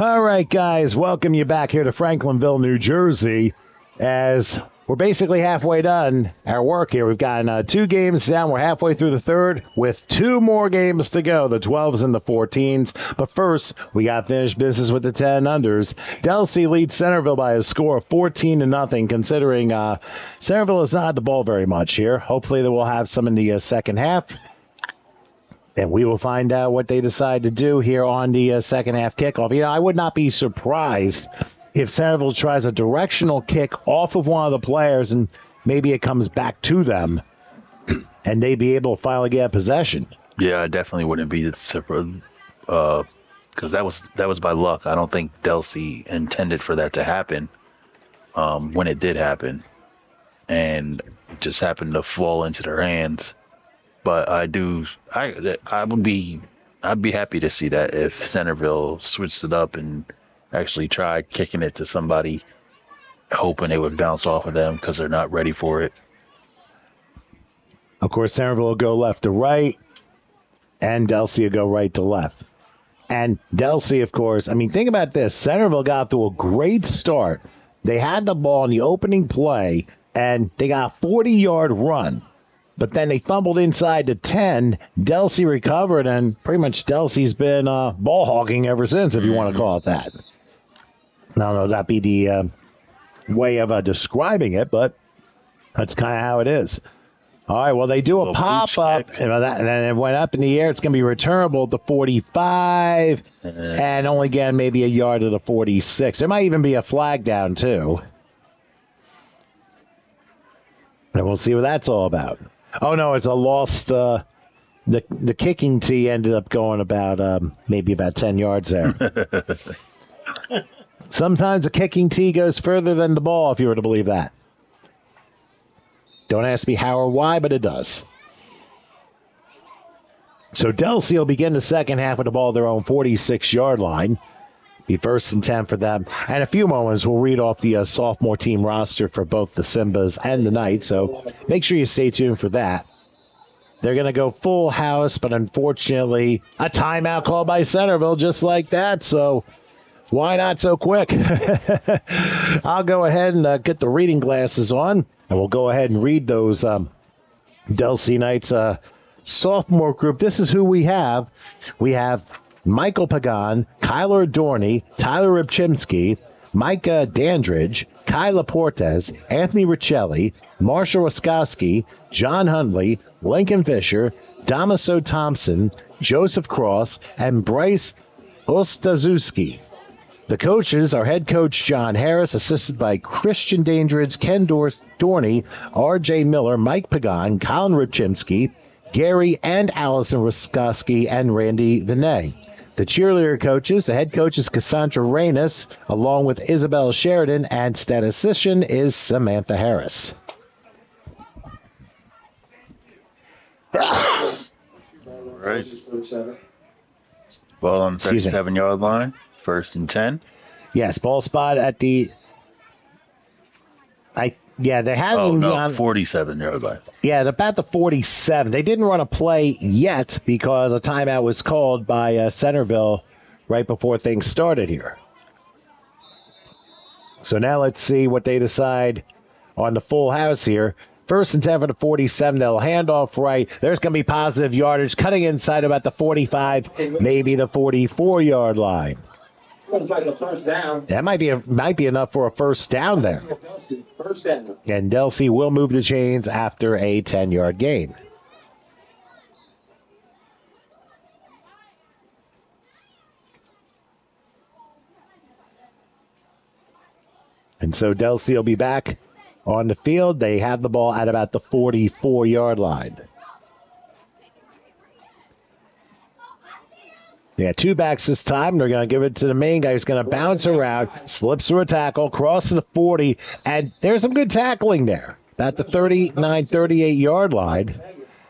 All right, guys, welcome you back here to Franklinville, New Jersey, as we're basically halfway done our work here. We've gotten 2 games down. We're halfway through the third with 2 more games to go, the 12s and the 14s. But first, we got finished business with the 10 unders. Delsea leads Centerville by a score of 14-0, considering Centerville has not had the ball very much here. Hopefully they will have some in the second half. And we will find out what they decide to do here on the second half kickoff. You know, I would not be surprised if Centerville tries a directional kick off of one of the players and maybe it comes back to them and they'd be able to finally get possession. Yeah, I definitely wouldn't be surprised because that was by luck. I don't think Delsea intended for that to happen when it did happen, and it just happened to fall into their hands. But I'd be happy to see that if Centerville switched it up and actually tried kicking it to somebody, hoping it would bounce off of them because they're not ready for it. Of course, Centerville will go left to right, and Delsea will go right to left. And Delsea, of course, I mean, think about this. Centerville got to a great start. They had the ball in the opening play, and they got a 40-yard run. But then they fumbled inside the 10. Delsea recovered, and pretty much Delsea's been ball hogging ever since, if you want to call it that. I don't know if that'd be the way of describing it, but that's kind of how it is. All right, well, they do a pop-up, and then it went up in the air. It's going to be returnable at the 45, and only get maybe a yard to the 46. There might even be a flag down, too. And we'll see what that's all about. Oh, no, it's a lost. The kicking tee ended up going about maybe about 10 yards there. Sometimes a kicking tee goes further than the ball, if you were to believe that. Don't ask me how or why, but it does. So Delsea will begin the second half with the ball at their own 46-yard line. Be 1st and 10 for them. And in a few moments, we'll read off the sophomore team roster for both the Simbas and the Knights. So make sure you stay tuned for that. They're going to go full house, but unfortunately, a timeout called by Centerville just like that. So why not so quick? I'll go ahead and get the reading glasses on, and we'll go ahead and read those Delsea Knights sophomore group. This is who we have. We have Michael Pagan, Kyler Dorney, Tyler Rybczynski, Micah Dandridge, Kai Laportes, Anthony Riccelli, Marshall Roskowski, John Hundley, Lincoln Fisher, Damaso Thompson, Joseph Cross, and Bryce Ostaszewski. The coaches are head coach John Harris, assisted by Christian Dandridge, Ken Dorney, R.J. Miller, Mike Pagan, Colin Rybczynski, Gary and Allison Roskowski, and Randy Vinay. The cheerleader coaches, the head coach is Cassandra Reynes, along with Isabel Sheridan, and statistician is Samantha Harris. All right. Ball on the 37-yard line, 1st and 10. Yes, ball spot at the... they haven't gone 47-yard line. Yeah, about the 47. They didn't run a play yet because a timeout was called by Centerville right before things started here. So now let's see what they decide on the full house here. 1st and 10 for the 47. They'll hand off right. There's going to be positive yardage, cutting inside about the 45, maybe the 44-yard line. Looks like a first down. That might be enough for a first down there. First down. And Delsea will move the chains after a 10-yard gain. And so Delsea will be back on the field. They have the ball at about the 44-yard line. Yeah, 2 backs this time. They're going to give it to the main guy who's going to bounce around, slips through a tackle, crosses the 40, and there's some good tackling there. About the 39, 38-yard line.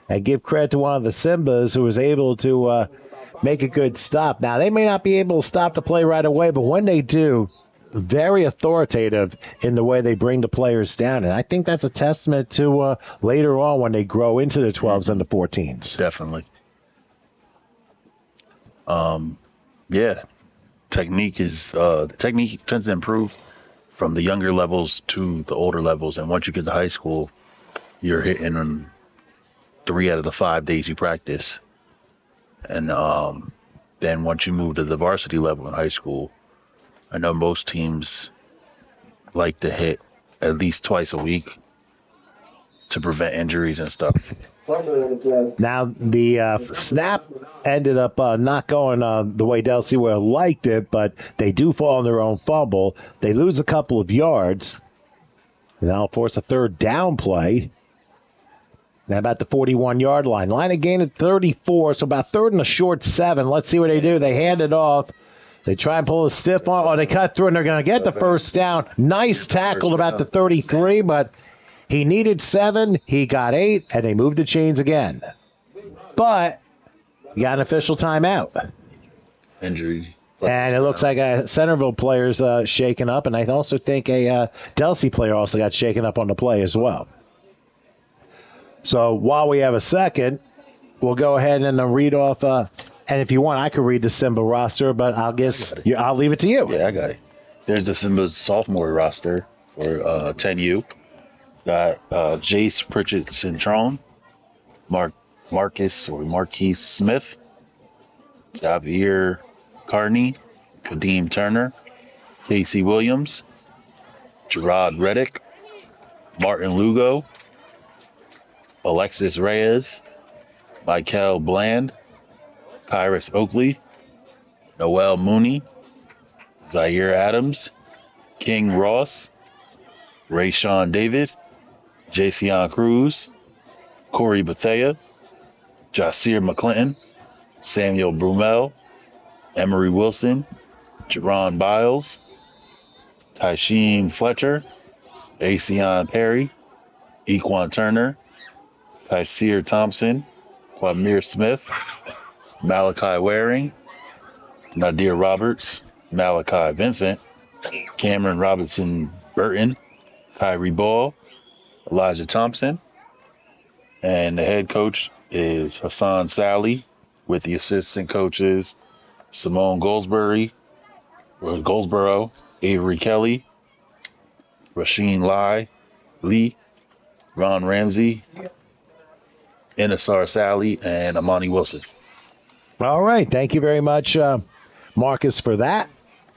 And give credit to one of the Simbas who was able to make a good stop. Now, they may not be able to stop the play right away, but when they do, very authoritative in the way they bring the players down. And I think that's a testament to later on when they grow into the 12s and the 14s. Definitely. technique tends to improve from the younger levels to the older levels. And once you get to high school, you're hitting on 3 out of the 5 days you practice. And then once you move to the varsity level in high school, I know most teams like to hit at least twice a week to prevent injuries and stuff. Now, the snap ended up not going the way Delsea would have liked it, but they do fall on their own fumble. They lose a couple of yards. And that'll force a third down play. Now about the 41-yard line. Line of gain at 34, so about third and a short 7. Let's see what they do. They hand it off. They try and pull a stiff arm. Oh, they cut through, and they're going to get the first down. Nice tackle about the 33, but he needed 7. He got 8, and they moved the chains again. But you got an official timeout. Injury. And it looks like a Centerville player's shaken up, and I also think a Delsea player also got shaken up on the play as well. So while we have a second, we'll go ahead and read off. And if you want, I could read the Simba roster, but I'll leave it to you. Yeah, I got it. There's the Simba's sophomore roster for 10U. Got Jace Pritchett Centron, Marquise Smith, Javier Carney, Kadeem Turner, Casey Williams, Gerard Reddick, Martin Lugo, Alexis Reyes, Michael Bland, Kyrus Oakley, Noel Mooney, Zaire Adams, King Ross, Rayshawn David, Jason Cruz, Corey Bethea, Jasir McClinton, Samuel Brumel, Emery Wilson, Jerron Biles, Tysheen Fletcher, Acion Perry, Equan Turner, Kysir Thompson, Quamir Smith, Malachi Waring, Nadir Roberts, Malachi Vincent, Cameron Robinson Burton, Kyrie Ball, Elijah Thompson, and the head coach is Hassan Sally, with the assistant coaches Simone Goldsboro, Avery Kelly, Rasheen Lee, Ron Ramsey, Inasar Sally, and Amani Wilson. All right. Thank you very much, Marcus, for that.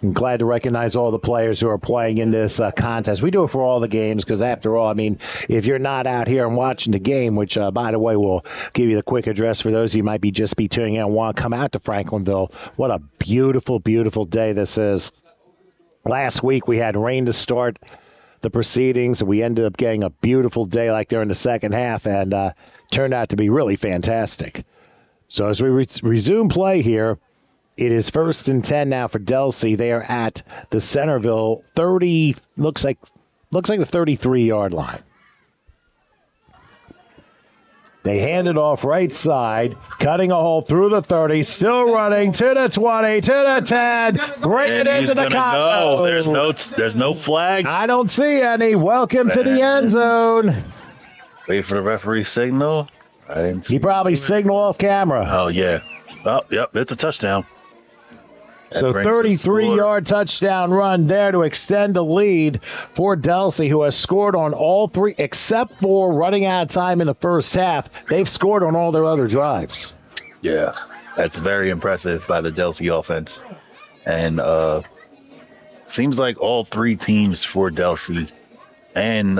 I'm glad to recognize all the players who are playing in this contest. We do it for all the games because, after all, I mean, if you're not out here and watching the game, which, by the way, we'll give you the quick address for those of you who might be tuning in and want to come out to Franklinville. What a beautiful, beautiful day this is. Last week we had rain to start the proceedings, and we ended up getting a beautiful day like during the second half, and turned out to be really fantastic. So as we resume play here, it is 1st and 10 now for Delsea. They are at the Centerville 30, looks like the 33-yard line. They hand it off right side, cutting a hole through the 30, still running to the 20, to the 10, bring it into the combo. There's no flags. I don't see any. Welcome to the end zone. Wait for the referee signal. I didn't see. He probably signaled off camera. Oh, yeah. Oh, yep, it's a touchdown. So 33-yard touchdown run there to extend the lead for Delsea, who has scored on all 3, except for running out of time in the first half. They've scored on all their other drives. Yeah, that's very impressive by the Delsea offense. And seems like all 3 teams for Delsea and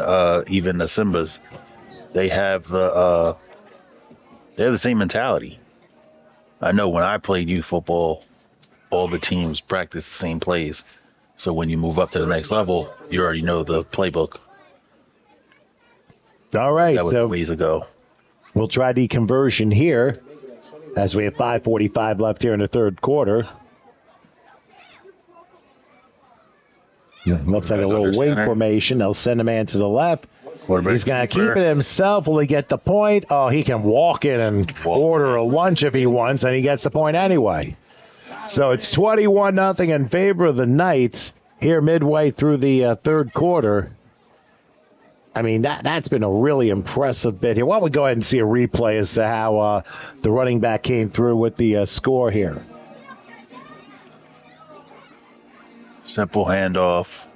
even the Simbas, they have the same mentality. I know when I played youth football, all the teams practice the same plays. So when you move up to the next level, you already know the playbook. All right. That was ways ago. We'll try the conversion here as we have 5:45 left here in the third quarter. Looks like a little wing formation. They'll send a man to the left. He's going to keep it himself. Will he get the point? Oh, he can walk in and order a lunch if he wants, and he gets the point anyway. So it's 21-0 in favor of the Knights here midway through the third quarter. I mean, that's been a really impressive bit here. Why don't we go ahead and see a replay as to how the running back came through with the score here. Simple handoff.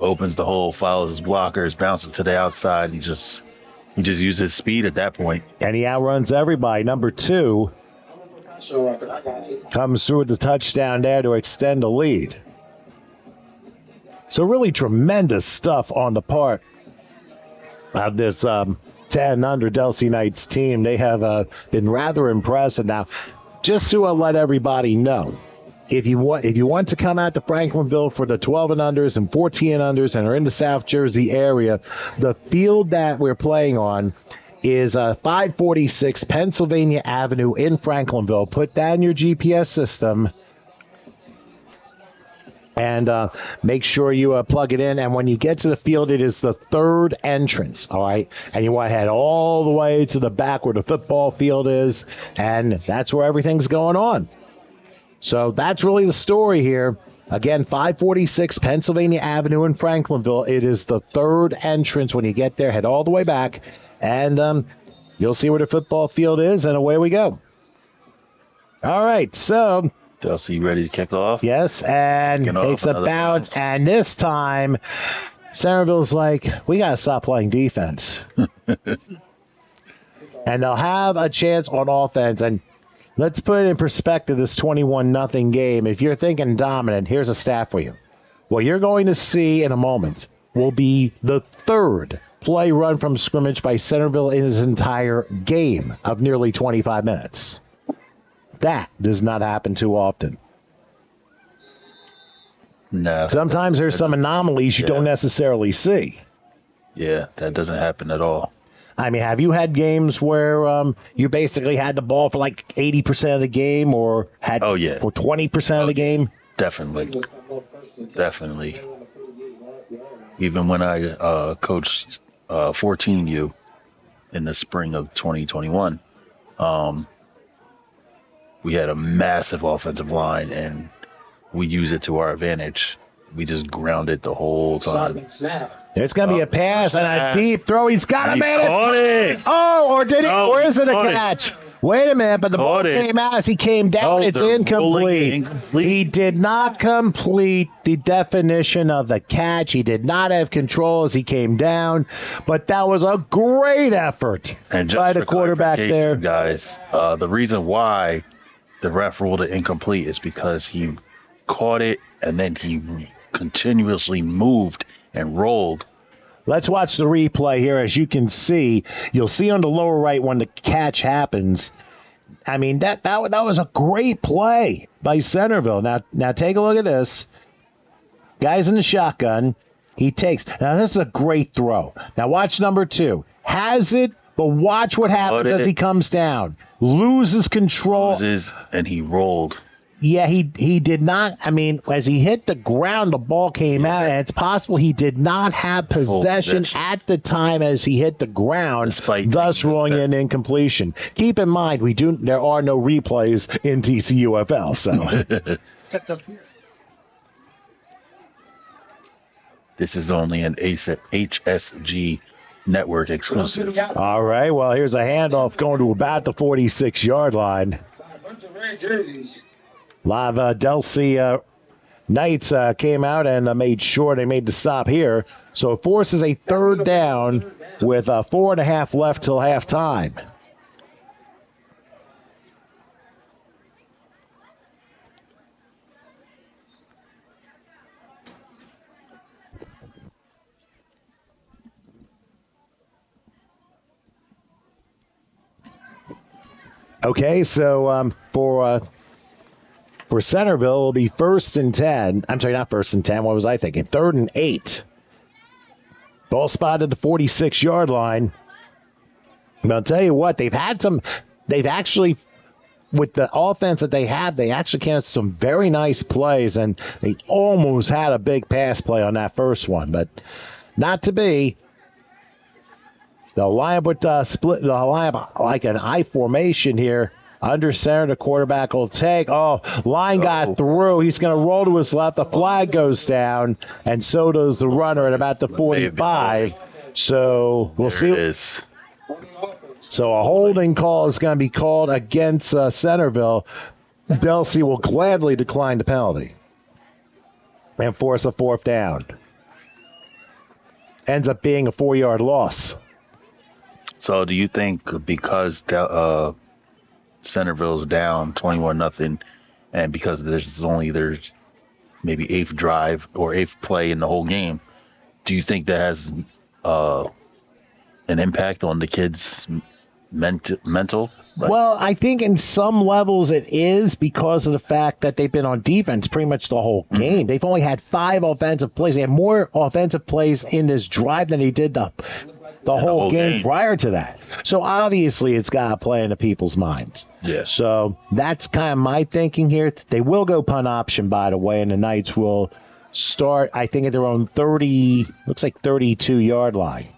Opens the hole, follows his blockers, bounces to the outside. He just used his speed at that point. And he outruns everybody. Number 2 comes through with the touchdown there to extend the lead. So really tremendous stuff on the part of this 10 under Delsea Knights team. They have been rather impressive. Now, just to let everybody know, if you want to come out to Franklinville for the 12 and unders and 14 and unders and are in the South Jersey area, the field that we're playing on is 546 Pennsylvania Avenue in Franklinville. Put that in your GPS system and make sure you plug it in. And when you get to the field, it is the third entrance, all right? And you want to head all the way to the back where the football field is, and that's where everything's going on. So that's really the story here. Again, 546 Pennsylvania Avenue in Franklinville. It is the third entrance. When you get there, head all the way back, and you'll see where the football field is, and away we go. All right, so Delsea ready to kick off? Yes, and takes a bounce, and this time Centerville's like, we got to stop playing defense. And they'll have a chance on offense, and let's put it in perspective, this 21-0 game. If you're thinking dominant, here's a stat for you. What you're going to see in a moment will be the third play run from scrimmage by Centerville in his entire game of nearly 25 minutes. That does not happen too often. No. Sometimes there's some anomalies you don't necessarily see. Yeah, that doesn't happen at all. I mean, have you had games where you basically had the ball for like 80% of the game or had for 20% of the game? Definitely. Even when I coached 14U in the spring of 2021, we had a massive offensive line, and we use it to our advantage. We just grounded the whole time. There's going to be a pass and a deep throw. He's got a man. Caught it. Oh, or did he? Or is it a catch? Wait a minute, but the ball came out as he came down. It's incomplete. He did not complete the definition of the catch. He did not have control as he came down, but that was a great effort by the quarterback there. Guys, the reason why the ref ruled it incomplete is because he caught it and then he continuously moved and rolled. Let's watch the replay here. As you can see, you'll see on the lower right when the catch happens. I mean, that was a great play by Centerville. Now take a look at this. Guy's in the shotgun. He takes. Now, this is a great throw. Now, watch number 2. Has it, but watch what happens as he comes down. Loses control. And he rolled. Yeah, he did not. I mean, as he hit the ground, the ball came out, and it's possible he did not have possession at the time as he hit the ground, thus ruling an incompletion. Keep in mind, there are no replays in TCUFL, so. This is only an HSG network exclusive. All right, well, here's a handoff going to about the 46-yard line. Live Delsea Knights came out and made sure they made the stop here. So it forces a third down with 4.5 left till halftime. Okay, so for Centerville, it'll be 1st and 10. I'm sorry, not 1st and 10. What was I thinking? 3rd and 8. Ball spotted at the 46-yard line. But I'll tell you what, they've actually, with the offense that they have, they actually came with some very nice plays, and they almost had a big pass play on that first one, but not to be. They'll line up with they'll line up like an I formation here. Under center, the quarterback will take. Oh, line got through. He's going to roll to his left. The flag goes down, and so does the runner at about the 45. So we'll see. So a holding call is going to be called against Centerville. Delsea will gladly decline the penalty. and force a 4th down. Ends up being a 4-yard loss. So do you think because Centerville's down 21-0, and because there's maybe 8th drive or 8th play in the whole game, do you think that has an impact on the kids' mental? Well, I think in some levels it is because of the fact that they've been on defense pretty much the whole game. They've only had 5 offensive plays. They had more offensive plays in this drive than they did the whole game prior to that. So obviously it's got to play into people's minds. Yeah. So that's kind of my thinking here. They will go punt option, by the way, and the Knights will start, I think, at their own 32-yard line.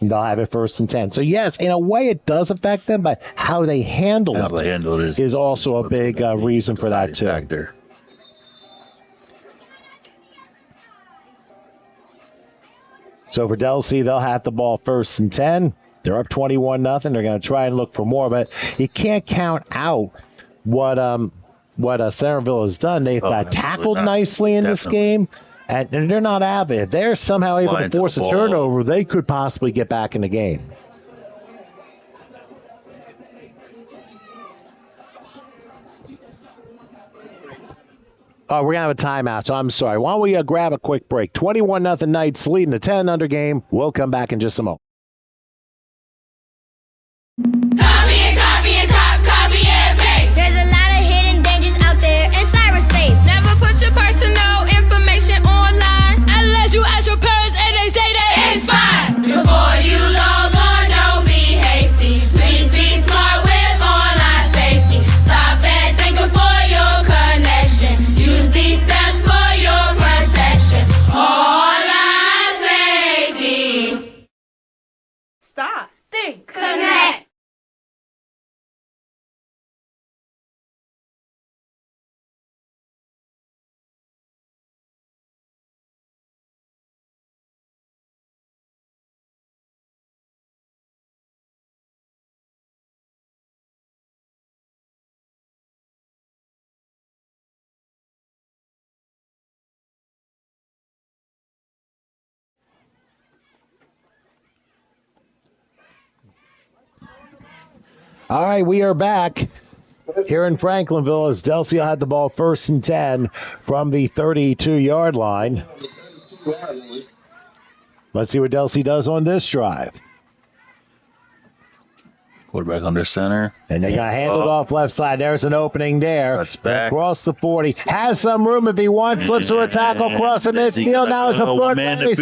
And they'll have it 1st and 10. So, yes, in a way it does affect them, but how they handle it is also a big reason for that, too. Factor. So, for Delsea, they'll have the ball 1st and 10. They're up 21-0. They're going to try and look for more, but you can't count out what Centerville has done. They've tackled nicely in this game. And they're not avid. If they're somehow able to force a turnover, they could possibly get back in the game. Oh, we're going to have a timeout, so I'm sorry. Why don't we grab a quick break? 21-0 Knights leading the 10-under game. We'll come back in just a moment. Copy and paste. There's a lot of hidden dangers out there in cyberspace. Never put your personal information online unless you ask your parents and they say that it's fine. Before you log on, don't be hasty. Please be smart with online safety. Stop and think before your connection. Use these steps for your protection. Online safety. Stop. Think. Connect. All right, we are back here in Franklinville as Delsea had the ball 1st and 10 from the 32-yard line. Let's see what Delsea does on this drive. Quarterback under center. And they got handled off left side. There's an opening there. That's back. Across the 40. Has some room if he wants. Slips to a tackle across the midfield. Now it's a foot race.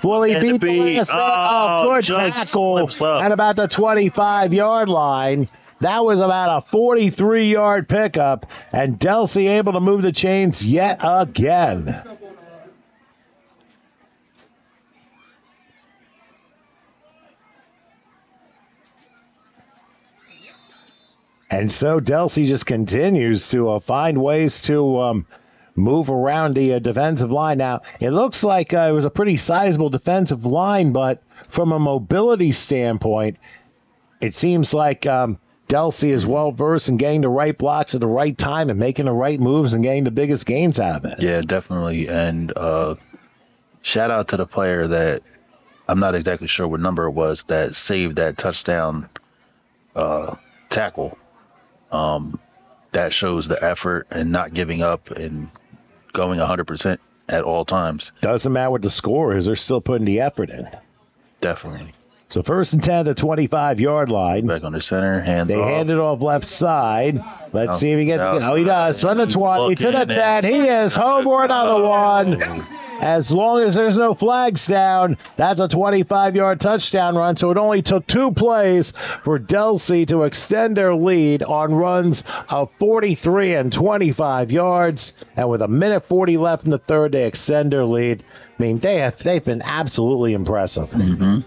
Will he beat the last man? Good tackle at about the 25-yard line. That was about a 43-yard pickup. And Delsea able to move the chains yet again. And so Delsea just continues to find ways to move around the defensive line. Now, it looks like it was a pretty sizable defensive line, but from a mobility standpoint, it seems like Delsea is well-versed in getting the right blocks at the right time and making the right moves and getting the biggest gains out of it. Yeah, definitely. And shout out to the player that I'm not exactly sure what number it was that saved that touchdown tackle. That shows the effort and not giving up and going 100% at all times. Doesn't matter what the score is, they're still putting the effort in. Definitely. So 1st and 10 at the 25-yard line. Back under center, hands off. They hand it off left side. Let's see if he gets it. Oh, he does. Run the 20 to the 10. He is home for another one. As long as there's no flags down, that's a 25-yard touchdown run. So it only took 2 plays for Delsea to extend their lead on runs of 43 and 25 yards. And with 1:40 left in the third, they extend their lead. I mean, they've been absolutely impressive. Mm-hmm.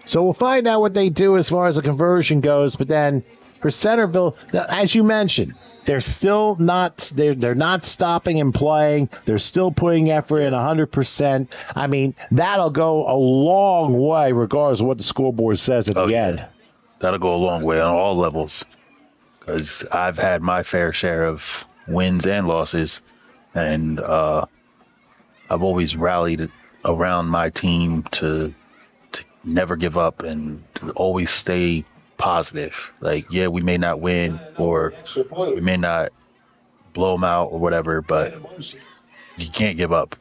So we'll find out what they do as far as the conversion goes. But then for Centerville, as you mentioned, they're still not they're not stopping and playing. They're still putting effort in 100%. I mean, that'll go a long way regardless of what the scoreboard says at the end. That'll go a long way on all levels. Because I've had my fair share of wins and losses, and I've always rallied around my team to never give up and to always stay positive. Like, yeah, we may not win or we may not blow them out or whatever, but you can't give up.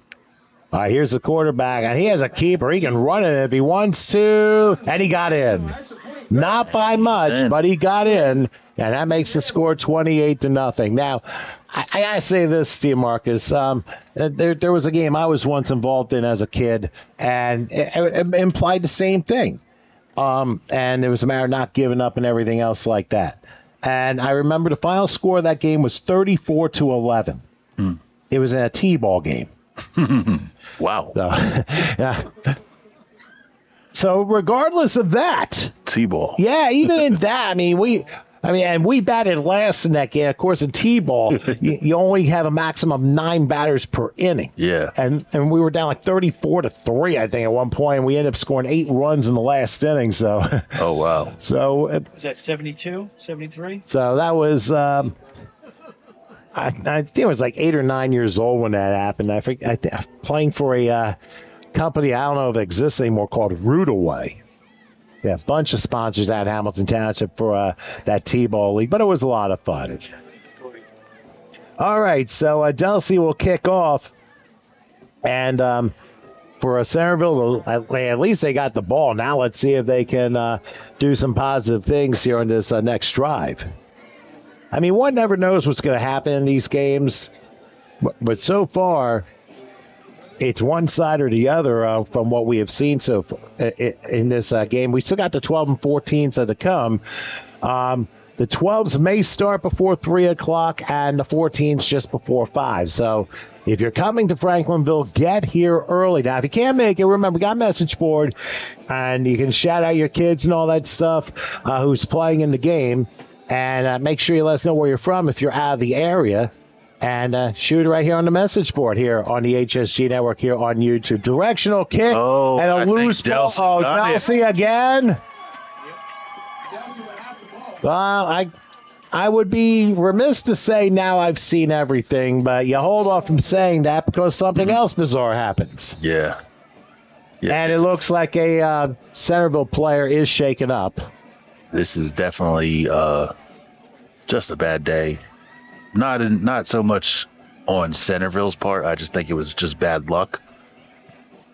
All right, here's the quarterback, and he has a keeper. He can run it if he wants to, and he got in. Not by much, but he got in, and that makes the score 28-0. Now, I gotta say this, Steve Marcus. There was a game I was once involved in as a kid, and it implied the same thing. And it was a matter of not giving up and everything else like that. And I remember the final score of that game was 34-11. It was in a T-ball game. Wow. So, yeah. So regardless of that, T-ball. Yeah, even in that, and we batted last in that game. Of course, in T-ball, you only have a maximum of 9 batters per inning. Yeah. And we were down like 34-3, I think, at one point. And we ended up scoring 8 runs in the last inning. So. Oh wow. So. Was that 72, 73? So that was. I think I was like 8 or 9 years old when that happened. I was playing for a company I don't know if it exists anymore called Root Away. Yeah, a bunch of sponsors at Hamilton Township for that T-ball league, but it was a lot of fun. All right, so Delsea will kick off, and for Centerville, at least they got the ball. Now let's see if they can do some positive things here on this next drive. I mean, one never knows what's going to happen in these games, but so far, it's one side or the other from what we have seen so far in this game. We still got the 12 and 14s to come. The 12s may start before 3 o'clock and the 14s just before 5. So if you're coming to Franklinville, get here early. Now, if you can't make it, remember, we got a message board, and you can shout out your kids and all that stuff who's playing in the game. And make sure you let us know where you're from if you're out of the area. And shoot it right here on the message board here on the HSG Network here on YouTube. Directional kick and a loose ball. Oh, Delsea again. Well, I would be remiss to say now I've seen everything, but you hold off from saying that because something else bizarre happens. Yeah. And it looks like a Centerville player is shaken up. This is definitely just a bad day. Not so much on Centerville's part. I just think it was just bad luck.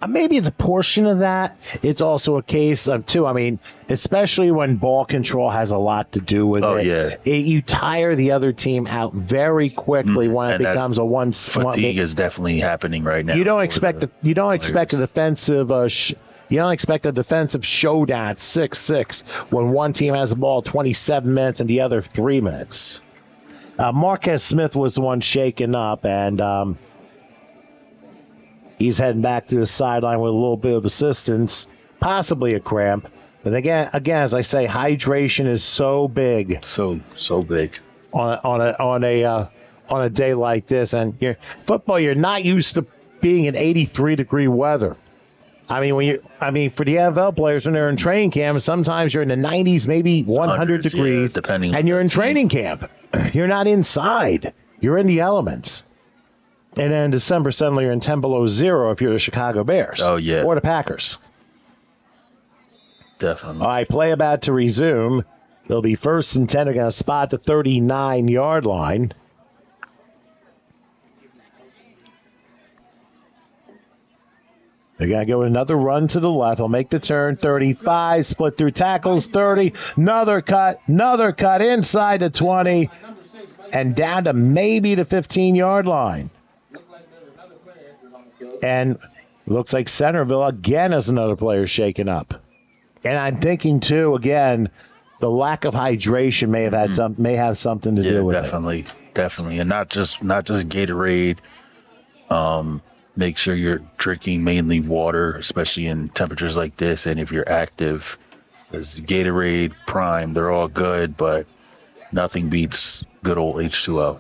Maybe it's a portion of that. It's also a case of, too, I mean, especially when ball control has a lot to do with it. Oh, yeah. You tire the other team out very quickly when it becomes a one. Fatigue is definitely happening right now. You don't expect a defensive you don't expect a defensive showdown at 6-6 when one team has the ball 27 minutes and the other 3 minutes. Marquez Smith was the one shaken up, and he's heading back to the sideline with a little bit of assistance, possibly a cramp. But again, as I say, hydration is so big. So big. On a day like this, and you're not used to being in 83-degree weather. For the NFL players when they're in training camp, sometimes you're in the 90s, maybe 100 degrees, depending. And you're in training camp. You're not inside. You're in the elements. And then in December, suddenly you're in 10 below zero if you're the Chicago Bears. Oh, yeah. Or the Packers. Definitely. All right, play about to resume. They'll be 1st and 10. They're going to spot the 39-yard line. They're going to go another run to the left. They'll make the turn. 35, split through tackles. 30, another cut inside the 20, and down to maybe the 15-yard line. And looks like Centerville again has another player shaken up. And I'm thinking too, again, the lack of hydration may have something to do with it. Definitely, and not just Gatorade. Make sure you're drinking mainly water, especially in temperatures like this. And if you're active, there's Gatorade, Prime, they're all good, but nothing beats good old H2O.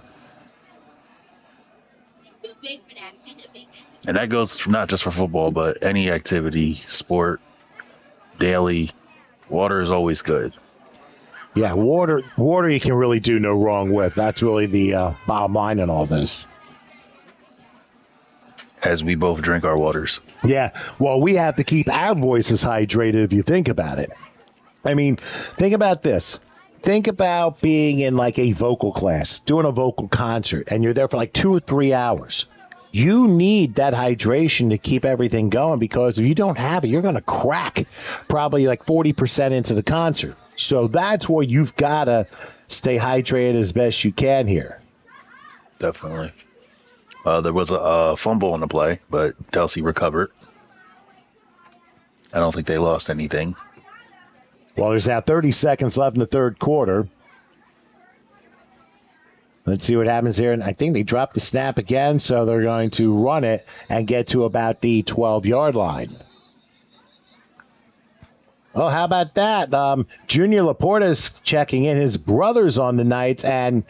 And that goes not just for football, but any activity, sport, daily. Water is always good. Yeah, water you can really do no wrong with. That's really the bottom line in all this. As we both drink our waters. Yeah, well, we have to keep our voices hydrated if you think about it. I mean, think about this. Think about being in like a vocal class, doing a vocal concert, and you're there for like 2 or 3 hours. You need that hydration to keep everything going, because if you don't have it, you're going to crack probably like 40% into the concert. So that's where you've got to stay hydrated as best you can here. Definitely. There was a fumble on the play, but Delsea recovered. I don't think they lost anything. Well, there's now 30 seconds left in the third quarter. Let's see what happens here. And I think they dropped the snap again, so they're going to run it and get to about the 12-yard line. Oh, how about that? Junior Laporta's checking in. His brother's on the night, and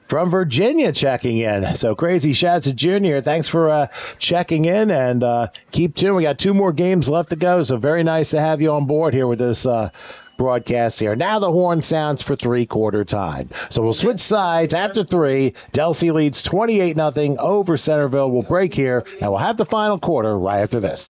from Virginia checking in. So crazy shouts to Junior. Thanks for checking in, and keep tuned. We got 2 more games left to go, so very nice to have you on board here with this broadcast here. Now the horn sounds for three-quarter time. So we'll switch sides after 3. Delsea leads 28-0 over Centerville. We'll break here, and we'll have the final quarter right after this.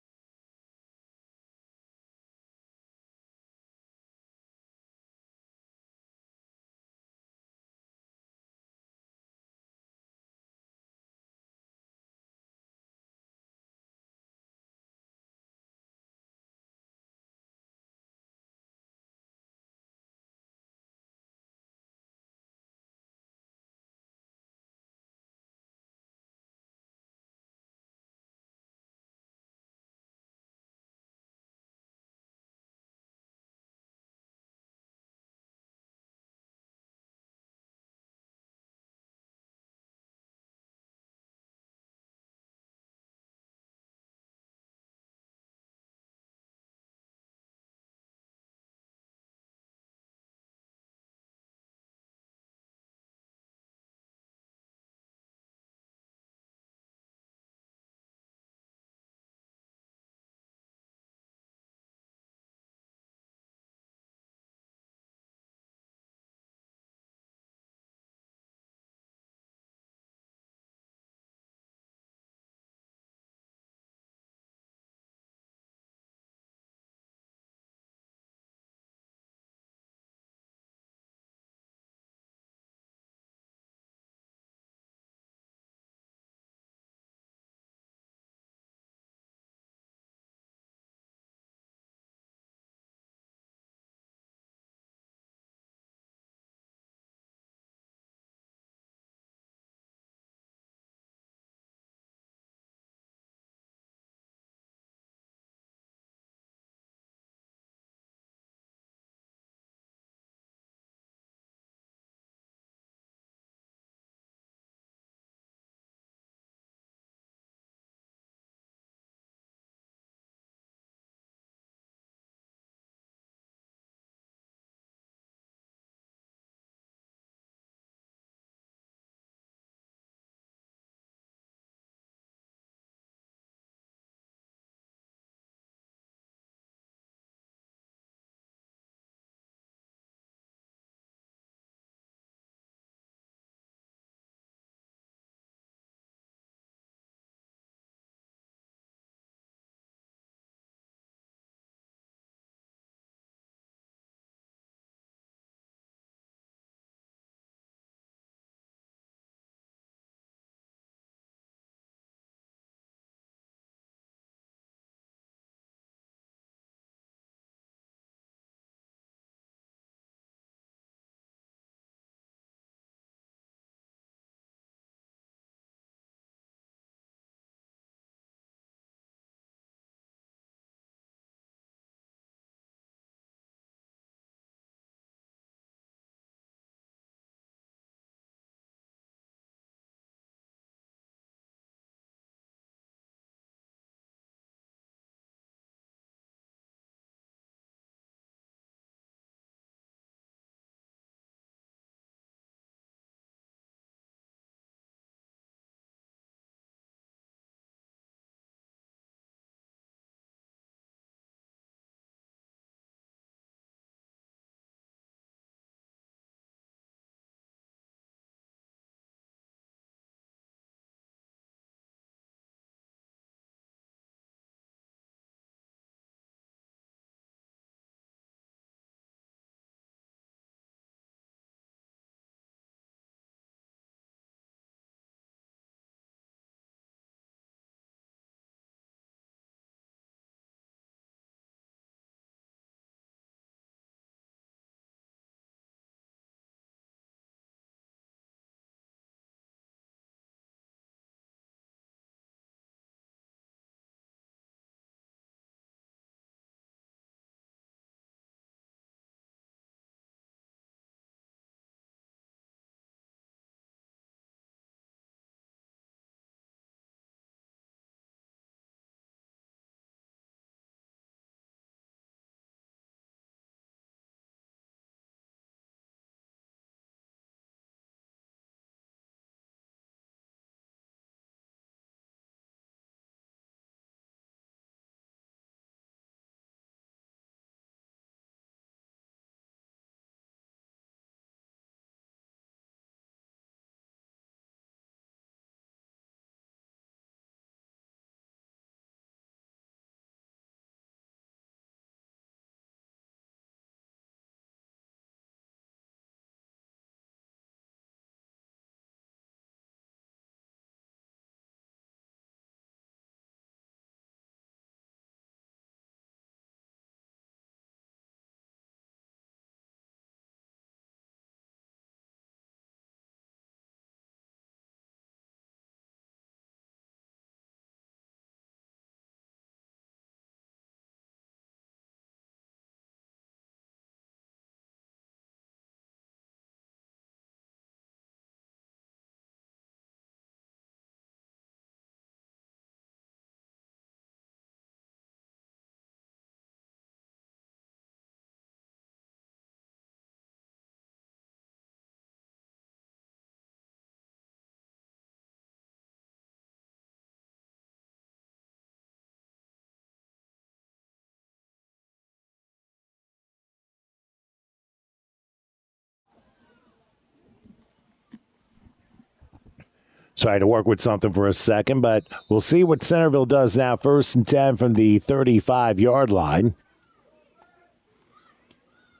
try to work with something for a second, but we'll see what Centerville does now. 1st and 10 from the 35-yard line.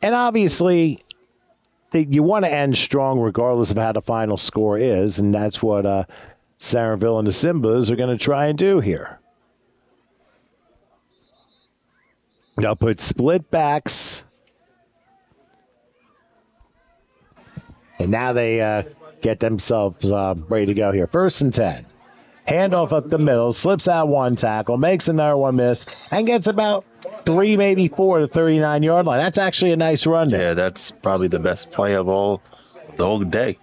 And obviously, you want to end strong regardless of how the final score is, and that's what Centerville and the Simbas are going to try and do here. They'll put split backs, and now they get themselves ready to go here. 1st and 10. Handoff up the middle, slips out one tackle, makes another one miss, and gets about 3, maybe 4 to the 39-yard line. That's actually a nice run there. Yeah, that's probably the best play of the whole day.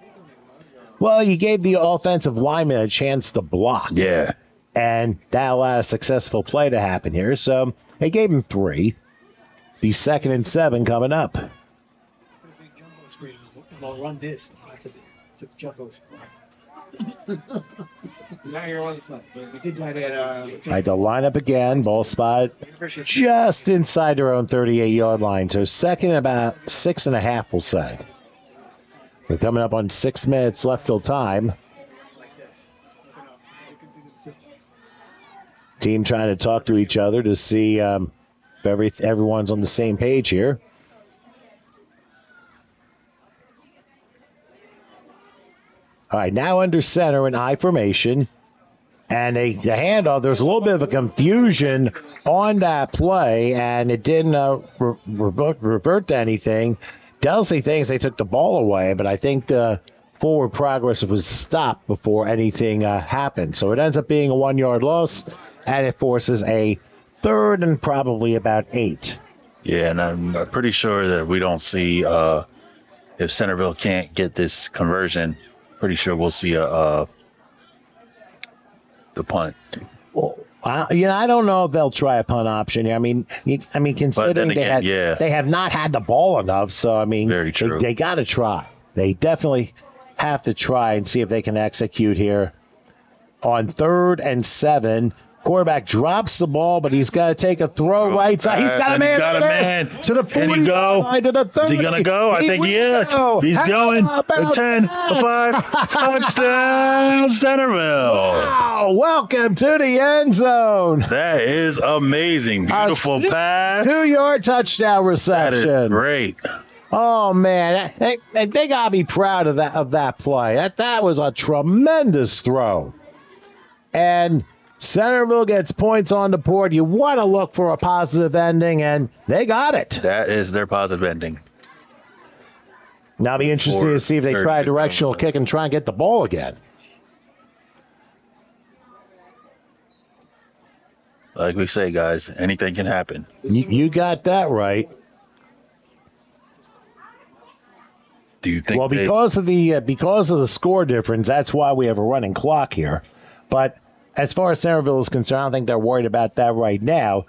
Well, you gave the offensive lineman a chance to block. Yeah. And that allowed a successful play to happen here. So they gave him 3. The 2nd and 7 coming up. I'll run this. It's a jumbo screen. Now you're on the front. We did that at Right, they'll line up again. Ball spot just inside their own 38-yard line. So 2nd, about 6.5, we'll say. We're coming up on 6 minutes left till time. Team trying to talk to each other to see if everyone's on the same page here. All right, now under center in I formation. And the handoff, there's a little bit of a confusion on that play, and it didn't revert to anything. Delsea thinks they took the ball away, but I think the forward progress was stopped before anything happened. So it ends up being a 1-yard loss, and it forces a 3rd and probably about 8. Yeah, and I'm pretty sure that we don't see if Centerville can't get this conversion. Pretty sure we'll see the punt. Well, I don't know if they'll try a punt option. I mean, considering they have not had the ball enough, so I mean, very true. They got to try. They definitely have to try and see if they can execute here on 3rd and 7. Quarterback drops the ball, but he's got to take a throw right side. He's got a man. To the 40 line, to the 30. Is he going to go? I think he is. He's going. A 10, a 5. Touchdown, Centerville. Wow. Welcome to the end zone. That is amazing. Beautiful pass. 2-yard touchdown reception. That is great. Oh, man. They got to be proud of that play. That was a tremendous throw. And Centerville gets points on the board. You want to look for a positive ending, and they got it. That is their positive ending. Now it'll be interesting to see if they try a directional kick and try and get the ball again. Like we say, guys, anything can happen. You got that right. Do you think? Well, because of the score difference, that's why we have a running clock here. But as far as Centerville is concerned, I don't think they're worried about that right now.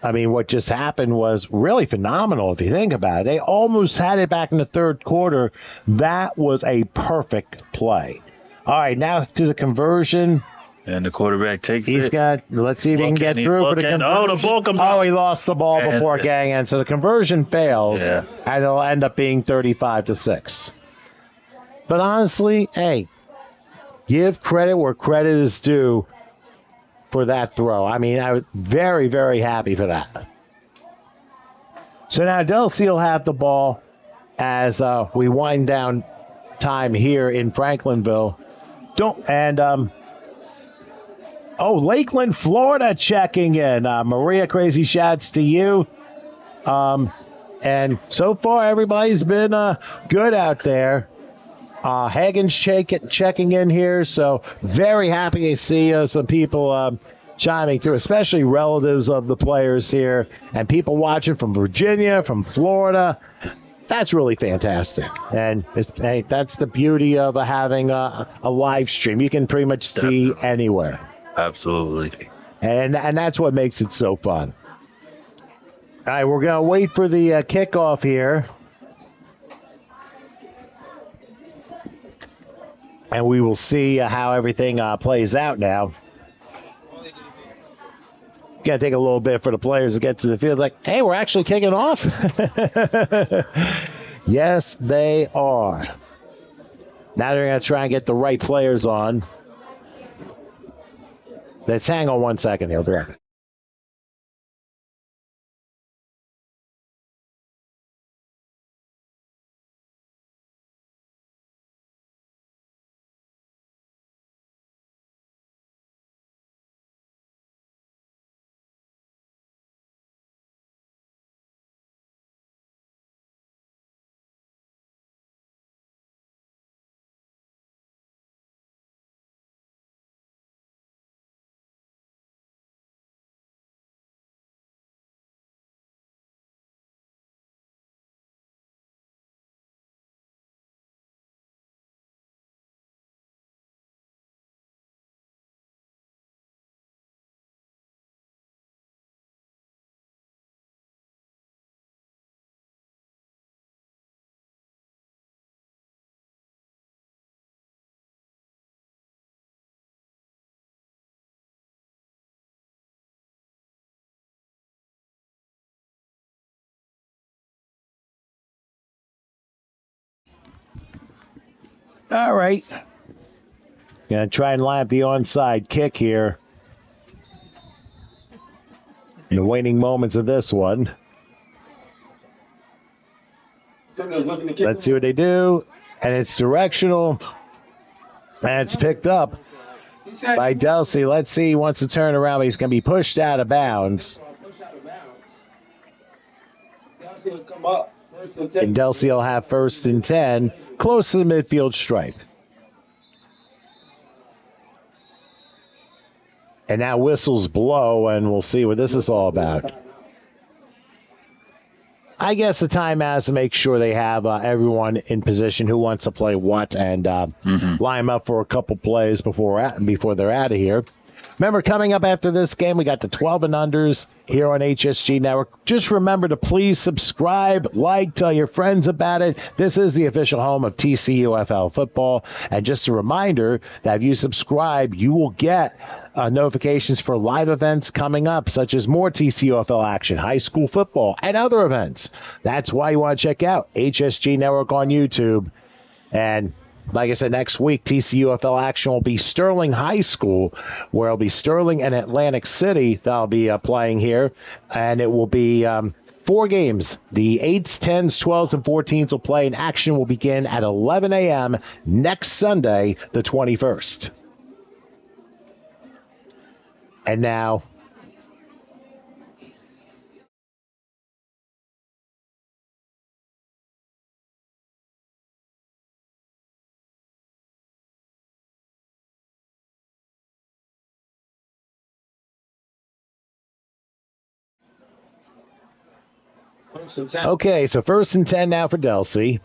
I mean, what just happened was really phenomenal if you think about it. They almost had it back in the 3rd quarter. That was a perfect play. All right, now to the conversion. And the quarterback takes it. He's got, let's see if he can get through for the conversion. Oh, the ball comes out. Oh, he lost the ball before getting in. So the conversion fails, and it'll end up being 35-6. But honestly, hey, give credit where credit is due for that throw. I mean, I was very, very happy for that. So now Delsea will have the ball as we wind down time here in Franklinville. Lakeland, Florida checking in. Maria, crazy shouts to you. And so far, everybody's been good out there. Hagen's checking in here, so very happy to see some people chiming through, especially relatives of the players here and people watching from Virginia, from Florida. That's really fantastic. And that's the beauty of having a live stream. You can pretty much see anywhere. Absolutely. And that's what makes it so fun. All right, we're going to wait for the kickoff here. And we will see how everything plays out now. Got to take a little bit for the players to get to the field. Like, hey, we're actually kicking off. Yes, they are. Now they're going to try and get the right players on. Let's hang on 1 second. He'll be right. All right. Going to try and line up the onside kick here. In the waning moments of this one. Let's see what they do. And it's directional. And it's picked up by Delsea. Let's see. He wants to turn around, but he's going to be pushed out of bounds. And Delsea will have 1st and 10, close to the midfield stripe. And now whistles blow, and we'll see what this is all about. I guess the timeout is to make sure they have everyone in position who wants to play what, and line them up for a couple plays before they're out of here. Remember, coming up after this game, we got the 12 and unders here on HSG Network. Just remember to please subscribe, like, tell your friends about it. This is the official home of TCUFL football. And just a reminder that if you subscribe, you will get notifications for live events coming up, such as more TCUFL action, high school football, and other events. That's why you want to check out HSG Network on YouTube. And like I said, next week, TCUFL action will be Sterling High School, where it'll be Sterling and Atlantic City that'll be playing here. And it will be 4 games. The 8s, 10s, 12s, and 14s will play, and action will begin at 11 a.m. next Sunday, the 21st. And now, okay, so 1st and 10 now for Delsea.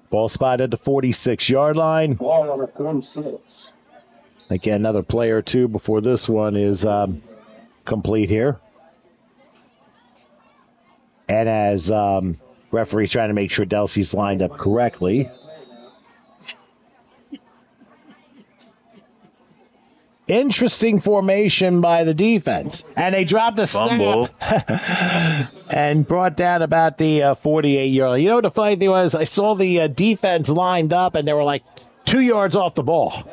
Ball spotted at the 46-yard line. Ball on the 46. Again, another play or two before this one is complete here. And as referee's trying to make sure Delsea's lined up correctly. Interesting formation by the defense. And they dropped the snap and brought down about the 48-yard line. You know what the funny thing was? I saw the defense lined up, and they were like 2 yards off the ball.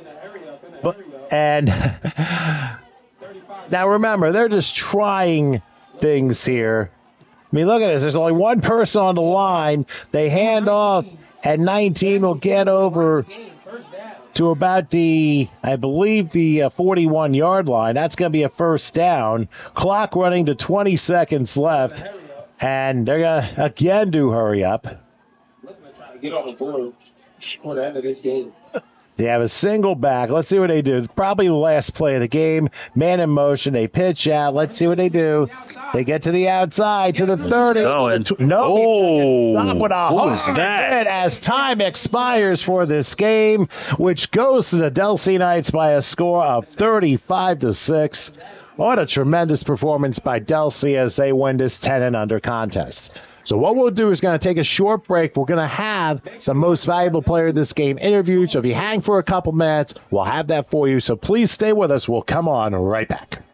And now remember, they're just trying things here. I mean, look at this. There's only one person on the line. They hand off, and 19 will get over to about the 41-yard line. That's going to be a 1st down. Clock running to 20 seconds left, and they're going to again do hurry up. Get on the board for the end of this game. They have a single back. Let's see what they do. Probably the last play of the game. Man in motion. They pitch out. Let's see what they do. They get to the outside, to the 30. Stop with a what was that? As time expires for this game, which goes to the Delsea Knights by a score of 35-6. What a tremendous performance by Delsea as they win this 10 and under contest. So what we'll do is going to take a short break. We're going to have the most valuable player of this game interviewed. So if you hang for a couple minutes, we'll have that for you. So please stay with us. We'll come on right back.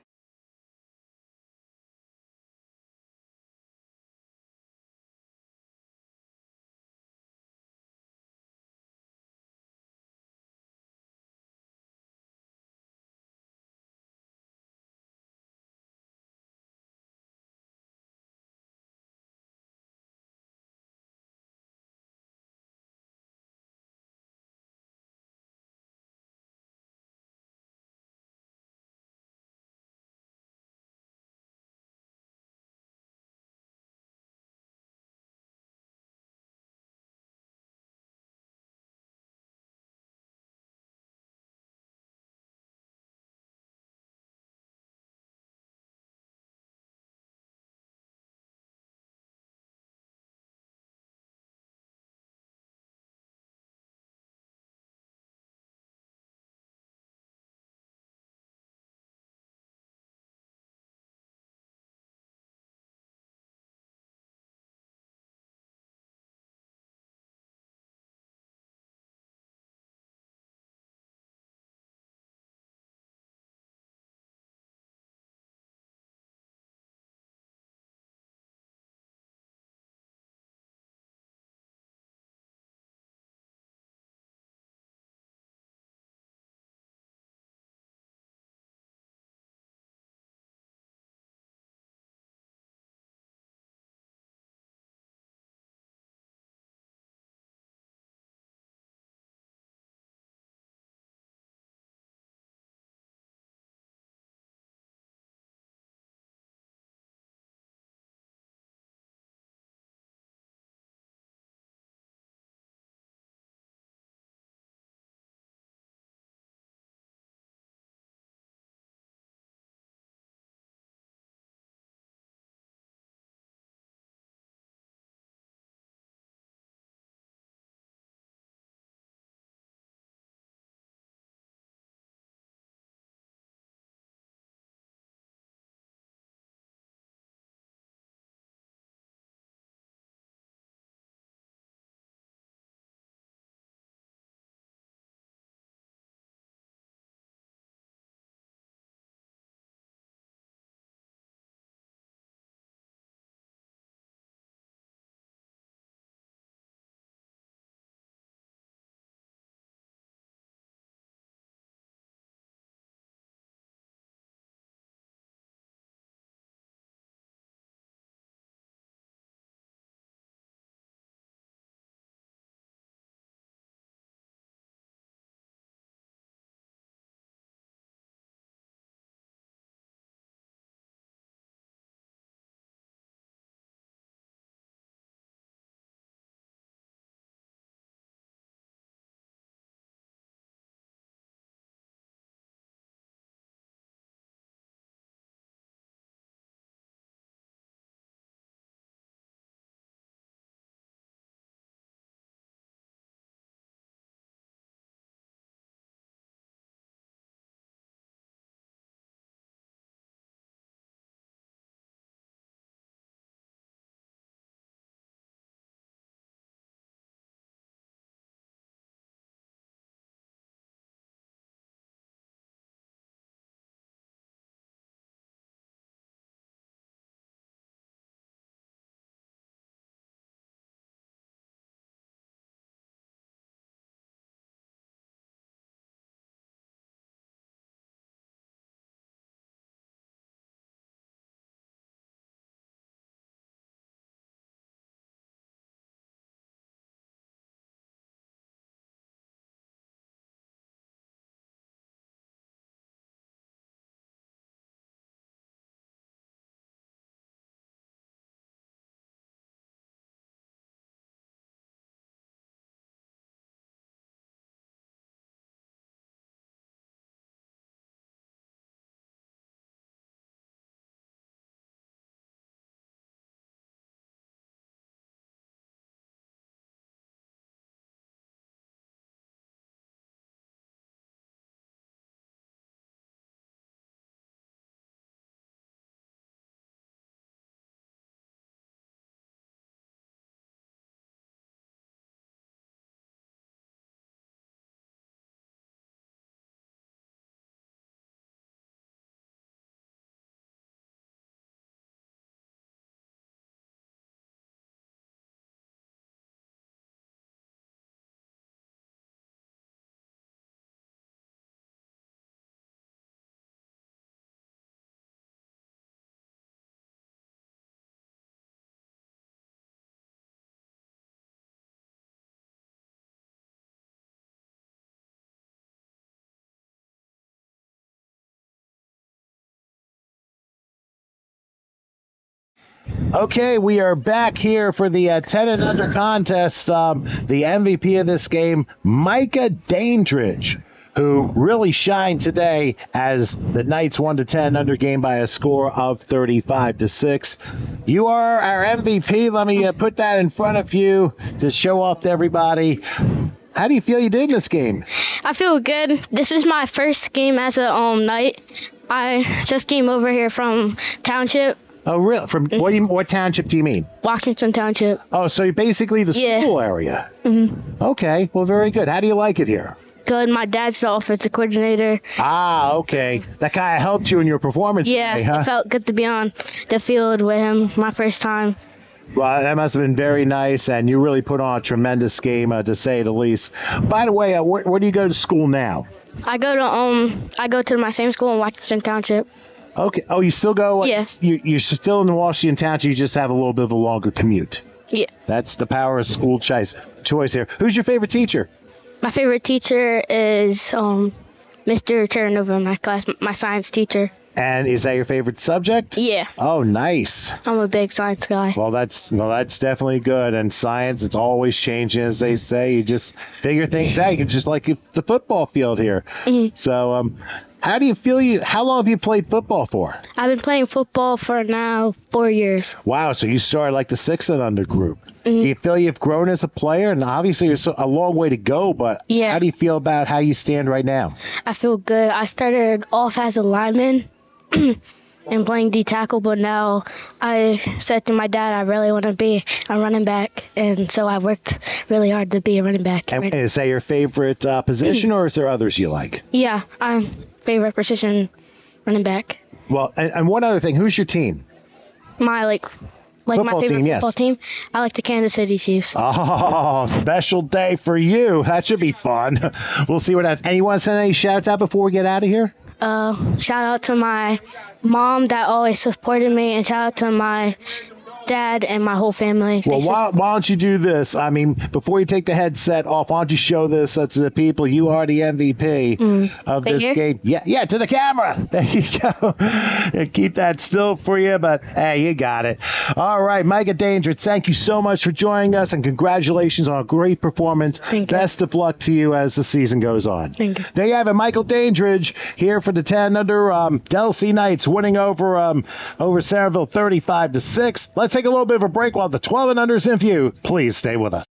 Okay, we are back here for the 10 and under contest. The MVP of this game, Micah Dandridge, who really shined today as the Knights won the 10 under game by a score of 35-6. You are our MVP. Let me put that in front of you to show off to everybody. How do you feel you did in this game? I feel good. This is my first game as a Knight. I just came over here from Township. Oh, really? From what township do you mean? Washington Township. Oh, so you're basically the school area. Mm-hmm. Okay, well, very good. How do you like it here? Good. My dad's the offensive coordinator. Ah, okay. That kind of helped you in your performance today, huh? It felt good to be on the field with him my first time. Well, that must have been very nice, and you really put on a tremendous game, to say the least. By the way, where do you go to school now? I go to my same school in Washington Township. Okay. Oh, you still go? Yes. You're still in Washington Township. You just have a little bit of a longer commute. Yeah. That's the power of school choice here. Who's your favorite teacher? My favorite teacher is Mr. Terranova, my science teacher. And is that your favorite subject? Yeah. Oh, nice. I'm a big science guy. Well, that's definitely good. And science, it's always changing, as they say. You just figure things out. It's just like the football field here. Mm-hmm. So, how do you feel? How long have you played football for? I've been playing football for now 4 years. Wow. So you started like the 6 and under group. Mm-hmm. Do you feel you've grown as a player? And obviously, there's a long way to go. But how do you feel about how you stand right now? I feel good. I started off as a lineman. And playing D-tackle, but now I said to my dad I really want to be a running back, and so I worked really hard to be a running back. And is that your favorite position, or is there others you like? Yeah, I'm favorite position, running back. Well, and one other thing, who's your team? My football my favorite team, football team. I like the Kansas City Chiefs. Oh, special day for you. That should be fun. We'll see what happens. And you want to send any shouts out before we get out of here? Shout out to my mom that always supported me, and shout out to my dad and my whole family. Well, why don't you do this? I mean, before you take the headset off, why don't you show this to the people? You are the MVP of this game. Yeah, to the camera. There you go. And keep that still for you, but hey, you got it. All right, Micah Dandridge, thank you so much for joining us, and congratulations on a great performance. Best of luck to you as the season goes on. Thank you. There you have it, Michael Dandridge here for the 10 under Delsea Knights winning over Centerville 35-6. Let's take a little bit of a break while the 12 and unders in view. Please stay with us.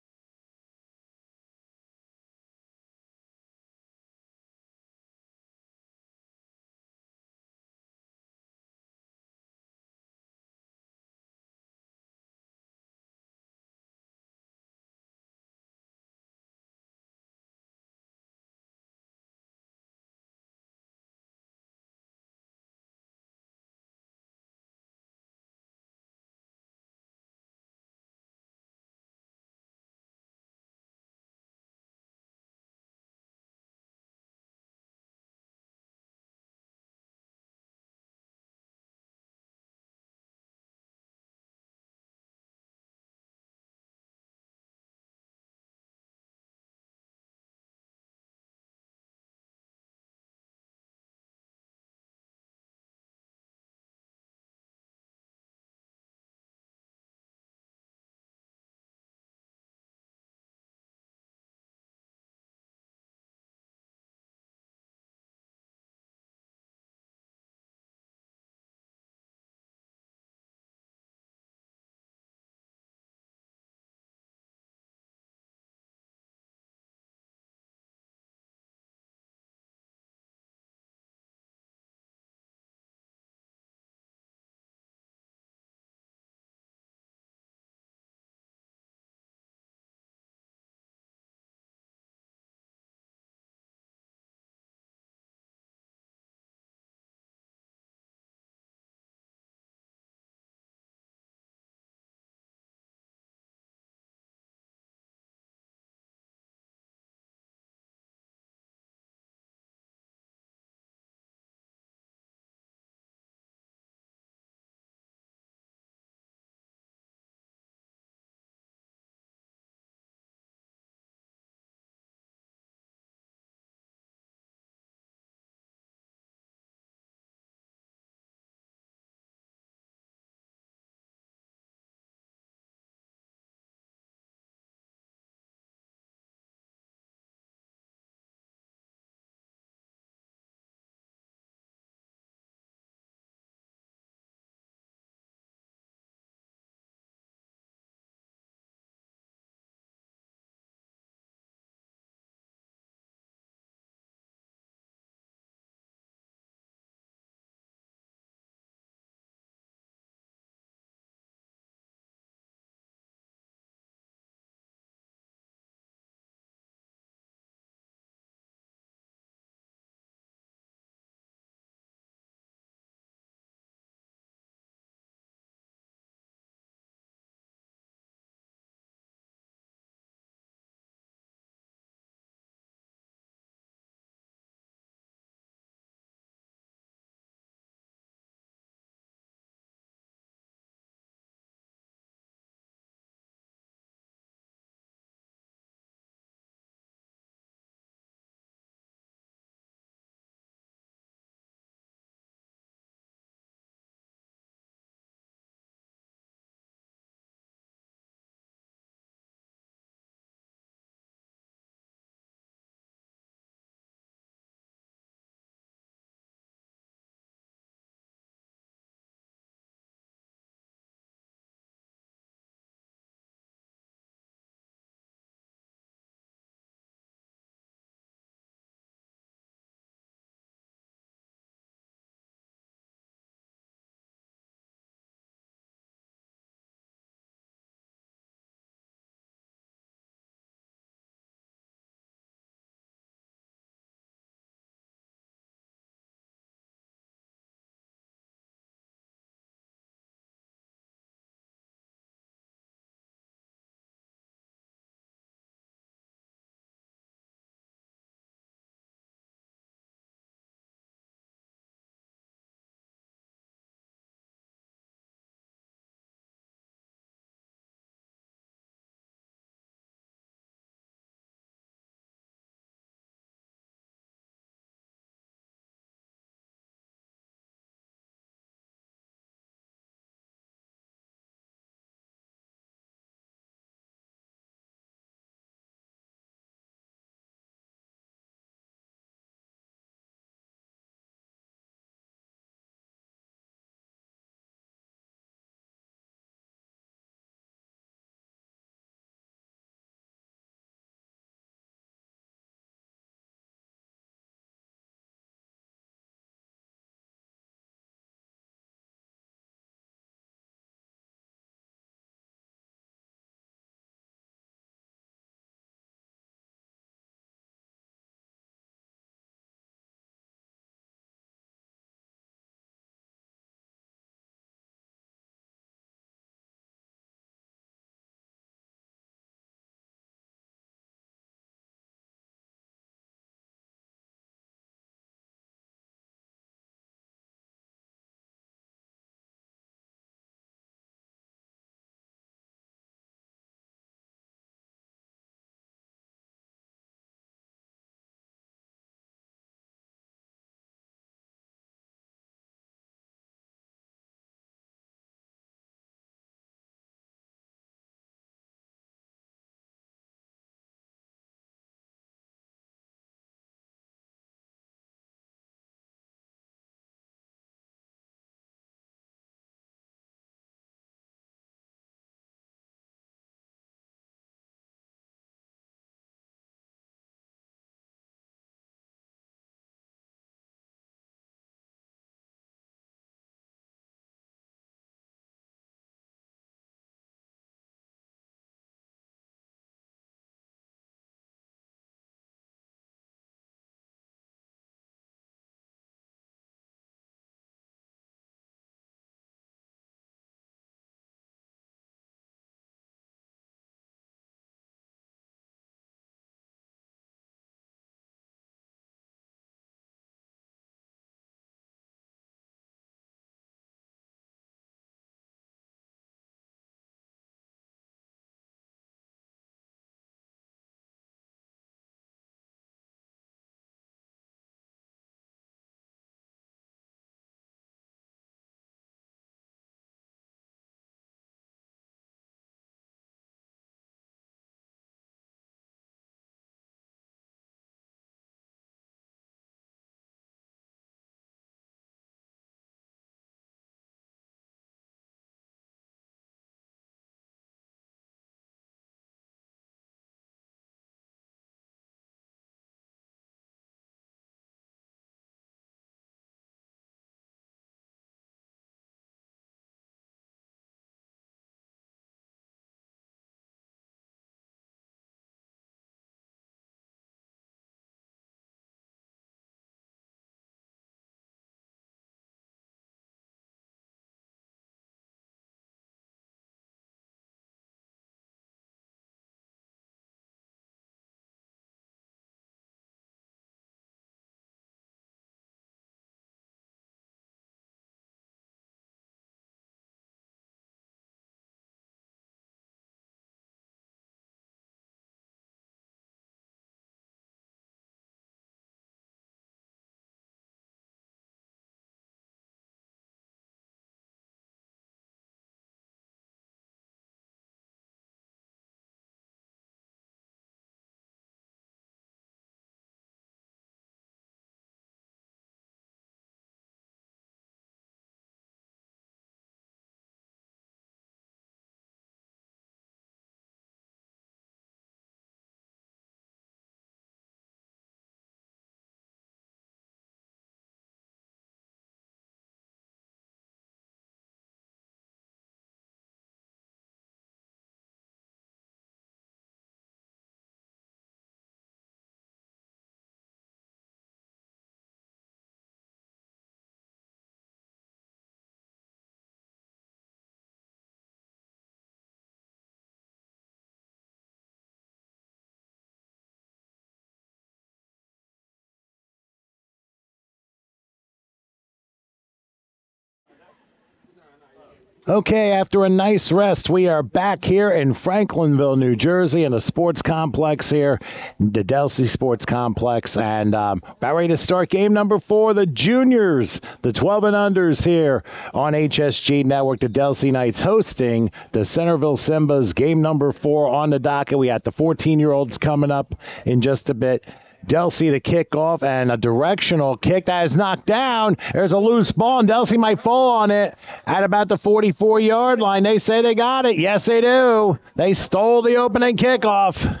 Okay, after a nice rest, we are back here in Franklinville, New Jersey, in the sports complex here, the Delsea Sports Complex, and about ready to start game number 4, the juniors, the 12 and unders here on HSG Network. The Delsea Knights hosting the Centerville Simbas, game number 4 on the docket. We got the 14-year-olds coming up in just a bit. Delsea to kick off, and a directional kick that is knocked down. There's a loose ball, and Delsea might fall on it at about the 44-yard line. They say they got it. Yes, they do. They stole the opening kickoff.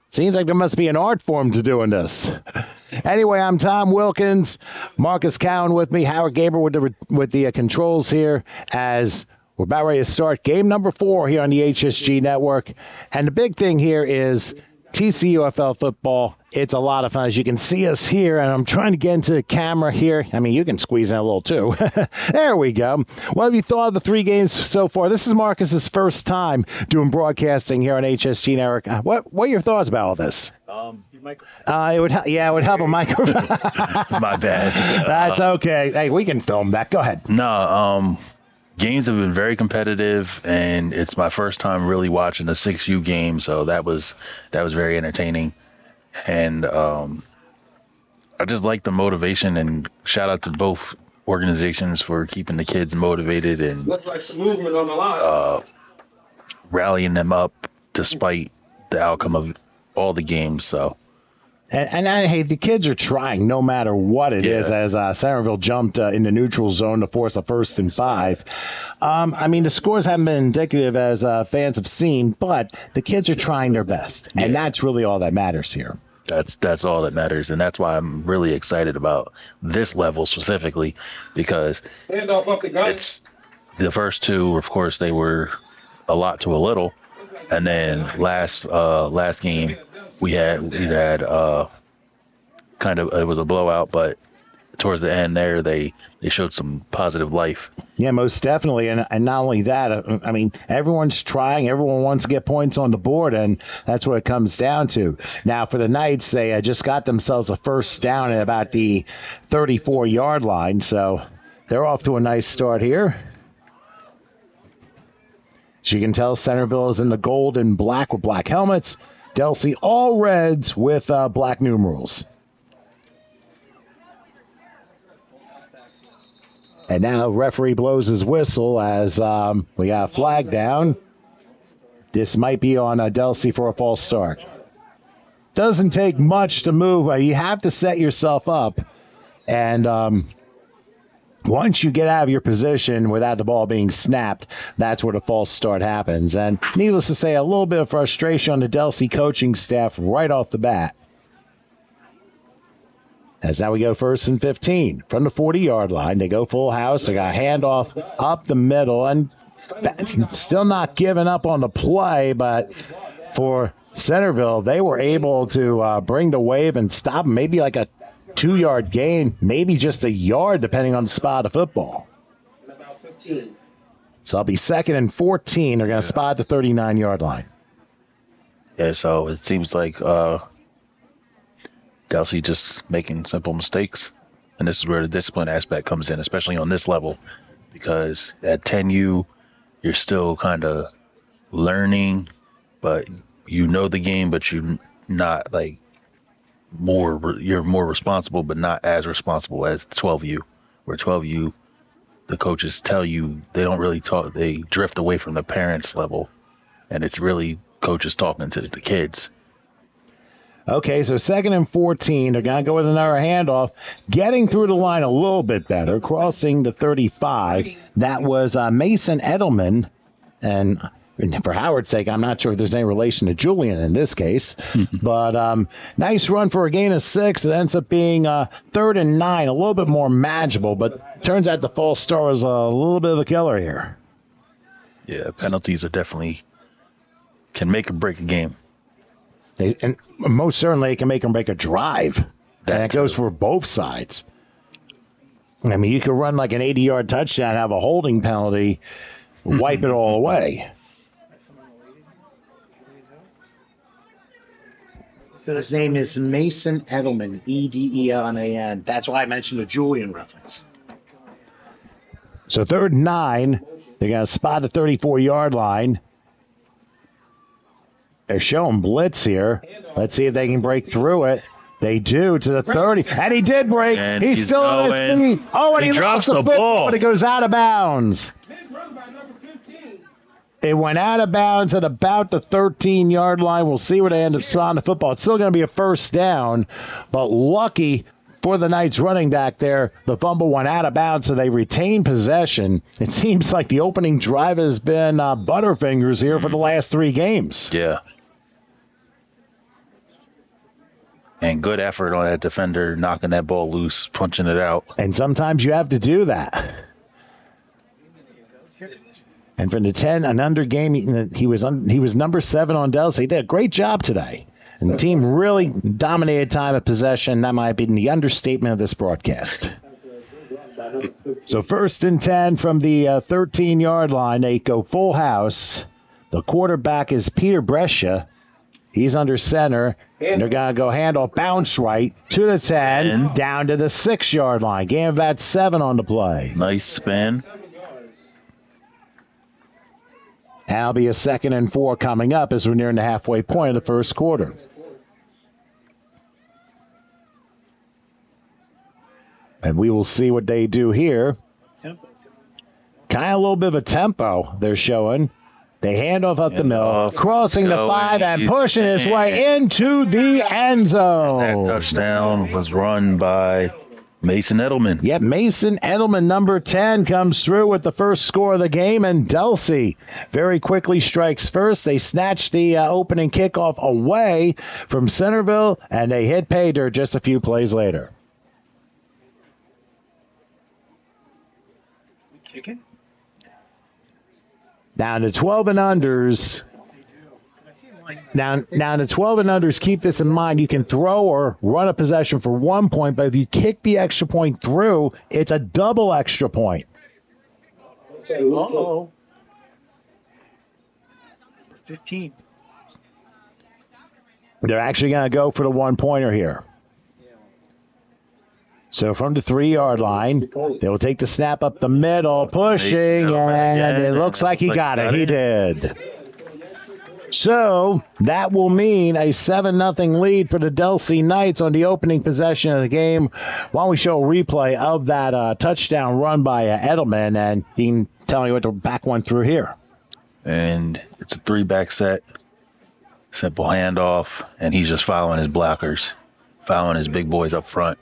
Seems like there must be an art form to doing this. Anyway, I'm Tom Wilkins. Marcus Cowan with me. Howard Gaber with the controls here as we're about ready to start game number 4 here on the HSG Network. And the big thing here is TCUFL football. It's a lot of fun. As you can see us here, and I'm trying to get into the camera here. I mean, you can squeeze in a little too. There we go. What have you thought of the 3 games so far? This is Marcus's first time doing broadcasting here on HSG Network. What are your thoughts about all this? It would help a microphone. My bad. That's okay. Hey, we can film that. Go ahead. No, games have been very competitive, and it's my first time really watching a 6U game, so that was very entertaining. And I just like the motivation, and shout out to both organizations for keeping the kids motivated and Look like some movement on the line. rallying them up despite the outcome of all the games. So. And hey, the kids are trying no matter what it is, as Centerville jumped in the neutral zone to force a 1st and 5. I mean, the scores haven't been indicative as fans have seen, but the kids are trying their best, and that's really all that matters here. That's all that matters, and that's why I'm really excited about this level specifically, because it's the first 2, of course, they were a lot to a little, and then last game we had kind of, it was a blowout, but towards the end there they showed some positive life. Yeah, most definitely. And not only that, I mean, everyone's trying, everyone wants to get points on the board, and that's what it comes down to. Now for the Knights, they just got themselves a first down at about the 34-yard line, so they're off to a nice start here. As you can tell, Centerville is in the gold and black with black helmets. Delsea all reds with black numerals. And now referee blows his whistle as we got a flag down. This might be on Delsea for a false start. Doesn't take much to move. You have to set yourself up. And once you get out of your position without the ball being snapped, that's where the false start happens. And needless to say, a little bit of frustration on the Delsea coaching staff right off the bat. As now we go 1st and 15 from the 40-yard line. They go full house. They got a handoff up the middle, and still not giving up on the play, but for Centerville, they were able to bring the wave and stop them. Maybe like a 2-yard gain, maybe just a yard, depending on the spot of football. So it'll be 2nd and 14. They're going to spot the 39-yard line. Yeah, so it seems like Delsea just making simple mistakes. And this is where the discipline aspect comes in, especially on this level, because at 10U, you're still kind of learning, but you know the game, but you're not like you're more responsible, but not as responsible as 12U, where 12U, the coaches tell you they don't really talk, they drift away from the parents level, and it's really coaches talking to the kids. Okay, so 2nd and 14. They're going to go with another handoff. Getting through the line a little bit better, crossing the 35. That was Mason Edelman. And for Howard's sake, I'm not sure if there's any relation to Julian in this case. But nice run for a gain of 6. It ends up being 3rd and 9, a little bit more manageable. But turns out the false start was a little bit of a killer here. Yeah, penalties are definitely can make or break a game. And most certainly it can make them break a drive. And it goes for both sides. I mean, you could run like an 80-yard touchdown, have a holding penalty, wipe it all away. So his name is Mason Edelman, Edelman. That's why I mentioned the Julian reference. So 3rd and 9. They're going to spot the 34-yard line. They're showing blitz here. Let's see if they can break through it. They do to the 30. And he did break. And he's still on his feet. Oh, and he drops lost the ball. but it goes out of bounds. It went out of bounds at about the 13-yard line. We'll see where they end up spotting the football. It's still going to be a first down, but lucky for the Knights running back there, the fumble went out of bounds, so they retain possession. It seems like the opening drive has been Butterfingers here for the last 3 games. Yeah. And good effort on that defender, knocking that ball loose, punching it out. And sometimes you have to do that. And for the 10 and under game, he was number 7 on Delsea. He did a great job today. And the team really dominated time of possession. That might be the understatement of this broadcast. So 1st and 10 from the 13-yard line. They go full house. The quarterback is Peter Brescia. He's under center. And they're going to go handoff, bounce right to the 10, down to the 6-yard line. Gain of about 7 on the play. Nice spin. That'll be a 2nd and 4 coming up as we're nearing the halfway point of the first quarter. And we will see what they do here. Kind of a little bit of a tempo they're showing. They hand off up the middle, crossing the 5 and pushing his way into the end zone. That touchdown was run by Mason Edelman. Yep, Mason Edelman, number 10, comes through with the first score of the game, and Delsea very quickly strikes first. They snatch the opening kickoff away from Centerville, and they hit pay dirt just a few plays later. Kicking? Down to 12 and unders. Down to 12 and unders, keep this in mind. You can throw or run a possession for 1 point, but if you kick the extra point through, it's a double extra point. Uh-oh. 15. They're actually going to go for the 1-pointer here. So from the 3-yard line, they will take the snap up the middle, pushing, and it looks like he got it. He did. So that will mean a 7-0 lead for the Delsea Knights on the opening possession of the game. Why don't we show a replay of that touchdown run by Edelman, and you can tell me what the back went through here. And it's a 3-back set, simple handoff, and he's just following his blockers, following his big boys up front.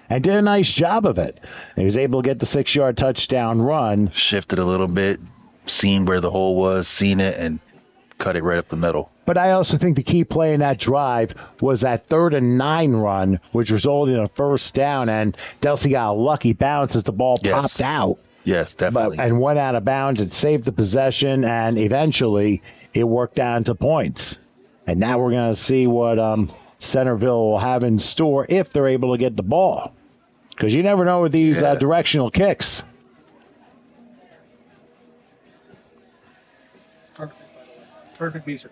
And did a nice job of it. He was able to get the 6-yard touchdown run. Shifted a little bit, seen where the hole was, seen it, and cut it right up the middle. But I also think the key play in that drive was that 3rd and 9 run, which resulted in a first down, and Delsea got a lucky bounce as the ball popped out. Yes, definitely. And went out of bounds. It saved the possession, and eventually it worked down to points. And now we're going to see what Centerville will have in store if they're able to get the ball. Because you never know with these directional kicks. Perfect music.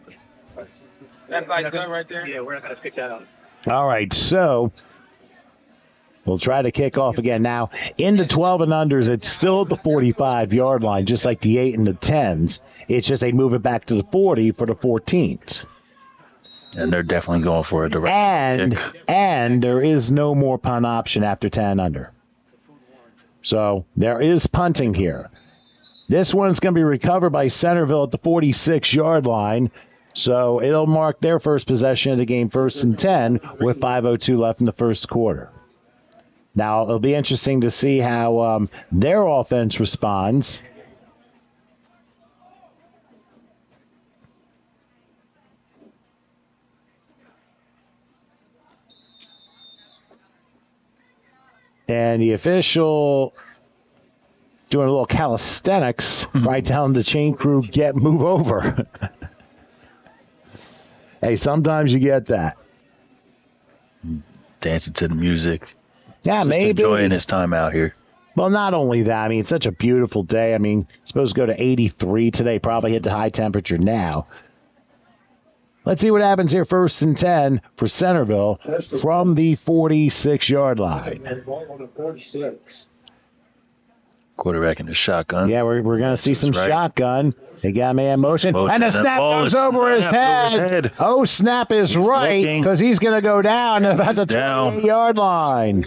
That's like good right there? Yeah, we're not going to pick that up. All right, so we'll try to kick off again. Now, in the 12 and unders, it's still at the 45-yard line, just like the 8 and the 10s. It's just they move it back to the 40 for the 14s. And they're definitely going for a direct kick. And there is no more punt option after 10 under. So there is punting here. This one's going to be recovered by Centerville at the 46-yard line. So it'll mark their first possession of the game, 1st and 10, with 5:02 left in the first quarter. Now, it'll be interesting to see how their offense responds. And the official doing a little calisthenics, right, telling the chain crew, move over. Hey, sometimes you get that. Dancing to the music. Yeah, just maybe. Enjoying his time out here. Well, not only that, I mean, it's such a beautiful day. I mean, supposed to go to 83 today, probably hit the high temperature now. Let's see what happens here, 1st and 10 for Centerville from the 46-yard line. Quarterback in the shotgun. Yeah, we're going to see some right. shotgun. They got man in motion. And the snap ball goes is over his snapped head. over his head. Oh, snap is right looking. because he's going to go down at about the 28-yard line.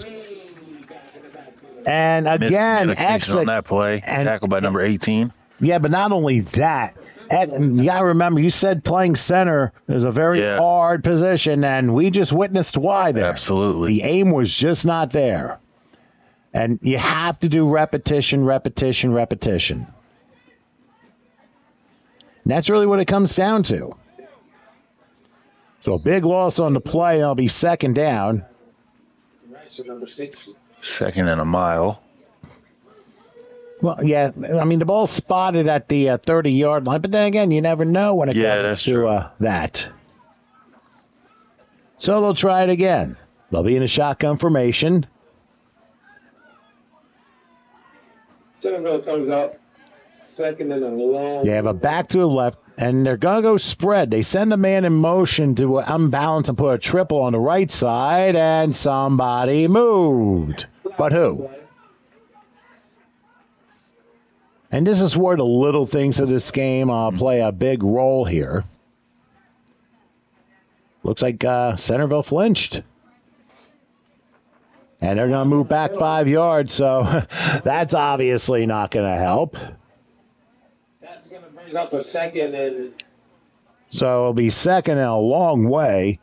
And again, on that play. Tackled by number 18. Yeah, but not only that. You got to remember, you said playing center is a very hard position, and we just witnessed why there. Absolutely. The aim was just not there. And you have to do repetition, repetition, repetition. And that's really what it comes down to. So a big loss on the play, and it'll be second down. Second and a mile. Well, yeah, I mean, the ball's spotted at the 30-yard line, but then again, you never know when it comes to that. So they'll try it again. They'll be in a shotgun formation. Centerville comes out second and a long. They have a back to the left, and they're going to go spread. They send a man in motion to unbalance and put a triple on the right side, and somebody moved. But who? And this is where the little things of this game play a big role here. Looks like Centerville flinched. And they're going to move back 5 yards, so that's obviously not going to help. That's going to bring up a second and... So it'll be second and a long way.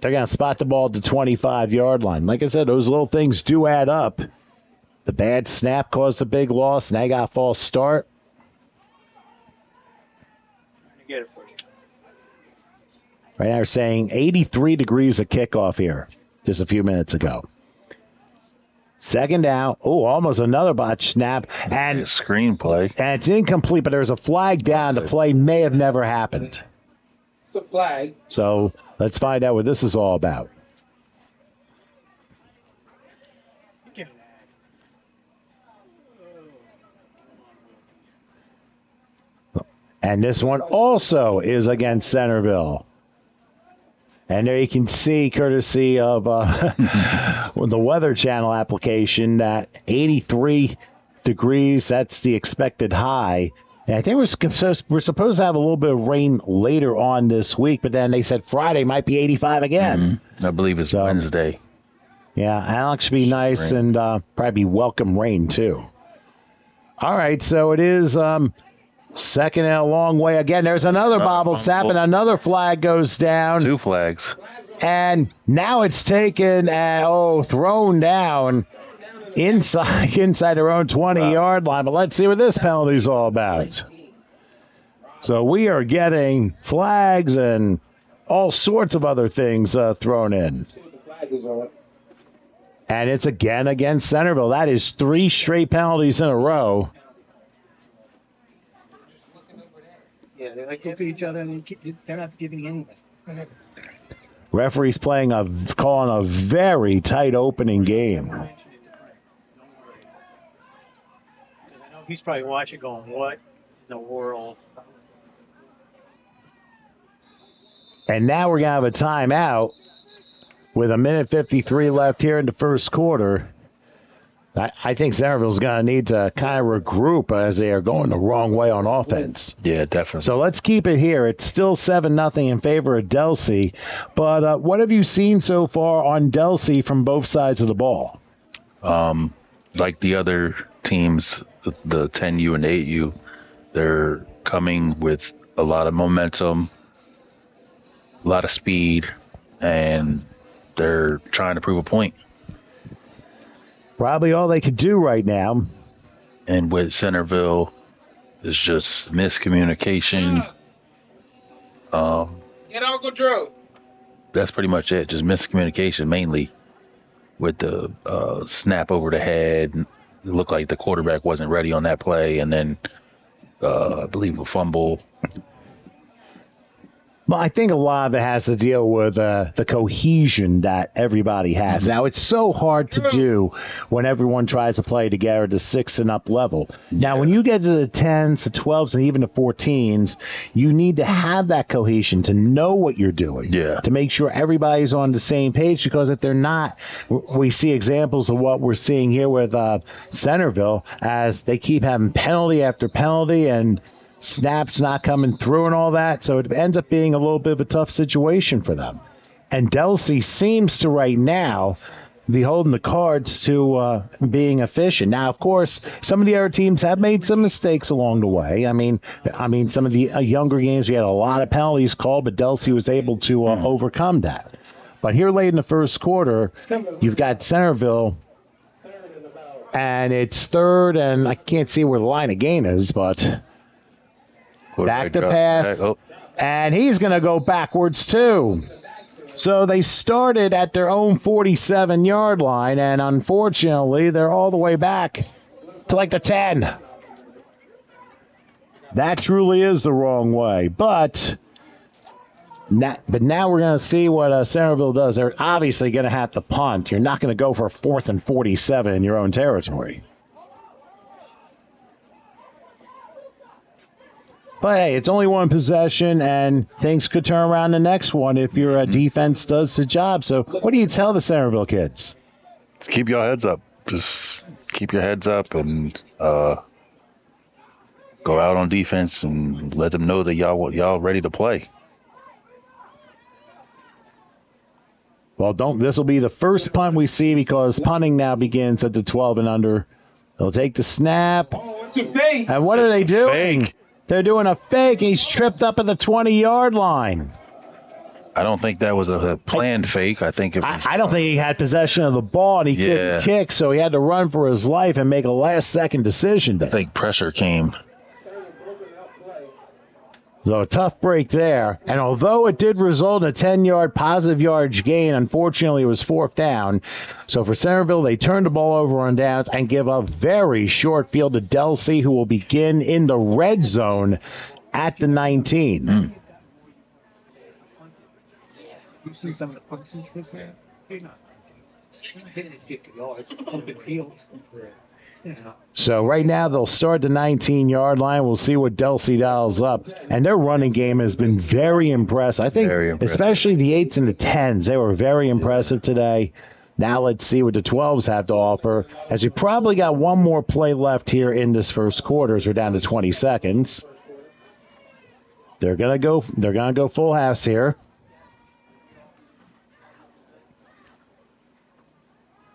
They're going to spot the ball at the 25-yard line. Like I said, those little things do add up. The bad snap caused a big loss, and they got a false start. Get it for you. Right now we're saying 83 degrees of kickoff here just a few minutes ago. Second down. Oh, almost another botch snap. And screenplay. And it's incomplete, but there's a flag down. The play may have never happened. It's a flag. So let's find out what this is all about. And this one also is against Centerville. And there you can see, courtesy of the Weather Channel application, that 83 degrees, that's the expected high. And I think we're supposed to have a little bit of rain later on this week, but then they said Friday might be 85 again. Mm-hmm. I believe it's Wednesday. Yeah, Alex should be nice and probably welcome rain, too. All right, so it is... second and a long way. Again, there's another bobble snap, and another flag goes down. 2 flags. And now it's taken and, thrown down inside their own 20-yard line. But let's see what this penalty's all about. So we are getting flags and all sorts of other things thrown in. And it's again against Centerville. That is 3 straight penalties in a row. Yeah, they like look at each other and they're not giving anything. Referee's calling a very tight opening game. Because I know he's probably watching going, what in the world? And now we're going to have a timeout with 1:53 left here in the first quarter. I think Centerville's going to need to kind of regroup as they are going the wrong way on offense. Yeah, definitely. So let's keep it here. It's still 7-0 in favor of Delsea. But what have you seen so far on Delsea from both sides of the ball? Like the other teams, the 10U and 8U, they're coming with a lot of momentum, a lot of speed, and they're trying to prove a point. Probably all they could do right now. And with Centerville, it's just miscommunication. Get Uncle Drew. That's pretty much it. Just miscommunication, mainly with the snap over the head. It looked like the quarterback wasn't ready on that play, and then I believe a fumble. Well, I think a lot of it has to deal with the cohesion that everybody has. Now, it's so hard to do when everyone tries to play together at the 6 and up level. Now, when you get to the 10s, the 12s, and even the 14s, you need to have that cohesion to know what you're doing, to make sure everybody's on the same page, because if they're not, we see examples of what we're seeing here with Centerville, as they keep having penalty after penalty and snaps not coming through and all that. So it ends up being a little bit of a tough situation for them. And Delsea seems to right now be holding the cards to being efficient. Now, of course, some of the other teams have made some mistakes along the way. I mean, some of the younger games, we had a lot of penalties called, but Delsea was able to overcome that. But here late in the first quarter, you've got Centerville, and it's third, and I can't see where the line of gain is, but back to pass, and he's going to go backwards too. So they started at their own 47-yard line, and unfortunately, they're all the way back to like the 10. That truly is the wrong way. But now we're going to see what Centerville does. They're obviously going to have to punt. You're not going to go for 4th and 47 in your own territory. But hey, it's only one possession, and things could turn around the next one if your defense does the job. So what do you tell the Centerville kids? Just keep your heads up. Just keep your heads up and go out on defense and let them know that y'all ready to play. Well, this will be the first punt we see, because punting now begins at the 12 and under. They'll take the snap. Oh, it's a fake. And what are they doing? They're doing a fake. He's tripped up at the 20-yard line. I don't think that was a planned fake. I think it was. I don't think he had possession of the ball, and he couldn't kick, so he had to run for his life and make a last-second decision. I think pressure came. So a tough break there. And although it did result in a 10-yard positive yardage gain, unfortunately it was 4th down. So for Centerville, they turn the ball over on downs and give a very short field to Delsea, who will begin in the red zone at the 19. You've seen some of the punts there. They're not hitting it 50 yards, open fields. So right now they'll start the 19-yard line. We'll see what Delsea dials up. And their running game has been very impressive. I think especially the 8s and the 10s, they were very impressive today. Now let's see what the 12s have to offer, as we probably got one more play left here in this first quarter, as we're down to 20 seconds. They're gonna go full house here.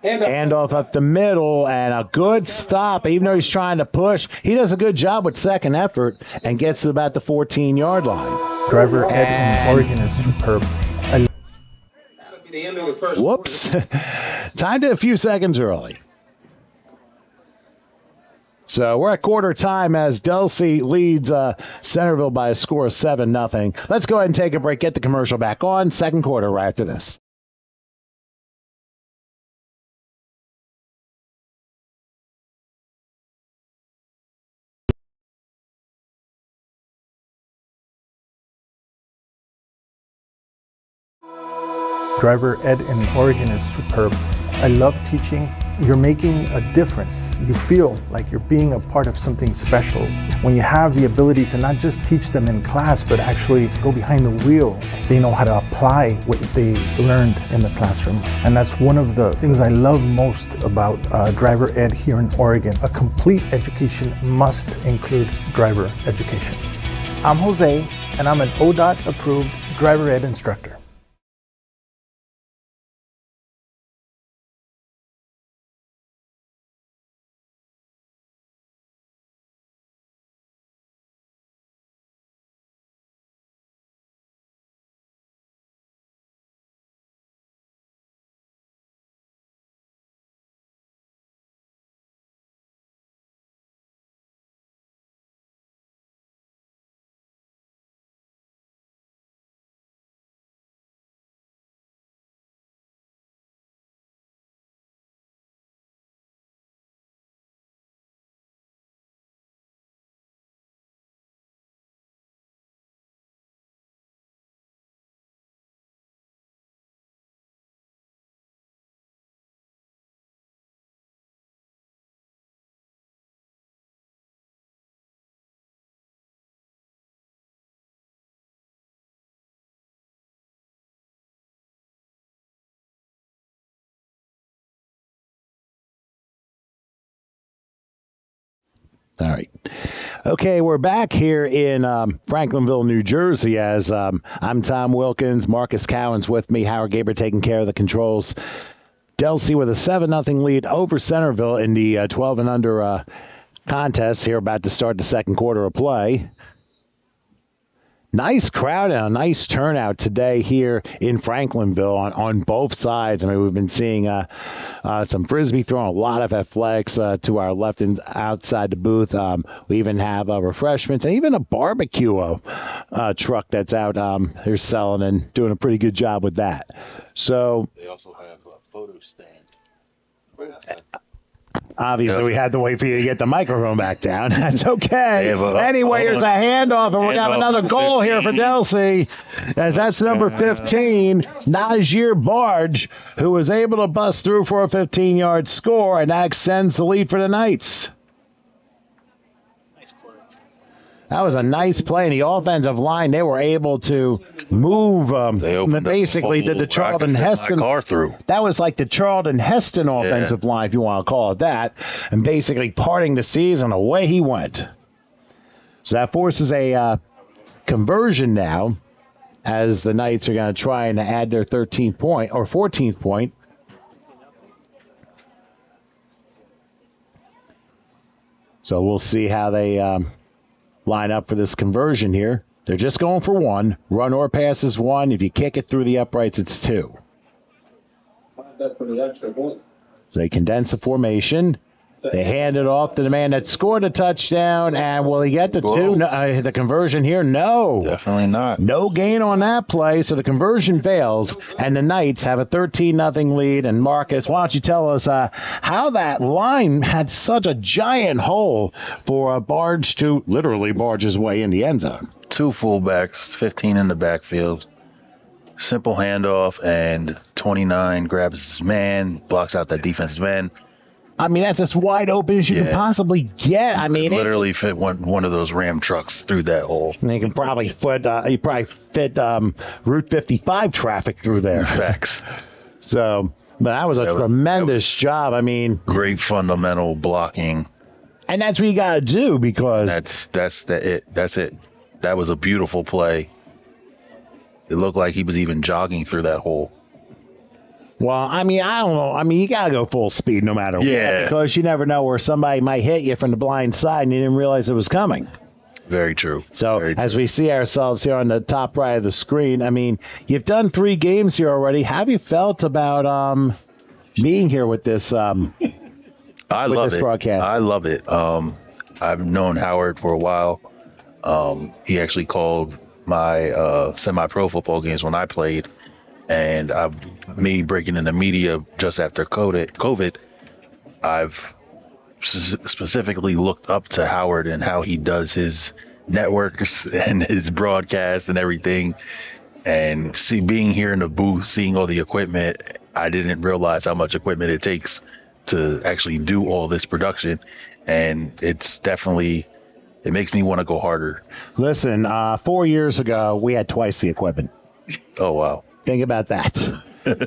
Handoff up the middle, and a good stop. Even though he's trying to push, he does a good job with second effort and gets to about the 14-yard line. Driver Ed in Oregon is superb. Whoops. Timed it a few seconds early. So we're at quarter time as Delsea leads Centerville by a score of 7-0. Let's go ahead and take a break, get the commercial back on. Second quarter right after this. Driver Ed in Oregon is superb. I love teaching. You're making a difference. You feel like you're being a part of something special when you have the ability to not just teach them in class, but actually go behind the wheel. They know how to apply what they learned in the classroom. And that's one of the things I love most about Driver Ed here in Oregon. A complete education must include driver education. I'm Jose, and I'm an ODOT approved Driver Ed instructor. All right. Okay, we're back here in Franklinville, New Jersey, as I'm Tom Wilkins. Marcus Cowan's with me. Howard Gaber taking care of the controls. Delsea with a 7-0 lead over Centerville in the 12 and under contest here, about to start the second quarter of play. Nice crowd and a nice turnout today here in Franklinville on both sides. I mean, we've been seeing some frisbee throwing, a lot of athletics to our left and outside the booth. We even have refreshments and even a barbecue truck that's out here selling and doing a pretty good job with that. So they also have a photo stand right outside. Obviously, we had to wait for you to get the microphone back down. That's okay. Anyway, here's a handoff, and we're going to have another goal 15. Here for Delsea, as that's number 15, Najir Barge, who was able to bust through for a 15-yard score, and that extends the lead for the Knights. That was a nice play. In the offensive line, they were able to move. They basically did the Charlton Heston. Car through. That was like the Charlton Heston offensive line, if you want to call it that, and basically parting the season. Away he went. So that forces a conversion now, as the Knights are going to try and add their 13th point or 14th point. So we'll see how they line up for this conversion here. They're just going for one. Run or pass is one. If you kick it through the uprights, it's two. So they condense the formation. They hand it off to the man that scored a touchdown. And will he get the two? No, the conversion here? No. Definitely not. No gain on that play, so the conversion fails. And the Knights have a 13-0 lead. And Marcus, why don't you tell us how that line had such a giant hole for a Barge to literally barge his way in the end zone? Two fullbacks, 15 in the backfield. Simple handoff, and 29 grabs his man, blocks out that defensive end. I mean, that's as wide open as you can possibly get. I mean, literally fit one of those Ram trucks through that hole. And you can probably fit Route 55 traffic through there. Facts. So, but that was a tremendous job. I mean, great fundamental blocking. And that's what you got to do, because that's it. That was a beautiful play. It looked like he was even jogging through that hole. Well, I mean, I don't know. I mean, you got to go full speed no matter what, because you never know where somebody might hit you from the blind side and you didn't realize it was coming. Very true. So as we see ourselves here on the top right of the screen, I mean, you've done 3 games here already. How have you felt about being here with this broadcast? I love it. I've known Howard for a while. He actually called my semi-pro football games when I played. And me breaking in the media just after COVID, I've specifically looked up to Howard and how he does his networks and his broadcasts and everything. And being here in the booth, seeing all the equipment, I didn't realize how much equipment it takes to actually do all this production. And it's definitely, it makes me want to go harder. Listen, 4 years ago, we had twice the equipment. Oh, wow. Think about that.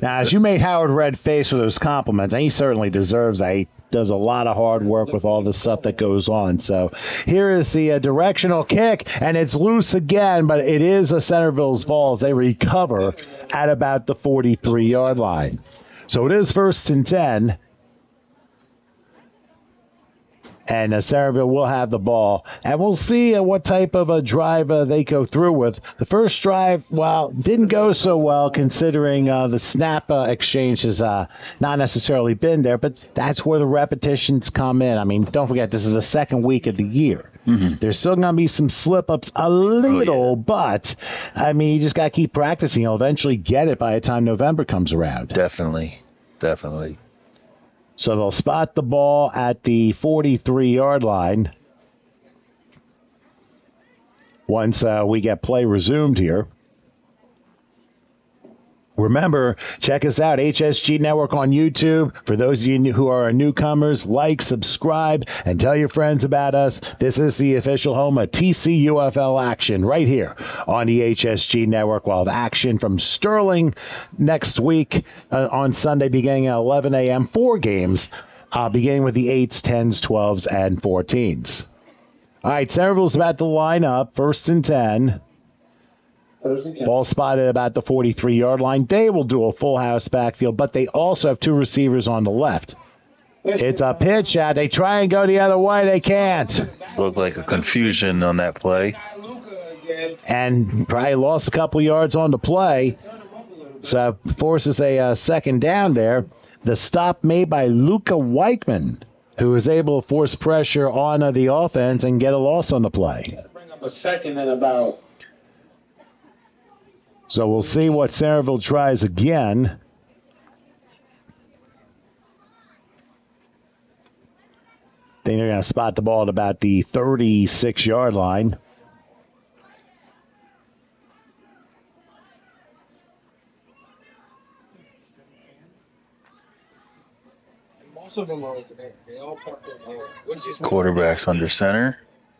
Now, as you made Howard red-faced with those compliments, and he certainly deserves that. He does a lot of hard work with all the stuff that goes on. So here is the directional kick, and it's loose again, but it is a Centerville's ball as they recover at about the 43-yard line. So it is 1st and 10. And Centerville will have the ball. And we'll see what type of a drive they go through with. The first drive, didn't go so well considering the snap exchange has not necessarily been there. But that's where the repetitions come in. I mean, don't forget, this is the second week of the year. Mm-hmm. There's still going to be some slip-ups a little, but, I mean, you just got to keep practicing. You'll eventually get it by the time November comes around. Definitely. So they'll spot the ball at the 43-yard line once we get play resumed here. Remember, check us out, HSG Network on YouTube. For those of you who are newcomers, like, subscribe, and tell your friends about us. This is the official home of TCUFL action right here on the HSG Network. We'll have action from Sterling next week on Sunday beginning at 11 a.m. 4 games, beginning with the 8s, 10s, 12s, and 14s. All right, Centerville's about to line up. 1st and 10. Ball spotted about the 43-yard line. They will do a full house backfield, but they also have 2 receivers on the left. It's a pitch out. They try and go the other way. They can't. Looked like a confusion on that play. And probably lost a couple yards on the play. So forces a second down there. The stop made by Luca Weichman, who was able to force pressure on the offense and get a loss on the play. Bring up a second and about. So we'll see what Centerville tries again. I think they're going to spot the ball at about the 36-yard line. Most of them are over there. They all parked in there. Quarterback's under center.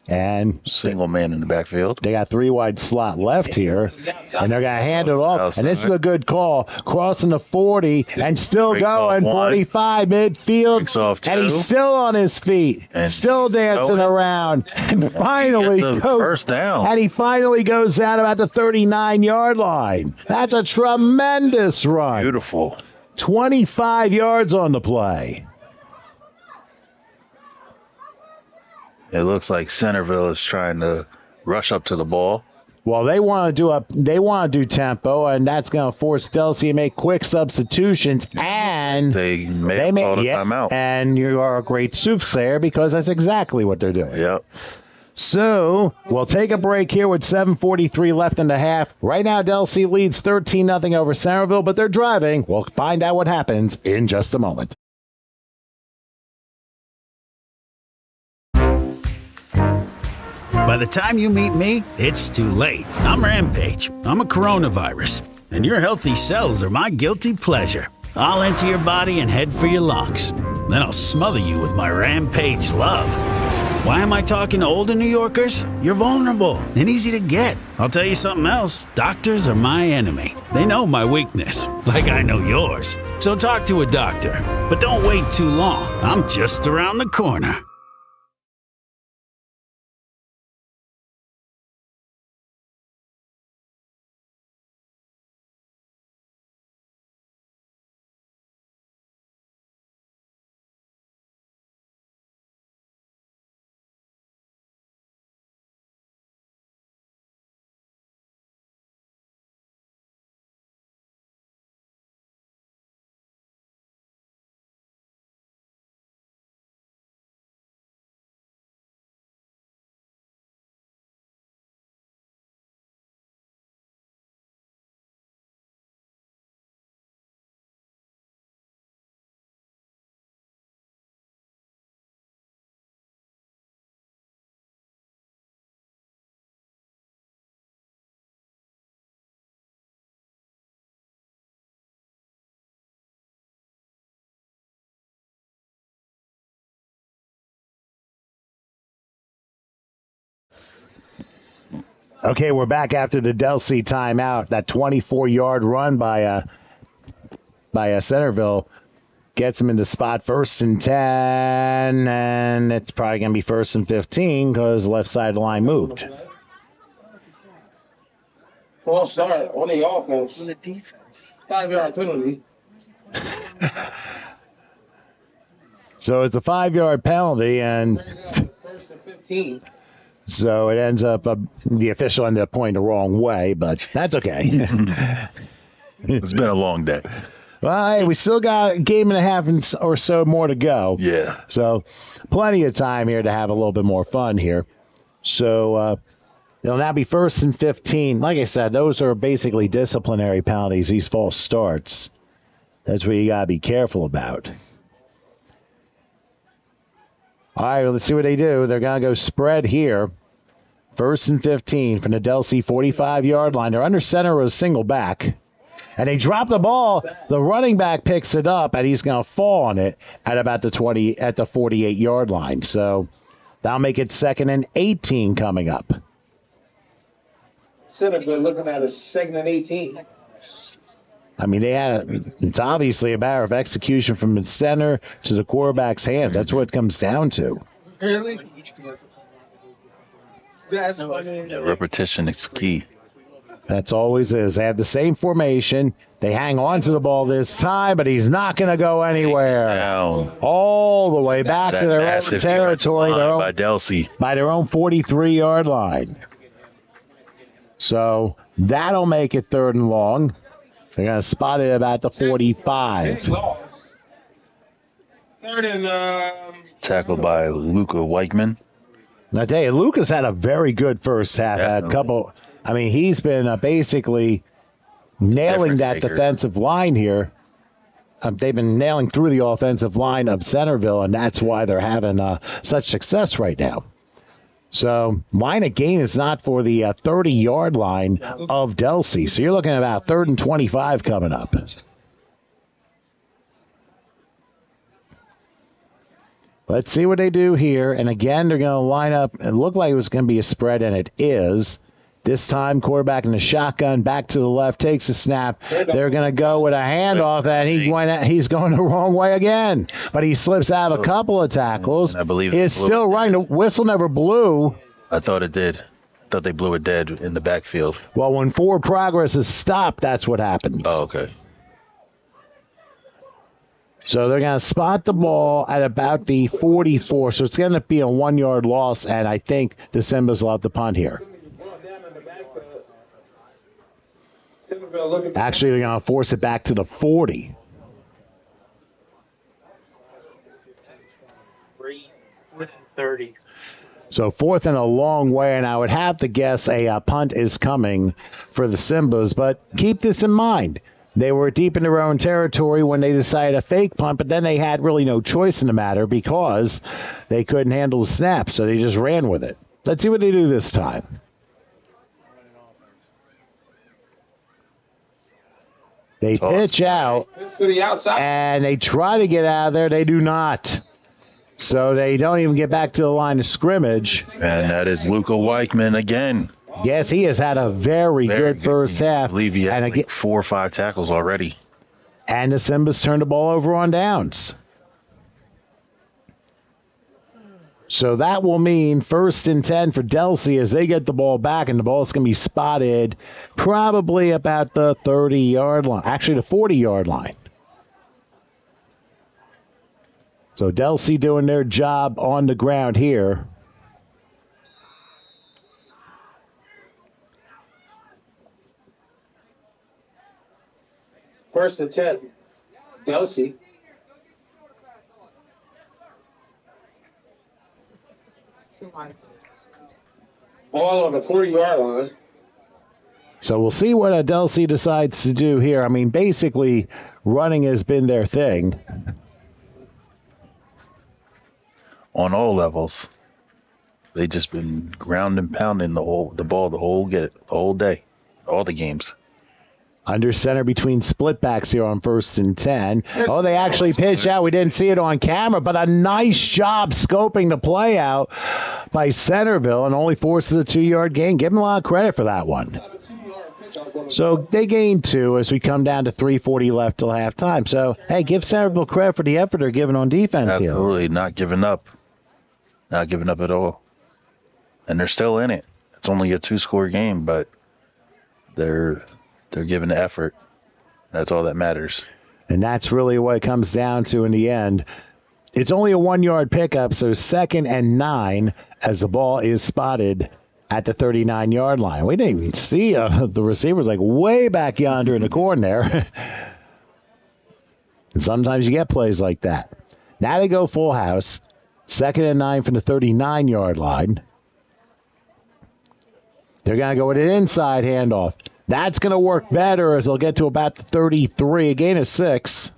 And single man in the backfield. They got 3 wide slot left here, and they're going to hand it off. Outside. And this is a good call. Crossing the 40 and still Breaks going. off 45 midfield. Breaks off 2. And he's still on his feet. And still dancing around. And finally first down. And he finally goes down about the 39-yard line. That's a tremendous run. Beautiful. 25 yards on the play. It looks like Centerville is trying to rush up to the ball. Well, they want to do tempo, and that's going to force Delsea to make quick substitutions, and they may call the timeout. And you are a great soothsayer because that's exactly what they're doing. Yep. So we'll take a break here with 7:43 left in the half. Right now, Delsea leads 13-0 over Centerville, but they're driving. We'll find out what happens in just a moment. By the time you meet me, it's too late. I'm Rampage. I'm a coronavirus. And your healthy cells are my guilty pleasure. I'll enter your body and head for your lungs. Then I'll smother you with my Rampage love. Why am I talking to older New Yorkers? You're vulnerable and easy to get. I'll tell you something else. Doctors are my enemy. They know my weakness, like I know yours. So talk to a doctor. But don't wait too long. I'm just around the corner. Okay, we're back after the Delsea timeout. That 24-yard run by Centerville gets them in the spot 1st and 10, and it's probably going to be 1st and 15 because left side of the line moved. Well, start on the offense. On the defense. 5-yard penalty. So it's a 5-yard penalty, and 1st and 15. So it ends up, the official ended up pointing the wrong way, but that's okay. It's been a long day. Well, hey, we still got a game and a half or so more to go. Yeah. So plenty of time here to have a little bit more fun here. So it'll now be 1st and 15. Like I said, those are basically disciplinary penalties, these false starts. That's what you got to be careful about. All right, let's see what they do. They're going to go spread here. 1st and 15 from the Delsea 45-yard line. They're under center with a single back. And they drop the ball. The running back picks it up, and he's going to fall on it at about the 48-yard line. So that'll make it 2nd and 18 coming up. Centerville looking at a 2nd and 18. I mean, it's obviously a matter of execution from the center to the quarterback's hands. That's what it comes down to. Really? That's funny. Repetition is key. That's always is. They have the same formation. They hang on to the ball this time, but he's not going to go anywhere. Down. All the way back That to their own massive territory, defensive line by Delsea. by their own 43-yard line. So that'll make it 3rd and long. They're going to spot it about the 45. 3rd and Tackled by Luka Weichman. And I tell you, Lucas had a very good first half. Had a couple. I mean, he's been basically nailing that defensive line here. They've been nailing through the offensive line of Centerville, and that's why they're having such success right now. So line of gain is not for the 30-yard line of Delsea. So you're looking at about 3rd and 25 coming up. Let's see what they do here. And again, they're going to line up. It looked like it was going to be a spread, and it is. This time, quarterback in the shotgun, back to the left, takes the snap. They're going to go with a handoff, and he's going the wrong way again. But he slips out a couple of tackles. And I believe is still running. The whistle never blew. I thought it did. I thought they blew it dead in the backfield. Well, when forward progress is stopped, that's what happens. Oh, okay. So they're going to spot the ball at about the 44. So it's going to be a 1-yard loss, and I think the Simbas will have the punt here. Actually, they're going to force it back to the 40. 30. So 4th and a long way, and I would have to guess a punt is coming for the Simbas. But keep this in mind. They were deep in their own territory when they decided a fake punt, but then they had really no choice in the matter because they couldn't handle the snap, so they just ran with it. Let's see what they do this time. They pitch out, and they try to get out of there. They do not. So they don't even get back to the line of scrimmage. And that is Luka Weichman again. Yes, he has had a very good first half. I believe he has like 4 or 5 tackles already. And the Simbas turned the ball over on downs. So that will mean 1st and 10 for Delsea as they get the ball back, and the ball is going to be spotted probably about the 30-yard line. Actually, the 40-yard line. So Delsea doing their job on the ground here. First and 10. Delsea. Ball on the 40-yard line. So we'll see what Delsea decides to do here. I mean, basically, running has been their thing. On all levels. They just been ground and pounding the ball the whole day, all the games. Under center between split backs here on 1st and 10. Oh, they actually pitched out. We didn't see it on camera, but a nice job scoping the play out by Centerville and only forces a 2-yard gain. Give them a lot of credit for that one. So they gained 2 as we come down to 3:40 left till halftime. So, hey, give Centerville credit for the effort they're giving on defense here. Absolutely, not giving up. Not giving up at all. And they're still in it. It's only a 2-score game, but they're giving the effort. That's all that matters. And that's really what it comes down to in the end. It's only a 1-yard pickup, so 2nd and 9 as the ball is spotted at the 39-yard line. We didn't even see the receivers like way back yonder in the corner there. And sometimes you get plays like that. Now they go full house. 2nd and 9 from the 39-yard line. They're going to go with an inside handoff. That's going to work better as they'll get to about the 33, a gain of 6.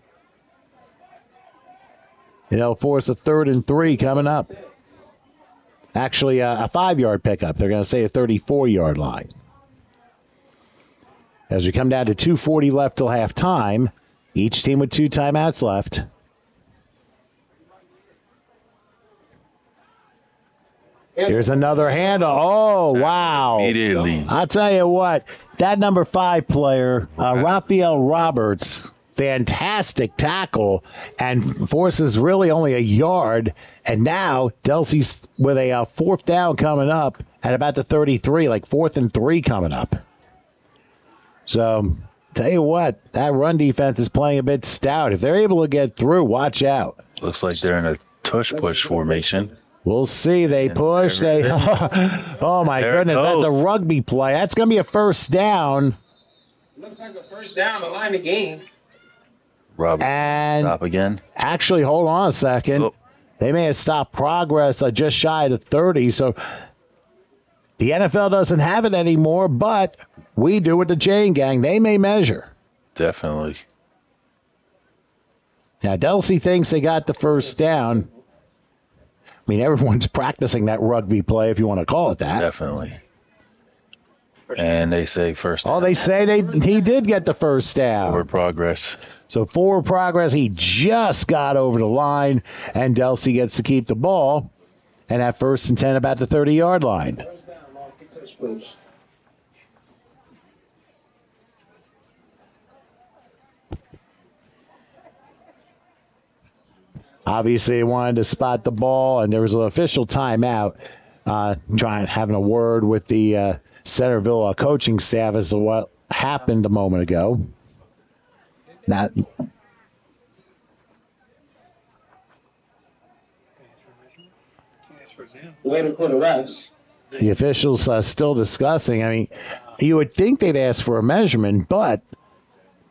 And they'll force a 3rd and 3 coming up. Actually, a 5-yard pickup. They're going to say a 34-yard line. As we come down to 2:40 left till halftime, each team with 2 timeouts left. Here's another handoff. Oh, wow. Immediately. I'll tell you what, that number 5 player, Raphael Roberts, fantastic tackle and forces really only a yard. And now Delsea's with a fourth down coming up at about the 33, like 4th and 3 coming up. So, tell you what, that run defense is playing a bit stout. If they're able to get through, watch out. Looks like they're in a tush-push formation. We'll see. They push. Oh, my goodness. That's a rugby play. That's going to be a first down. Looks like a first down, a line of game. Robinson, stop again. Actually, hold on a second. Oh. They may have stopped progress just shy of the 30. So the NFL doesn't have it anymore, but we do with the chain gang. They may measure. Definitely. Now, Delsea thinks they got the first down. I mean, everyone's practicing that rugby play, if you want to call it that. Definitely. And they say first down. Oh, they say he did get the first down. Forward progress. So forward progress, he just got over the line, and Delsea gets to keep the ball. And at 1st and 10, about the 30-yard line. Obviously, they wanted to spot the ball, and there was an official timeout having a word with the Centerville coaching staff as to what happened a moment ago. Now, Later for the refs. the officials still discussing. I mean, you would think they'd ask for a measurement, but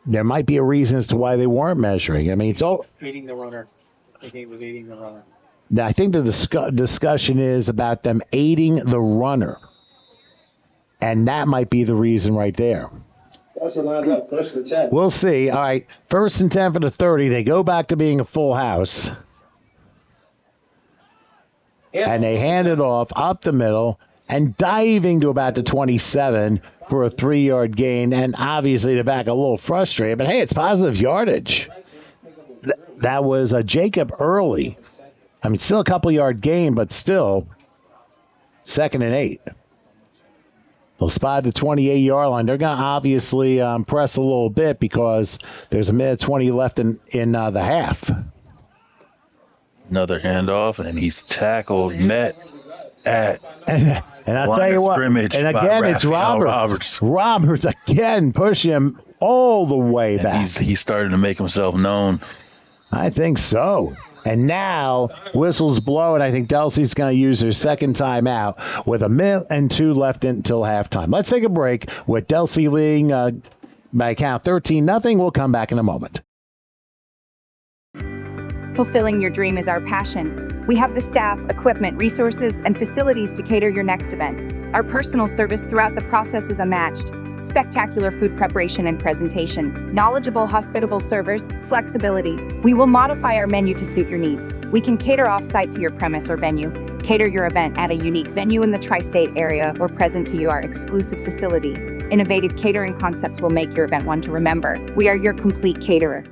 there might be a reason as to why they weren't measuring. I mean, it's all Aiding the runner. I think he was aiding the runner. I think the discussion is about them aiding the runner, and that might be the reason right there. That's lines up, 1st and 10. We'll see. All right, 1st and 10 for the 30. They go back to being a full house. And they hand it off up the middle and diving to about the 27 for a 3-yard gain. And obviously the back a little frustrated, but hey, it's positive yardage. That was a Jacob Early. I mean, still a couple-yard gain, but still 2nd and 8. They'll spot the 28-yard line. They're going to obviously press a little bit because there's a minute 20 left in the half. Another handoff, and he's tackled, met at and I'll tell you what, and again, it's Roberts. Roberts again pushing him all the way back. He's starting to make himself known. I think so. And now, whistles blow, and I think Delsea's going to use their second timeout with a minute and 2 left until halftime. Let's take a break with Delsea leading by count 13-0. We'll come back in a moment. Fulfilling your dream is our passion. We have the staff, equipment, resources, and facilities to cater your next event. Our personal service throughout the process is unmatched. Spectacular food preparation and presentation, knowledgeable, hospitable servers, flexibility. We will modify our menu to suit your needs. We can cater off-site to your premise or venue. Cater your event at a unique venue in the tri-state area or present to you our exclusive facility. Innovative catering concepts will make your event one to remember. We are your complete caterer.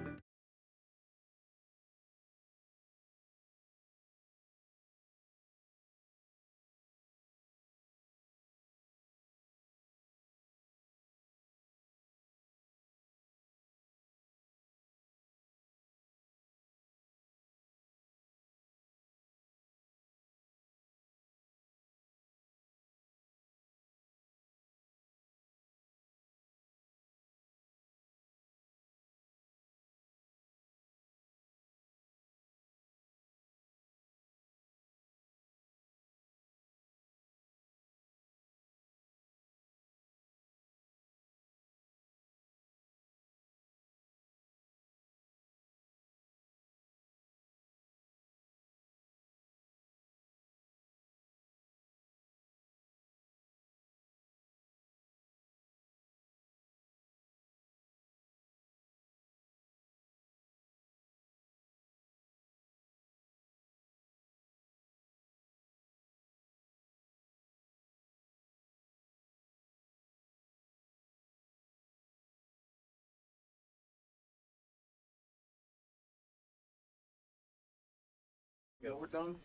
All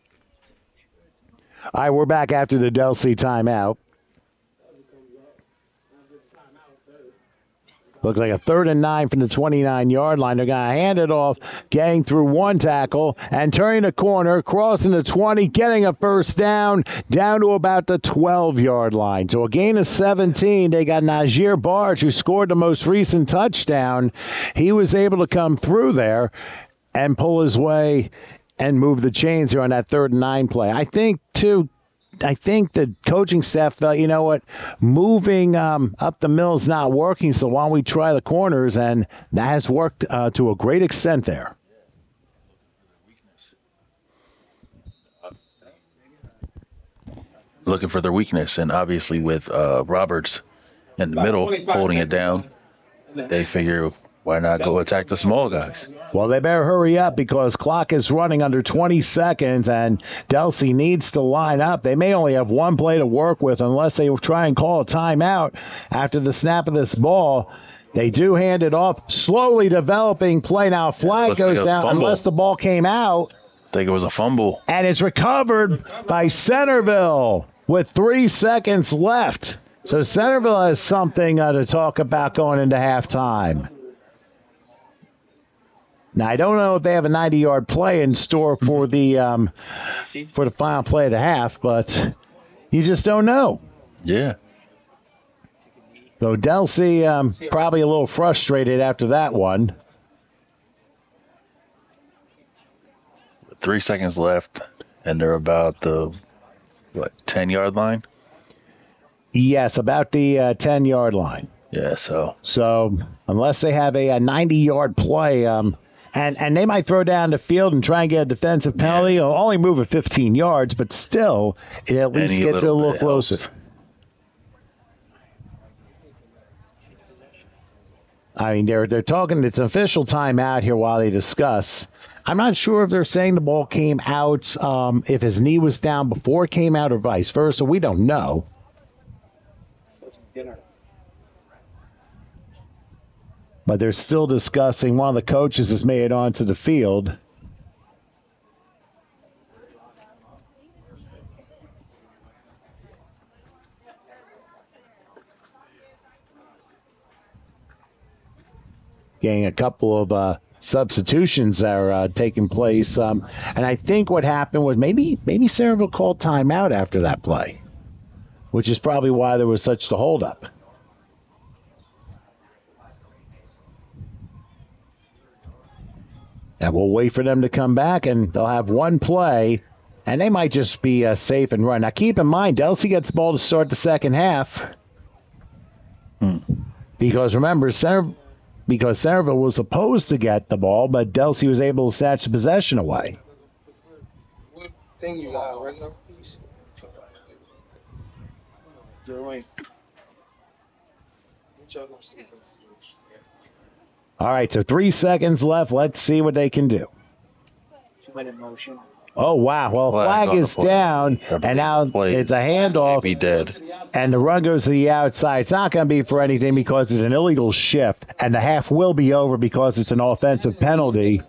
right, we're back after the Delsea timeout. Looks like a 3rd and 9 from the 29-yard line. They're going to hand it off, getting through one tackle and turning the corner, crossing the 20, getting a first down to about the 12-yard line. So a gain of 17. They got Najee Barge, who scored the most recent touchdown. He was able to come through there and pull his way and move the chains here on that 3rd and 9 play. I think the coaching staff felt, you know what, moving up the middle is not working, so why don't we try the corners? And that has worked to a great extent there. Looking for their weakness, and obviously with Roberts in the middle holding it down, they figure, why not go attack the small guys? Well, they better hurry up because clock is running under 20 seconds, and Delsea needs to line up. They may only have one play to work with unless they try and call a timeout after the snap of this ball. They do hand it off. Slowly developing play. Now, flag goes down unless the ball came out. I think it was a fumble. And it's recovered by Centerville with 3 seconds left. So Centerville has something to talk about going into halftime. Now, I don't know if they have a 90-yard play in store for the final play of the half, but you just don't know. Yeah. So Delsea probably a little frustrated after that one. 3 seconds left, and they're about the 10-yard line. Yes, about the 10-yard line. Yeah. So unless they have a 90-yard play, and they might throw down the field and try and get a defensive penalty. It'll only move it 15 yards, but still, it at least gets it a little closer. Helps. I mean, they're talking. It's an official timeout here while they discuss. I'm not sure if they're saying the ball came out, if his knee was down before it came out, or vice versa. We don't know. But they're still discussing. One of the coaches has made it onto the field. Getting a couple of substitutions are taking place. And I think what happened was maybe Centerville called timeout after that play, which is probably why there was such the holdup. And we'll wait for them to come back, and they'll have one play, and they might just be safe and run. Now, keep in mind, Delsea gets the ball to start the second half. Because remember, Centerville was supposed to get the ball, but Delsea was able to snatch the possession away. What thing you got? Right now, please. All right, so 3 seconds left. Let's see what they can do. Oh, wow. Well, flag is down, and now it's a handoff. Be dead. And the run goes to the outside. It's not going to be for anything because it's an illegal shift, and the half will be over because it's an offensive penalty.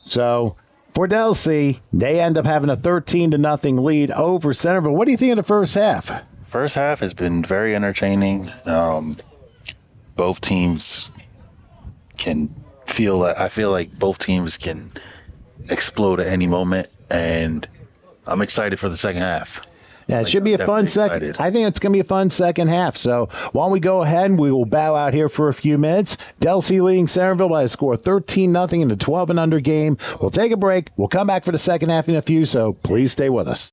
So for Delsea, they end up having a 13-0 lead over Centerville. What do you think of the first half? First half has been very entertaining. Both teams can feel that. I feel like both teams can explode at any moment, and I'm excited for the second half. Yeah, it should be a fun second. I think it's going to be a fun second half. So why don't we go ahead and we will bow out here for a few minutes. Delsea leading Centerville by a score of 13-0 in the 12-and-under game. We'll take a break. We'll come back for the second half in a few, so please stay with us.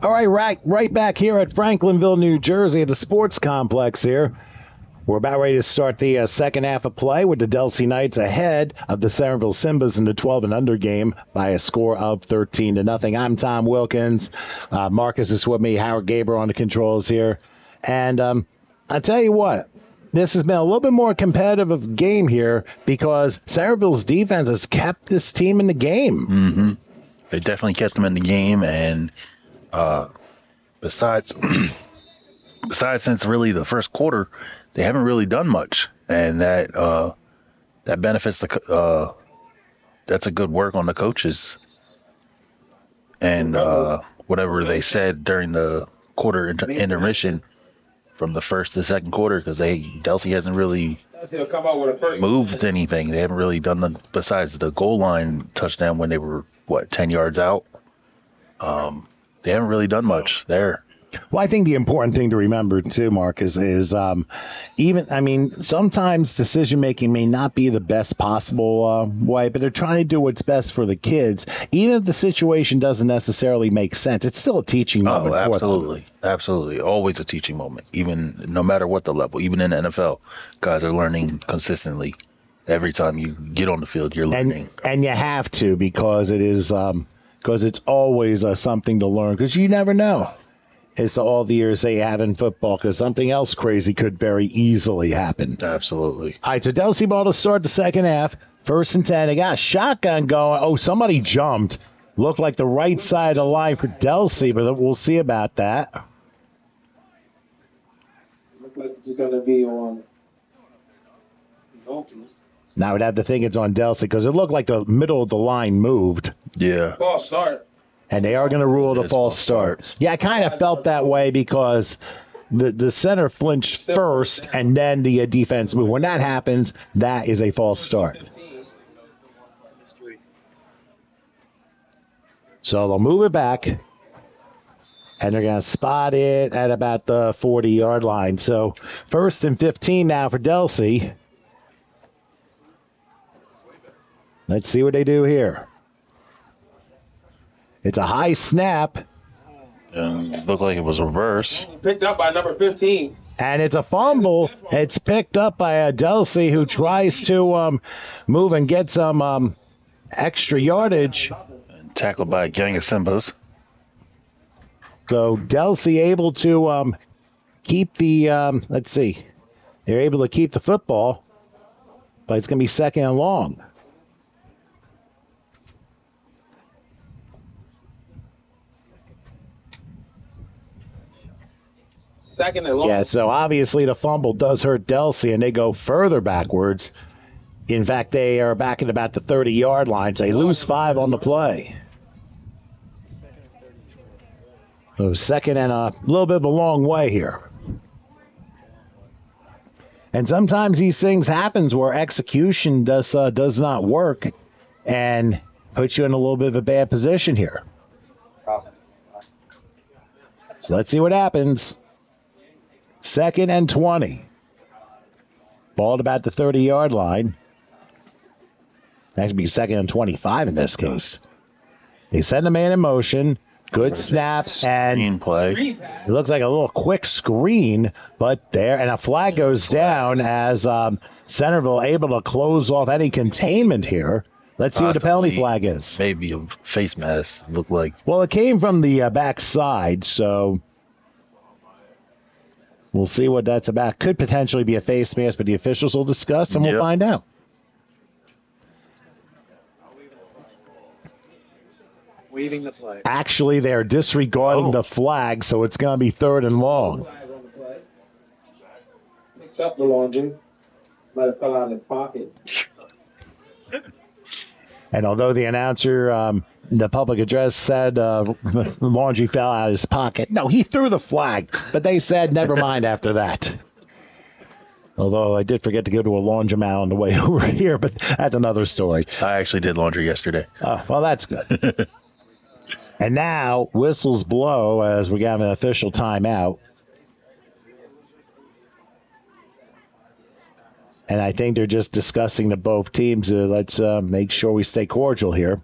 All right back here at Franklinville, New Jersey at the sports complex here. We're about ready to start the second half of play with the Delsea Knights ahead of the Centerville Simbas in the 12 and under game by a score of 13-0. I'm Tom Wilkins. Marcus is with me. Howard Gaber on the controls here. And I tell you what, this has been a little bit more competitive of a game here because Centerville's defense has kept this team in the game. Mm-hmm. They definitely kept them in the game, and besides since really the first quarter, they haven't really done much, and that benefits that's a good work on the coaches. And whatever they said during the quarter intermission from the first to second quarter, because Delsea hasn't really moved anything. They haven't really done besides the goal line touchdown when they were 10 yards out. They haven't really done much there. Well, I think the important thing to remember, too, Marcus, is sometimes decision-making may not be the best possible way, but they're trying to do what's best for the kids. Even if the situation doesn't necessarily make sense, it's still a teaching moment. Oh, absolutely. Absolutely. Always a teaching moment, even no matter what the level. Even in the NFL, guys are learning consistently. Every time you get on the field, you're learning. And you have to, because it is because it's always something to learn, because you never know as to all the years they have in football, because something else crazy could very easily happen. Absolutely. All right, so Delsea ball to start the second half. 1st and 10. They got a shotgun going. Oh, somebody jumped. Looked like the right side of the line for Delsea, but we'll see about that. Looks like it's going to be on. Now I would have to think it's on Delsea because it looked like the middle of the line moved. Yeah. False start. And they are going to rule it a false start. Yeah, I kind of felt that way because the center flinched first and then the defense moved. When that happens, that is a false start. So they'll move it back, and they're going to spot it at about the 40-yard line. So 1st and 15 now for Delsea. Let's see what they do here. It's a high snap. Looked like it was reverse. Picked up by number 15. And it's a fumble. It's picked up by Delsea, who tries to move and get some extra yardage. And tackled by a gang of Simbas. So Delsea able to keep the, let's see. They're able to keep the football, but it's going to be 2nd and long. Second and long. Yeah, so obviously the fumble does hurt Delsea, and they go further backwards. In fact, they are back at about the 30-yard line. So they lose 5 on the play. So 2nd and a little bit of a long way here. And sometimes these things happen where execution does not work and puts you in a little bit of a bad position here. So let's see what happens. 2nd and 20. Ball at about the 30-yard line. That should be 2nd and 25 in this case. They send the man in motion. Good snap and play. It looks like a little quick screen, but there, and a flag goes down as Centerville able to close off any containment here. Let's see what the penalty flag is. Maybe a face mask, looked like. Well, it came from the back side, so we'll see what that's about. Could potentially be a face mask, but the officials will discuss, and we'll find out. Waving the flag. Actually, they're disregarding the flag, so it's going to be 3rd and long. Picks up the laundry. Might have fell out of his pocket. And although the announcer, the public address said laundry fell out of his pocket, no, he threw the flag. But they said, never mind after that. Although I did forget to go to a laundromat on the way over here, but that's another story. I actually did laundry yesterday. Oh, well, that's good. And now whistles blow as we got an official timeout. And I think they're just discussing to both teams. Let's make sure we stay cordial here.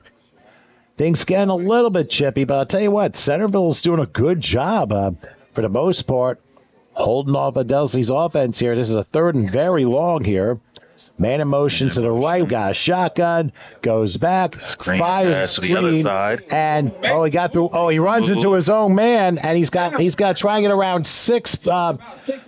things getting a little bit chippy, but I'll tell you what, Centerville's doing a good job for the most part, holding off of Delsea's offense here. This is a 3rd and very long here. Man in motion to the right, got a shotgun, goes back, fires to the other side, and he got through. Oh, he runs into his own man, and he's got to try and get around 6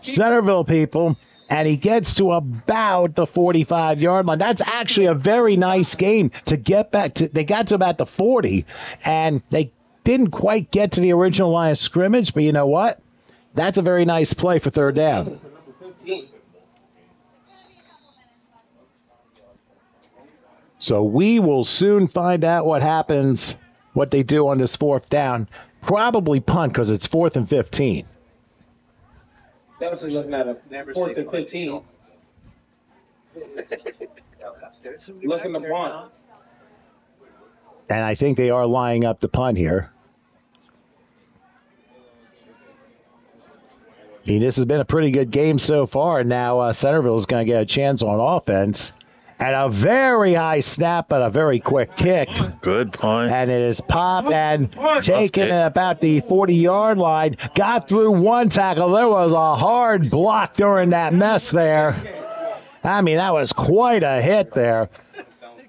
Centerville people, and he gets to about the 45-yard line. That's actually a very nice gain to get back to. They got to about the 40, and they didn't quite get to the original line of scrimmage, but you know what? That's a very nice play for 3rd down. So we will soon find out what happens, what they do on this 4th down. Probably punt because it's 4th and 15. Delsea looking at a 4th and 15. Looking to punt. And I think they are lining up the punt here. I mean, this has been a pretty good game so far, and now Centerville is going to get a chance on offense. And a very high snap, but a very quick kick. Good punt. And it is popped and taken at about the 40-yard line. Got through one tackle. There was a hard block during that mess there. I mean, that was quite a hit there.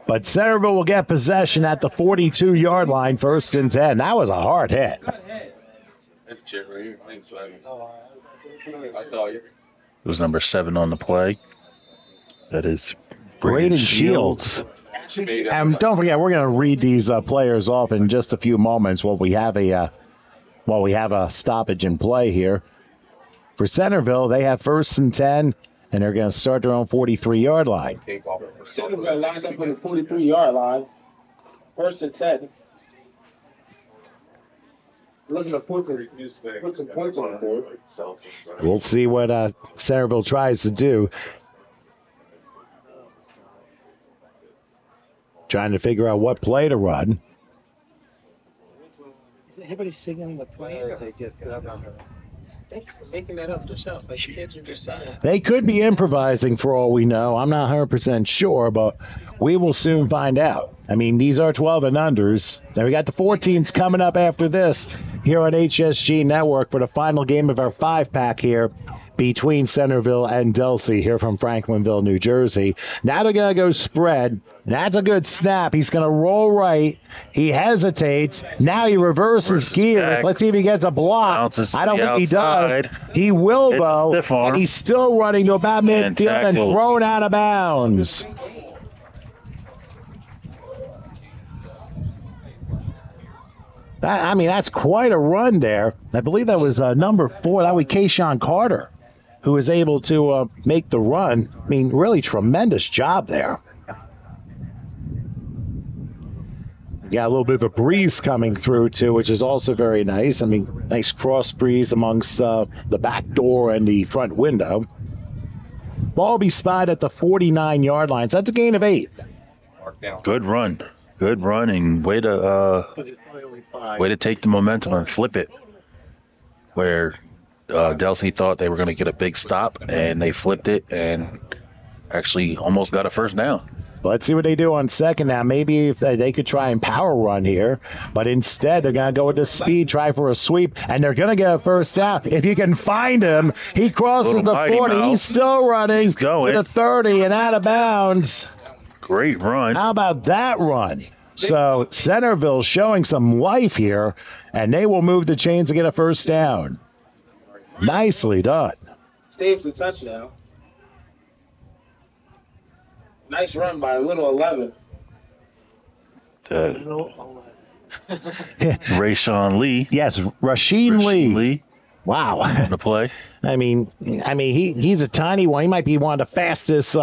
But Centerville will get possession at the 42-yard line, 1st and 10. That was a hard hit. That's Jit right here. Thanks, man. I saw you. It was number 7 on the play. That is Braden Shields. And don't forget, we're going to read these players off in just a few moments while we have a stoppage in play here. For Centerville, they have 1st and 10, and they're going to start their own 43-yard line. Centerville lines up on the 43-yard line. 1st and 10. Looking to put some points on the board. We'll see what Centerville tries to do. Trying to figure out what play to run. Is everybody signaling the play, or they just making that up themselves? Like kids are just They could be improvising for all we know. I'm not 100% sure, but we will soon find out. I mean, these are 12 and unders. Now we got the 14s coming up after this here on HSG Network for the final game of our 5-pack here between Centerville and Delsea here from Franklinville, New Jersey. Now they're going to go spread. That's a good snap. He's going to roll right. He hesitates. Now he reverses gears. Let's see if he gets a block. I don't think he does. He will, though. And he's still running to about midfield and thrown out of bounds. That's quite a run there. I believe that was number 4. That was Kayshawn Carter, who was able to make the run. I mean, really tremendous job there. Got a little bit of a breeze coming through, too, which is also very nice. I mean, nice cross breeze amongst the back door and the front window. Ball will be spotted at the 49-yard line. So that's a gain of 8. Good run. Good run, and way to take the momentum and flip it. Where Delsea thought they were going to get a big stop, and they flipped it and actually almost got a 1st down. Let's see what they do on 2nd now. Maybe if they could try and power run here, but instead they're going to go with the speed, try for a sweep, and they're going to get a 1st down. If you can find him, he crosses the 40. He's still running to the 30 and out of bounds. Great run. How about that run? So Centerville showing some life here, and they will move the chains to get a 1st down. Nicely done. Saves the touchdown. Nice run by little 11. Rayshawn Lee. Yes, Rasheem Lee. Wow. On the play. I mean, he's a tiny one. He might be one of the fastest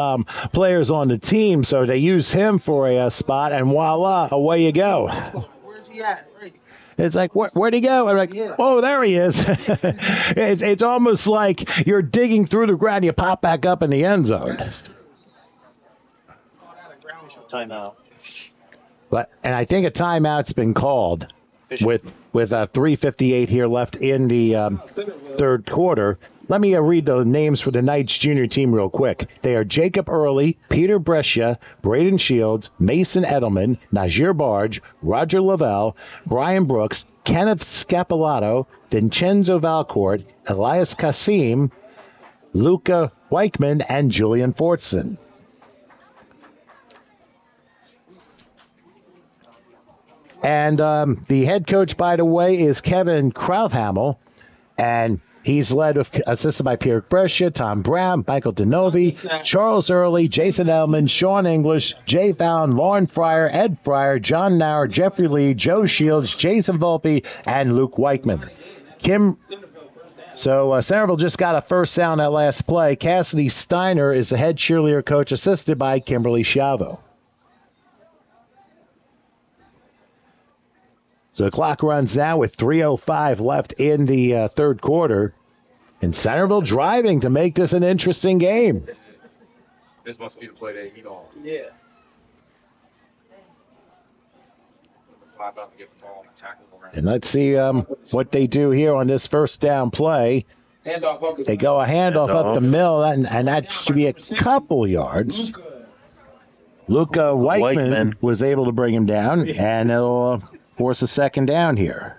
players on the team, so they use him for a spot, and voila, away you go. Where's he at? It's like, where'd he go? I'm like, oh, there he is. It's almost like you're digging through the ground, you pop back up in the end zone. Timeout. And I think a timeout's been called with 3:58 here left in the 3rd quarter. let me read the names for the Knights junior team real quick. They are Jacob Early, Peter Brescia, Braden Shields, Mason Edelman, Najir Barge, Roger Lavelle, Brian Brooks, Kenneth Scapalato, Vincenzo Valcourt, Elias Kasim, Luca Weichman, and Julian Fortson. And the head coach, by the way, is Kevin Krauthamel, and he's assisted by Pierre Brescia, Tom Brown, Michael DeNovi, Charles Early, Jason Elman, Sean English, Jay Fallon, Lauren Fryer, Ed Fryer, John Nauer, Jeffrey Lee, Joe Shields, Jason Volpe, and Luke Weichman. Centerville just got a first down that last play. Cassidy Steiner is the head cheerleader coach, assisted by Kimberly Schiavo. So the clock runs now with 3:05 left in the third quarter. And Centerville driving to make this an interesting game. This must be the play they eat on. Yeah. About to get the ball and tackle around. And let's see what they do here on this first down play. They go a handoff up the middle, and that should be a couple yards. Luca Weichman was able to bring him down, and it'll force a second down here.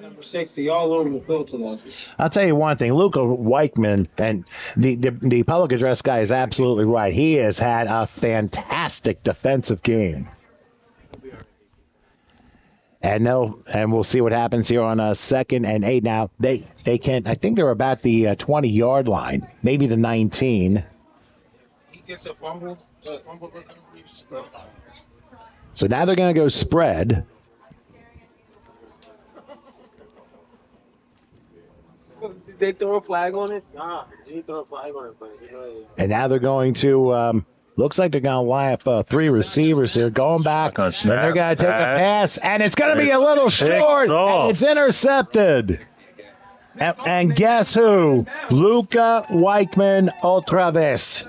Number 60 all over the field tonight. I'll tell you one thing, Luca Weichman, and the public address guy is absolutely right. He has had a fantastic defensive game. And we'll see what happens here on a 2nd and 8. Now they can, I think they're about the 20-yard line, maybe the 19. He gets a fumble. So now they're going to go spread. Did they throw a flag on it? Nah, they didn't throw a flag on it, but And now they're going to. Looks like they're going to line up 3 receivers here, going back, and they're going to take a pass, and it's going to be a little short, and it's intercepted. And guess who? Luca Weichman otra vez.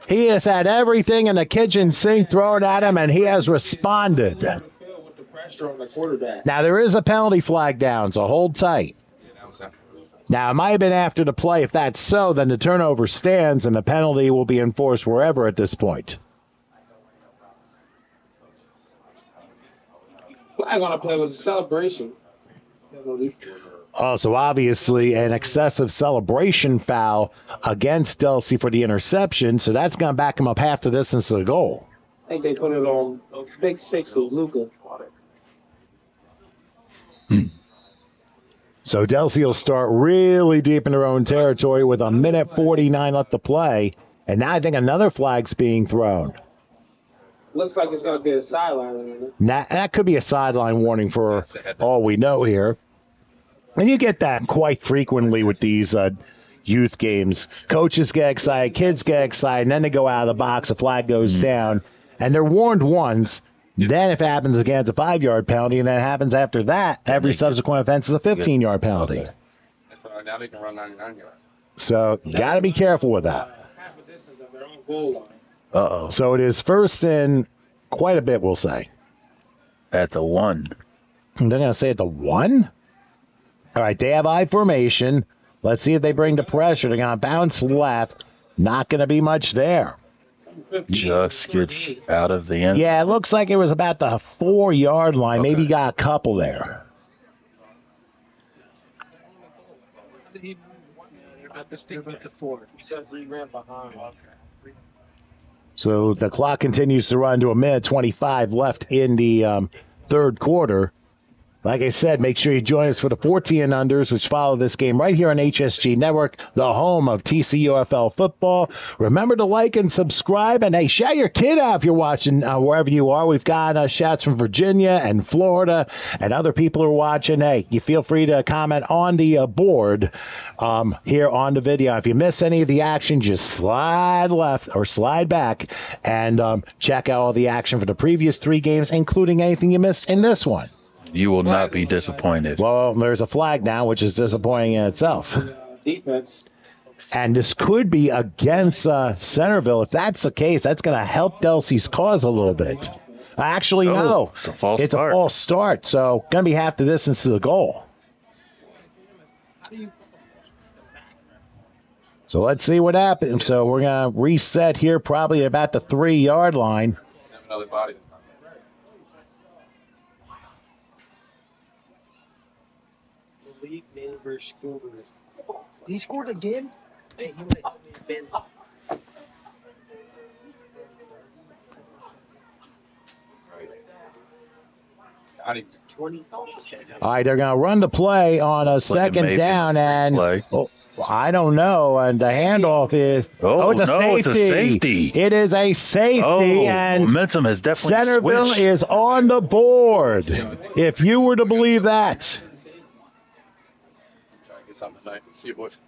He has had everything in the kitchen sink thrown at him, and he has responded. Now, there is a penalty flag down, so hold tight. Now, it might have been after the play. If that's so, then the turnover stands, and the penalty will be enforced wherever at this point. flag on a play was a celebration. Oh, so obviously an excessive celebration foul against Delsea for the interception, so that's going to back him up half the distance to the goal. I think they put it on Big Six with Luca. So Delsea will start really deep in their own territory with 1:49 left to play, and now I think another flag's being thrown. Looks like it's going to be a sideline. Now, that could be a sideline warning for all we know here. And you get that quite frequently with these youth games. Coaches get excited, kids get excited, and then they go out of the box, a flag goes down, and they're warned once. Then if it happens again, it's a 5-yard penalty, and then it happens after that, every subsequent offense is a 15-yard penalty. Now they can run 99 yards. So you got to be careful with that. Half a distance of their own goal line. Uh-oh. So it is first in quite a bit, we'll say. At the 1. And they're going to say at the 1? All right, they have I formation. Let's see if they bring the pressure. They're going to bounce left. Not going to be much there. Just gets out of the end. Yeah, it looks like it was about the 4-yard line. Okay. Maybe got a couple there. At the stick with the 4 because he ran behind. So the clock continues to run to 1:25 left in the third quarter. Like I said, make sure you join us for the 14 and unders, which follow this game right here on HSG Network, the home of TCUFL football. Remember to like and subscribe, and hey, shout your kid out if you're watching wherever you are. We've got shouts from Virginia and Florida, and other people are watching. Hey, you feel free to comment on the board here on the video. If you miss any of the action, just slide left or slide back and check out all the action for the previous 3 games, including anything you missed in this one. You will not be disappointed. Well, there's a flag now, which is disappointing in itself. Defense. And this could be against Centerville. If that's the case, that's going to help Delsea's cause a little bit. Actually, no. It's a false It's start. a false start, so going to be half the distance to the goal. So let's see what happens. So we're going to reset here probably about the 3-yard line. He scored again? Hey, you would have helped me bend. All right, they're going to run the play on a second down, and I don't know. And the handoff is it's a safety. It's a safety. It is a safety, and momentum has definitely Centerville switched. is on the board. If you were to believe that. Try to get something tonight. See you, boys.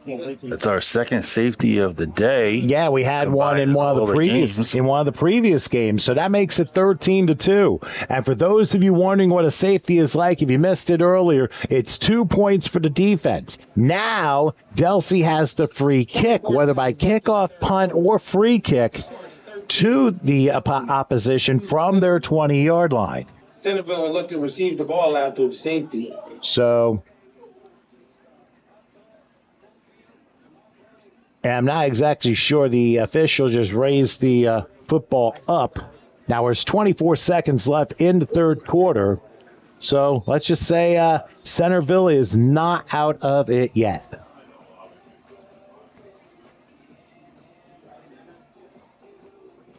It's our second safety of the day. Yeah, we had one in one of the previous games, so that makes it 13-2. And for those of you wondering what a safety is like, if you missed it earlier, it's 2 points for the defense. Now Delsea has the free kick, whether by kickoff, punt, or free kick, to the opposition from their 20-yard line. Centerville looked to receive the ball after the safety. So, and I'm not exactly sure. The official just raised the football up. Now there's 24 seconds left in the third quarter. So let's just say Centerville is not out of it yet.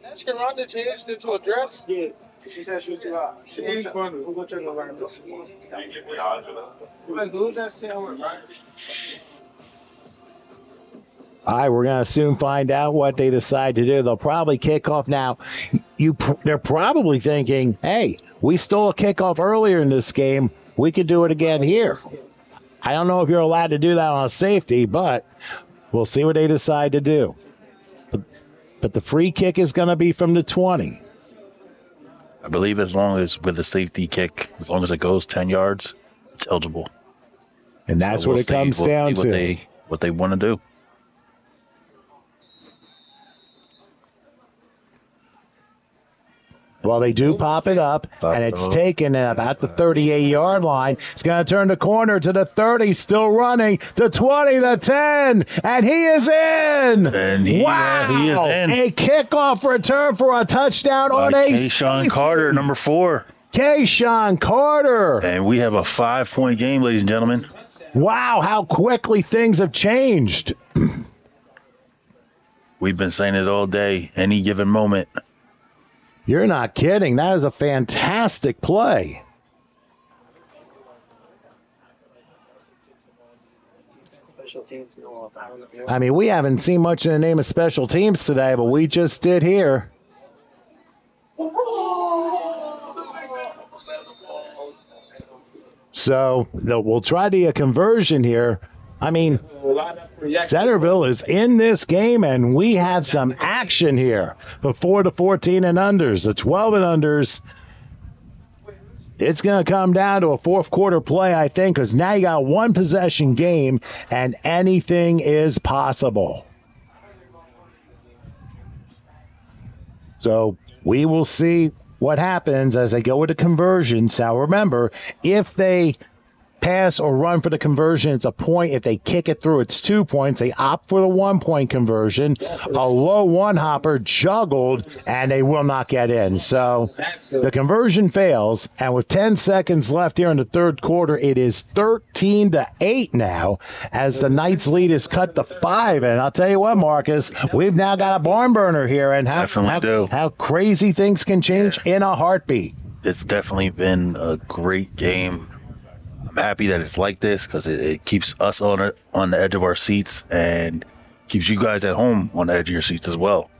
Ask Rhonda changed it to a dress? Yeah. She said she was too hot. She's funny. We'll go check around. Who's that sandwich, right? All right, we're going to soon find out what they decide to do. They'll probably kick off now. They're probably thinking, hey, we stole a kickoff earlier in this game. We could do it again here. I don't know if you're allowed to do that on a safety, but we'll see what they decide to do. But the free kick is going to be from the 20. I believe as long as with the safety kick, as long as it goes 10 yards, it's eligible. And that's what it comes down to. What they want to do. Well, they do pop it up, and it's taken at about the 38-yard line. It's going to turn the corner to the 30, still running, to 20, the 10, and he is in! And he is in. A kickoff return for a touchdown on a Kayshawn Carter, number 4. Kayshawn Carter! And we have a 5-point game, ladies and gentlemen. Wow, how quickly things have changed. We've been saying it all day, any given moment. You're not kidding. That is a fantastic play. I mean, we haven't seen much in the name of special teams today, but we just did here. So we'll try the conversion here. I mean, Centerville is in this game, and we have some action here. The 4 to 14 and unders, the 12 and unders. It's going to come down to a fourth quarter play, I think, because now you got a one possession game, and anything is possible. So we will see what happens as they go with the conversions. Now remember, if they pass or run for the conversion, it's a point. If they kick it through, it's 2 points. They opt for the 1 point conversion. A low one hopper juggled, and they will not get in. So the conversion fails, and with 10 seconds left here in the third quarter, it is 13-8 now as the Knights lead is cut to 5. And I'll tell you what, Marcus, we've now got a barn burner here, and how crazy things can change in a heartbeat. It's definitely been a great game. I'm happy that it's like this because it keeps us on the edge of our seats and keeps you guys at home on the edge of your seats as well.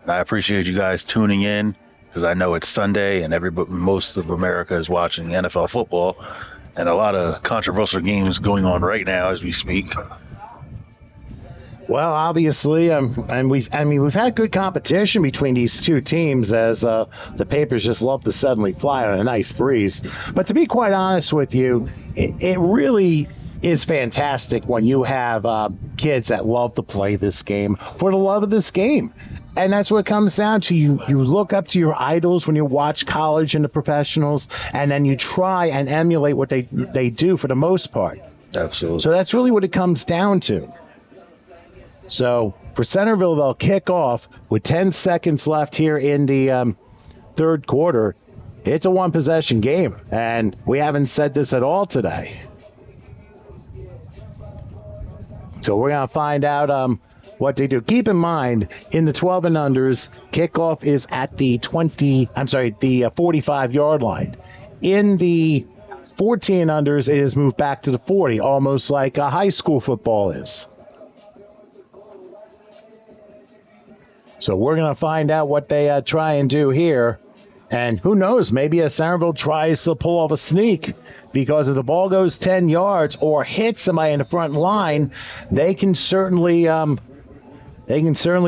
And I appreciate you guys tuning in because I know it's Sunday and most of America is watching NFL football and a lot of controversial games going on right now as we speak. Well, obviously, and we've had good competition between these two teams as the Papers just love to suddenly fly on a nice breeze. But to be quite honest with you, it really is fantastic when you have kids that love to play this game for the love of this game. And that's what it comes down to. You look up to your idols when you watch college and the professionals, and then you try and emulate what they do for the most part. Absolutely. So that's really what it comes down to. So for Centerville, they'll kick off with 10 seconds left here in the third quarter. It's a one-possession game, and we haven't said this at all today. So we're going to find out what they do. Keep in mind, in the 12 and unders, kickoff is at the 45-yard line. In the 14 unders, it is moved back to the 40, almost like high school football is. So we're going to find out what they try and do here. And who knows, maybe Centerville tries to pull off a sneak, because if the ball goes 10 yards or hits somebody in the front line, they can certainly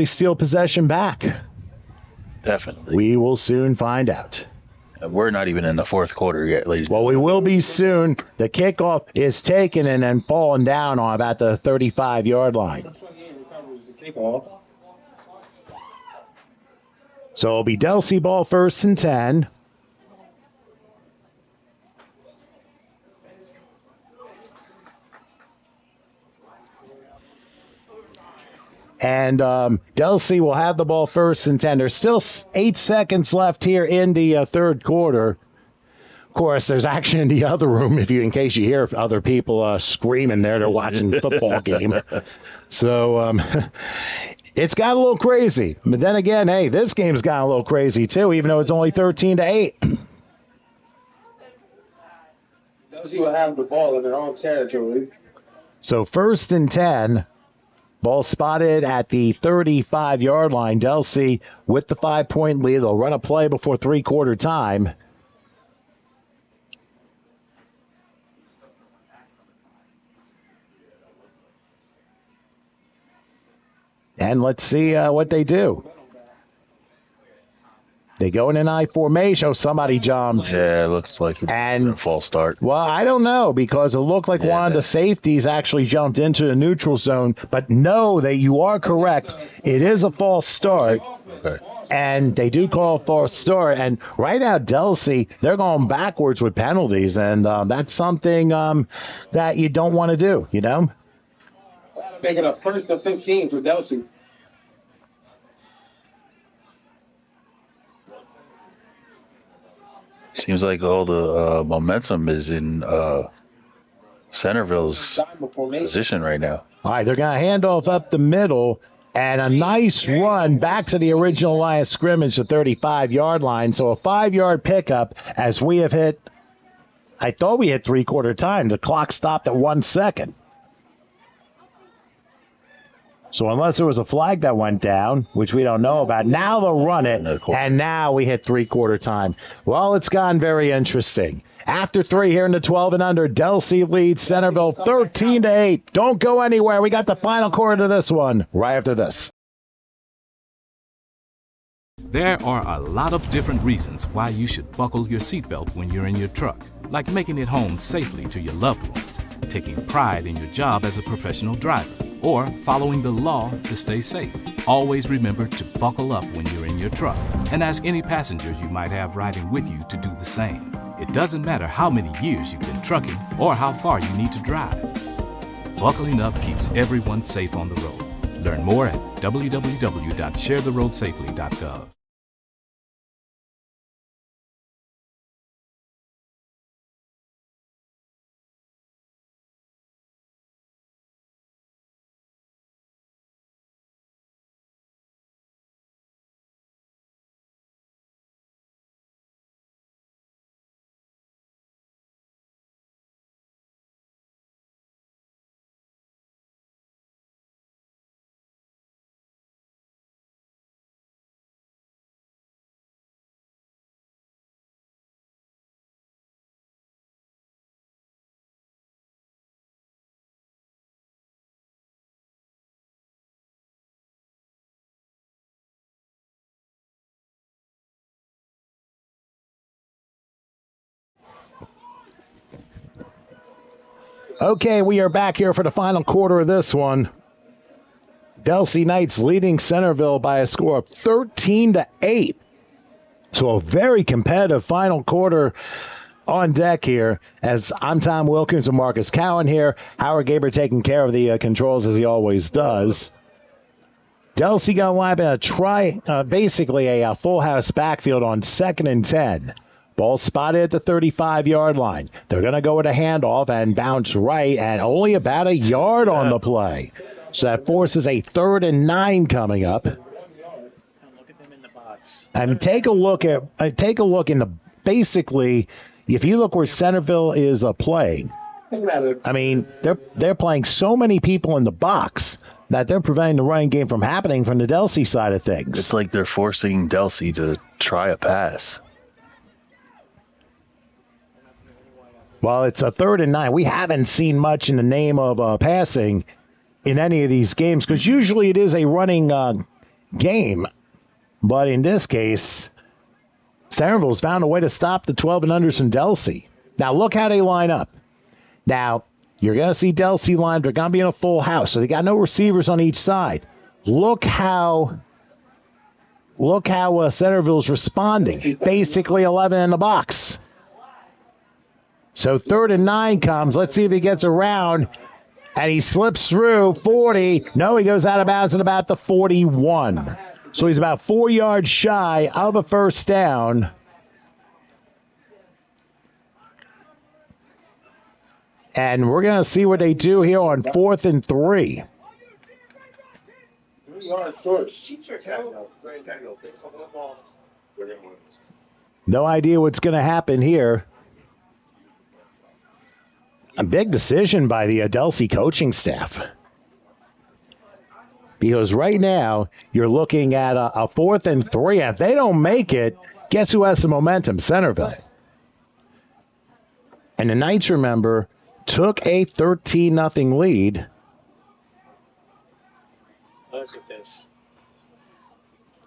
steal possession back. Definitely. We will soon find out. We're not even in the fourth quarter yet, ladies. Well, we will be soon. The kickoff is taken and then falling down on about the 35-yard line. So it'll be Delsea ball, 1st and 10. And Delsea will have the ball 1st and 10. There's still 8 seconds left here in the third quarter. Of course, there's action in the other room in case you hear other people screaming there. They're watching the football game. So it's got a little crazy. But then again, hey, this game's got a little crazy too, even though it's only 13-8. Delsea will have the ball in their own territory. So 1st and 10. Ball spotted at the 35-yard line. Delsea with the 5-point lead. They'll run a play before three-quarter time. And let's see what they do. They go in an I formation. Oh, somebody jumped. Yeah, it looks like a false start. Well, I don't know, because it looked like one of the safeties actually jumped into the neutral zone. But no, that you are correct. It is a false start. Okay. And they do call a false start. And right now, Delsea, they're going backwards with penalties. And that's something that you don't want to do, you know? Making a 1st and 15 for Delsea. Seems like all the momentum is in Centerville's position right now. All right, they're going to hand off up the middle, and a nice run back to the original line of scrimmage, the 35-yard line. So a 5-yard pickup as we have hit, I thought we hit three-quarter time. The clock stopped at 1 second. So unless there was a flag that went down, which we don't know about, now they'll run it, and now we hit three-quarter time. Well, it's gone very interesting. After 3 here in the 12 and under, Delsea leads Centerville 13-8. Don't go anywhere. We got the final quarter to this one right after this. There are a lot of different reasons why you should buckle your seatbelt when you're in your truck, like making it home safely to your loved ones, taking pride in your job as a professional driver, or following the law to stay safe. Always remember to buckle up when you're in your truck, and ask any passengers you might have riding with you to do the same. It doesn't matter how many years you've been trucking or how far you need to drive. Buckling up keeps everyone safe on the road. Learn more at www.sharetheroadsafely.gov. Okay, we are back here for the final quarter of this one. Delsea Knights leading Centerville by a score of 13-8. So a very competitive final quarter on deck here. As I'm Tom Wilkins and Marcus Cowan here. Howard Gaber taking care of the controls as he always does. Delsea going to line up basically a full house backfield on 2nd and 10. Ball spotted at the 35-yard line. They're going to go with a handoff and bounce right, and only about a yard on the play. So that forces a 3rd and 9 coming up. And take a look in the basically, if you look where Centerville is playing, I mean they're playing so many people in the box that they're preventing the running game from happening from the Delsea side of things. It's like they're forcing Delsea to try a pass. Well, it's a 3rd and 9. We haven't seen much in the name of passing in any of these games because usually it is a running game. But in this case, Centerville's found a way to stop the 12 and unders from Delsea. Now look how they line up. Now you're going to see Delsea line. They're going to be in a full house, so they got no receivers on each side. Look how Centerville's responding. Basically 11 in the box. So 3rd and 9 comes. Let's see if he gets around. And he slips through 40. No, he goes out of bounds at about the 41. So he's about 4 yards shy of a first down. And we're going to see what they do here on 4th and 3. 3 yards short. No idea what's going to happen here. A big decision by the Delsea coaching staff. Because right now, you're looking at a 4th and 3. If they don't make it, guess who has the momentum? Centerville. And the Knights, remember, took a 13-0 lead. Look at this.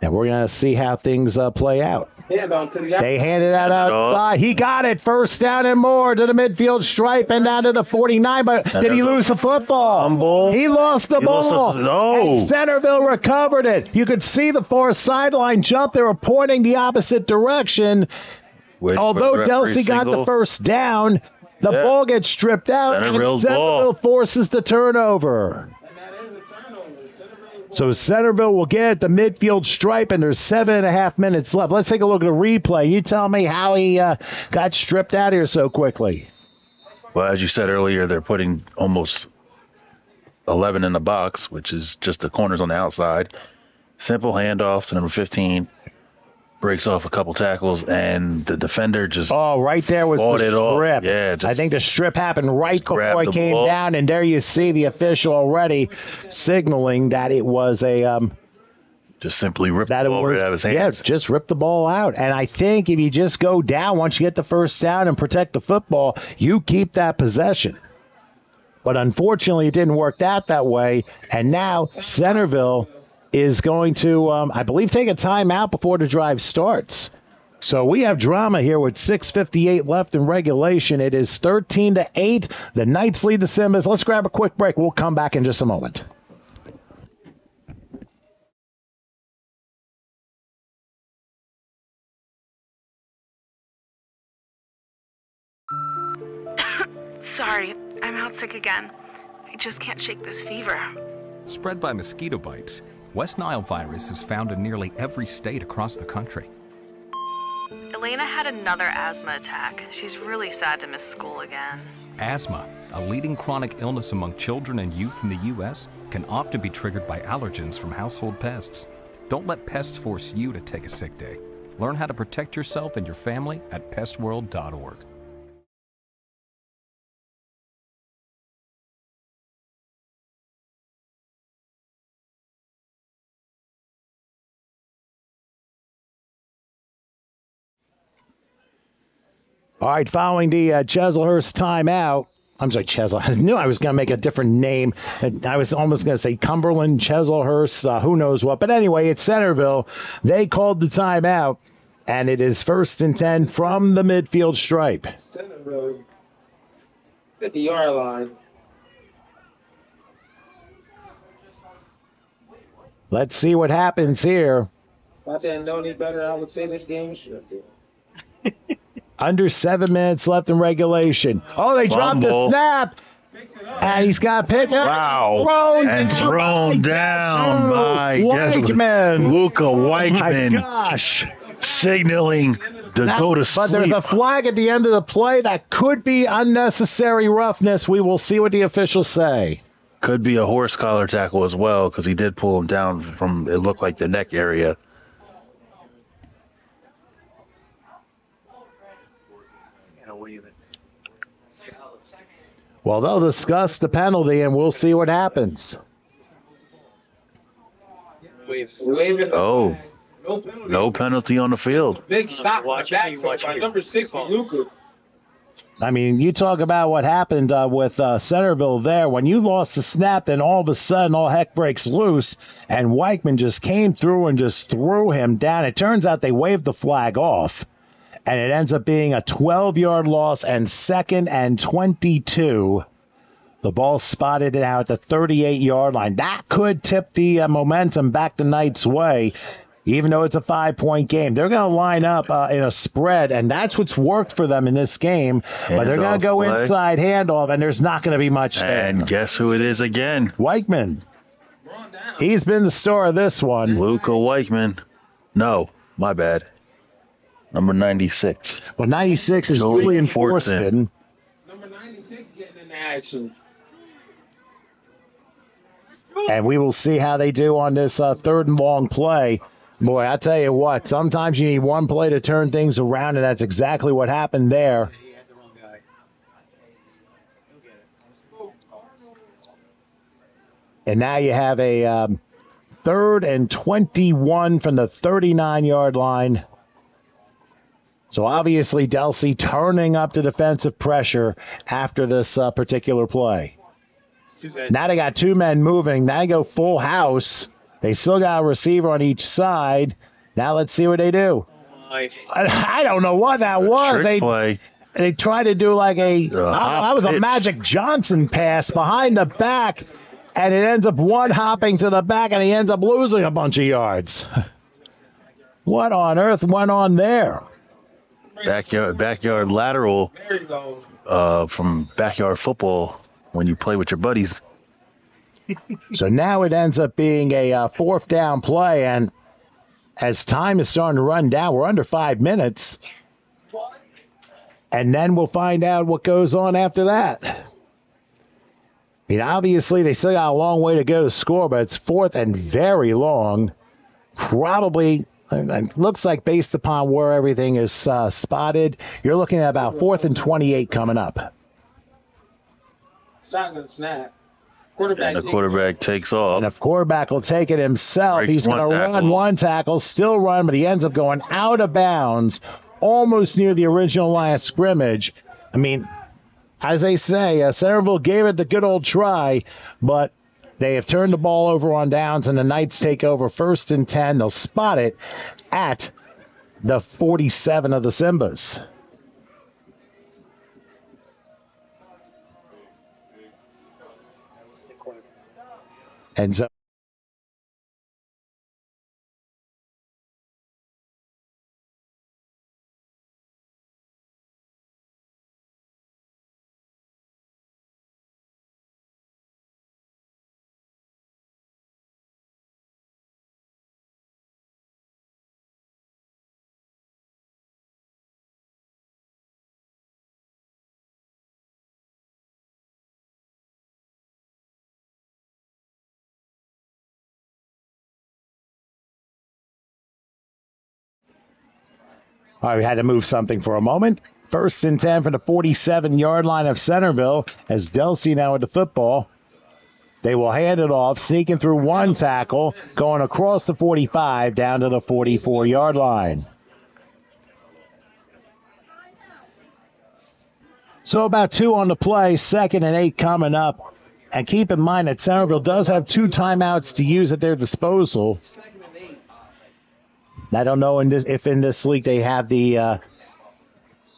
And we're going to see how things play out. They handed that outside. He got it. First down and more to the midfield stripe and down to the 49. But did he lose the football? Fumble. He lost the ball. And Centerville recovered it. You could see the far sideline jump. They were pointing the opposite direction. Although Delsea got the first down, the ball gets stripped out and Centerville forces the turnover. So Centerville will get at the midfield stripe, and there's 7.5 minutes left. Let's take a look at a replay. You tell me how he got stripped out here so quickly. Well, as you said earlier, they're putting almost 11 in the box, which is just the corners on the outside. Simple handoff to number 15. Breaks off a couple tackles, and the defender just right there was the strip. Yeah, I think the strip happened right before it came down, and there you see the official already signaling that it was a just simply ripped the ball right out of his hands. Yeah, just ripped the ball out. And I think if you just go down once you get the first down and protect the football, you keep that possession. But unfortunately, it didn't work out that way, and now Centerville is going to, I believe, take a timeout before the drive starts. So we have drama here with 6:58 left in regulation. It is 13-8. The Knights lead the Simbas. Let's grab a quick break. We'll come back in just a moment. Sorry, I'm out sick again. I just can't shake this fever. Spread by mosquito bites, West Nile virus is found in nearly every state across the country. Elena had another asthma attack. She's really sad to miss school again. Asthma, a leading chronic illness among children and youth in the U.S., can often be triggered by allergens from household pests. Don't let pests force you to take a sick day. Learn how to protect yourself and your family at pestworld.org. All right, following the Chesilhurst timeout. I'm sorry, I knew I was going to make a different name. I was almost going to say Cumberland, Chesilhurst, who knows what. But anyway, it's Centerville. They called the timeout, and it is 1st and 10 from the midfield stripe. Centerville 50-yard line. Let's see what happens here. If I didn't know any better, I would say this game should be. Under 7 minutes left in regulation. Oh, they dropped the snap. And he's got picked up. Wow. Thrown down by Weichman. Luka Weichman. Oh, my gosh. Signaling to go to sleep. But there's a flag at the end of the play that could be unnecessary roughness. We will see what the officials say. Could be a horse collar tackle as well, because he did pull him down from, it looked like, the neck area. Well, they'll discuss the penalty, and we'll see what happens. Oh, no penalty on the field. Big shot by backfield by number 6, Luka. I mean, you talk about what happened with Centerville there. When you lost the snap, then all of a sudden all heck breaks loose, and Weichman just came through and just threw him down. It turns out they waved the flag off, and it ends up being a 12-yard loss and 2nd and 22. The ball spotted it out at the 38-yard line. That could tip the momentum back the Knights' way. Even though it's a 5-point game, they're going to line up in a spread, and that's what's worked for them in this game. But they're going to go inside handoff, and there's not going to be much there. And guess who it is again? Weichman. He's been the star of this one. Luka Weichman. No, my bad. Number 96. Well, 96 is Julian Forston. Number 96 getting in action. And we will see how they do on this 3rd and long play. Boy, I tell you what, sometimes you need one play to turn things around, and that's exactly what happened there. And now you have a 3rd and 21 from the 39-yard line. So obviously Delsea turning up the defensive pressure after this particular play. Now they got 2 men moving. Now they go full house. They still got a receiver on each side. Now let's see what they do. I don't know what that was. They tried to do like that was a Magic Johnson pass behind the back, and it ends up one hopping to the back, and he ends up losing a bunch of yards. What on earth went on there? Backyard lateral from backyard football when you play with your buddies. So now it ends up being a 4th down play, and as time is starting to run down, we're under 5 minutes, and then we'll find out what goes on after that. I mean, obviously, they still got a long way to go to score, but it's 4th and very long. Probably, it looks like based upon where everything is spotted, you're looking at about 4th and 28 coming up. Shotgun snap. And the quarterback takes off. And if quarterback will take it himself, he's going to run one tackle, still run, but he ends up going out of bounds almost near the original line of scrimmage. I mean, as they say, Centerville gave it the good old try, but they have turned the ball over on downs, and the Knights take over 1st and 10. They'll spot it at the 47 of the Simbas. And so all right, we had to move something for a moment. 1st and 10 for the 47-yard line of Centerville as Delsea now with the football. They will hand it off, sneaking through one tackle, going across the 45 down to the 44-yard line. So about 2 on the play, 2nd and 8 coming up. And keep in mind that Centerville does have 2 timeouts to use at their disposal. I don't know if in this league they have the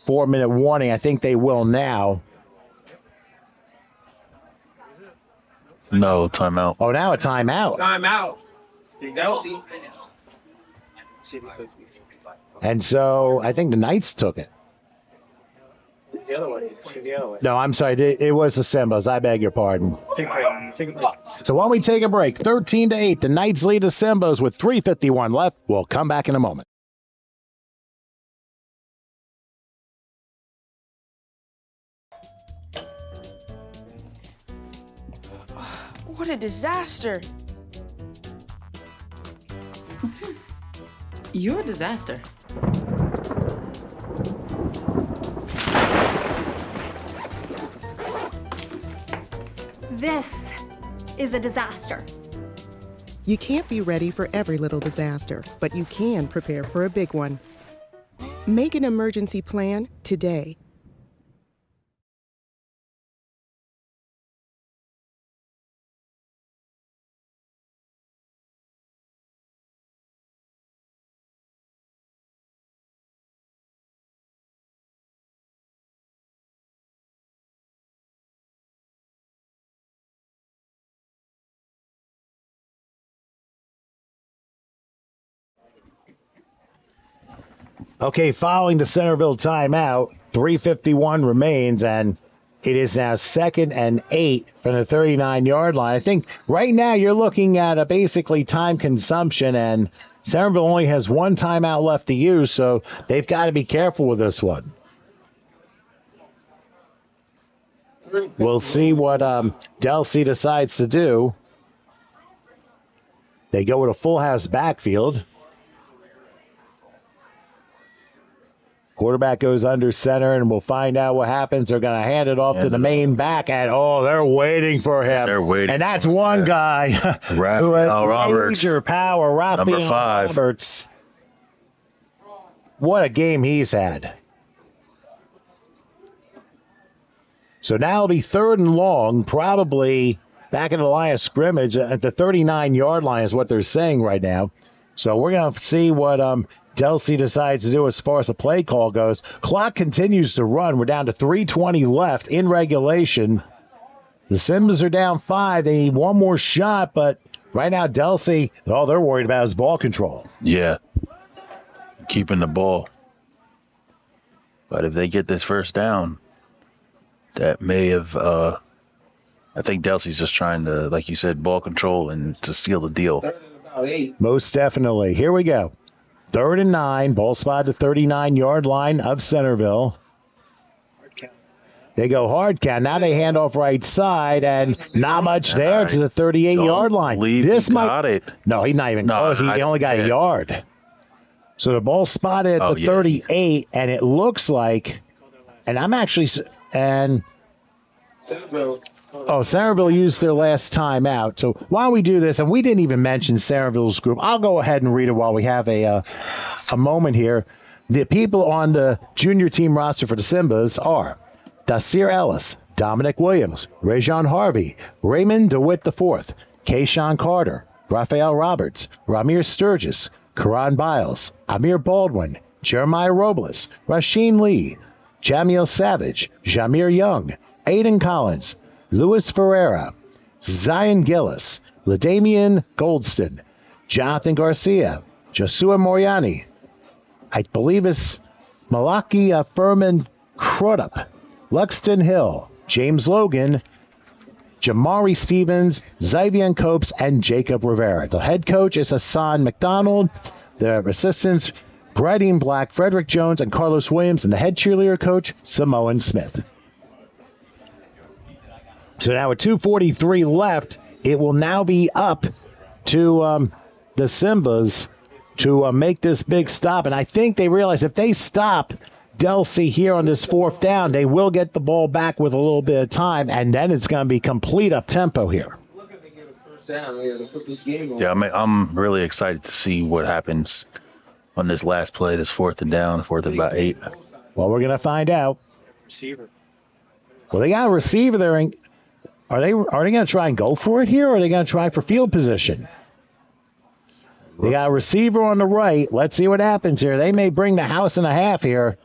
4-minute warning. I think they will now. No, timeout. Oh, now a timeout. Timeout. Delsea. And so I think the Knights took it. The other way. The other way. No, I'm sorry. It was the Simbas. I beg your pardon. Take a break. Take a break. So why don't we take a break? 13-8. The Knights lead the Simbas with 3:51 left. We'll come back in a moment. What a disaster. You're a disaster. This is a disaster. You can't be ready for every little disaster, but you can prepare for a big one. Make an emergency plan today. Okay, following the Centerville timeout, 3:51 remains, and it is now 2nd and 8 from the 39-yard line. I think right now you're looking at a basically time consumption, and Centerville only has one timeout left to use, so they've got to be careful with this one. We'll see what Delsea decides to do. They go with a full house backfield. Quarterback goes under center, and we'll find out what happens. They're going to hand it off to the main back, and they're waiting for him. They're waiting. And that's one guy who has Roberts. major power. Number 5. Roberts. What a game he's had. So now it'll be 3rd and long, probably back in the line of scrimmage at the 39-yard line is what they're saying right now. So we're going to see what Delsea decides to do as far as the play call goes. Clock continues to run. We're down to 3:20 left in regulation. The Simbas are down 5. They need one more shot, but right now Delsea, all they're worried about is ball control. Yeah. Keeping the ball. But if they get this first down, that may have, I think Delsea's just trying to, like you said, ball control and to seal the deal. Most definitely. Here we go. 3rd and 9, ball spot at the 39-yard line of Centerville. They go hard count. Now they hand off right side, and not much there to the 38-yard line. This got it. No, he's not even close. He only got a yard. So the ball spotted at the 38, and it looks like, and I'm actually, and Centerville used their last time out. So while we do this, and we didn't even mention Centerville's group, I'll go ahead and read it while we have a moment here. The people on the junior team roster for the Simbas are Dasir Ellis, Dominic Williams, Rajon Harvey, Raymond DeWitt IV, Kayshawn Carter, Raphael Roberts, Ramir Sturgis, Karan Biles, Amir Baldwin, Jeremiah Robles, Rasheen Lee, Jamiel Savage, Jamir Young, Aiden Collins, Luis Ferreira, Zion Gillis, LaDamian Goldston, Jonathan Garcia, Joshua Moriani, I believe it's Malaki Furman Crudup, Luxton Hill, James Logan, Jamari Stevens, Xavier Copes, and Jacob Rivera. The head coach is Hassan McDonald. The assistants, Bradeen Black, Frederick Jones, and Carlos Williams, and the head cheerleader coach, Samoan Smith. So now with 2:43 left, it will now be up to the Simbas to make this big stop. And I think they realize if they stop Delsea here on this 4th down, they will get the ball back with a little bit of time, and then it's going to be complete up-tempo here. Yeah, I'm really excited to see what happens on this last play, this 4th and down, 4th and about 8. Well, we're going to find out. Receiver. Well, they got a receiver there. Are they going to try and go for it here, or are they going to try for field position? They got a receiver on the right. Let's see what happens here. They may bring the house and a half here.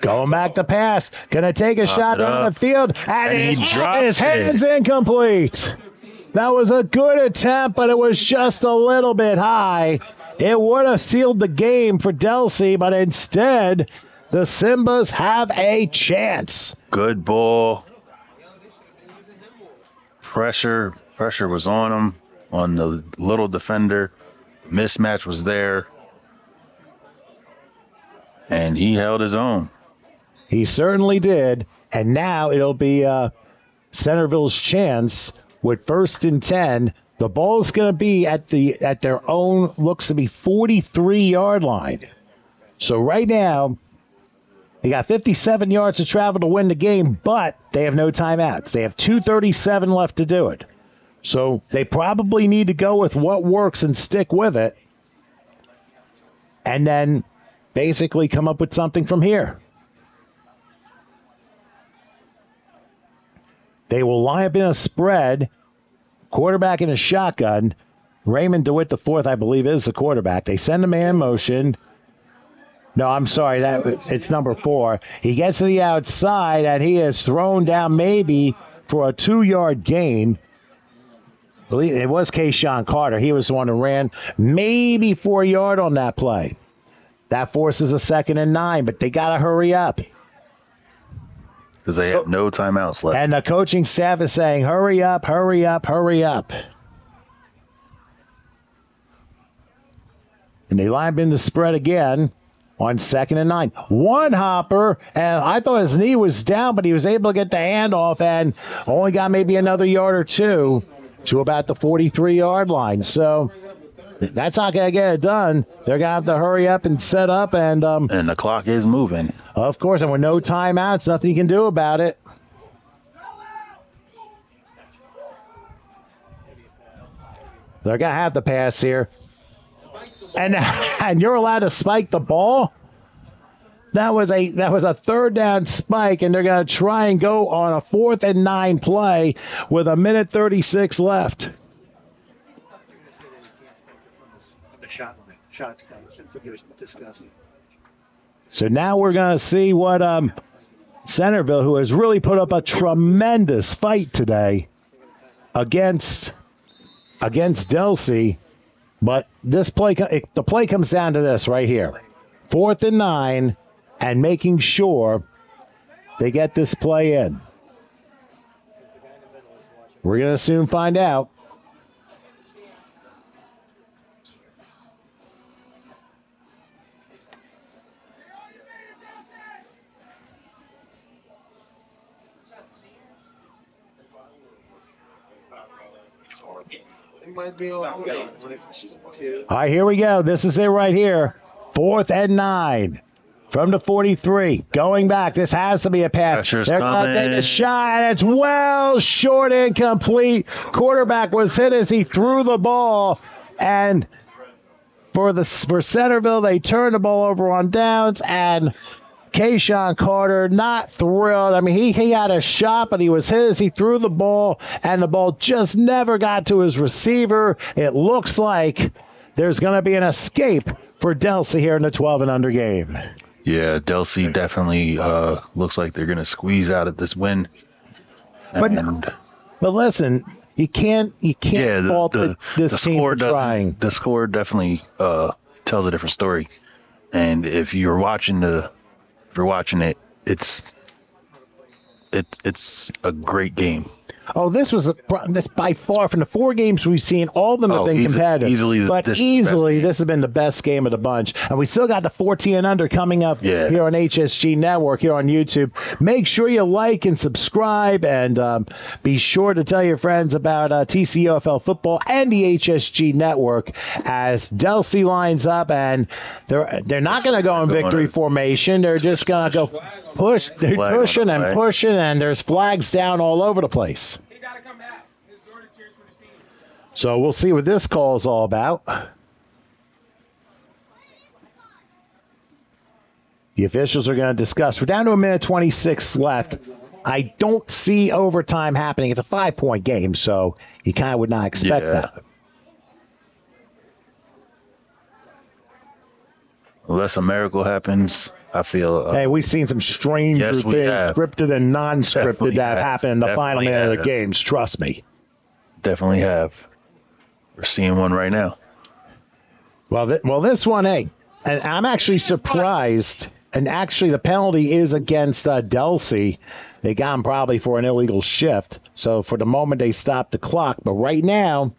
Going back to pass. Going to take a shot down the field. And he drops his hands incomplete. That was a good attempt, but it was just a little bit high. It would have sealed the game for Delsea, but instead, the Simbas have a chance. Good ball. Pressure was on him, on the little defender. Mismatch was there. And he held his own. He certainly did. And now it'll be Centerville's chance with 1st and 10. The ball's going to be at their own, looks to be 43-yard line. So right now, they got 57 yards to travel to win the game, but they have no timeouts. They have 2:37 left to do it. So they probably need to go with what works and stick with it, and then basically come up with something from here. They will line up in a spread, quarterback in a shotgun. Raymond DeWitt IV, I believe, is the quarterback. They send a man in motion. No, I'm sorry, it's number 4. He gets to the outside, and he is thrown down maybe for a 2-yard gain. I believe it was Kayshawn Carter. He was the one who ran maybe 4-yard on that play. That forces a 2nd and 9, but they got to hurry up. Because they have no timeouts left. And the coaching staff is saying, hurry up, hurry up, hurry up. And they line up in the spread again on 2nd and 9. One hopper, and I thought his knee was down, but he was able to get the handoff and only got maybe another yard or two to about the 43-yard line. So that's not going to get it done. They're going to have to hurry up and set up. And the clock is moving. Of course, and with no timeouts, nothing you can do about it. They're going to have the pass here. And you're allowed to spike the ball? That was a 3rd down spike, and they're going to try and go on a 4th and 9 play with 1:36 left. The shots disgusting. So now we're going to see what Centerville, who has really put up a tremendous fight today against Delsea. But the play comes down to this right here. 4th and 9, and making sure they get this play in. We're going to soon find out. All right, here we go. This is it right here. 4th and 9 from the 43. Going back. This has to be a pass. Pressure's They're going to take a shot, and it's well short, incomplete. Quarterback was hit as he threw the ball, and for Centerville, they turned the ball over on downs, and Kayshawn Carter, not thrilled. I mean, he had a shot, but he was his. He threw the ball, and the ball just never got to his receiver. It looks like there's going to be an escape for Delsea here in the 12 and under game. Yeah, Delsea definitely looks like they're going to squeeze out of this win. But listen, you can't fault this team for trying. The score definitely tells a different story. And if you're watching it, it's a great game. Oh, this by far from the 4 games we've seen, all of them have been competitive. This has been the best game of the bunch. And we still got the 14 and under coming up here on HSG Network, here on YouTube. Make sure you like and subscribe, and be sure to tell your friends about TCUFL football and the HSG Network as Delsea lines up, and they're not going to go in victory formation. They're just going to go push. They're pushing and pushing, and there's flags down all over the place. So we'll see what this call is all about. The officials are going to discuss. We're down to 1:26 left. I don't see overtime happening. It's a 5-point game, so you kind of would not expect that. Unless a miracle happens, I feel... hey, we've seen some stranger things, scripted and non-scripted, that happen in the final minute of the games. Trust me. Definitely have. We're seeing one right now. Well, this one, hey, and I'm actually surprised. And actually, the penalty is against Delsea. They got him probably for an illegal shift. So for the moment, they stopped the clock. But right now,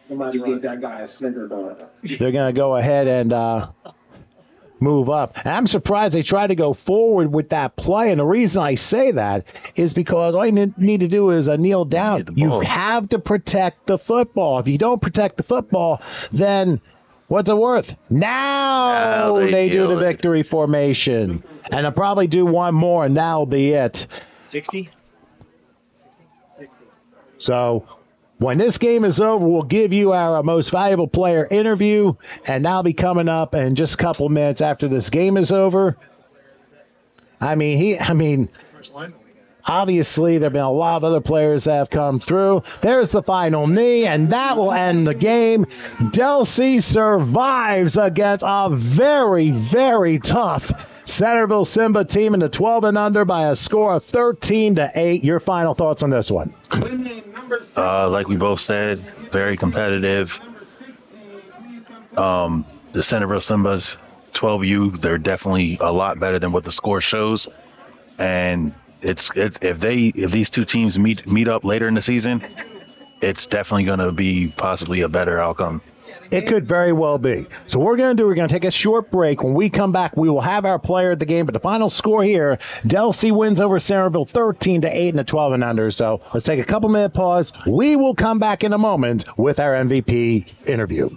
Somebody gave that guy a snicker bar. they're going to go ahead and move up. And I'm surprised they tried to go forward with that play. And the reason I say that is because all you need to do is kneel down. You have to protect the football. If you don't protect the football, then what's it worth? Now they do the victory formation. And they'll probably do one more, and that'll be it. 60? So when this game is over, we'll give you our most valuable player interview, and that'll be coming up in just a couple minutes after this game is over. Obviously, there have been a lot of other players that have come through. There's the final knee, and that will end the game. Delsea survives against a very, very tough Centerville Simba team in the 12 and under by a score of 13-8. Your final thoughts on this one? Like we both said, very competitive. The Centerville Simbas, 12U, they're definitely a lot better than what the score shows. And if these two teams meet up later in the season, it's definitely going to be possibly a better outcome. It could very well be. So what we're going to take a short break. When we come back, we will have our player of the game. But the final score here, Delsea wins over Centerville 13-8 in the 12 and under. So let's take a couple-minute pause. We will come back in a moment with our MVP interview.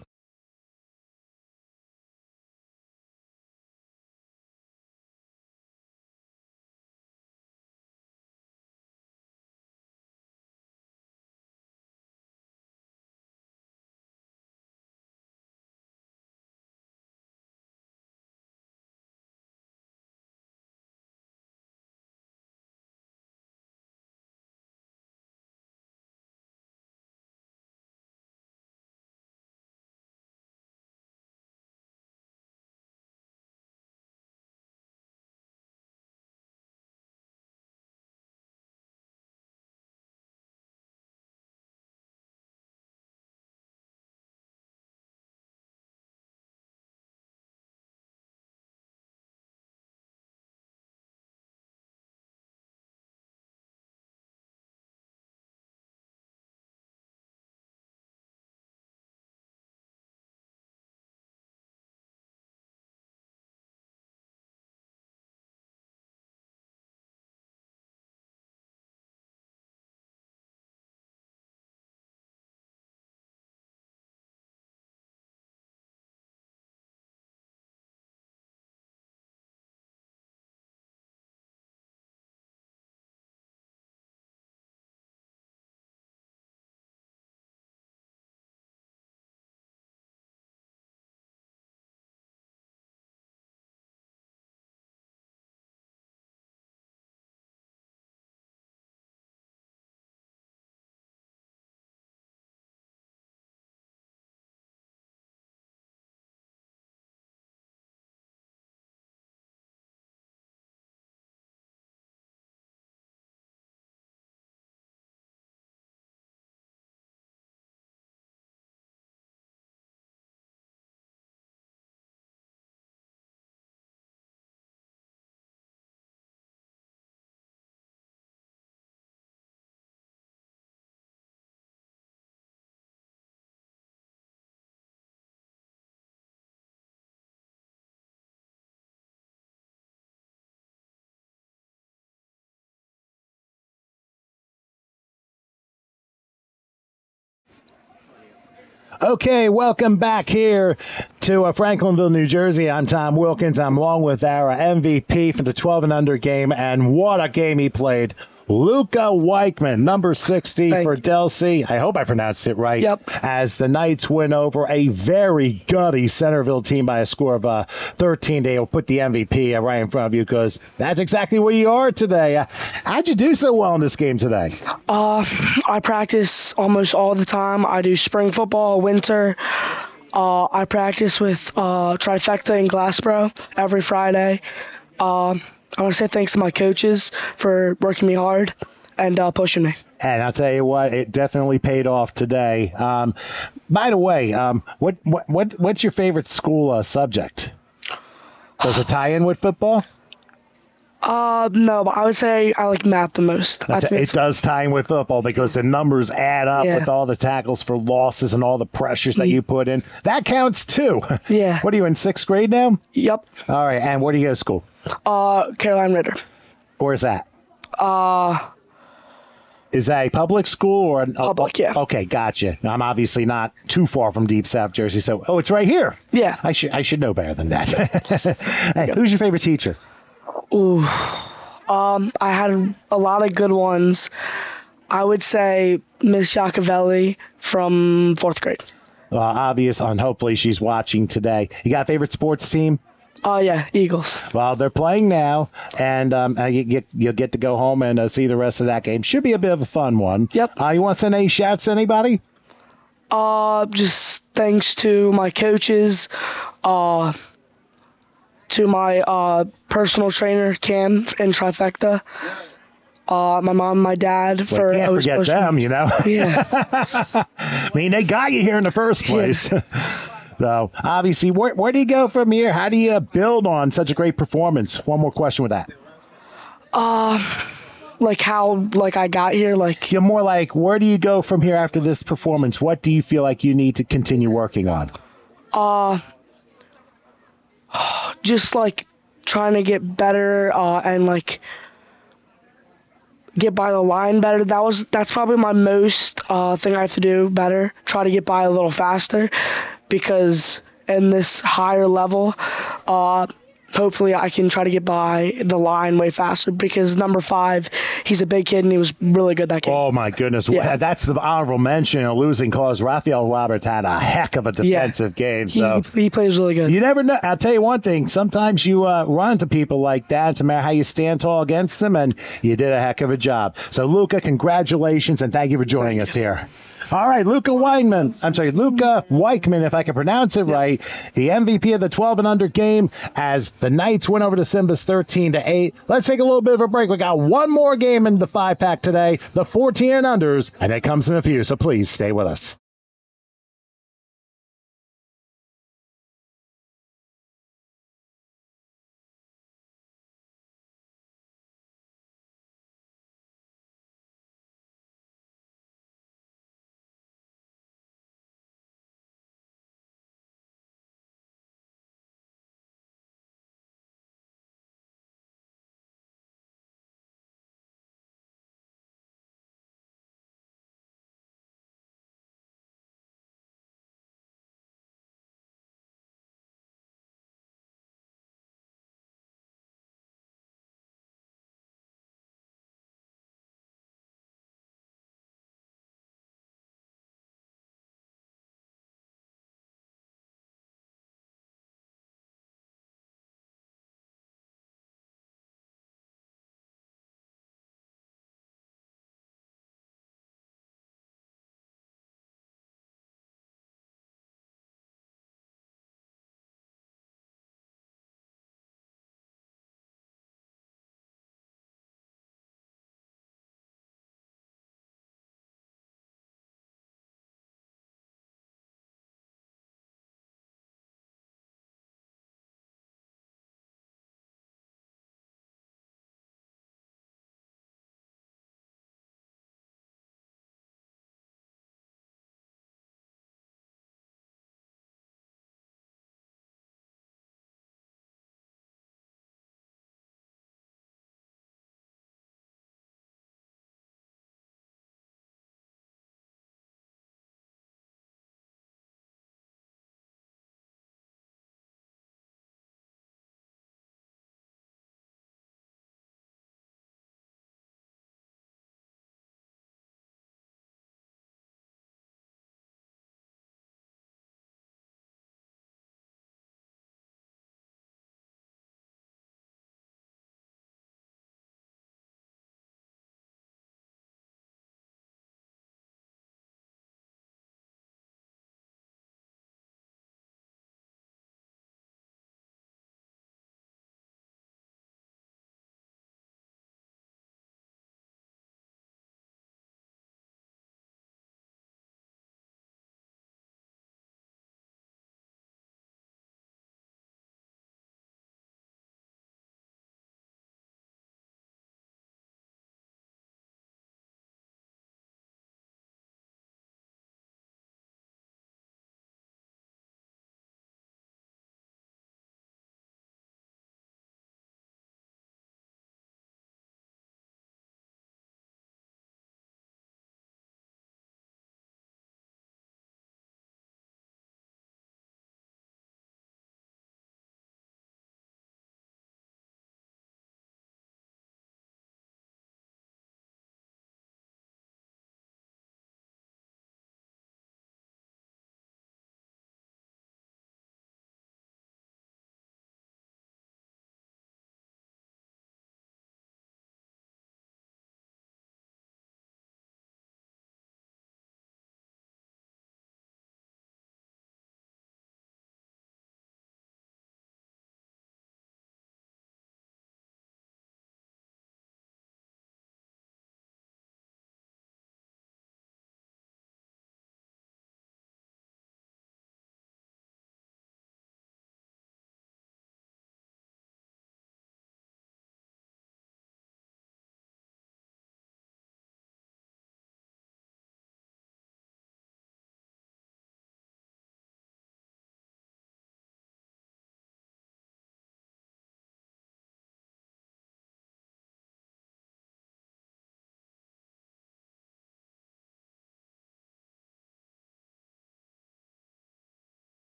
Okay, welcome back here to Franklinville, New Jersey. I'm Tom Wilkins. I'm along with our MVP for the 12 and under game, and what a game he played. Luca Weichman, number 60 for Delsea. I hope I pronounced it right. Yep. As the Knights win over a very gutty Centerville team by a score of 13-8. We'll put the MVP right in front of you because that's exactly where you are today. How'd you do so well in this game today? I practice almost all the time. I do spring football, winter. I practice with Trifecta in Glassboro every Friday. I want to say thanks to my coaches for working me hard and pushing me. And I'll tell you what, it definitely paid off today. By the way, what's your favorite school subject? Does it tie in with football? No, but I would say I like math the most. It does tie in with football because the numbers add up with all the tackles for losses and all the pressures that you put in. That counts too. Yeah. What are you in 6th grade now? Yep. All right. And where do you go to school? Caroline Ritter. Where's that? Is that a public school or public? Yeah. Okay, gotcha. I'm obviously not too far from Deep South Jersey, so it's right here. Yeah. I should know better than that. Hey, who's your favorite teacher? Ooh, I had a lot of good ones. I would say Miss Giacovelli from 4th grade. Well, obvious, and hopefully she's watching today. You got a favorite sports team? Yeah, Eagles. Well, they're playing now, and you'll get to go home and see the rest of that game. Should be a bit of a fun one. Yep. You want to send any shouts to anybody? Just thanks to my coaches, to my personal trainer, Cam, in Trifecta, my mom, my dad. Well, can't forget them, you know. Yeah. I mean, they got you here in the first place. Yeah. So, obviously, where do you go from here? How do you build on such a great performance? One more question with that. Like how I got here? Like you're more like, where do you go from here after this performance? What do you feel like you need to continue working on? Just like trying to get better and like get by the line better. That's probably my most thing I have to do better. Try to get by a little faster, because in this higher level, hopefully I can try to get by the line way faster, because number 5, he's a big kid and he was really good that game. Oh my goodness. Yeah. That's the honorable mention, a losing cause. Raphael Roberts had a heck of a defensive game. So he plays really good. You never know. I'll tell you one thing. Sometimes you run into people like that. It's a matter how you stand tall against them, and you did a heck of a job. So, Luca, congratulations, and thank you for joining us here. All right, Luca Weichman, if I can pronounce it right, the MVP of the 12 and under game as the Knights win over the Simbas 13-8. Let's take a little bit of a break. We got one more game in the 5-pack today, the 14 and unders, and it comes in a few, so please stay with us.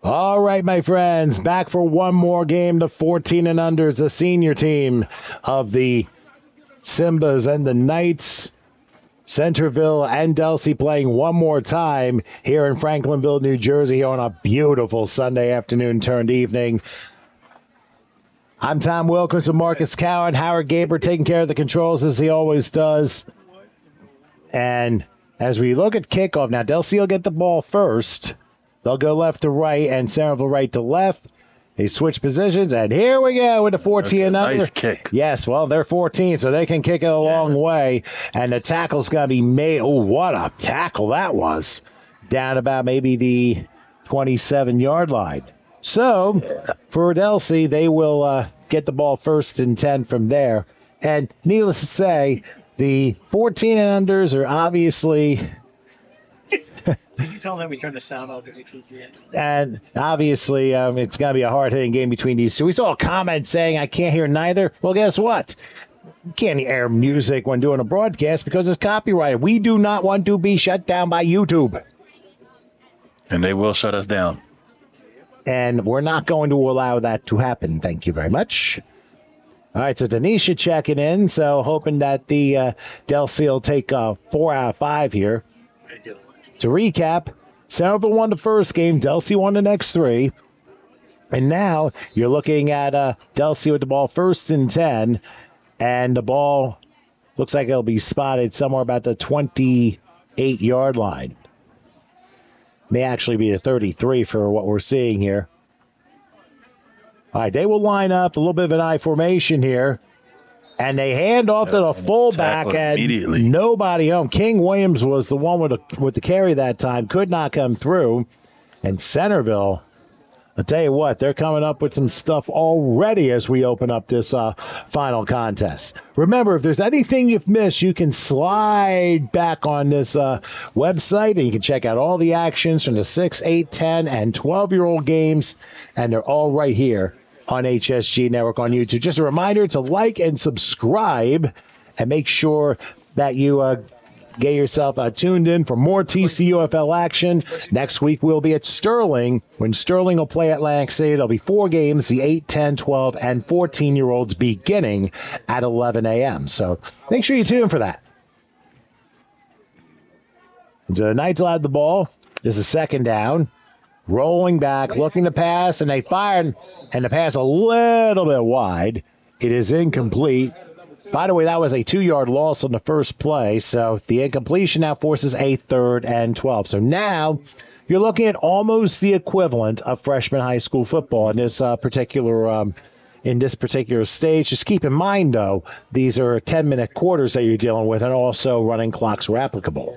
All right, my friends, back for one more game. The 14 and unders, the senior team of the Simbas and the Knights. Centerville and Delsea playing one more time here in Franklinville, New Jersey on a beautiful Sunday afternoon turned evening. I'm Tom Wilkins with Marcus Cowan. Howard Gaber taking care of the controls as he always does. And as we look at kickoff, now Delsea will get the ball first. They'll go left to right and Centerville right to left. They switch positions, and here we go with the 14 and under. Nice kick. Yes, well, they're 14, so they can kick it a long way. And the tackle's going to be made. Oh, what a tackle that was. Down about maybe the 27-yard line. So, for Delsea, they will get the ball first and 10 from there. And needless to say, the 14 and unders are obviously... Can you tell them we turn the sound off every 2 3 And obviously, it's going to be a hard-hitting game between these two. We saw a comment saying, I can't hear neither. Well, guess what? You can't air music when doing a broadcast because it's copyrighted. We do not want to be shut down by YouTube. And they will shut us down. And we're not going to allow that to happen. Thank you very much. All right, so Tanisha checking in, so hoping that the Delsea will take 4 out of 5 here. To recap, Centerville won the first game, Delsea won the next 3. And now you're looking at Delsea with the ball first and 10, and the ball looks like it'll be spotted somewhere about the 28-yard line. May actually be a 33 for what we're seeing here. All right, they will line up a little bit of an I formation here. And they hand off to the fullback, and nobody home. King Williams was the one with the carry that time, could not come through. And Centerville, I'll tell you what, they're coming up with some stuff already as we open up this final contest. Remember, if there's anything you've missed, you can slide back on this website, and you can check out all the actions from the 6, 8, 10, and 12-year-old games, and they're all right here on HSG Network on YouTube. Just a reminder to like and subscribe and make sure that you get yourself tuned in for more TCUFL action. Next week we'll be at Sterling when Sterling will play Atlantic City. There'll be 4 games, the 8, 10, 12, and 14-year-olds beginning at 11 a.m. So make sure you tune in for that. So the Knights will have the ball. This is second down. Rolling back, looking to pass, and they fired, and the pass a little bit wide. It is incomplete. By the way, that was a 2-yard loss on the first play, so the incompletion now forces a 3rd and 12. So now you're looking at almost the equivalent of freshman high school football in this particular stage. Just keep in mind, though, these are 10-minute quarters that you're dealing with, and also running clocks are applicable.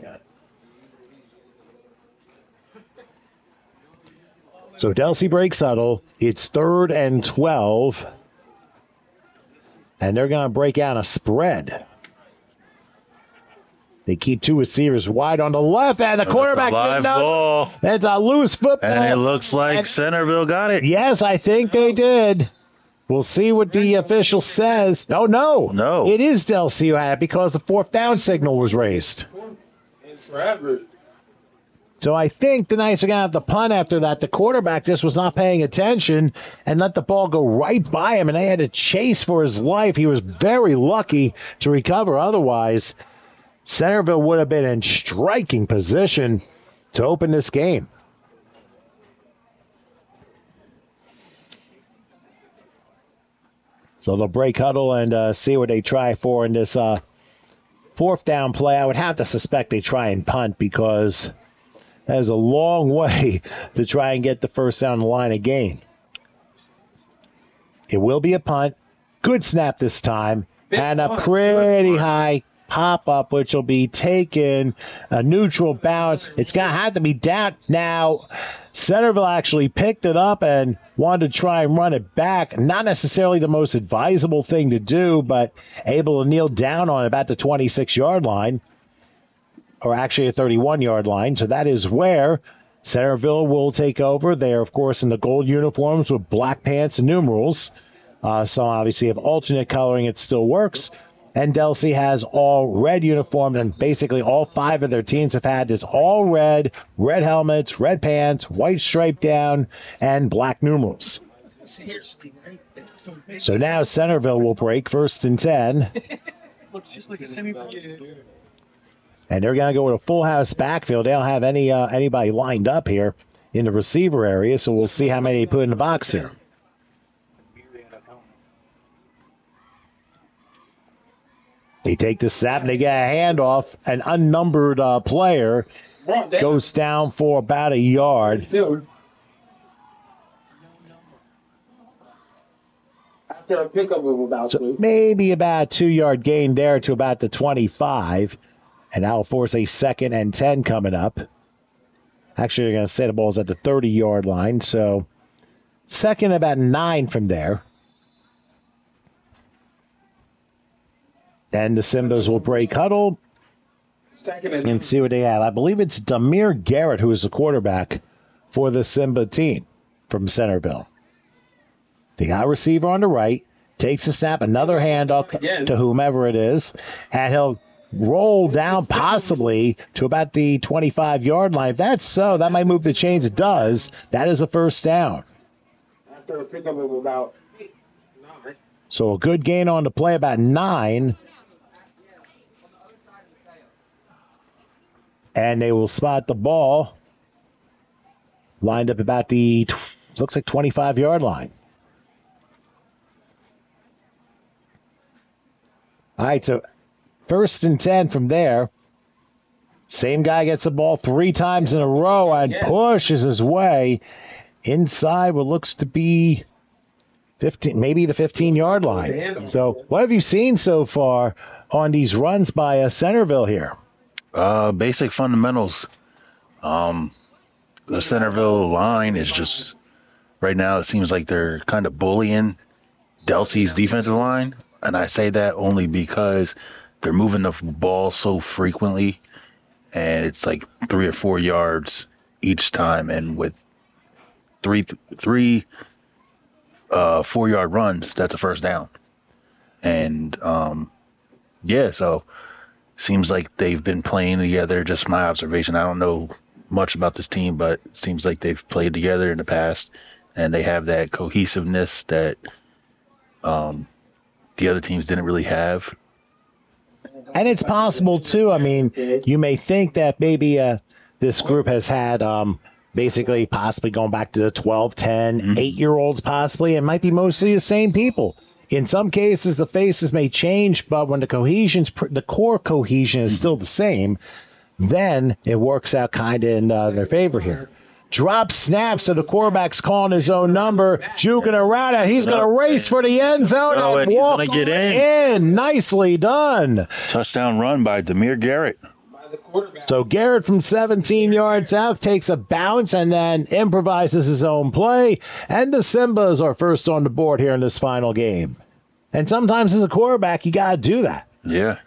So Delsea breaks huddle. It's 3rd and 12. And they're going to break out a spread. They keep 2 receivers wide on the left, and the quarterback live ball. That's a loose football. And it looks like Centerville got it. Yes, I think they did. We'll see what the official says. Oh, no. No. It is Delsea who had it because the 4th down signal was raised. Forever. So I think the Knights are going to have to punt after that. The quarterback just was not paying attention and let the ball go right by him, and they had to chase for his life. He was very lucky to recover. Otherwise, Centerville would have been in striking position to open this game. So they'll break huddle and see what they try for in this 4th down play. I would have to suspect they try and punt because that is a long way to try and get the first down the line again. It will be a punt. Good snap this time. And a pretty high pop-up, which will be taken. A neutral bounce. It's going to have to be down. Now, Centerville actually picked it up and wanted to try and run it back. Not necessarily the most advisable thing to do, but able to kneel down on about the 26-yard line. Or actually a 31-yard line. So that is where Centerville will take over. They are, of course, in the gold uniforms with black pants and numerals. So obviously if alternate coloring, it still works. And Delsea has all red uniforms, and basically all 5 of their teams have had this all red helmets, red pants, white stripe down, and black numerals. So now Centerville will break 1st and 10. Looks just like a semi-pro. And they're going to go with a full house backfield. They don't have anybody lined up here in the receiver area, so we'll see how many they put in the box here. They take the snap and they get a handoff. An unnumbered player goes down for about a yard. After a pickup of about So maybe about a 2-yard gain there to about the 25. And that'll force a 2nd and 10 coming up. Actually, they're going to say the ball's at the 30-yard line. So 2nd about 9 from there. And the Simbas will break huddle and see what they have. I believe it's Demir Garrett who is the quarterback for the Simba team from Centerville. They got a receiver on the right, takes a snap, another handoff to whomever it is, and he'll roll down possibly to about the 25-yard line. If that's so, that might move the chains. It does. That is a 1st down. after a pickup of about 9. So a good gain on the play, about 9. And they will spot the ball lined up about the, looks like 25-yard line. All right, so 1st and 10 from there. Same guy gets the ball 3 times in a row and pushes his way inside what looks to be 15, maybe the 15-yard line. So what have you seen so far on these runs by Centerville here? Basic fundamentals. The Centerville line is just, right now it seems like they're kind of bullying Delsea's defensive line. And I say that only because they're moving the ball so frequently. And it's like 3 or 4 yards each time. And with three 4-yard runs, that's a 1st down. And, so seems like they've been playing together. Just my observation. I don't know much about this team, but it seems like they've played together in the past, and they have that cohesiveness that the other teams didn't really have. And it's possible, too. I mean, you may think that maybe this group has had basically possibly going back to the 12, 10, 8-year-olds possibly. It might be mostly the same people. In some cases, the faces may change, but when the core cohesion is still the same, then it works out kind of in their favor here. Drop snap, so the quarterback's calling his own number, juking around it. He's going to race for the end zone and he's walk going to get in. Nicely done. Touchdown run by Demir Garrett. So Garrett from 17 yards out takes a bounce and then improvises his own play. And the Simbas are first on the board here in this final game. And sometimes as a quarterback, you got to do that. Yeah.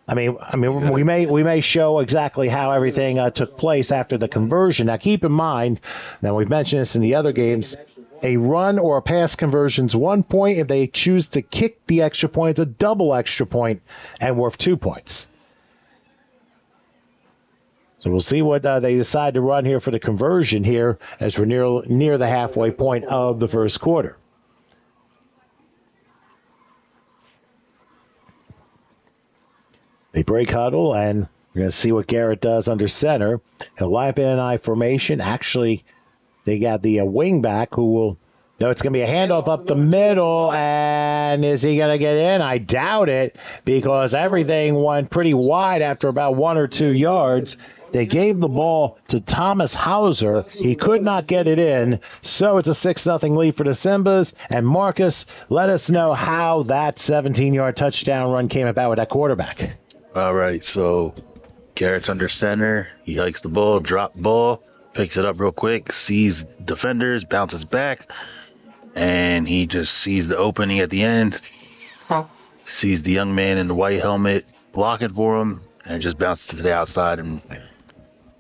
I mean, we may show exactly how everything took place after the conversion. Now, keep in mind, now we've mentioned this in the other games, a run or a pass conversion is 1 point. If they choose to kick the extra point, it's a double extra point and worth 2 points. So we'll see what they decide to run here for the conversion here as we're near the halfway point of the first quarter. They break huddle, and we're going to see what Garrett does under center. He'll line up in an I formation. Actually, they got the wing back who will... No, it's going to be a handoff up the middle, and is he going to get in? I doubt it, because everything went pretty wide after about 1 or 2 yards. They gave the ball to Thomas Hauser. He could not get it in, so it's a 6-0 lead for the Simbas. And Marcus, let us know how that 17-yard touchdown run came about with that quarterback. All right, so Garrett's under center. He hikes the ball, drop ball, picks it up real quick, sees defenders, bounces back, and he just sees the opening at the end, sees the young man in the white helmet blocking for him, and just bounces to the outside and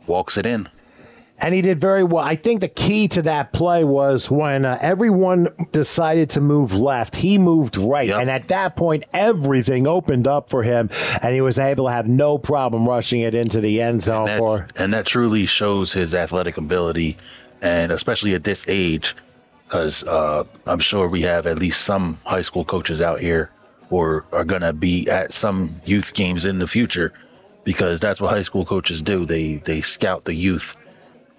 walks it in. And he did very well. I think the key to that play was when everyone decided to move left, he moved right. Yep. And at that point, everything opened up for him, and he was able to have no problem rushing it into the end zone. And that truly shows his athletic ability, and especially at this age, because I'm sure we have at least some high school coaches out here or are going to be at some youth games in the future, because that's what high school coaches do. They scout the youth.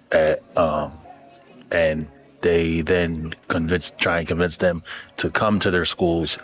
And they then try and convince them to come to their schools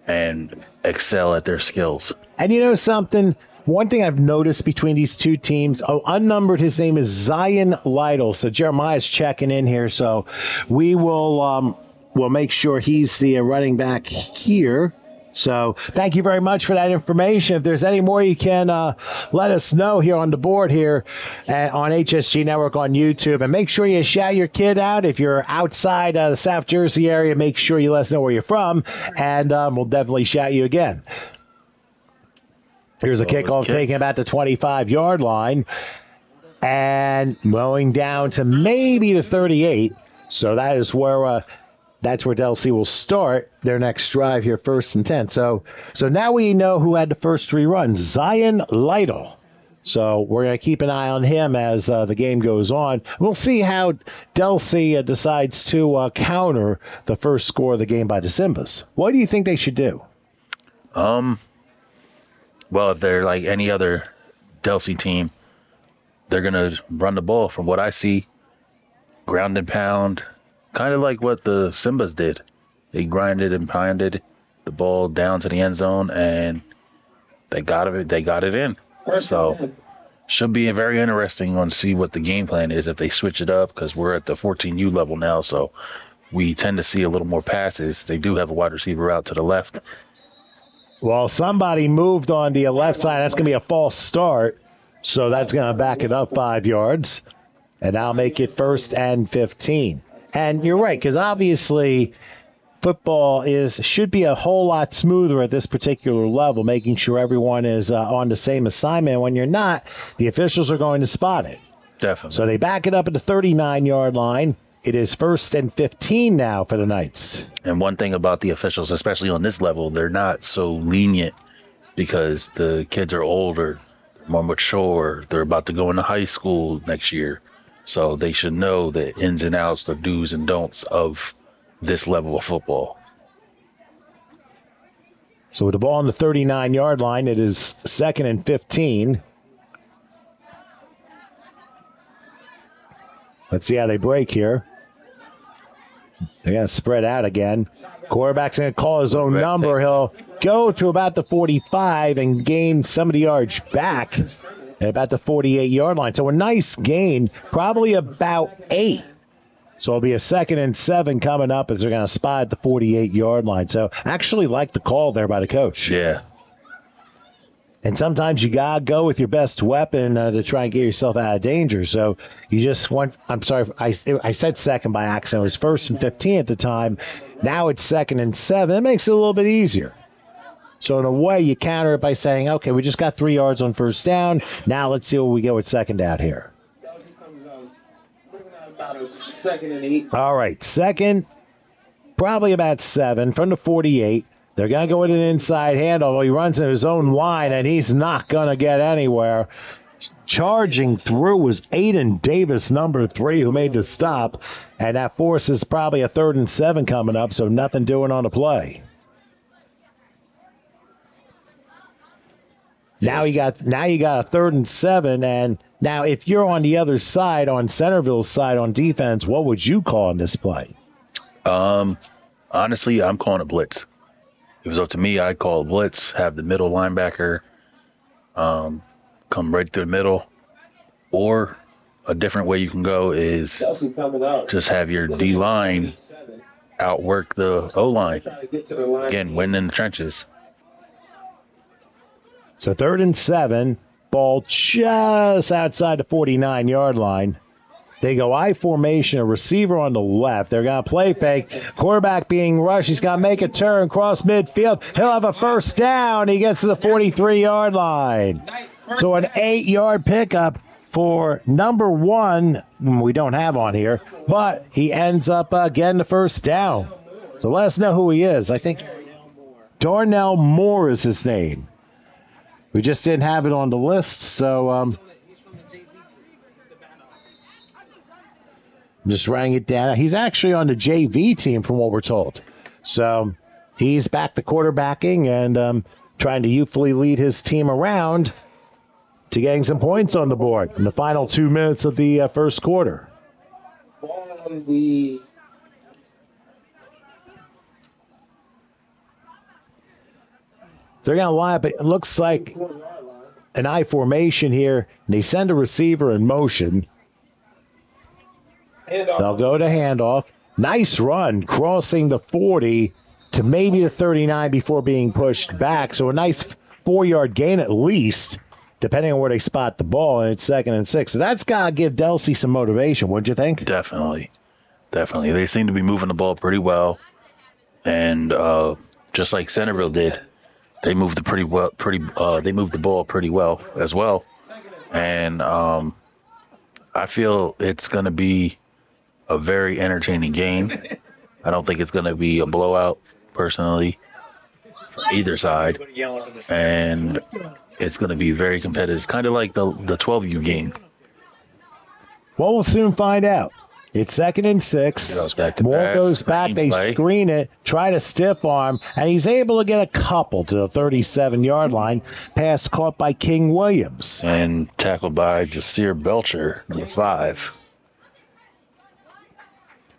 and excel at their skills. And you know something? One thing I've noticed between these two teams, unnumbered, his name is Zion Lytle. So Jeremiah's checking in here. So we will we'll make sure he's the running back here. So thank you very much for that information. If there's any more, you can let us know here on the board here on HSG Network on YouTube. And make sure you shout your kid out. If you're outside the South Jersey area, make sure you let us know where you're from, and we'll definitely shout you again. Here's a kickoff taking about the 25-yard line and mowing down to maybe the 38. So that is where that's where Delsea will start their next drive here, 1st and 10. So now we know who had the first 3 runs, Zion Lytle. So we're going to keep an eye on him as the game goes on. We'll see how Delsea decides to counter the first score of the game by the Simbas. What do you think they should do? Well, if they're like any other Delsea team, they're going to run the ball. From what I see, ground and pound. Kind of like what the Simbas did. They grinded and pounded the ball down to the end zone, and they got it in. So should be very interesting on see what the game plan is if they switch it up, because we're at the 14U level now, so we tend to see a little more passes. They do have a wide receiver out to the left. Well, somebody moved on the left side. That's going to be a false start, so that's going to back it up 5 yards, and I'll make it 1st and 15. And you're right, because obviously football should be a whole lot smoother at this particular level, making sure everyone is on the same assignment. When you're not, the officials are going to spot it. Definitely. So they back it up at the 39-yard line. It is 1st and 15 now for the Knights. And one thing about the officials, especially on this level, they're not so lenient because the kids are older, more mature. They're about to go into high school next year. So they should know the ins and outs, the do's and don'ts of this level of football. So with the ball on the 39-yard line, it is 2nd and 15. Let's see how they break here. They're going to spread out again. Quarterback's going to call his own number. He'll go to about the 45 and gain some of the yards back at about the 48-yard line. So a nice gain, probably about 8. So it'll be a 2nd and 7 coming up as they're going to spot at the 48-yard line. So actually like the call there by the coach. Yeah. And sometimes you got to go with your best weapon to try and get yourself out of danger. So you just want, I'm sorry, I said 2nd by accident. It was 1st and 15 at the time. Now it's 2nd and 7. It makes it a little bit easier. So in a way, you counter it by saying, okay, we just got 3 yards on 1st down. Now let's see what we get with 2nd down here. About a 2nd and 8. All right, 2nd, probably about 7 from the 48. They're going to go with an inside handoff. He runs in his own line, and he's not going to get anywhere. Charging through was Aiden Davis, number 3, who made the stop. And that forces probably a 3rd and 7 coming up, so nothing doing on the play. Now you got a 3rd and 7, and now if you're on the other side, on Centerville's side on defense, what would you call in this play? Honestly, I'm calling a blitz. If it was up to me, I'd call a blitz, have the middle linebacker come right through the middle, or a different way you can go is just have your D-line outwork the O-line. Again, win in the trenches. So 3rd and 7, ball just outside the 49-yard line. They go I formation, a receiver on the left. They're going to play fake. Quarterback being rushed. He's got to make a turn, cross midfield. He'll have a 1st down. He gets to the 43-yard line. So an 8-yard pickup for number 1, we don't have on here, but he ends up getting the first down. So let us know who he is. I think Darnell Moore is his name. We just didn't have it on the list, so I'm just writing it down. He's actually on the JV team from what we're told. So he's back to quarterbacking and trying to youthfully lead his team around to getting some points on the board in the final 2 minutes of the first quarter. They're going to line up. It looks like an I formation here. And they send a receiver in motion. They'll go to handoff. Nice run, crossing the 40 to maybe the 39 before being pushed back. So a nice 4-yard gain at least, depending on where they spot the ball, and it's 2nd and 6. So that's got to give Delsea some motivation, wouldn't you think? Definitely. They seem to be moving the ball pretty well. And just like Centerville did, they moved the ball pretty well as well. And I feel it's going to be a very entertaining game. I don't think it's going to be a blowout, personally, from either side. And it's going to be very competitive, kind of like the 12U game. Well, we'll soon find out. It's 2nd and 6. Moore goes back. They screen it, try to stiff arm, and he's able to get a couple to the 37-yard line. Pass caught by King Williams. And tackled by Jasir Belcher, the 5.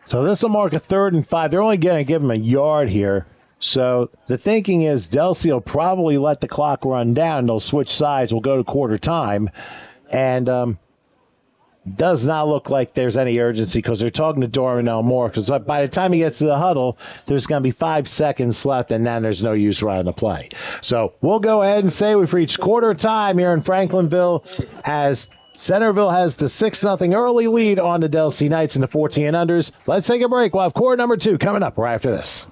So this will mark a 3rd and 5. They're only going to give him a yard here. So the thinking is Delsea will probably let the clock run down. They'll switch sides. We'll go to quarter time. And does not look like there's any urgency because they're talking to Darnell Moore. Because by the time he gets to the huddle, there's going to be 5 seconds left, and then there's no use running the play. So we'll go ahead and say we've reached quarter time here in Franklinville as Centerville has the 6-0 early lead on the Delsea Knights in the 14 and unders. Let's take a break. We'll have quarter number 2 coming up right after this.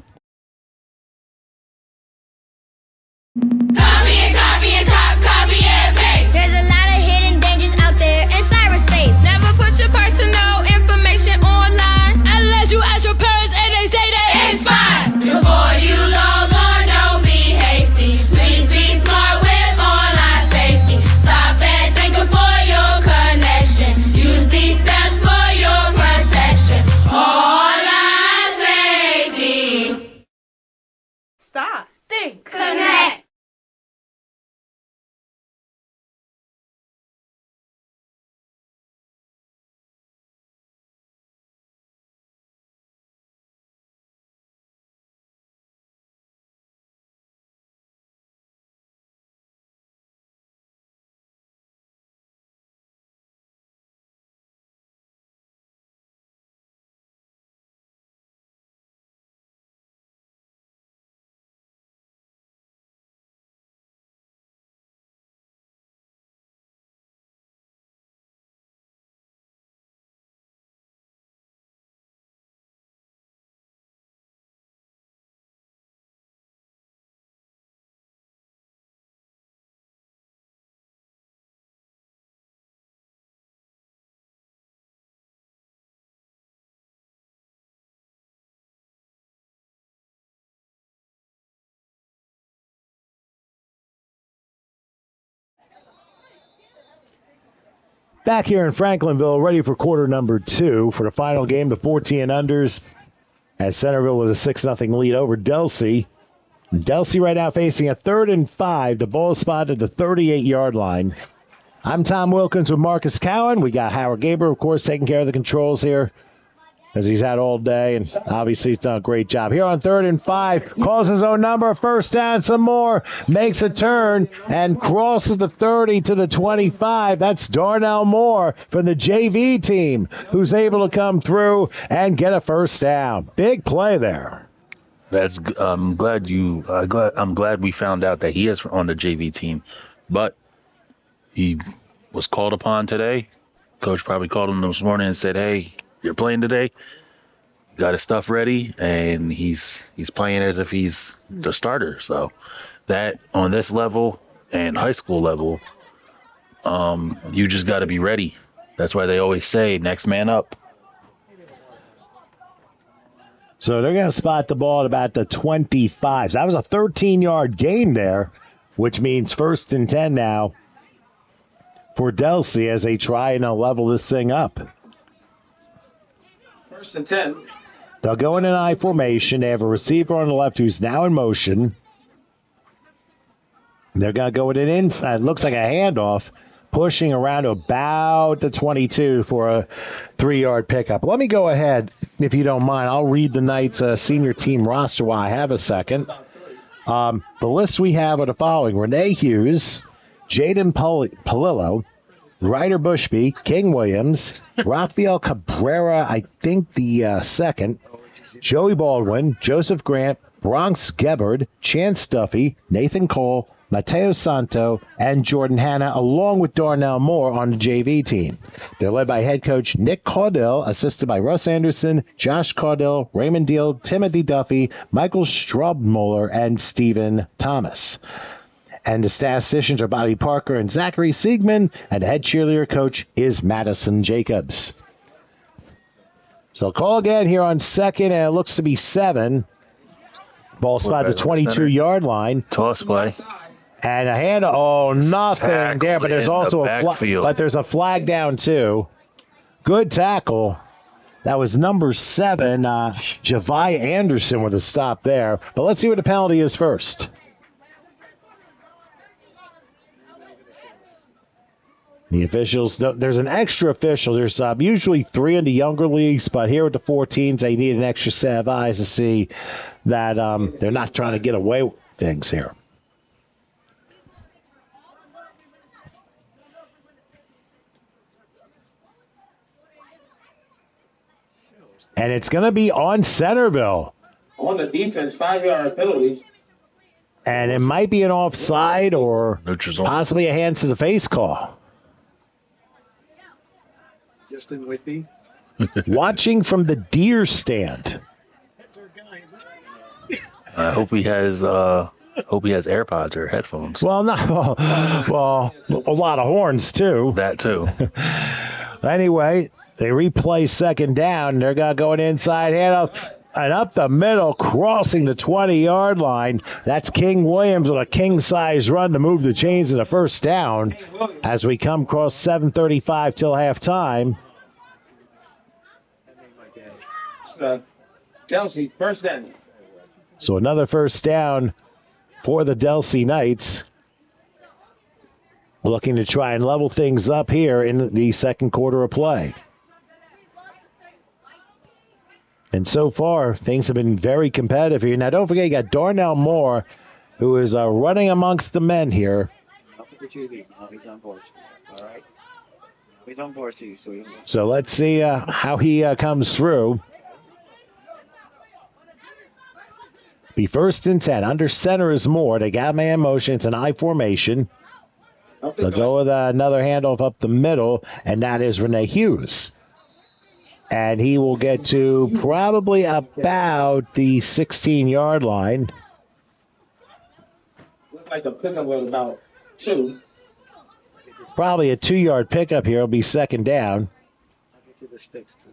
Copy and paste. There's a lot of hidden dangers out there in cyberspace. Never put your personal information online unless you ask your parents and they say that it's fine. Before you log on, don't be hasty. Please be smart with online safety. Stop and think before your connection. Use these steps for your protection. Online safety. Stop. Think. Connect. Back here in Franklinville, ready for quarter number 2 for the final game, the 14 and unders, as Centerville was a 6-0 lead over Delsea. Delsea right now facing a 3rd and 5. The ball is spotted at the 38-yard line. I'm Tom Wilkins with Marcus Cowan. We got Howard Gaber, of course, taking care of the controls here as he's had all day, and obviously he's done a great job. Here on 3rd and 5, calls his own number, first down, some more, makes a turn, and crosses the 30 to the 25. That's Darnell Moore from the JV team, who's able to come through and get a first down. Big play there. I'm glad we found out that he is on the JV team, but he was called upon today. Coach probably called him this morning and said, "Hey, you're playing today. Got his stuff ready," and he's playing as if he's the starter. So that on this level and high school level, You just got to be ready. That's why they always say next man up. So they're going to spot the ball at about the 25. That was a 13-yard gain there, which means 1st and 10 now for Delsea as they try and level this thing up. 1st and 10. They'll go in an I formation. They have a receiver on the left who's now in motion. They're going to go with an inside. Looks like a handoff, pushing around to about the 22 for a 3-yard pickup. Let me go ahead, if you don't mind. I'll read the Knights' senior team roster while I have a second. The list we have are the following: Renee Hughes, Jaden Palillo, Ryder Bushby, King Williams, Rafael Cabrera, I think the second, Joey Baldwin, Joseph Grant, Bronx Gebhard, Chance Duffy, Nathan Cole, Mateo Santo, and Jordan Hanna, along with Darnell Moore on the JV team. They're led by head coach Nick Caudill, assisted by Russ Anderson, Josh Caudill, Raymond Deal, Timothy Duffy, Michael Straubmuller, and Stephen Thomas. And the statisticians are Bobby Parker and Zachary Siegman, and the head cheerleader coach is Madison Jacobs. So call again here on 2nd, and it looks to be 7. Ball spot at the 22-yard line. Toss play. And a hand, nothing Tackle there, but there's in also the a flag down too. Good tackle. That was number 7, Javai Anderson with a stop there. But let's see what the penalty is first. The officials, there's an extra official. There's usually 3 in the younger leagues, but here with the 14s, they need an extra set of eyes to see that they're not trying to get away with things here. And it's going to be on Centerville. On the defense, 5-yard penalties. And it might be an offside or possibly a hands to the face call. Justin Whitby. Watching from the deer stand. I hope he has AirPods or headphones. Well, no. Well, a lot of horns, too. That, too. Anyway, they replay 2nd down. They're going inside, and up the middle, crossing the 20-yard line. That's King Williams with a king-size run to move the chains to the 1st down as we come across 7:35 till halftime. Delsea, 1st down. So another 1st down for the Delsea Knights. Looking to try and level things up here in the 2nd quarter of play. And so far, things have been very competitive here. Now, don't forget, you got Darnell Moore, who is running amongst the men here. He's on board. All right. He's on board, too. So let's see how he comes through. Be 1st and 10. Under center is Moore. They got man in motion. It's an I formation. They'll go with another handoff up the middle, and that is Renee Hughes. And he will get to probably about the 16-yard line. Looks like the pickup was about 2. Probably a 2-yard pickup here. It'll be 2nd down. I'll get you the sticks, too.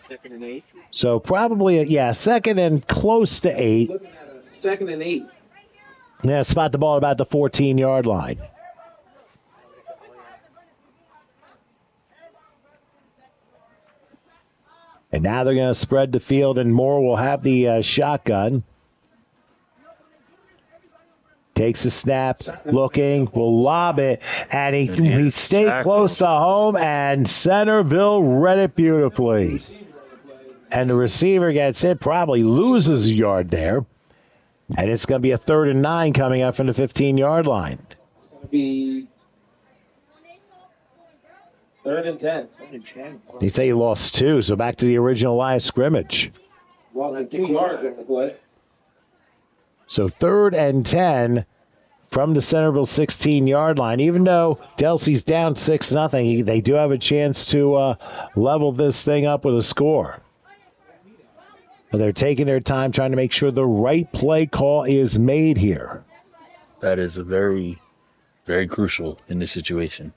Second and 8. So probably, 2nd and close to 8. Looking at a 2nd and 8. Yeah, spot the ball about the 14-yard line. And now they're going to spread the field, and Moore will have the shotgun. Takes a snap, looking, will lob it, and he stayed close to home, and Centerville read it beautifully. And the receiver gets hit, probably loses a yard there. And it's going to be a 3rd and 9 coming up from the 15-yard line. It's going to be 3rd and 10. 3rd and 10. They say he lost 2, so back to the original line of scrimmage. Well, and 2 yards on the play. So 3rd and 10 from the Centerville 16-yard line. Even though Delsea's down 6-0, they do have a chance to level this thing up with a score. But they're taking their time trying to make sure the right play call is made here. That is a very, very crucial in this situation.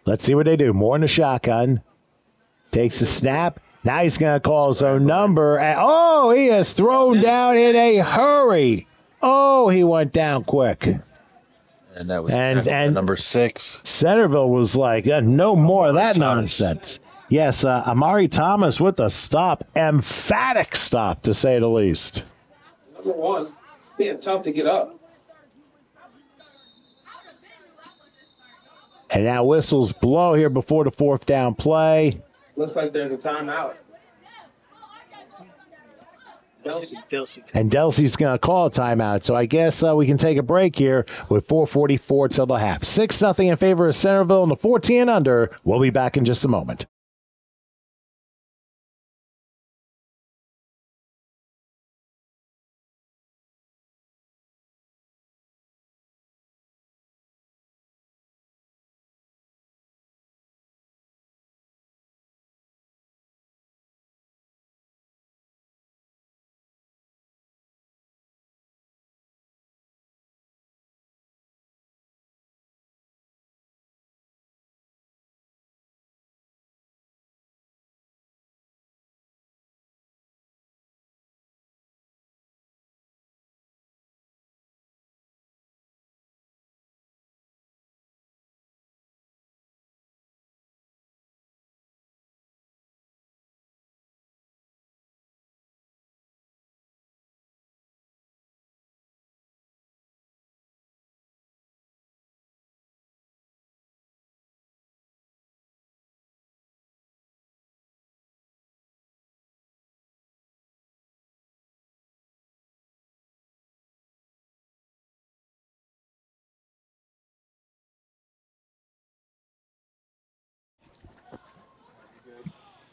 Let's see what they do. Moore in the shotgun. Takes the snap. Now he's going to call his own number. And, he is thrown down in a hurry. Oh, he went down quick. And that was number 6. Centerville was like, no more of that nonsense. Yes, Amari Thomas with a stop. Emphatic stop, to say the least. Number 1, being tough to get up. And now whistles blow here before the 4th down play. Looks like there's a timeout. Delsea. And Delsea's going to call a timeout. So I guess we can take a break here with 4:44 till the half. 6-0 in favor of Centerville in the 14 and under. We'll be back in just a moment.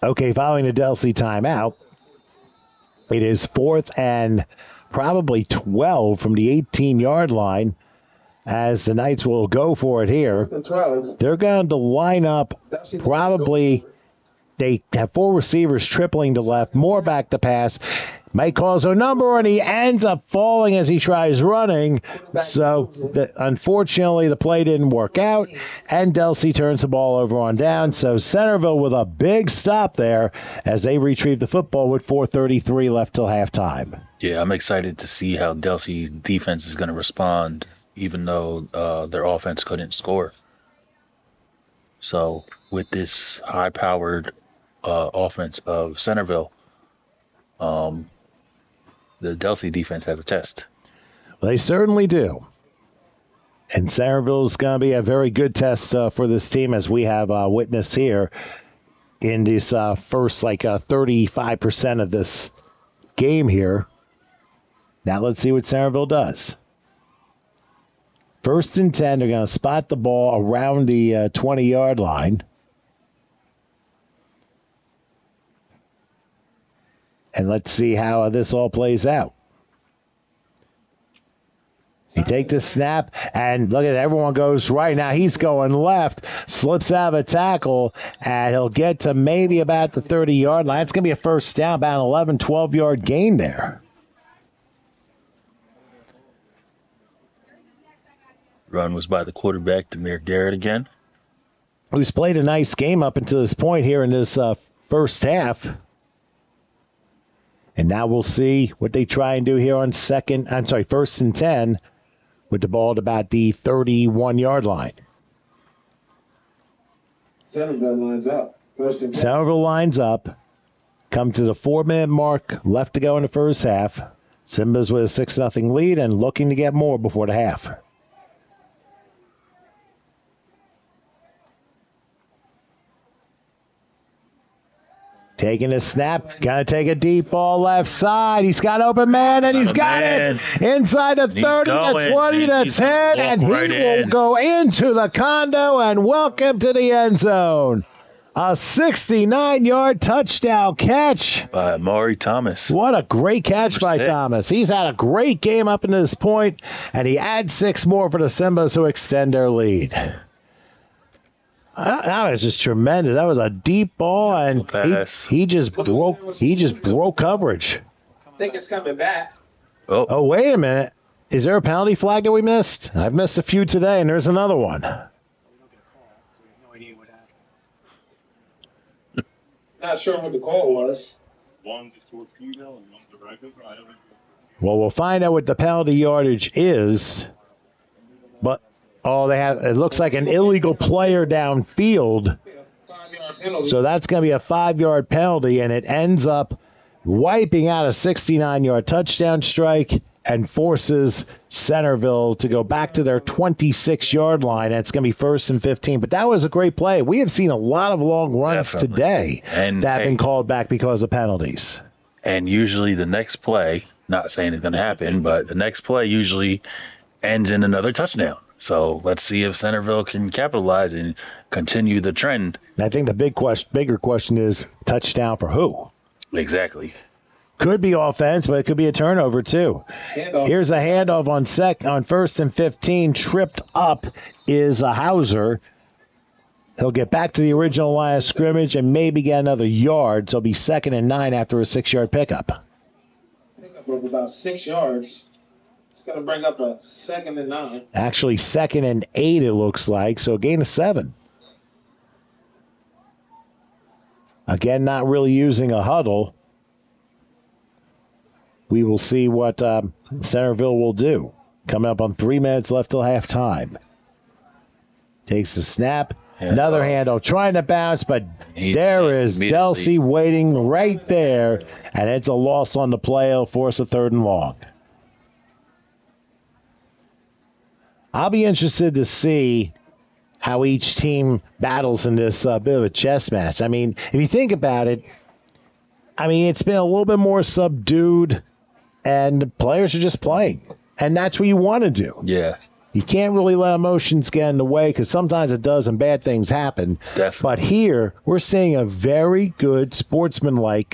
Okay, following the Delsea timeout, it is 4th and probably 12 from the 18-yard line as the Knights will go for it here. They're going to line up probably. They have 4 receivers tripling to left, more back to pass. Mike calls a number, and he ends up falling as he tries running. So, unfortunately, the play didn't work out, and Delsea turns the ball over on down. So, Centerville with a big stop there as they retrieve the football with 4:33 left till halftime. Yeah, I'm excited to see how Delsea's defense is going to respond, even though their offense couldn't score. So, with this high-powered offense of Centerville, the Delsea defense has a test. Well, they certainly do. And Centerville's going to be a very good test for this team, as we have witnessed here in this first 35% of this game here. Now let's see what Centerville does. 1st and 10, they're going to spot the ball around the 20-yard line. And let's see how this all plays out. He takes the snap, and look at it, everyone goes right. Now he's going left, slips out of a tackle, and he'll get to maybe about the 30-yard line. It's going to be a first down, about an 11, 12-yard gain there. Run was by the quarterback, Demir Garrett again. Who's played a nice game up until this point here in this first half. And now we'll see what they try and do here on 1st and 10 with the ball at about the 31-yard line. Centerville lines up. Centerville lines up. Come to the 4-minute mark, left to go in the first half. Simba's with a 6-0 lead and looking to get more before the half. Taking a snap, gonna take a deep ball left side. He's got open man, and he's got it inside the 30 to 20 to 10, and he will go into the condo and welcome to the end zone. A 69-yard touchdown catch by Amari Thomas. What a great catch by Thomas. He's had a great game up until this point, and he adds 6 more for the Simbas who extend their lead. That was just tremendous. That was a deep ball, and he just broke coverage. I think it's coming back. Oh, wait a minute. Is there a penalty flag that we missed? I've missed a few today, and there's another one. Not sure what the call was. Well, we'll find out what the penalty yardage is. But it looks like an illegal player downfield. So that's going to be a 5-yard penalty, and it ends up wiping out a 69-yard touchdown strike and forces Centerville to go back to their 26-yard line. And it's going to be 1st and 15. But that was a great play. We have seen a lot of long runs today that have been called back because of penalties. And usually the next play, not saying it's going to happen, but the next play usually ends in another touchdown. So let's see if Centerville can capitalize and continue the trend. I think the bigger question is touchdown for who? Exactly. Could be offense, but it could be a turnover too. Here's a handoff on 1st and 15. Tripped up is a Hauser. He'll get back to the original line of scrimmage and maybe get another yard. So it'll be 2nd and 9 after a 6-yard pickup. Pickup of about 6 yards. It's going to bring up a 2nd and 9. Actually, 2nd and 8 it looks like. So a gain of 7. Again, not really using a huddle. We will see what Centerville will do. Coming up on 3 minutes left till halftime. Takes the snap. Another handoff. Trying to bounce, but there is Delsea waiting right there. And it's a loss on the play. It'll force a 3rd and long. I'll be interested to see how each team battles in this bit of a chess match. I mean, if you think about it, it's been a little bit more subdued, and players are just playing. And that's what you want to do. Yeah. You can't really let emotions get in the way because sometimes it does and bad things happen. Definitely. But here, we're seeing a very good sportsman-like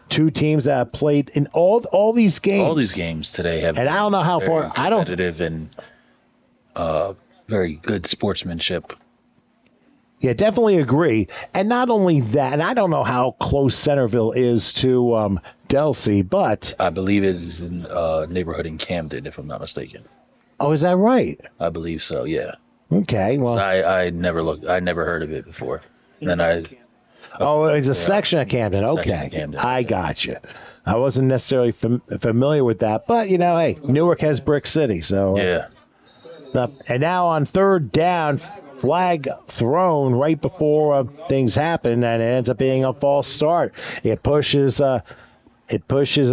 two teams that have played in all these games. All these games today have been I don't know how far. competitive and very good sportsmanship. Yeah, definitely agree. And not only that, and I don't know how close Centerville is to Delsea, but I believe it is in a neighborhood in Camden, if I'm not mistaken. Oh, is that right? I believe so, yeah. Okay, well. I never heard of it before. And then it's a section of Camden. Okay. Section of Camden. I got you. I wasn't necessarily familiar with that, but, hey, Newark has Brick City, so. Yeah. And now on 3rd down, flag thrown right before things happen, and it ends up being a false start. It pushes a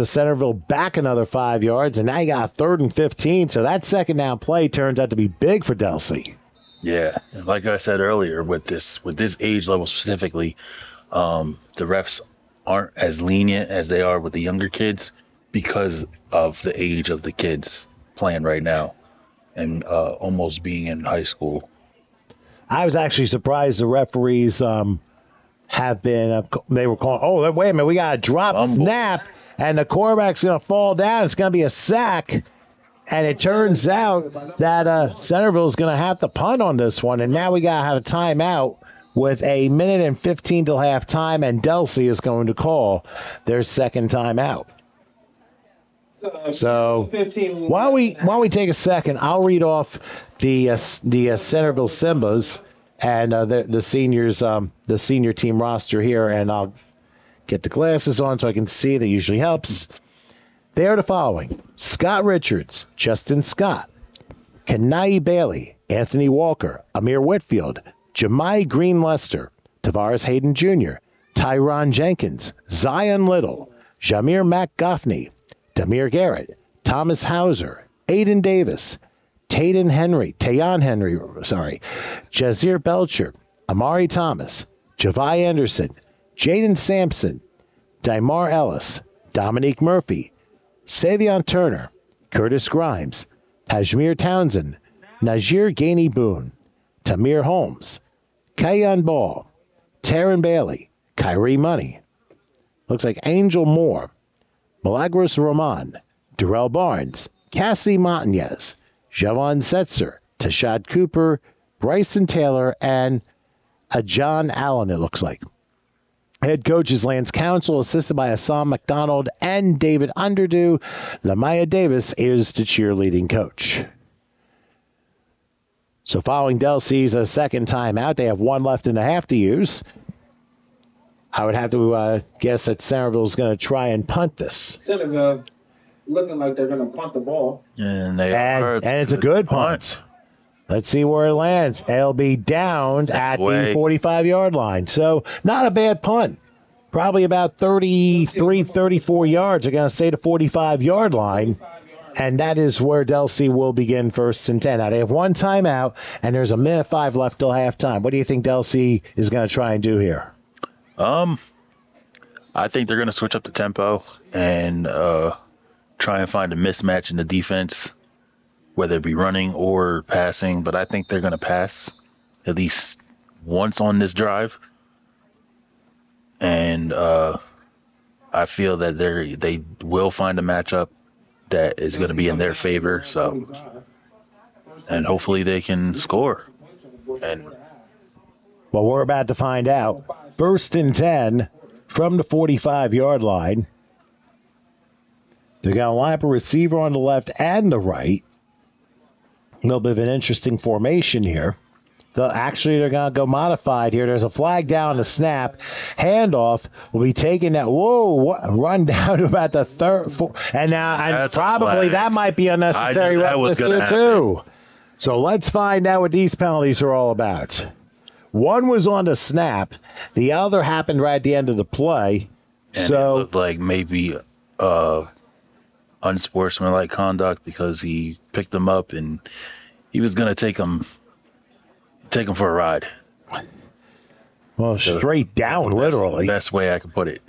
Centerville back another 5 yards, and now you got 3rd and 15. So that 2nd down play turns out to be big for Delsea. Yeah, like I said earlier, with this age level specifically, the refs aren't as lenient as they are with the younger kids because of the age of the kids playing right now and almost being in high school. I was actually surprised the referees have been, they were calling, wait a minute, we got a drop snap, and the quarterback's going to fall down. It's going to be a sack. And it turns out that Centerville's going to have to punt on this one. And now we got to have a timeout with 1:15 till halftime, and Delsea is going to call their 2nd timeout. So while we take a second, I'll read off the Centerville Simbas and the seniors, the senior team roster here, and I'll get the glasses on so I can see. That usually helps. They are the following: Scott Richards, Justin Scott, Kenai Bailey, Anthony Walker, Amir Whitfield, Jemai Green Lester, Tavares Hayden Jr., Tyron Jenkins, Zion Little, Jamir McGoffney, Damir Garrett, Thomas Hauser, Aiden Davis, Tayon Henry, Jazir Belcher, Amari Thomas, Javai Anderson, Jaden Sampson, Daimar Ellis, Dominique Murphy, Savion Turner, Curtis Grimes, Tajmir Townsend, Najir Gainey Boone, Tamir Holmes, Kayan Ball, Taryn Bailey, Kyrie Money, looks like Angel Moore, Milagros Roman, Darrell Barnes, Cassidy Montañez, Javon Setzer, Tashad Cooper, Bryson Taylor, and a John Allen, it looks like. Head coach is Lance Council, assisted by Assam McDonald and David Underdew. Lamaya Davis is the cheerleading coach. So following Delsea's second time out, they have one left and a half to use. I would have to guess that Centerville is going to try and punt this. Centerville looking like they're going to punt the ball. And it's a good punt. Let's see where it lands. It'll be downed at the 45-yard line. So not a bad punt. Probably about 33, 34 yards. They're going to stay to 45-yard line. And that is where Delsea will begin 1st and 10. Now, they have one timeout, and there's 1:05 left till halftime. What do you think Delsea is going to try and do here? I think they're going to switch up the tempo and try and find a mismatch in the defense, whether it be running or passing. But I think they're going to pass at least once on this drive. And I feel that they will find a matchup that is going to be in their favor. And hopefully they can score. Well, we're about to find out. 1st and 10 from the 45-yard line. They're going to line up a receiver on the left and the right. A little bit of an interesting formation here. They're going to go modified here. There's a flag down the snap. Handoff will be taken that. Run down to about the third. And now, probably that might be unnecessary roughness here, too. So let's find out what these penalties are all about. One was on the snap. The other happened right at the end of the play. And it looked like maybe unsportsmanlike conduct because he picked him up and he was going to take him for a ride. Well, straight down, literally. Best way I could put it.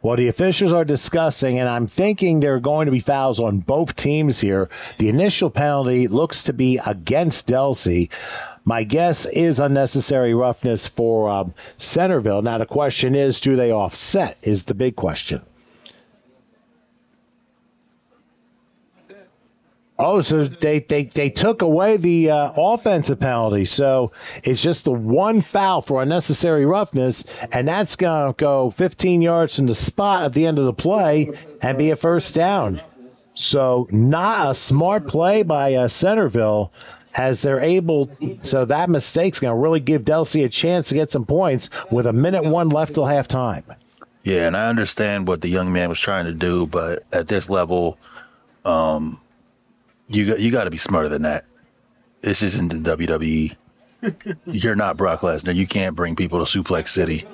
Well, the officials are discussing, and I'm thinking there are going to be fouls on both teams here. The initial penalty looks to be against Delsea. My guess is unnecessary roughness for Centerville. Now, the question is, do they offset is the big question. Oh, so they took away the offensive penalty. So it's just the one foul for unnecessary roughness, and that's going to go 15 yards from the spot at the end of the play and be a 1st down. So not a smart play by Centerville as they're able. So that mistake's going to really give Delsea a chance to get some points with 1:01 left till halftime. Yeah, and I understand what the young man was trying to do, but at this level, you got to be smarter than that. This isn't the WWE. You're not Brock Lesnar. You can't bring people to Suplex City.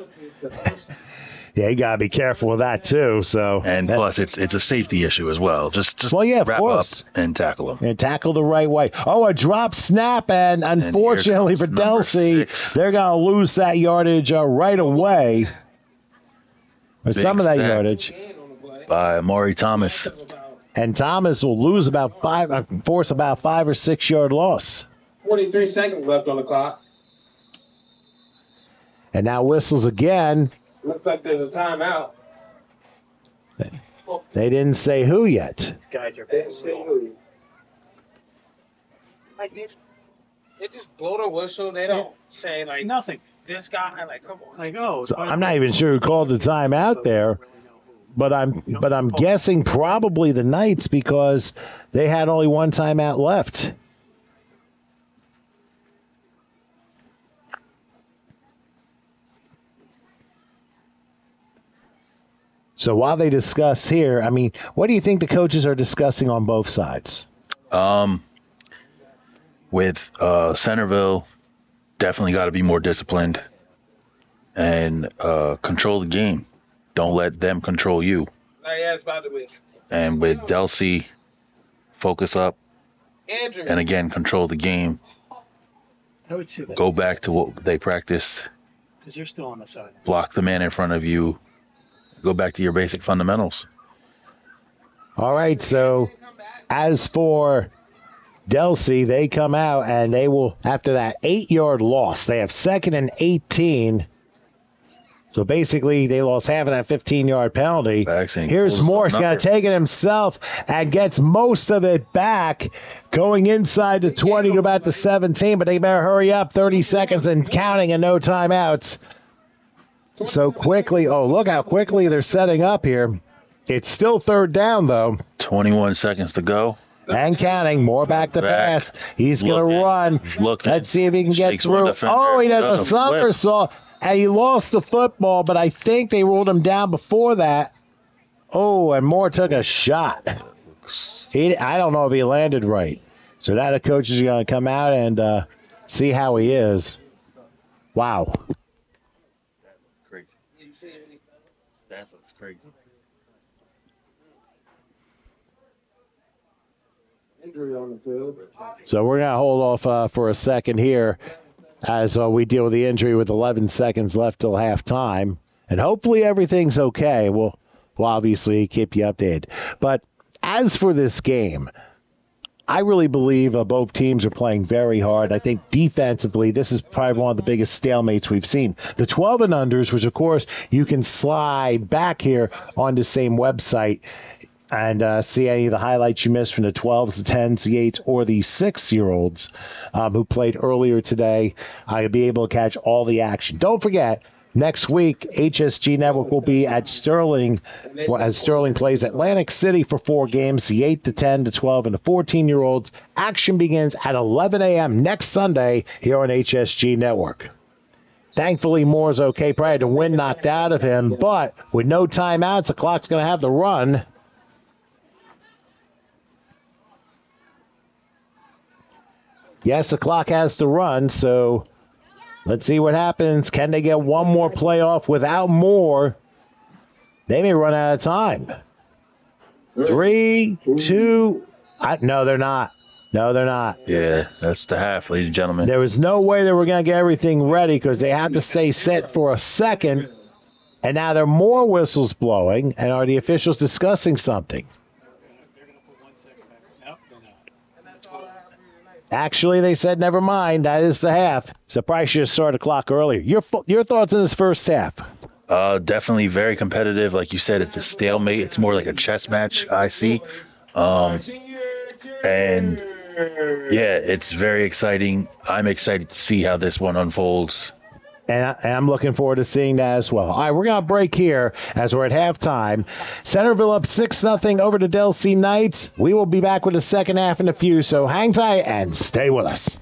Yeah, you got to be careful with that, too. And plus, it's a safety issue as well. Just of wrap course. up and tackle them. And tackle the right way. Oh, a drop snap, and unfortunately for Delsea, they're going to lose that yardage right away. Or some of that yardage. By Amari Thomas. And Thomas will lose force about 5 or 6 yard loss. 43 seconds left on the clock. And now whistles again. Looks like there's a timeout. They didn't say who yet. These guys are like they just blow the whistle. They don't say like nothing. This guy, like come on. Like so I'm not even sure who called the timeout there. But I'm guessing probably the Knights because they had only one timeout left. So while they discuss here, I mean, what do you think the coaches are discussing on both sides? With Centerville, definitely got to be more disciplined and control the game. Don't let them control you. And with Delsea, focus up and again control the game. I would say that. Go back to what they practiced. Because you're still on the side. Block the man in front of you. Go back to your basic fundamentals. All right, so as for Delsea, they come out and they will, after that 8-yard loss, they have 2nd and 18. So basically, they lost half of that 15-yard penalty. Here's Morse going to take it himself and gets most of it back, going inside the 20 to about the 17, but they better hurry up. 30 seconds and counting and no timeouts. so quickly. Oh, look how quickly they're setting up here. It's still third down, though. 21 seconds to go. And counting. More back to pass. He's going to run. He's looking. Let's see if he can get Shakes one through. defender. Oh, he does a Doesn't flip. somersault. And he lost the football, but I think they ruled him down before that. Oh, and Moore took a shot. I don't know if he landed right. So now the coach is going to come out and see how he is. Wow. Crazy. That looks crazy. Injury on the field. So we're going to hold off for a second here as we deal with the injury with 11 seconds left till halftime. And hopefully everything's okay. We'll obviously keep you updated. But as for this game, I really believe both teams are playing very hard. I think defensively, this is probably one of the biggest stalemates we've seen. The 12 and unders, which of course you can slide back here on the same website and see any of the highlights you missed from the 12s, the 10s, the 8s, or the 6-year-olds who played earlier today. I'll be able to catch all the action. Don't forget, next week, HSG Network will be at Sterling as Sterling plays Atlantic City for 4 games, the 8, the 10, the 12, and the 14-year-olds. Action begins at 11 a.m. next Sunday here on HSG Network. Thankfully, Moore's okay. Probably had the wind knocked out of him, but with no timeouts, the clock's going to have to run. Yes, the clock has to run, so let's see what happens. Can they get one more playoff without Moore? They may run out of time. 3, 2, no, they're not. No, they're not. Yeah, that's the half, ladies and gentlemen. There was no way they were going to get everything ready because they had to stay set for a second, and now there are more whistles blowing, and are the officials discussing something? Actually, they said, never mind, that is the half. So probably should have started the clock earlier. Your thoughts on this first half? Definitely very competitive. Like you said, it's a stalemate. It's more like a chess match, I see. And, yeah, it's very exciting. I'm excited to see how this one unfolds. And I'm looking forward to seeing that as well. All right, we're going to break here as we're at halftime. Centerville up 6-0 over to Delsea Knights. We will be back with the second half in a few, so hang tight and stay with us.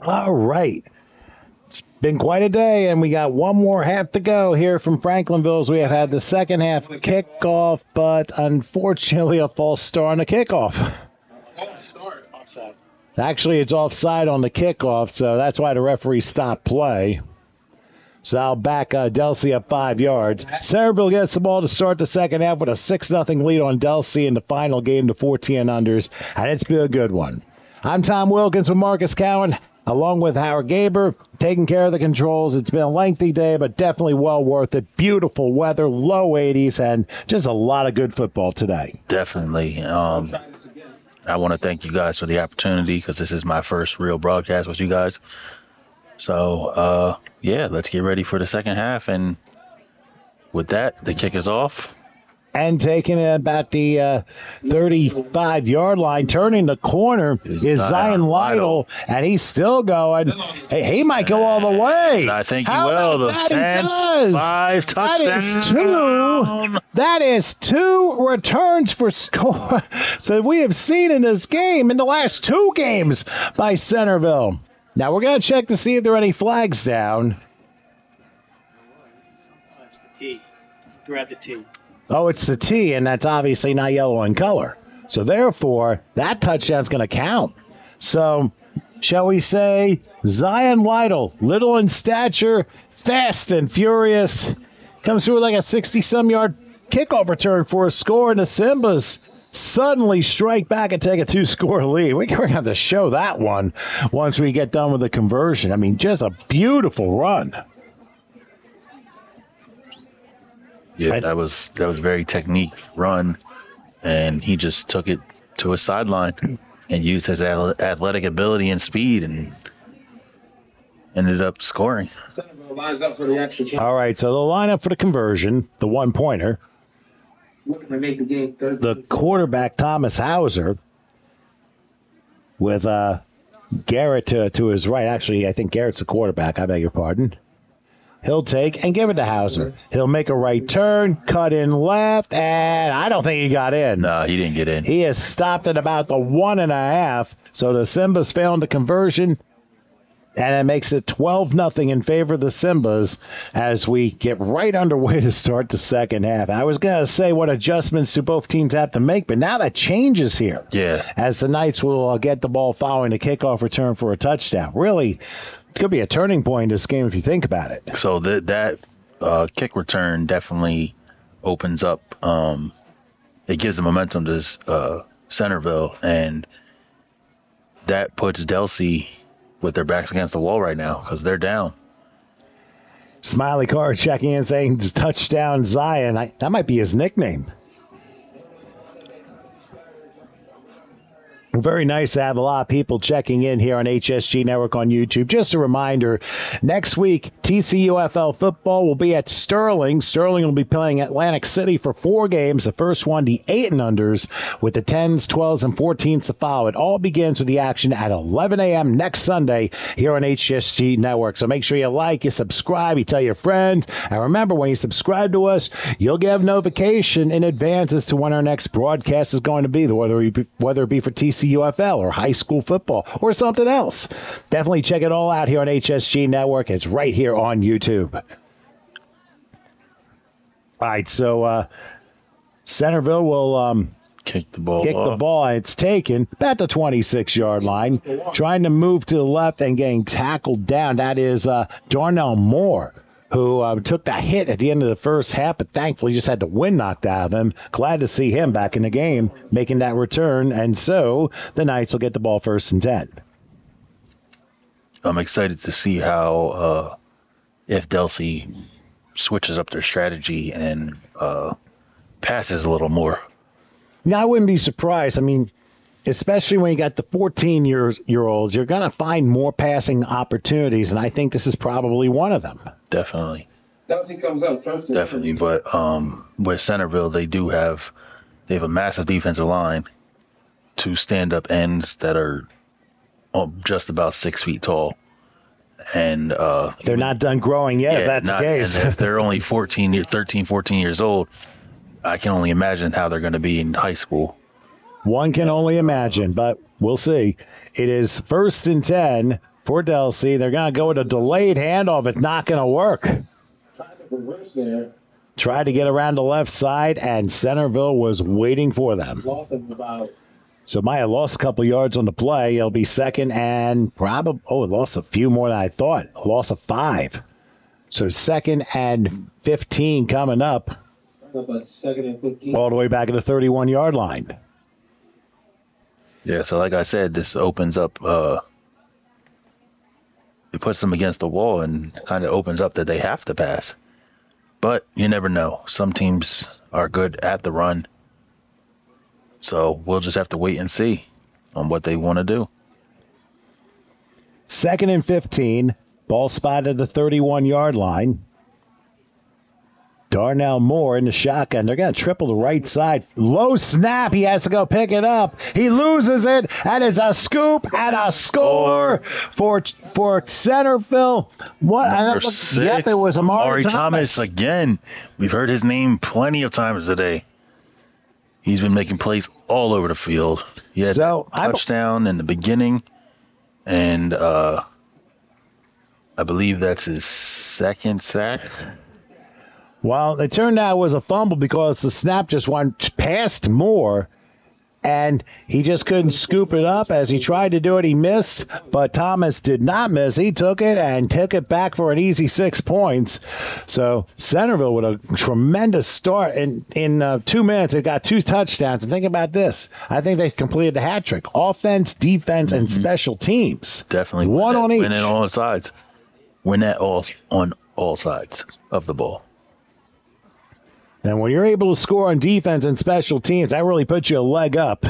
All right. It's been quite a day, and we got one more half to go here from Franklinville as we have had the second half kickoff, but unfortunately a false start on the kickoff. Offside. Actually, it's offside on the kickoff, so that's why the referee stopped play. So I'll back Delsea up 5 yards. Centerville gets the ball to start the second half with a 6-0 lead on Delsea in the final game to 14 unders, and it's been a good one. I'm Tom Wilkins with Marcus Cowan, along with Howard Gaber, taking care of the controls. It's been a lengthy day, but definitely well worth it. Beautiful weather, low 80s, and just a lot of good football today. Definitely. I want to thank you guys for the opportunity because this is my first real broadcast with you guys. So, let's get ready for the second half. And with that, the kick is off. And taking it about the 35-yard line, turning the corner is Zion Lytle, and he's still going. Hey, he might go all the way. I think he will. The 10-5 touchdown. That is 2 returns for score that we have seen in this game, in the last 2 games by Centerville. Now, we're going to check to see if there are any flags down. That's the T. Grab the T. Oh, it's the T, and that's obviously not yellow in color. So, therefore, that touchdown's going to count. So, shall we say Zion Lytle, little in stature, fast and furious, comes through like a 60-some-yard kickoff return for a score, and the Simbas suddenly strike back and take a 2-score lead. We're going to have to show that one once we get done with the conversion. I mean, just a beautiful run. Yeah, that was very technique run, and he just took it to a sideline and used his athletic ability and speed and ended up scoring. All right, so the lineup for the conversion, the one-pointer, the quarterback, Thomas Hauser, with Garrett to his right. Actually, I think Garrett's the quarterback. I beg your pardon. He'll take and give it to Hauser. He'll make a right turn, cut in left, and I don't think he got in. No, he didn't get in. He has stopped at about the 1.5. So the Simbas failed the conversion, and it makes it 12-0 in favor of the Simbas as we get right underway to start the second half. I was going to say what adjustments do both teams have to make, but now that changes here. Yeah. As the Knights will get the ball following the kickoff return for a touchdown. Really, it could be a turning point in this game if you think about it. So that kick return definitely opens up. It gives the momentum to Centerville, and that puts Delsea with their backs against the wall right now because they're down. Smiley Card checking in saying touchdown Zion. That might be his nickname. Very nice to have a lot of people checking in here on HSG Network on YouTube. Just a reminder, next week, TCUFL football will be at Sterling. Sterling will be playing Atlantic City for 4 games. The first one, the 8 and unders, with the 10s, 12s, and 14s to follow. It all begins with the action at 11 a.m. next Sunday here on HSG Network. So make sure you like, you subscribe, you tell your friends. And remember, when you subscribe to us, you'll get a notification in advance as to when our next broadcast is going to be, whether it be for TCUFL or high school football or something else. Definitely check it all out here on HSG Network. It's right here on YouTube. All right, so Centerville will kick the ball. It's taken at the 26-yard line, trying to move to the left and getting tackled down. That is Darnell Moore, who took that hit at the end of the first half, but thankfully just had the wind knocked out of him. Glad to see him back in the game, making that return, and so the Knights will get the ball 1st and 10. I'm excited to see how if Delsea switches up their strategy and passes a little more. Now, I wouldn't be surprised. I mean, especially when you got the 14-year-olds, you're going to find more passing opportunities, and I think this is probably one of them. Definitely. Delsea comes up first. Definitely, but with Centerville, they have a massive defensive line, 2 stand-up ends that are just about 6 feet tall, and they're not done growing yet. If that's the case, if they're only 13, 14 years old, I can only imagine how they're going to be in high school. One can only imagine, but we'll see. It is 1st and 10 for Delsea. They're going to go with a delayed handoff. It's not going to work. Reverse there. Tried to get around the left side, and Centerville was waiting for them. Lost him about. So Maya lost a couple yards on the play. It'll be second and probably, it lost a few more than I thought. A loss of 5. So second and 15 coming up. Up a second and 15. All the way back at the 31-yard line. Yeah, so like I said, this opens up, it puts them against the wall and kind of opens up that they have to pass. But you never know. Some teams are good at the run. So we'll just have to wait and see on what they want to do. Second and 15. Ball spotted at the 31-yard line. Darnell Moore in the shotgun. They're going to triple the right side. Low snap. He has to go pick it up. He loses it. And it's a scoop and a score for Centerville. What? Number 6, yep, it was Amari Thomas again. We've heard his name plenty of times today. He's been making plays all over the field. He had a touchdown in the beginning, and I believe that's his second sack. Well, it turned out it was a fumble because the snap just went past Moore, and he just couldn't scoop it up. As he tried to do it, he missed, but Thomas did not miss. He took it and took it back for an easy 6 points. So Centerville with a tremendous start. In 2 minutes, they got 2 touchdowns. And think about this. I think they completed the hat trick. Offense, defense, and special teams. Definitely. One on each. Win it on all sides. Win that on all sides of the ball. And when you're able to score on defense and special teams, that really puts you a leg up,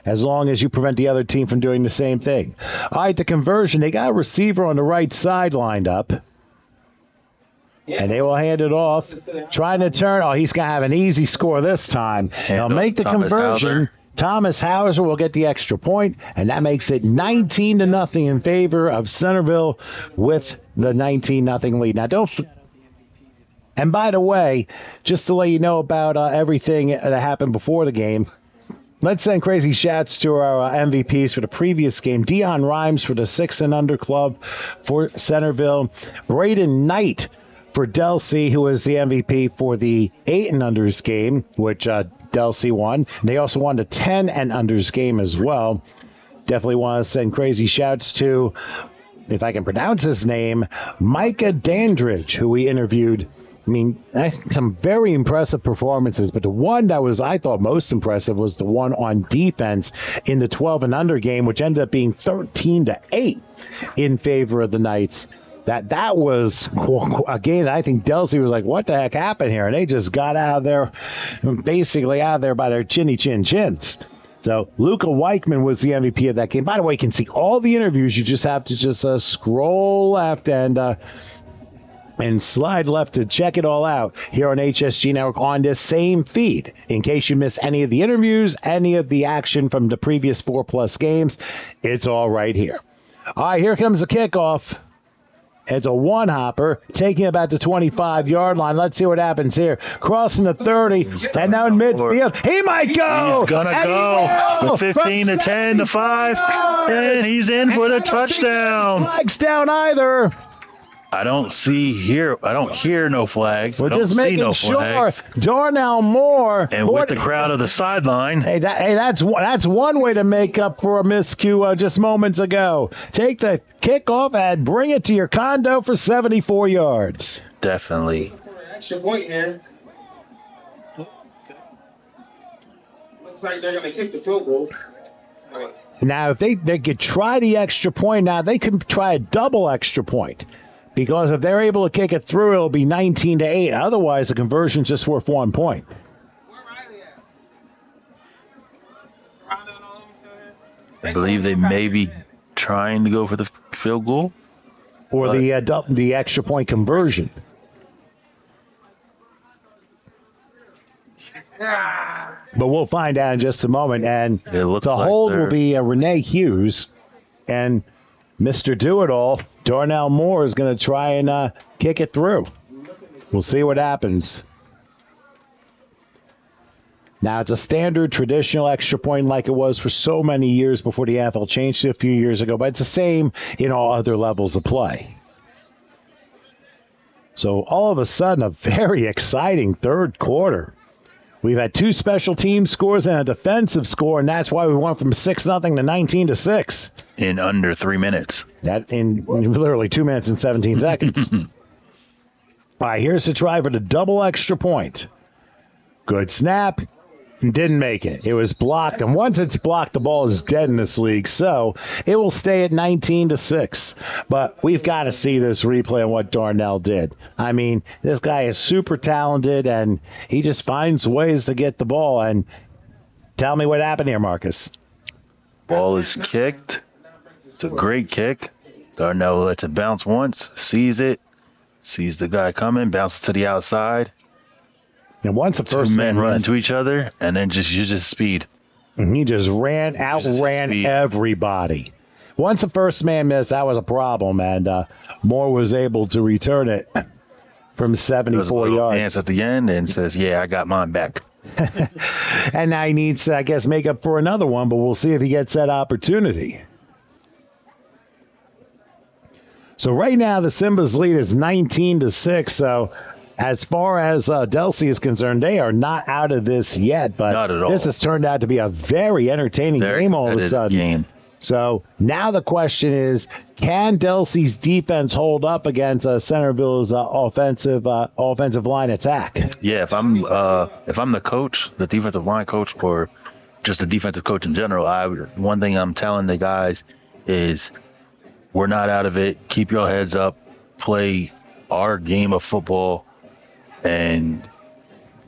as long as you prevent the other team from doing the same thing. All right, the conversion, they got a receiver on the right side lined up. And they will hand it off. Trying to turn. Oh, he's going to have an easy score this time. They'll make the conversion. Thomas Hauser will get the extra point, and that makes it 19-0 in favor of Centerville with the 19-0 lead. Now, and by the way, just to let you know about everything that happened before the game, let's send crazy shouts to our MVPs for the previous game. Dion Rhymes for the 6 and under club for Centerville. Braden Knight for Delsea, who was the MVP for the 8 and unders game, which Delsea won. And they also won the 10 and unders game as well. Definitely want to send crazy shouts to, if I can pronounce his name, Micah Dandridge, who we interviewed. I mean, some very impressive performances, but the one that was, I thought, most impressive was the one on defense in the 12 and under game, which ended up being 13-8 in favor of the Knights. That was a game that I think Delsea was like, what the heck happened here? And they just got out of there, basically out of there by their chins. So Luca Weichman was the MVP of that game. By the way, you can see all the interviews. You just have to scroll left and slide left to check it all out here on HSG Network on this same feed. In case you missed any of the interviews, any of the action from the previous 4+ games, it's all right here. All right, here comes the kickoff. It's a one-hopper, taking about the 25-yard line. Let's see what happens here. Crossing the 30, and now in midfield. He might go! He's going to go. The 15, the 10, the 5, and he's in for the touchdown. Flags down either. I don't hear no flags. We're just making sure. Darnell Moore. And with the crowd of the sideline. That's one way to make up for a miscue just moments ago. Take the kickoff and bring it to your condo for 74 yards. Definitely. Extra point here. Looks like they're going to kick the field goal. Now, if they could try the extra point, now they can try a double extra point. Because if they're able to kick it through, it'll be 19-8. Otherwise, the conversion's just worth 1 point. I believe they may be trying to go for the field goal. Or the extra point conversion. But we'll find out in just a moment. And the hold will be Renee Hughes. And Mr. Do-It-All, Darnell Moore, is going to try and kick it through. We'll see what happens. Now, it's a standard traditional extra point like it was for so many years before the NFL changed it a few years ago, but it's the same in all other levels of play. So all of a sudden, a very exciting third quarter. We've had 2 special team scores and a defensive score, and that's why we went from 6-0 to 19-6. In under 3 minutes. That in literally 2 minutes and 17 seconds. All right, here's the try for the double extra point. Good snap. Didn't make it. It was blocked, and once it's blocked, the ball is dead in this league, so it will stay at 19-6. But we've got to see this replay on what Darnell did. I mean, this guy is super talented, and he just finds ways to get the ball. And tell me what happened here, Marcus. Ball is kicked. It's a great kick. Darnell lets it bounce once, sees it, sees the guy coming, bounces to the outside. And once the first 2 men run missed, into each other, and then just speed. And he just outran everybody. Once the first man missed, that was a problem, and Moore was able to return it from 74 yards. Dance at the end and says, "Yeah, I got mine back." And now he needs to, I guess, make up for another one, but we'll see if he gets that opportunity. So right now, the Simba's lead is 19-6, so as far as Delsea is concerned, they are not out of this yet, but not at all. This has turned out to be a very entertaining game all of a sudden. Game. So now the question is, can Delsea's defense hold up against Centerville's offensive line attack? Yeah, if I'm the coach, the defensive line coach, or just the defensive coach in general, one thing I'm telling the guys is we're not out of it. Keep your heads up. Play our game of football. And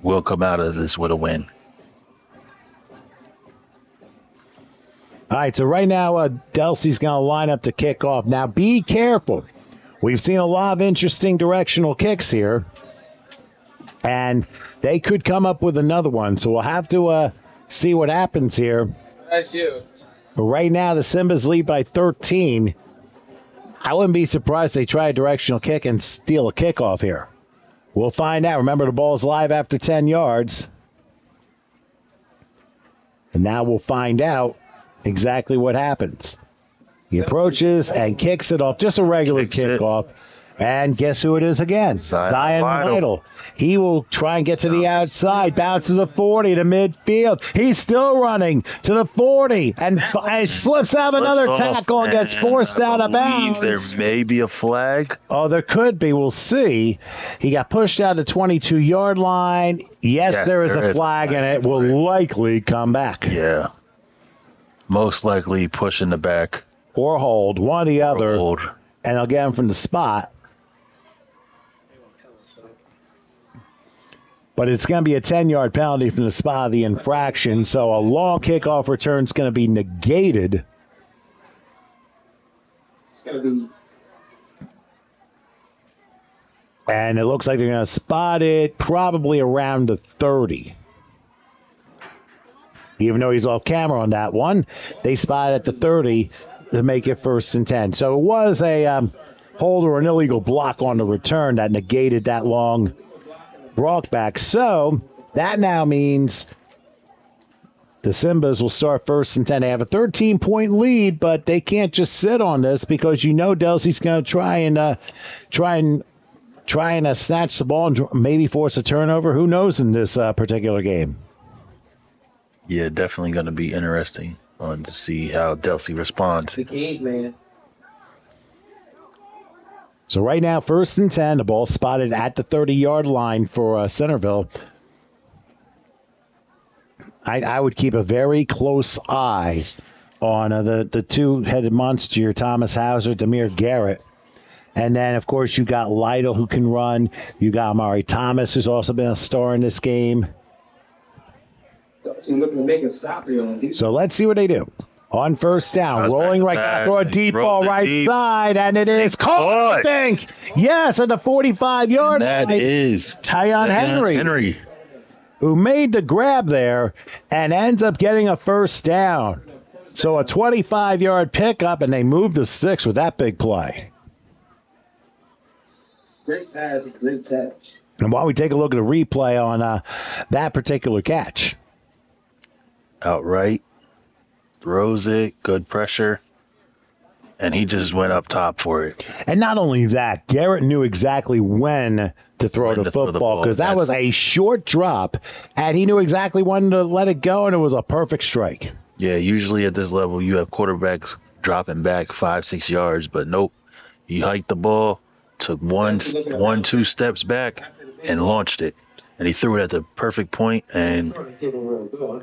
we'll come out of this with a win. All right, so right now, Delsea's going to line up to kick off. Now, be careful. We've seen a lot of interesting directional kicks here, and they could come up with another one. So we'll have to see what happens here. That's you. But right now, the Simbas lead by 13. I wouldn't be surprised if they try a directional kick and steal a kickoff here. We'll find out. Remember, the ball's live after 10 yards. And now we'll find out exactly what happens. He approaches and kicks it off. Just a regular kickoff. And guess who it is again? Zion Lytle. He will try and get to the outside. Bounces a 40 to midfield. He's still running to the 40. And slips out another tackle and gets forced out of bounds. There may be a flag. Oh, there could be. We'll see. He got pushed out the 22-yard line. Yes, there is a flag, and it will likely come back. Yeah. Most likely push in the back. Or hold. One or the other. Hold. And they'll get him from the spot. But it's going to be a 10-yard penalty from the spot of the infraction, so a long kickoff return is going to be negated. And it looks like they're going to spot it probably around the 30. Even though he's off camera on that one, they spot it at the 30 to make it 1st and 10. So it was a hold or an illegal block on the return that negated that long brought back. So that now means the Simbas will start 1st and 10. They have a 13-point lead, but they can't just sit on this because you know Delsea's going to try and snatch the ball and maybe force a turnover. Who knows in this particular game? Yeah, definitely going to be interesting to see how Delsea responds. The gate, man. So right now, 1st and 10, the ball spotted at the 30-yard line for Centerville. I would keep a very close eye on the two-headed monster, Thomas Hauser, Demir Garrett. And then, of course, you got Lytle, who can run. You got Amari Thomas, who's also been a star in this game. Looking to make a stop here on defense. So let's see what they do. On 1st down, rolling right back, throw a deep ball right side, and it is caught, I think. Yes, at the 45-yard line. That is Tyon Henry, who made the grab there and ends up getting a 1st down. So a 25-yard pickup, and they move to 6 with that big play. Great pass, great catch. And while we take a look at a replay on that particular catch. outright, throws it, good pressure, and he just went up top for it. And not only that, Garrett knew exactly when to throw the football because that was a short drop, and he knew exactly when to let it go, and it was a perfect strike. Yeah, usually at this level, you have quarterbacks dropping back 5-6 yards, but nope. He hiked the ball, took 1-2 steps back, and launched it. And he threw it at the perfect point, and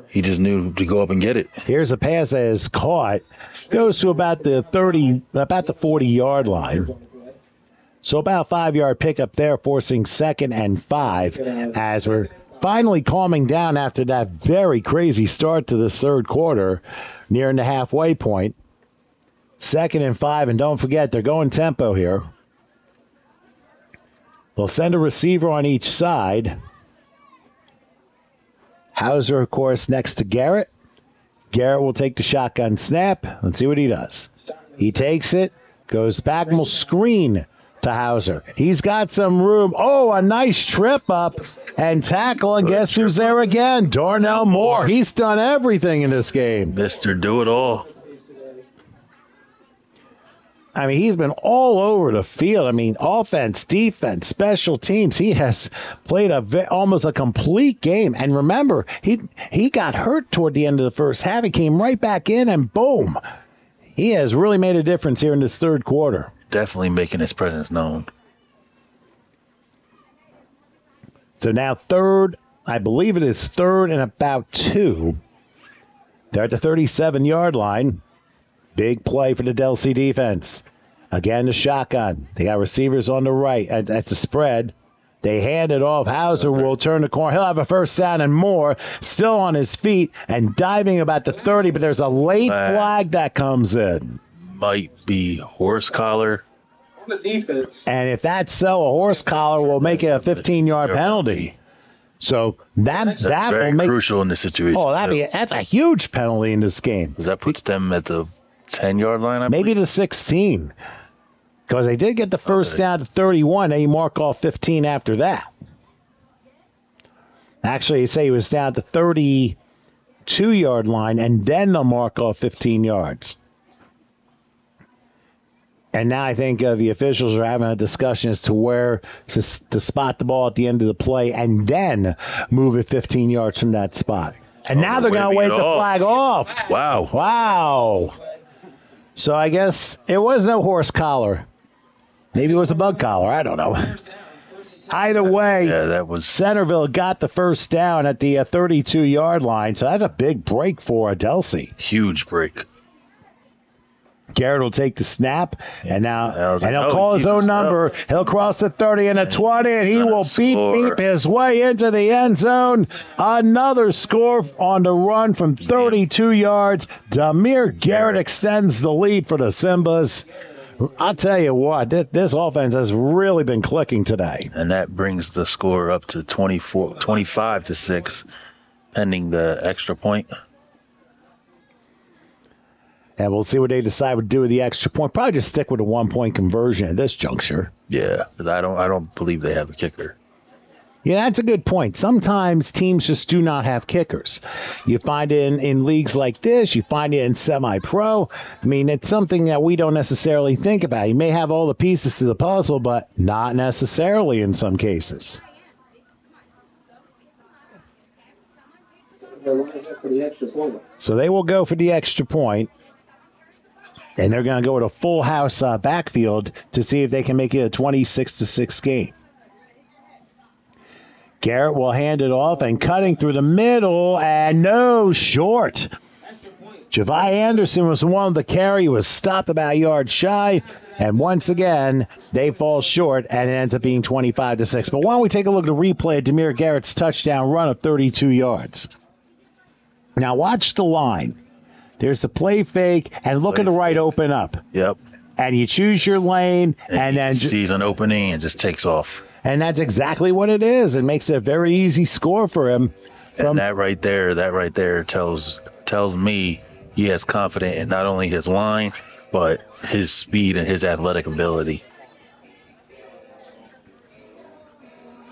he just knew to go up and get it. Here's a pass that is caught, goes to about the 40-yard line. So about a 5-yard pickup there, forcing 2nd and 5 as we're finally calming down after that very crazy start to this third quarter, nearing the halfway point. 2nd and 5, and don't forget, they're going tempo here. They'll send a receiver on each side. Hauser, of course, next to Garrett. Garrett will take the shotgun snap. Let's see what he does. He takes it, goes back, and will screen to Hauser. He's got some room. Oh, a nice trip up and tackle, and guess who's there again? Darnell Moore. He's done everything in this game. Mr. Do-It-All. I mean, he's been all over the field. I mean, offense, defense, special teams. He has played almost a complete game. And remember, he got hurt toward the end of the first half. He came right back in, and boom. He has really made a difference here in this third quarter. Definitely making his presence known. So now third, I believe it is 3rd and about 2. They're at the 37-yard line. Big play for the Delsea defense. Again, the shotgun. They got receivers on the right. That's the spread. They hand it off. Hauser will turn the corner. He'll have a first down and more. Still on his feet and diving about the 30, but there's a late flag that comes in. Might be horse collar. On the defense. And if that's so, a horse collar will make it a 15-yard penalty. So that's very will make, crucial in this situation. Oh, that's a huge penalty in this game. Because that puts them at the 10-yard line, maybe the 16. Because they did get the first down to 31. They mark off 15 after that. Actually, say he was down at the 32-yard line, and then they'll mark off 15 yards. And now I think the officials are having a discussion as to where to spot the ball at the end of the play and then move it 15 yards from that spot. And now they're going to wave the flag off. Wow. So I guess it was no horse collar. Maybe it was a bug collar. I don't know. Either way, that was Centerville got the first down at the 32-yard line. So that's a big break for Delsea. Huge break. Garrett will take the snap, and now he'll call his own number. He'll cross the 30 and the 20, and he will beep his way into the end zone. Another score on the run from 32 yards. Demir Garrett extends the lead for the Simbas. I'll tell you what, this offense has really been clicking today. And that brings the score up to 25-6, pending the extra point. And we'll see what they decide to do with the extra point. Probably just stick with a 1-point conversion at this juncture. Yeah, because I don't believe they have a kicker. Yeah, that's a good point. Sometimes teams just do not have kickers. You find it in leagues like this. You find it in semi-pro. I mean, it's something that we don't necessarily think about. You may have all the pieces to the puzzle, but not necessarily in some cases. So they will go for the extra point. And they're going to go with a full house backfield to see if they can make it a 26-6 game. Garrett will hand it off and cutting through the middle and no short. Javi Anderson was the one with the carry. He was stopped about a yard shy. And once again, they fall short and it ends up being 25-6. But why don't we take a look at a replay of Demir Garrett's touchdown run of 32 yards. Now watch the line. There's the play fake, and look at the right open up. Yep. And you choose your lane, and then sees an opening and just takes off. And that's exactly what it is. It makes it a very easy score for him. And that right there tells me he has confidence in not only his line, but his speed and his athletic ability.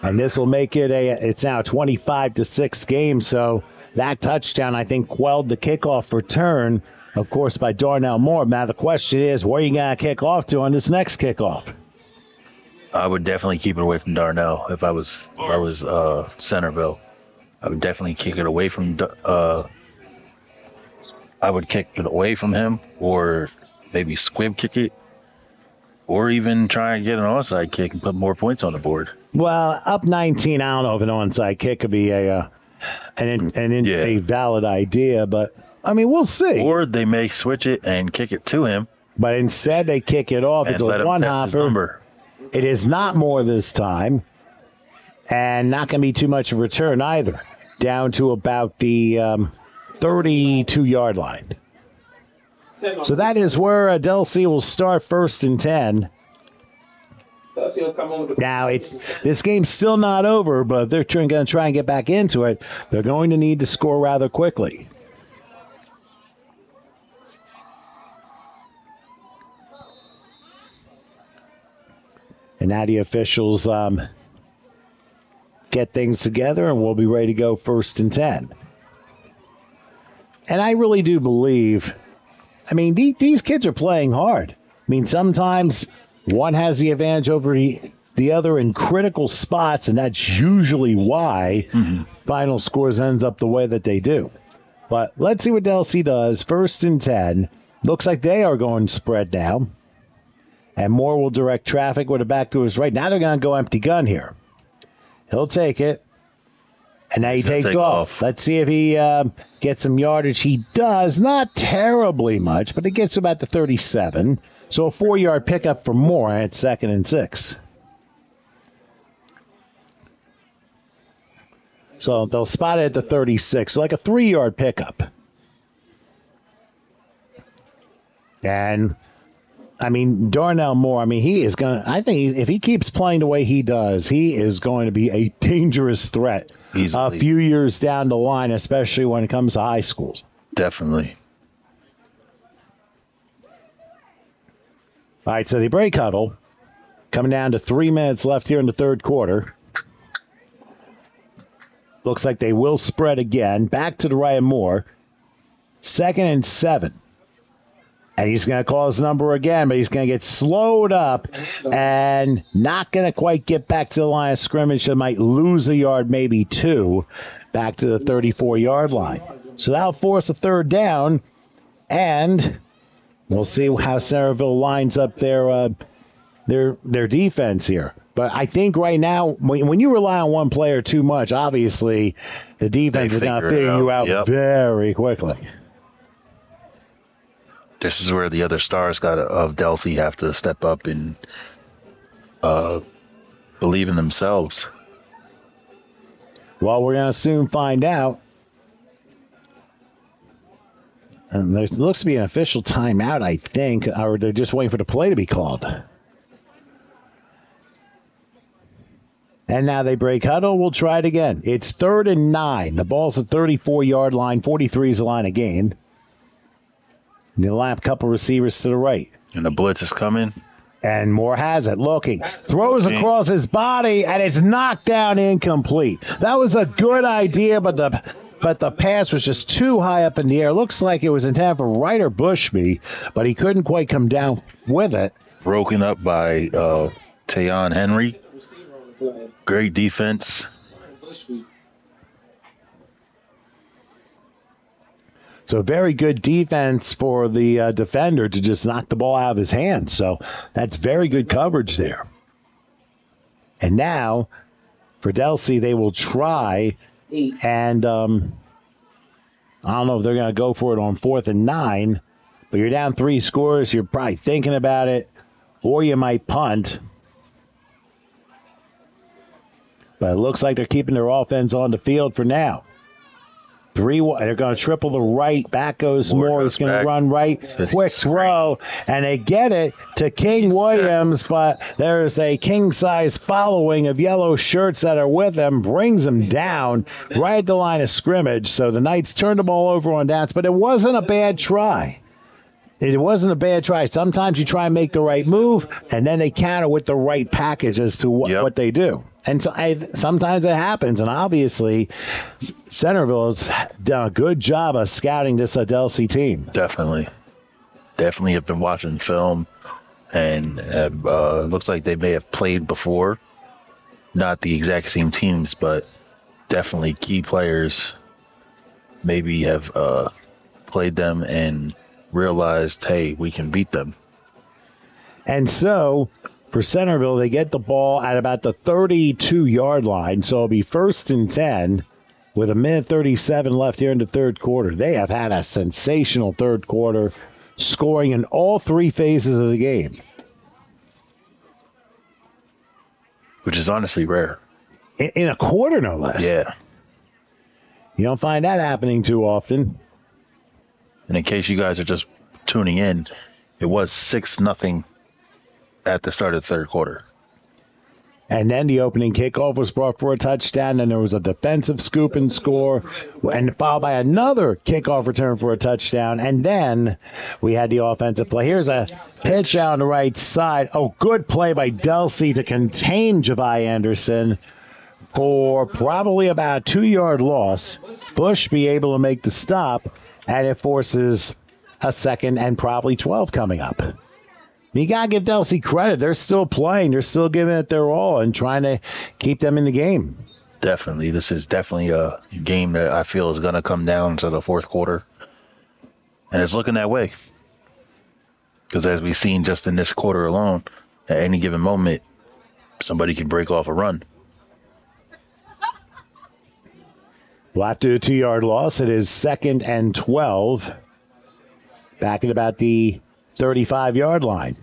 And this will make it it's now a 25-6 game, so that touchdown, I think, quelled the kickoff return, of course, by Darnell Moore. Now, the question is, where are you going to kick off to on this next kickoff? I would definitely keep it away from Darnell if I was Centerville. I would definitely kick it away from him, or maybe squib kick it, or even try and get an onside kick and put more points on the board. Well, up 19, I don't know if an onside kick could be a valid idea, but I mean, we'll see. Or they may switch it and kick it to him. But instead, they kick it off. It's a one-hopper. It is not more this time, and not going to be too much of a return either. Down to about the 32-yard line. So that is where Delsea will start 1st and 10. Now, this game's still not over, but if they're going to try and get back into it, they're going to need to score rather quickly. And now the officials get things together, and we'll be ready to go 1st and 10. And I really do believe, I mean, these kids are playing hard. I mean, sometimes one has the advantage over the other in critical spots, and that's usually why final scores ends up the way that they do. But let's see what Delsea does. 1st and 10. Looks like they are going spread now. And Moore will direct traffic with it back to his right. Now they're going to go empty gun here. He'll take it. And now he takes off. Let's see if he gets some yardage. He does. Not terribly much, but it gets to about the 37. So a 4-yard pickup for Moore at 2nd and 6. So they'll spot it at the 36. So like a 3-yard pickup. And I mean, Darnell Moore, I mean, he is going to, I think if he keeps playing the way he does, he is going to be a dangerous threat a few years down the line, especially when it comes to high schools. Definitely. All right, so the break huddle coming down to 3 minutes left here in the third quarter. Looks like they will spread again. Back to the right of Moore. 2nd and 7. And he's going to call his number again, but he's going to get slowed up and not going to quite get back to the line of scrimmage. They might lose a yard, maybe 2, back to the 34-yard line. So that'll force a 3rd down, and we'll see how Centerville lines up their defense here. But I think right now, when you rely on one player too much, obviously the defense is going to figure you out very quickly. This is where the other stars of Delsea have to step up and believe in themselves. Well, we're going to soon find out. And there looks to be an official timeout, I think, or they're just waiting for the play to be called. And now they break huddle. We'll try it again. It's 3rd and 9. The ball's at 34-yard line. 43 is the line of gain. They'll line up a couple receivers to the right. And the blitz is coming. And Moore has it. Looking. Throws across his body, and it's knocked down incomplete. That was a good idea, but the pass was just too high up in the air. Looks like it was intended for Ryder Bushby, but he couldn't quite come down with it. Broken up by Tayon Henry. Great defense. So very good defense for the defender to just knock the ball out of his hands. So that's very good coverage there. And now for Delsea, they will try, and I don't know if they're going to go for it on 4th and 9, but you're down 3 scores. You're probably thinking about it, or you might punt. But it looks like they're keeping their offense on the field for now. 3, they're going to triple the right. Back goes Moore. He's going to run right. Quick throw. And they get it to King Williams, but there's a king-size following of yellow shirts that are with him. Brings him down right at the line of scrimmage. So the Knights turned the ball over on downs, but it wasn't a bad try. It wasn't a bad try. Sometimes you try and make the right move, and then they counter with the right package as to what they do. And so sometimes it happens, and obviously Centerville has done a good job of scouting this Delsea team. Definitely have been watching film, and it looks like they may have played before. Not the exact same teams, but definitely key players maybe have played them and realized, hey, we can beat them. And so for Centerville, they get the ball at about the 32-yard line, so it'll be 1st and 10 with 1:37 left here in the third quarter. They have had a sensational third quarter, scoring in all 3 phases of the game. Which is honestly rare. In a quarter, no less. Yeah. You don't find that happening too often. And in case you guys are just tuning in, it was 6-0 at the start of the third quarter. And then the opening kickoff was brought for a touchdown, and there was a defensive scoop and score, and followed by another kickoff return for a touchdown, and then we had the offensive play. Here's a pitch out on the right side. Oh, good play by Delsea to contain Javi Anderson for probably about a 2-yard loss. Bush be able to make the stop, and it forces a 2nd and probably 12 coming up. You got to give Delsea credit. They're still playing. They're still giving it their all and trying to keep them in the game. Definitely. This is definitely a game that I feel is going to come down to the fourth quarter. And it's looking that way. Because as we've seen just in this quarter alone, at any given moment, somebody can break off a run. Well, after the 2-yard loss, it is 2nd and 12. Back at about the 35-yard line.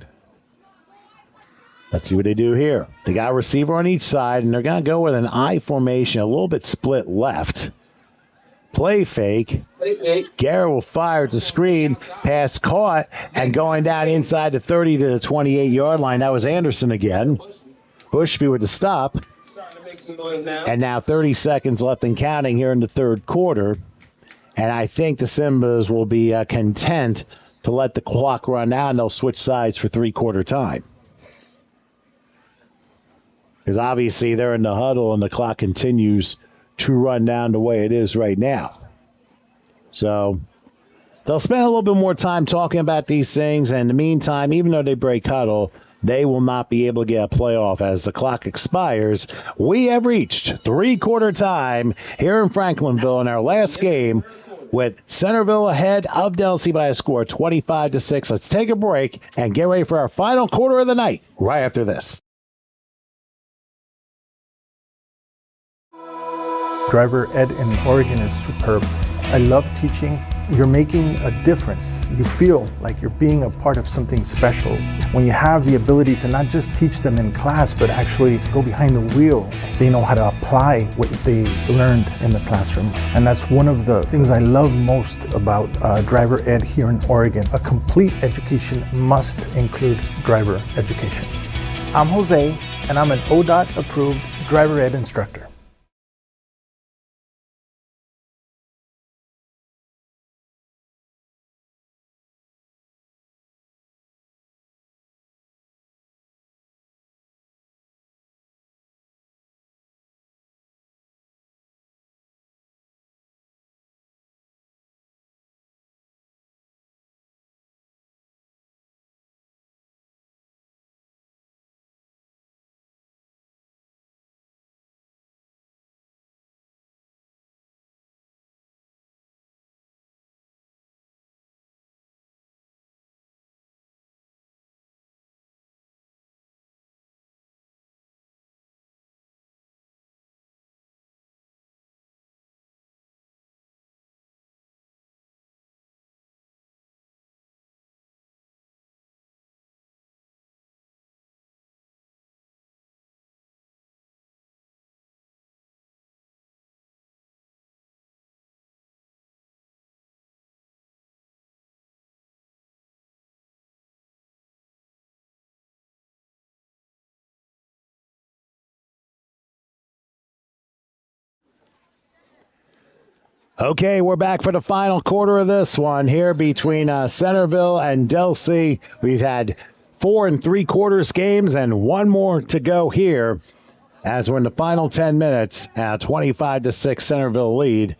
Let's see what they do here. They got a receiver on each side, and they're going to go with an I formation, a little bit split left. Play fake. Garrett will fire. It's a screen. Pass caught, and going down inside the 30 to the 28-yard line. That was Anderson again. Bushby with the stop. And now 30 seconds left and counting here in the third quarter. And I think the Simbas will be content to let the clock run out, and they'll switch sides for three-quarter time. Because obviously they're in the huddle, and the clock continues to run down the way it is right now. So they'll spend a little bit more time talking about these things, and in the meantime, even though they break huddle, they will not be able to get a playoff as the clock expires. We have reached three-quarter time here in Franklinville in our last game, with Centerville ahead of Delsea by a score 25-6. Let's take a break and get ready for our final quarter of the night right after this. Driver ed in Oregon is superb. I love teaching. You're making a difference. You feel like you're being a part of something special when you have the ability to not just teach them in class, but actually go behind the wheel. They know how to apply what they learned in the classroom. And that's one of the things I love most about driver ed here in Oregon. A complete education must include driver education. I'm Jose, and I'm an ODOT approved driver ed instructor. Okay, we're back for the final quarter of this one here between Centerville and Delsea. We've had 4 3/4 games and one more to go here as we're in the final 10 minutes, 25-6 Centerville lead.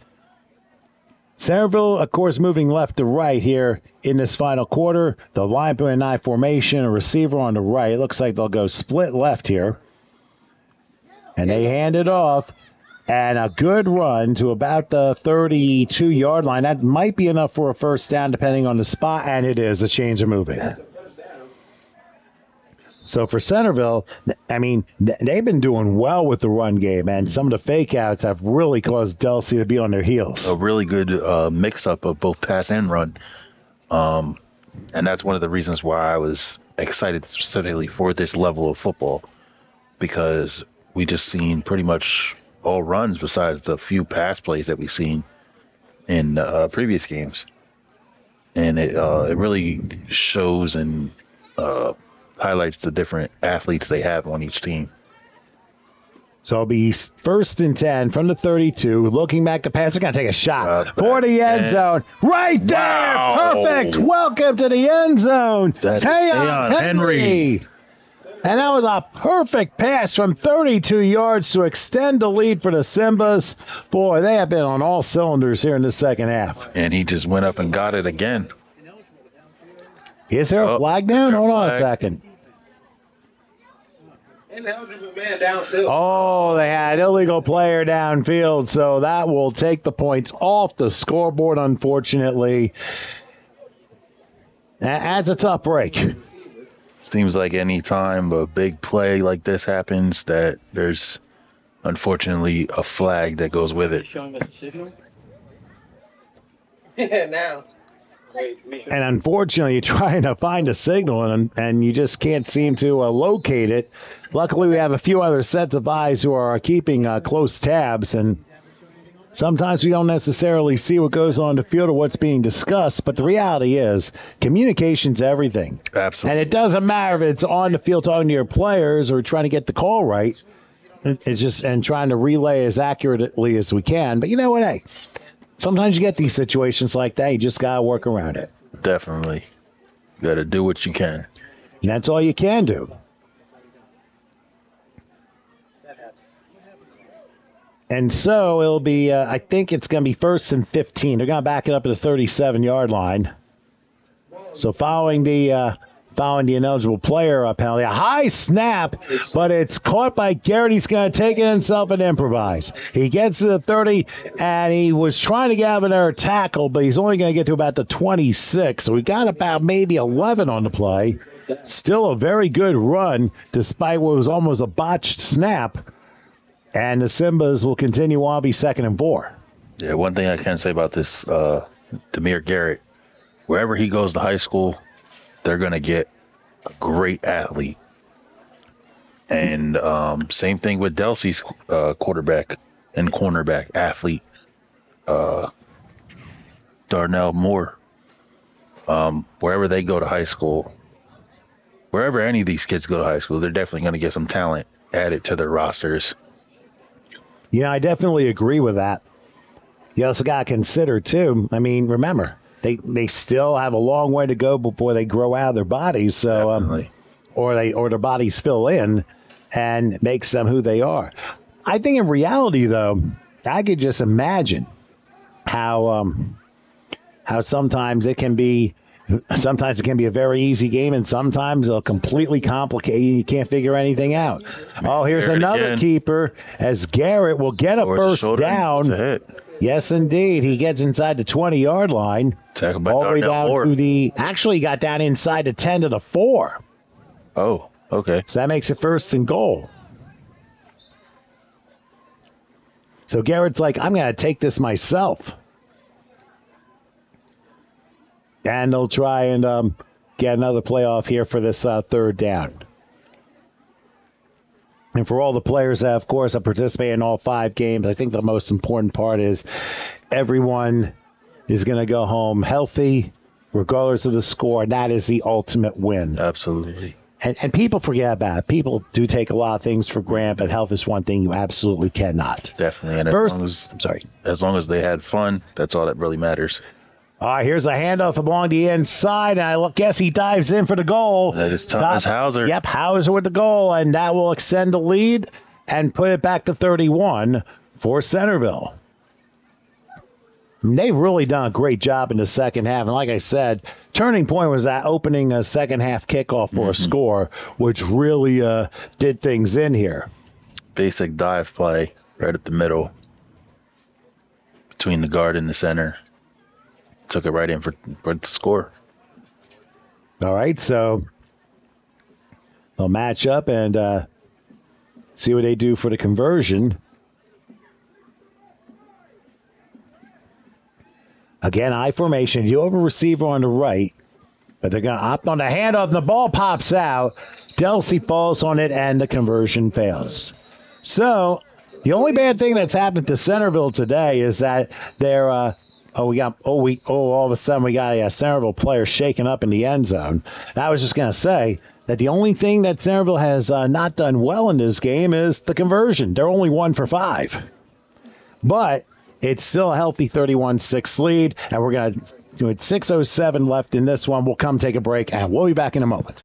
Centerville, of course, moving left to right here in this final quarter. The lineman and I formation, a receiver on the right. It looks like they'll go split left here. And they hand it off. And a good run to about the 32-yard line. That might be enough for a first down, depending on the spot, and it is a change of moving. So for Centerville, I mean, they've been doing well with the run game, and some of the fake outs have really caused Delsea to be on their heels. A really good mix-up of both pass and run. And that's one of the reasons why I was excited specifically for this level of football, because we just seen pretty much all runs besides the few pass plays that we've seen in previous games. And it really shows and highlights the different athletes they have on each team. So it'll be 1st and 10 from the 32. Looking back to pass, they're going to take a shot for the end zone. Right there. Wow. Perfect. Welcome to the end zone. Tayon Henry. And that was a perfect pass from 32 yards to extend the lead for the Simbas. Boy, they have been on all cylinders here in the second half. And he just went up and got it again. Is there a flag down? Hold on a second. Oh, they had illegal player downfield, so that will take the points off the scoreboard, unfortunately. That's a tough break. Seems like any time a big play like this happens that there's unfortunately a flag that goes with it. Showing us a signal? Yeah, now. And unfortunately, you're trying to find a signal and you just can't seem to locate it. Luckily, we have a few other sets of eyes who are keeping close tabs, and sometimes we don't necessarily see what goes on the field or what's being discussed, but the reality is communication's everything. Absolutely. And it doesn't matter if it's on the field talking to your players or trying to get the call right. It's just and trying to relay as accurately as we can. But you know what? Hey, sometimes you get these situations like that. You just got to work around it. Definitely. You got to do what you can. And that's all you can do. And so it'll be, I think it's going to be 1st and 15. They're going to back it up at the 37-yard line. So following the ineligible player penalty, a high snap, but it's caught by Garrett. He's going to take it himself and improvise. He gets to the 30, and he was trying to get out of another tackle, but he's only going to get to about the 26. So we got about maybe 11 on the play. Still a very good run, despite what was almost a botched snap. And the Simbas will continue on, be 2nd and 4. Yeah, one thing I can say about this, Demir Garrett, wherever he goes to high school, they're going to get a great athlete. And same thing with Delsea's quarterback and cornerback athlete, Darnell Moore. Wherever they go to high school, wherever any of these kids go to high school, they're definitely going to get some talent added to their rosters. Yeah, I definitely agree with that. You also got to consider, too, I mean, remember, they still have a long way to go before they grow out of their bodies, so or their bodies fill in and makes them who they are. I think in reality, though, I could just imagine how sometimes it can be a very easy game, and sometimes it'll completely complicate you. You can't figure anything out. Oh, here's another keeper as Garrett will get a first down. Yes, indeed. He gets inside the 20-yard line. All the way down to actually got down inside the 10 to the 4. Oh, okay. So that makes it 1st and goal. So Garrett's like, I'm going to take this myself. And they'll try and get another playoff here for this 3rd down. And for all the players that, of course, have participated in all 5 games, I think the most important part is everyone is going to go home healthy, regardless of the score, and that is the ultimate win. Absolutely. And people forget about it. People do take a lot of things for granted, but health is one thing you absolutely cannot. Definitely. And as long as they had fun, that's all that really matters. All right, here's a handoff along the inside, and I guess he dives in for the goal. That is Thomas Hauser. Yep, Hauser with the goal, and that will extend the lead. and put it back to 31 for Centerville. They've really done a great job in the second half. And like I said, turning point was that opening a second half kickoff for a score, which really did things in here. Basic dive play right up the middle between the guard and the center. Took it right in for the score. All right, so they'll match up and see what they do for the conversion. Again, I formation. You have a receiver on the right, but they're going to opt on the handoff, and the ball pops out. Delsea falls on it, and the conversion fails. So the only bad thing that's happened to Centerville today is that they're all of a sudden we got a Centerville player shaken up in the end zone. And I was just going to say that the only thing that Centerville has not done well in this game is the conversion. They're only 1 for 5. But it's still a healthy 31-6 lead, and we're going to do it. 6:07 left in this one. We'll come take a break, and we'll be back in a moment.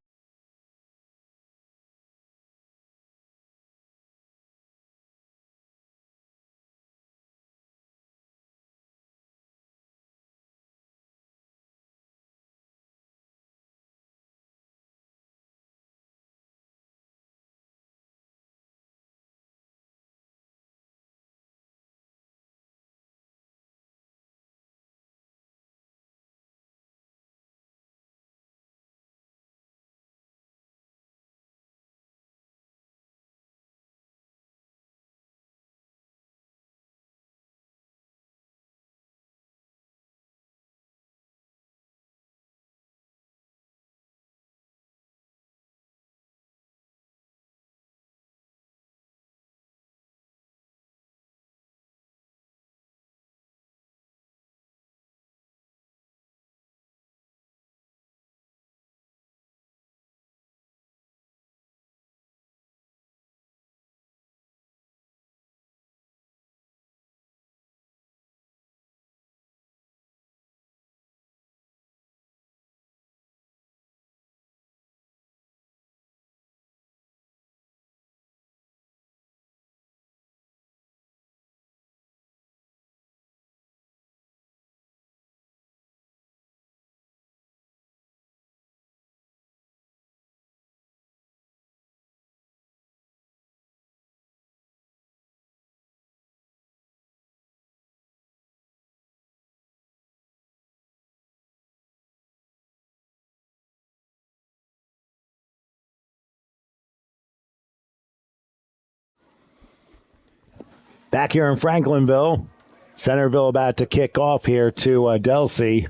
Back here in Franklinville, Centerville about to kick off here to Delsea.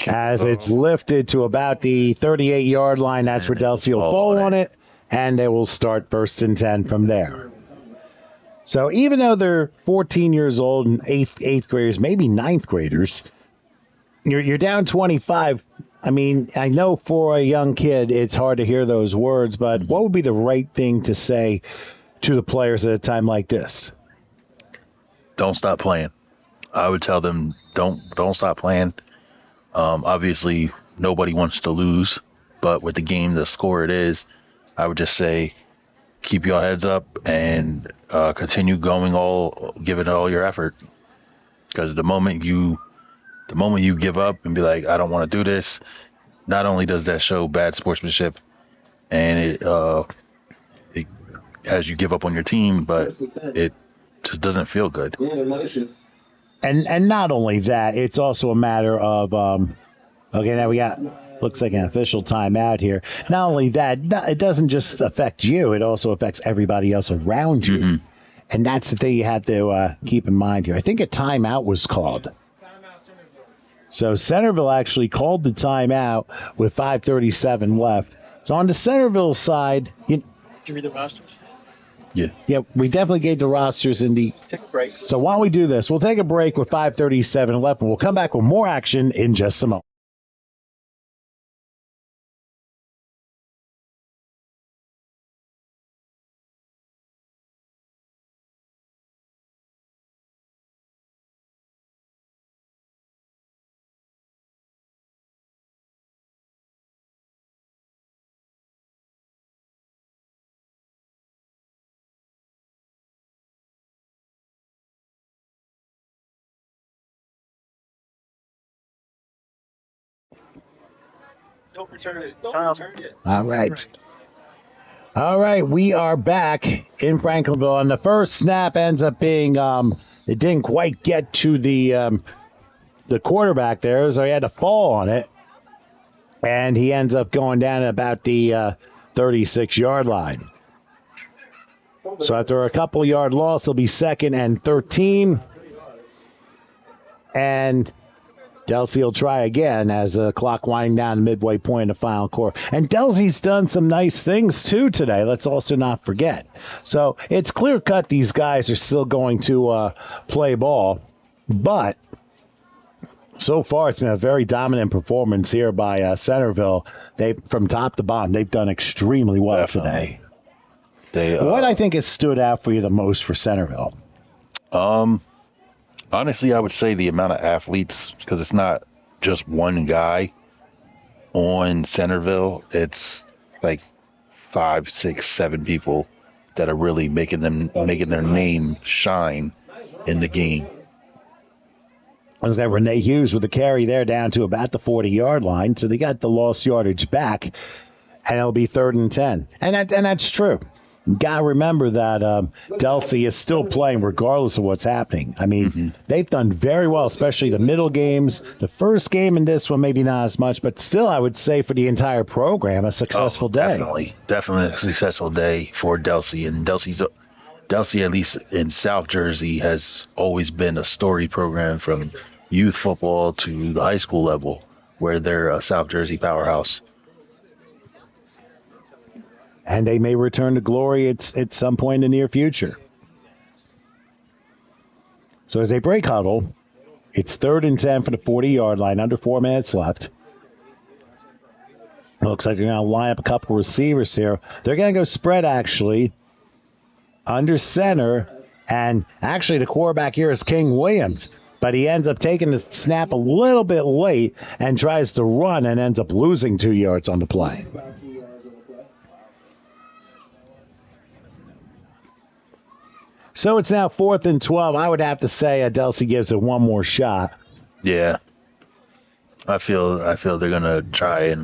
As it's lifted to about the 38-yard line, that's where Delsea will fall on it, and they will start 1st and 10 from there. So even though they're 14 years old and eighth graders, maybe ninth graders, you're down 25. I mean, I know for a young kid it's hard to hear those words, but what would be the right thing to say to the players at a time like this? Don't stop playing. I would tell them don't stop playing. Obviously, nobody wants to lose, but with the game, the score it is, I would just say keep your heads up and continue give it all your effort. Because the moment you give up and be like, I don't want to do this, not only does that show bad sportsmanship, and it as you give up on your team, but it just doesn't feel good. And not only that, it's also a matter of okay, now we got looks like an official timeout here. Not only that, it doesn't just affect you, it also affects everybody else around you. Mm-hmm. And that's the thing you have to keep in mind here. I think a timeout was called. So Centerville actually called the timeout with 5:37 left. So on the Centerville side, Did you read the rosters? Yeah, we definitely gave the rosters in the. Take a break. So why don't we do this? We'll take a break with 5:37 left, and we'll come back with more action in just a moment. Don't return it. Don't return it. All right. All right, we are back in Franklinville, and the first snap ends up being it didn't quite get to the quarterback there, so he had to fall on it, and he ends up going down at about the 36-yard line. So after a couple yard loss, it'll be 2nd and 13, and Delsea will try again as the clock winding down the midway point of the final quarter. And Delsea's done some nice things, too, today. Let's also not forget. So it's clear-cut these guys are still going to play ball. But so far it's been a very dominant performance here by Centerville. From top to bottom, they've done extremely well today. What I think has stood out for you the most for Centerville? Honestly, I would say the amount of athletes, because it's not just one guy on Centerville. It's like 5, 6, 7 people that are really making their name shine in the game. I was got Renee Hughes with the carry there down to about the 40-yard line, so they got the lost yardage back, and it'll be 3rd and 10. And that's true. You got to remember that Delsea is still playing regardless of what's happening. I mean, they've done very well, especially the middle games. The first game and this one, maybe not as much, but still, I would say for the entire program, a successful day. Definitely a successful day for Delsea. And Delsea, at least in South Jersey, has always been a storied program from youth football to the high school level, where they're a South Jersey powerhouse. And they may return to glory at some point in the near future. So as they break huddle, it's 3rd and 10 for the 40-yard line, under 4 minutes left. It looks like they're going to line up a couple receivers here. They're going to go spread, actually, under center. And actually, the quarterback here is King Williams. But he ends up taking the snap a little bit late and tries to run and ends up losing 2 yards on the play. So it's now 4th and 12. I would have to say Delsea gives it one more shot. Yeah. I feel they're going to try and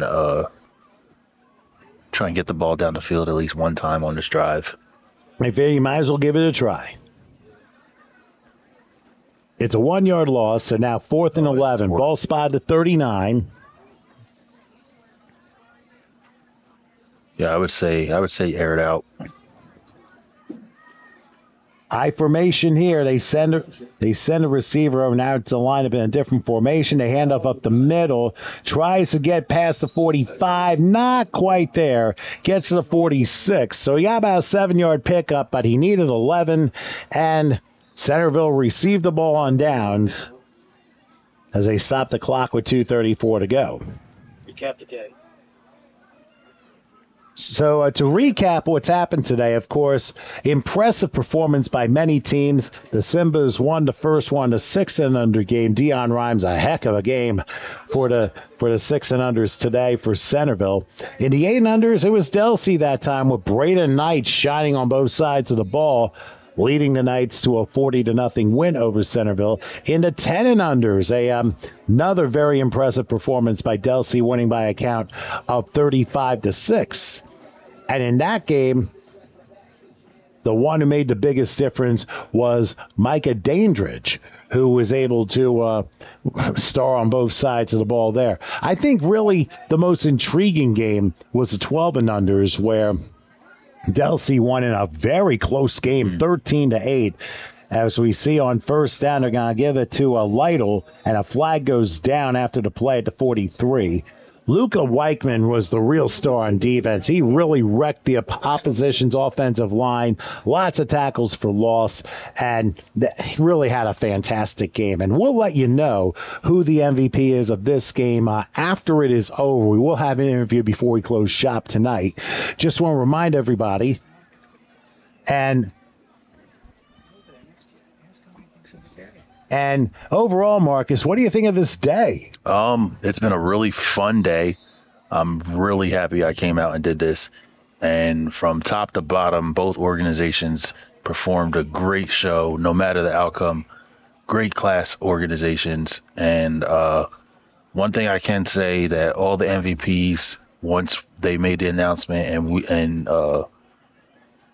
get the ball down the field at least one time on this drive. I feel you might as well give it a try. It's a 1-yard loss, so now 4th and 11. Ball spotted to 39. Yeah, I would say air it out. I formation here. They send a receiver over. Now it's a lineup in a different formation. They hand up the middle. Tries to get past the 45. Not quite there. Gets to the 46. So he got about a 7-yard pickup, but he needed 11. And Centerville received the ball on downs as they stopped the clock with 2:34 to go. Recap the day. So to recap what's happened today, of course, impressive performance by many teams. The Simbas won the first one, the 6 and under game. Dion Rhymes, a heck of a game for the 6 and unders today for Centerville. In the 8 and unders, it was Delsea that time with Braden Knight shining on both sides of the ball, leading the Knights to a 40-0 win over Centerville. In the 10 and unders, another very impressive performance by Delsea, winning by a count of 35-6. And in that game, the one who made the biggest difference was Micah Dandridge, who was able to star on both sides of the ball there. I think really the most intriguing game was the 12 and unders, where Delsea won in a very close game, 13-8. As we see on first down, they're going to give it to Lytle, and a flag goes down after the play at the 43. Luca Weichman was the real star on defense. He really wrecked the opposition's offensive line. Lots of tackles for loss, and he really had a fantastic game. And we'll let you know who the MVP is of this game after it is over. We will have an interview before we close shop tonight. Just want to remind everybody, And overall, Marcus, what do you think of this day? It's been a really fun day. I'm really happy I came out and did this. And from top to bottom, both organizations performed a great show, no matter the outcome. Great class organizations. And one thing I can say that all the MVPs, once they made the announcement and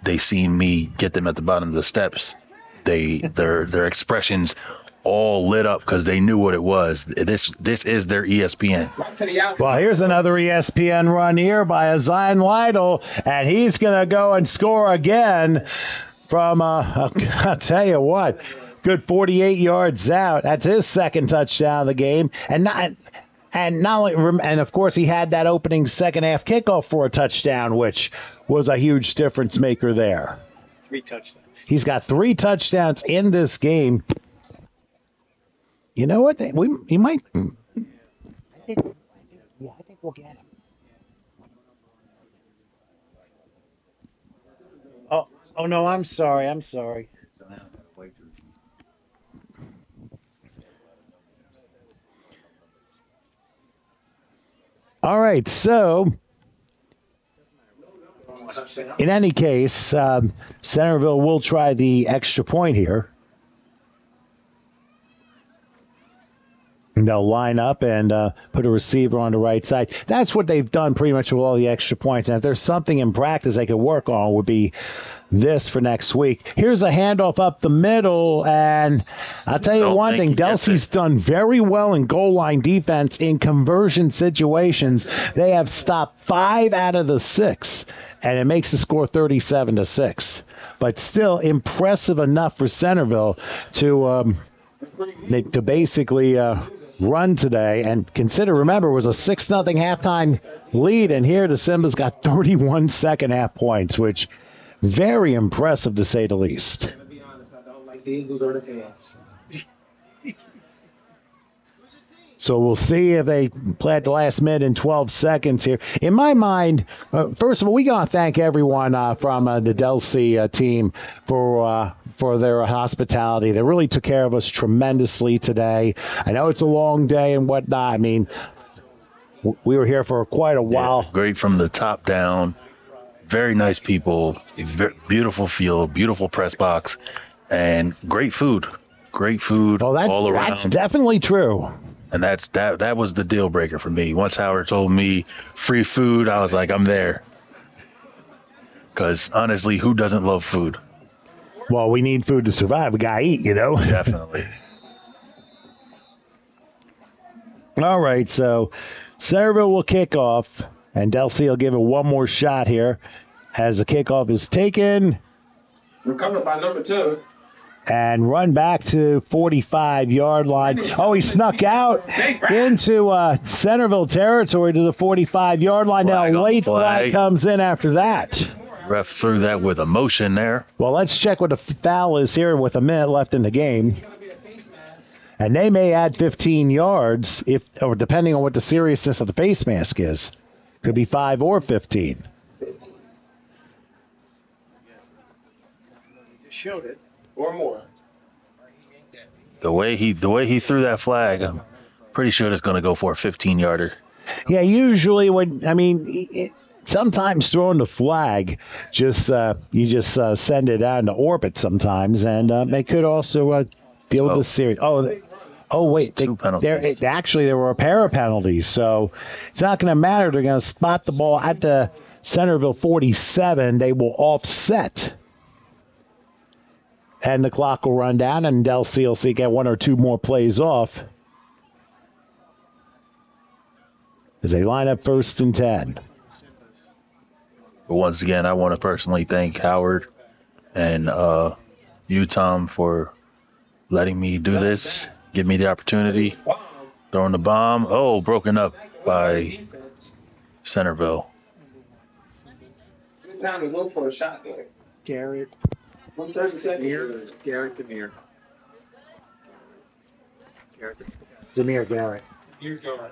they seen me get them at the bottom of the steps, their expressions all lit up because they knew what it was. This is their ESPN. Well, here's another ESPN run here by Zion Lytle, and he's going to go and score again from, I'll tell you what, good 48 yards out. That's his second touchdown of the game. And of course, he had that opening second half kickoff for a touchdown, which was a huge difference maker there. 3 touchdowns. He's got 3 touchdowns in this game. You know what? He might. I think we'll get him. Oh no! I'm sorry. All right. So, in any case, Centerville will try the extra point here. And they'll line up and put a receiver on the right side. That's what they've done pretty much with all the extra points. And if there's something in practice they could work on, would be this for next week. Here's a handoff up the middle, and I'll tell you one thing. Delsea's done very well in goal line defense in conversion situations. They have stopped 5 out of the 6, and it makes the score 37-6. But still impressive enough for Centerville to basically run today, and remember, it was a 6-0 halftime lead, and here the Simbas got 31 second half points, which very impressive to say the least. To be honest, I don't like the Eagles or the fans. So we'll see if they play at the last minute in 12 seconds here. In my mind, first of all, we got to thank everyone from the Delsea team for their hospitality. They really took care of us tremendously today. I know it's a long day and whatnot. I mean, we were here for quite a while. Yeah, great from the top down. Very nice people. Beautiful field, beautiful press box, and great food. Great food all around. That's definitely true. And that was the deal breaker for me. Once Howard told me free food, I was like, I'm there. Because honestly, who doesn't love food? Well, we need food to survive. We got to eat, you know? Definitely. All right, so Centerville will kick off, and Delsea will give it one more shot here as the kickoff is taken. We're coming by number 2. And run back to 45-yard line. Oh, he snuck out into Centerville territory to the 45-yard line. Now a late flag comes in after that. Ref threw that with emotion there. Well, let's check what the foul is here with a minute left in the game. And they may add 15 yards, or depending on what the seriousness of the face mask is. Could be 5 or 15. Just showed it. Or more. The way he threw that flag, I'm pretty sure it's going to go for a 15-yarder. Yeah, usually sometimes throwing the flag, you just send it out into orbit sometimes, and they could also deal with the series. Oh wait, there were a pair of penalties, so it's not going to matter. They're going to spot the ball at the Centerville 47. They will offset. And the clock will run down, and Delsea will get 1 or 2 more plays off as they line up 1st and 10. But once again, I want to personally thank Howard and you, Tom, for letting me do this, give me the opportunity, throwing the bomb. Oh, broken up by Centerville. Good time to go for a shot there. Garrett. 130 seconds. Garrett Demir. Demir Garrett. You're going.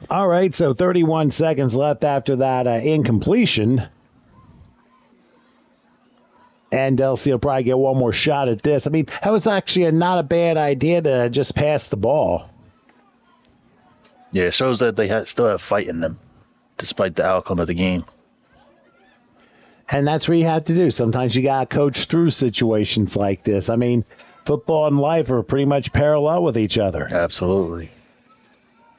All right, so 31 seconds left after that incompletion. And Delsea will probably get one more shot at this. I mean, that was actually not a bad idea to just pass the ball. Yeah, it shows that they still have fight in them, despite the outcome of the game. And that's what you have to do. Sometimes you got to coach through situations like this. I mean, football and life are pretty much parallel with each other. Absolutely.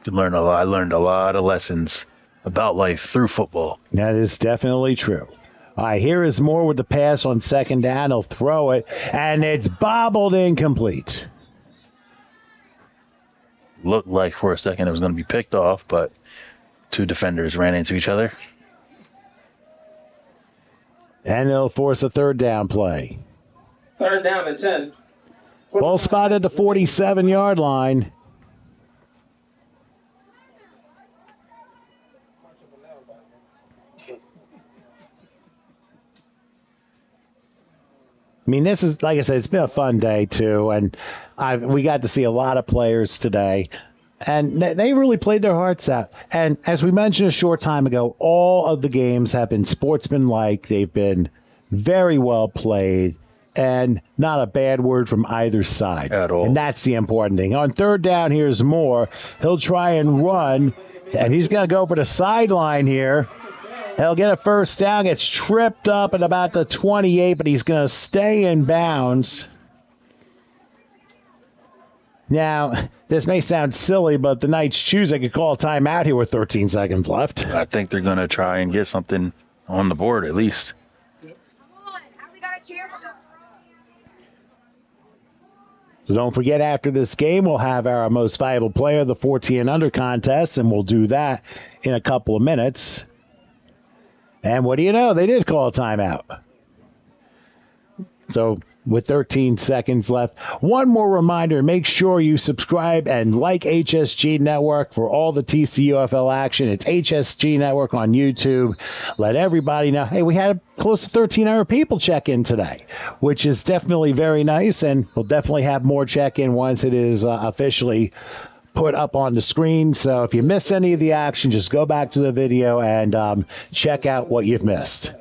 You learn a lot. I learned a lot of lessons about life through football. That is definitely true. All right, here is Moore with the pass on second down. He'll throw it, and it's bobbled incomplete. Looked like for a second it was going to be picked off, but two defenders ran into each other. And they'll force a third down play. 3rd down and 10. Ball spotted at the 47-yard line. I mean, this is, like I said, it's been a fun day, too, and we got to see a lot of players today, and they really played their hearts out. And as we mentioned a short time ago, all of the games have been sportsmanlike. They've been very well played, and not a bad word from either side. At all. And that's the important thing. On third down, here's Moore. He'll try and run, and he's going to go for the sideline here. He'll get a first down, gets tripped up at about the 28, but he's going to stay in bounds. Now, this may sound silly, but the Knights choose they could call a timeout here with 13 seconds left. I think they're going to try and get something on the board at least. So don't forget, after this game, we'll have our most valuable player, the 14 and under contest, and we'll do that in a couple of minutes. And what do you know? They did call a timeout. So with 13 seconds left, one more reminder, make sure you subscribe and like HSG Network for all the TCUFL action. It's HSG Network on YouTube. Let everybody know, hey, we had close to 1,300 people check in today, which is definitely very nice, and we'll definitely have more check in once it is officially put up on the screen. So if you miss any of the action, just go back to the video and check out what you've missed.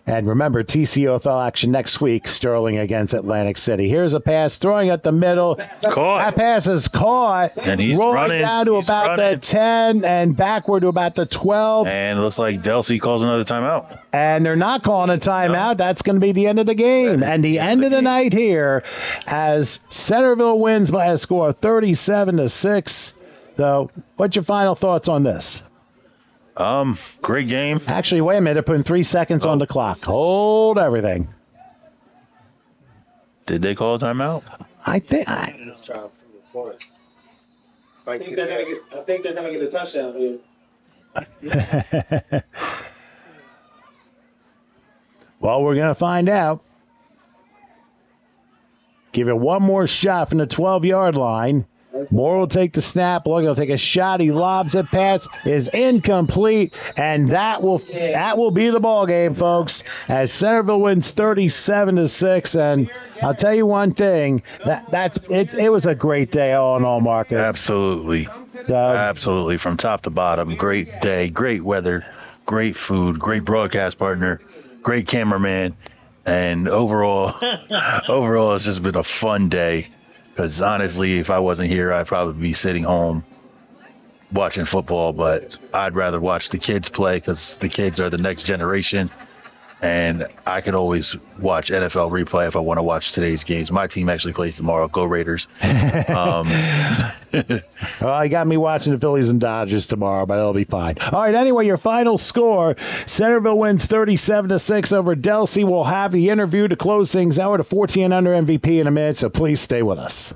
And remember, TCUFL action next week, Sterling against Atlantic City. Here's a pass, throwing at the middle. Caught. That pass is caught. And he's rolling running. down to about the 10 and backward to about the 12. And it looks like Delsea calls another timeout. And they're not calling a timeout. No. That's going to be the end of the game. And the end of the night here as Centerville wins by a score of 37-6. So what's your final thoughts on this? Great game. Actually, wait a minute. They're putting 3 seconds on the clock. Hold everything. Did they call a timeout? I think. I think they're gonna get a touchdown here. Well, we're going to find out. Give it one more shot from the 12-yard line. Moore will take the snap. Look, he'll take a shot. He lobs it. Pass is incomplete, and that will be the ball game, folks. As Centerville wins 37-6, and I'll tell you one thing: it was a great day, all in all, Marcus. Absolutely, absolutely, from top to bottom. Great day, great weather, great food, great broadcast partner, great cameraman, and overall, it's just been a fun day. Because honestly, if I wasn't here, I'd probably be sitting home watching football. But I'd rather watch the kids play because the kids are the next generation. And I can always watch NFL replay if I want to watch today's games. My team actually plays tomorrow. Go Raiders. Well, you got me watching the Phillies and Dodgers tomorrow, but it'll be fine. All right, anyway, your final score. Centerville wins 37-6 over Delsea. We'll have the interview to close things out with a 14 under MVP in a minute, so please stay with us.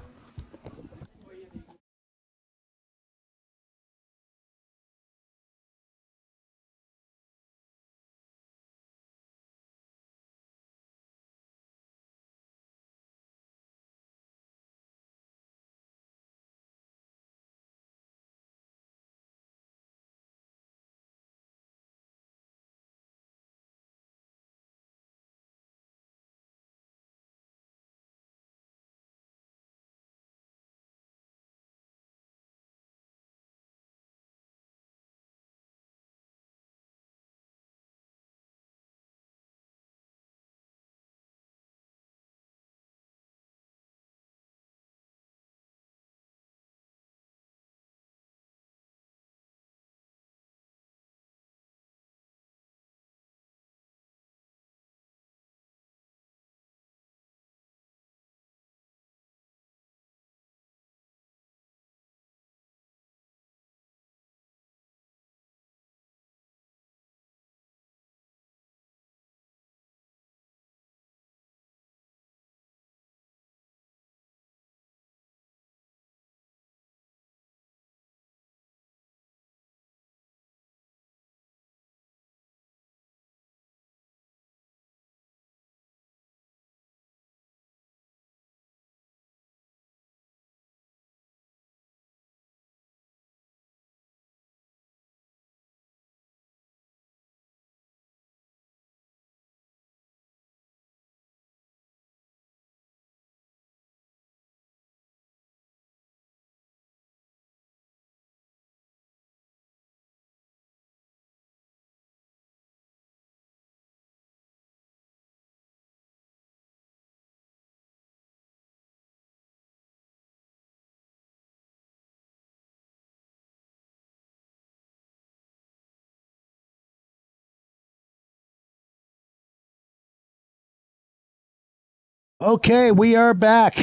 Okay, we are back.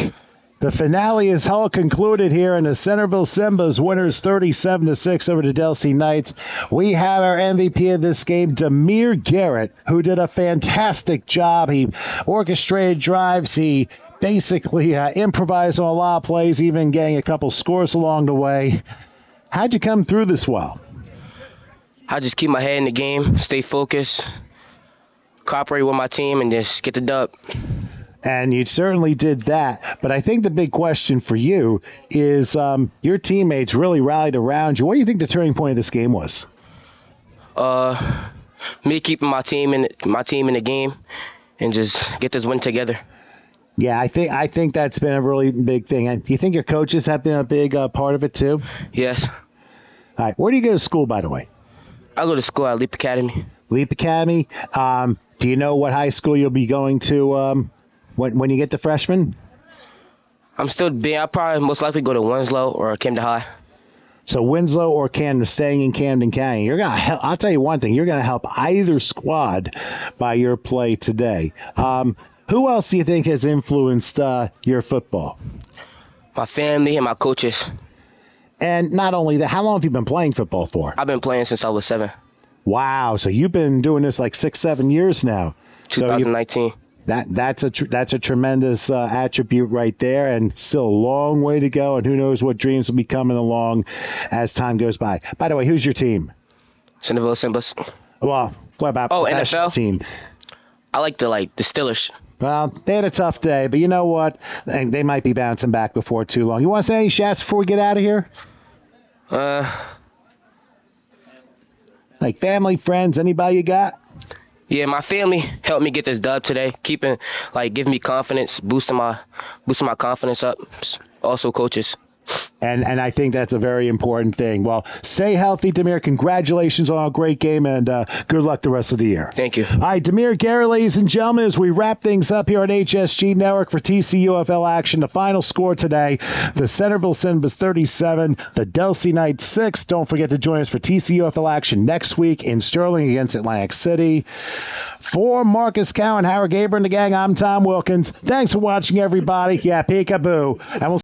The finale is all concluded here in the Centerville Simbas winners 37-6 over the Delsea Knights. We have our MVP of this game, Demir Garrett, who did a fantastic job. He orchestrated drives. He basically improvised on a lot of plays, even getting a couple scores along the way. How'd you come through this well? I just keep my head in the game, stay focused, cooperate with my team, and just get the dub. And you certainly did that. But I think the big question for you is your teammates really rallied around you. What do you think the turning point of this game was? Me keeping my team in the game and just get this win together. Yeah, I think that's been a really big thing. And do you think your coaches have been a big part of it too? Yes. All right. Where do you go to school, by the way? I go to school at Leap Academy. Leap Academy. Do you know what high school you'll be going to when you get to freshman? I'll probably most likely go to Winslow or Camden High. So Winslow or Camden, staying in Camden County. You're gonna help. I'll tell you one thing. You're gonna help either squad by your play today. Who else do you think has influenced your football? My family and my coaches. And not only that, how long have you been playing football for? I've been playing since I was 7. Wow, so you've been doing this like 6-7 years now. 2019. That's a tremendous attribute right there, and still a long way to go, and who knows what dreams will be coming along as time goes by. By the way, who's your team? Centerville Simbas. Well, what about professional NFL team? I like the Steelers. Well, they had a tough day, but you know what? They might be bouncing back before too long. You want to say any shots before we get out of here? Like family, friends, anybody you got? Yeah, my family helped me get this dub today, giving me confidence, boosting my confidence up. Also, coaches. And I think that's a very important thing. Well, stay healthy, Demir. Congratulations on a great game, and good luck the rest of the year. Thank you. All right, Demir Garrett, ladies and gentlemen, as we wrap things up here on HSG Network for TCUFL action, the final score today, the Centerville Simbas 37, the Delsea Knights 6. Don't forget to join us for TCUFL action next week in Sterling against Atlantic City. For Marcus Cowan, Howard Gaber, and the gang, I'm Tom Wilkins. Thanks for watching, everybody. Yeah, peekaboo. And we'll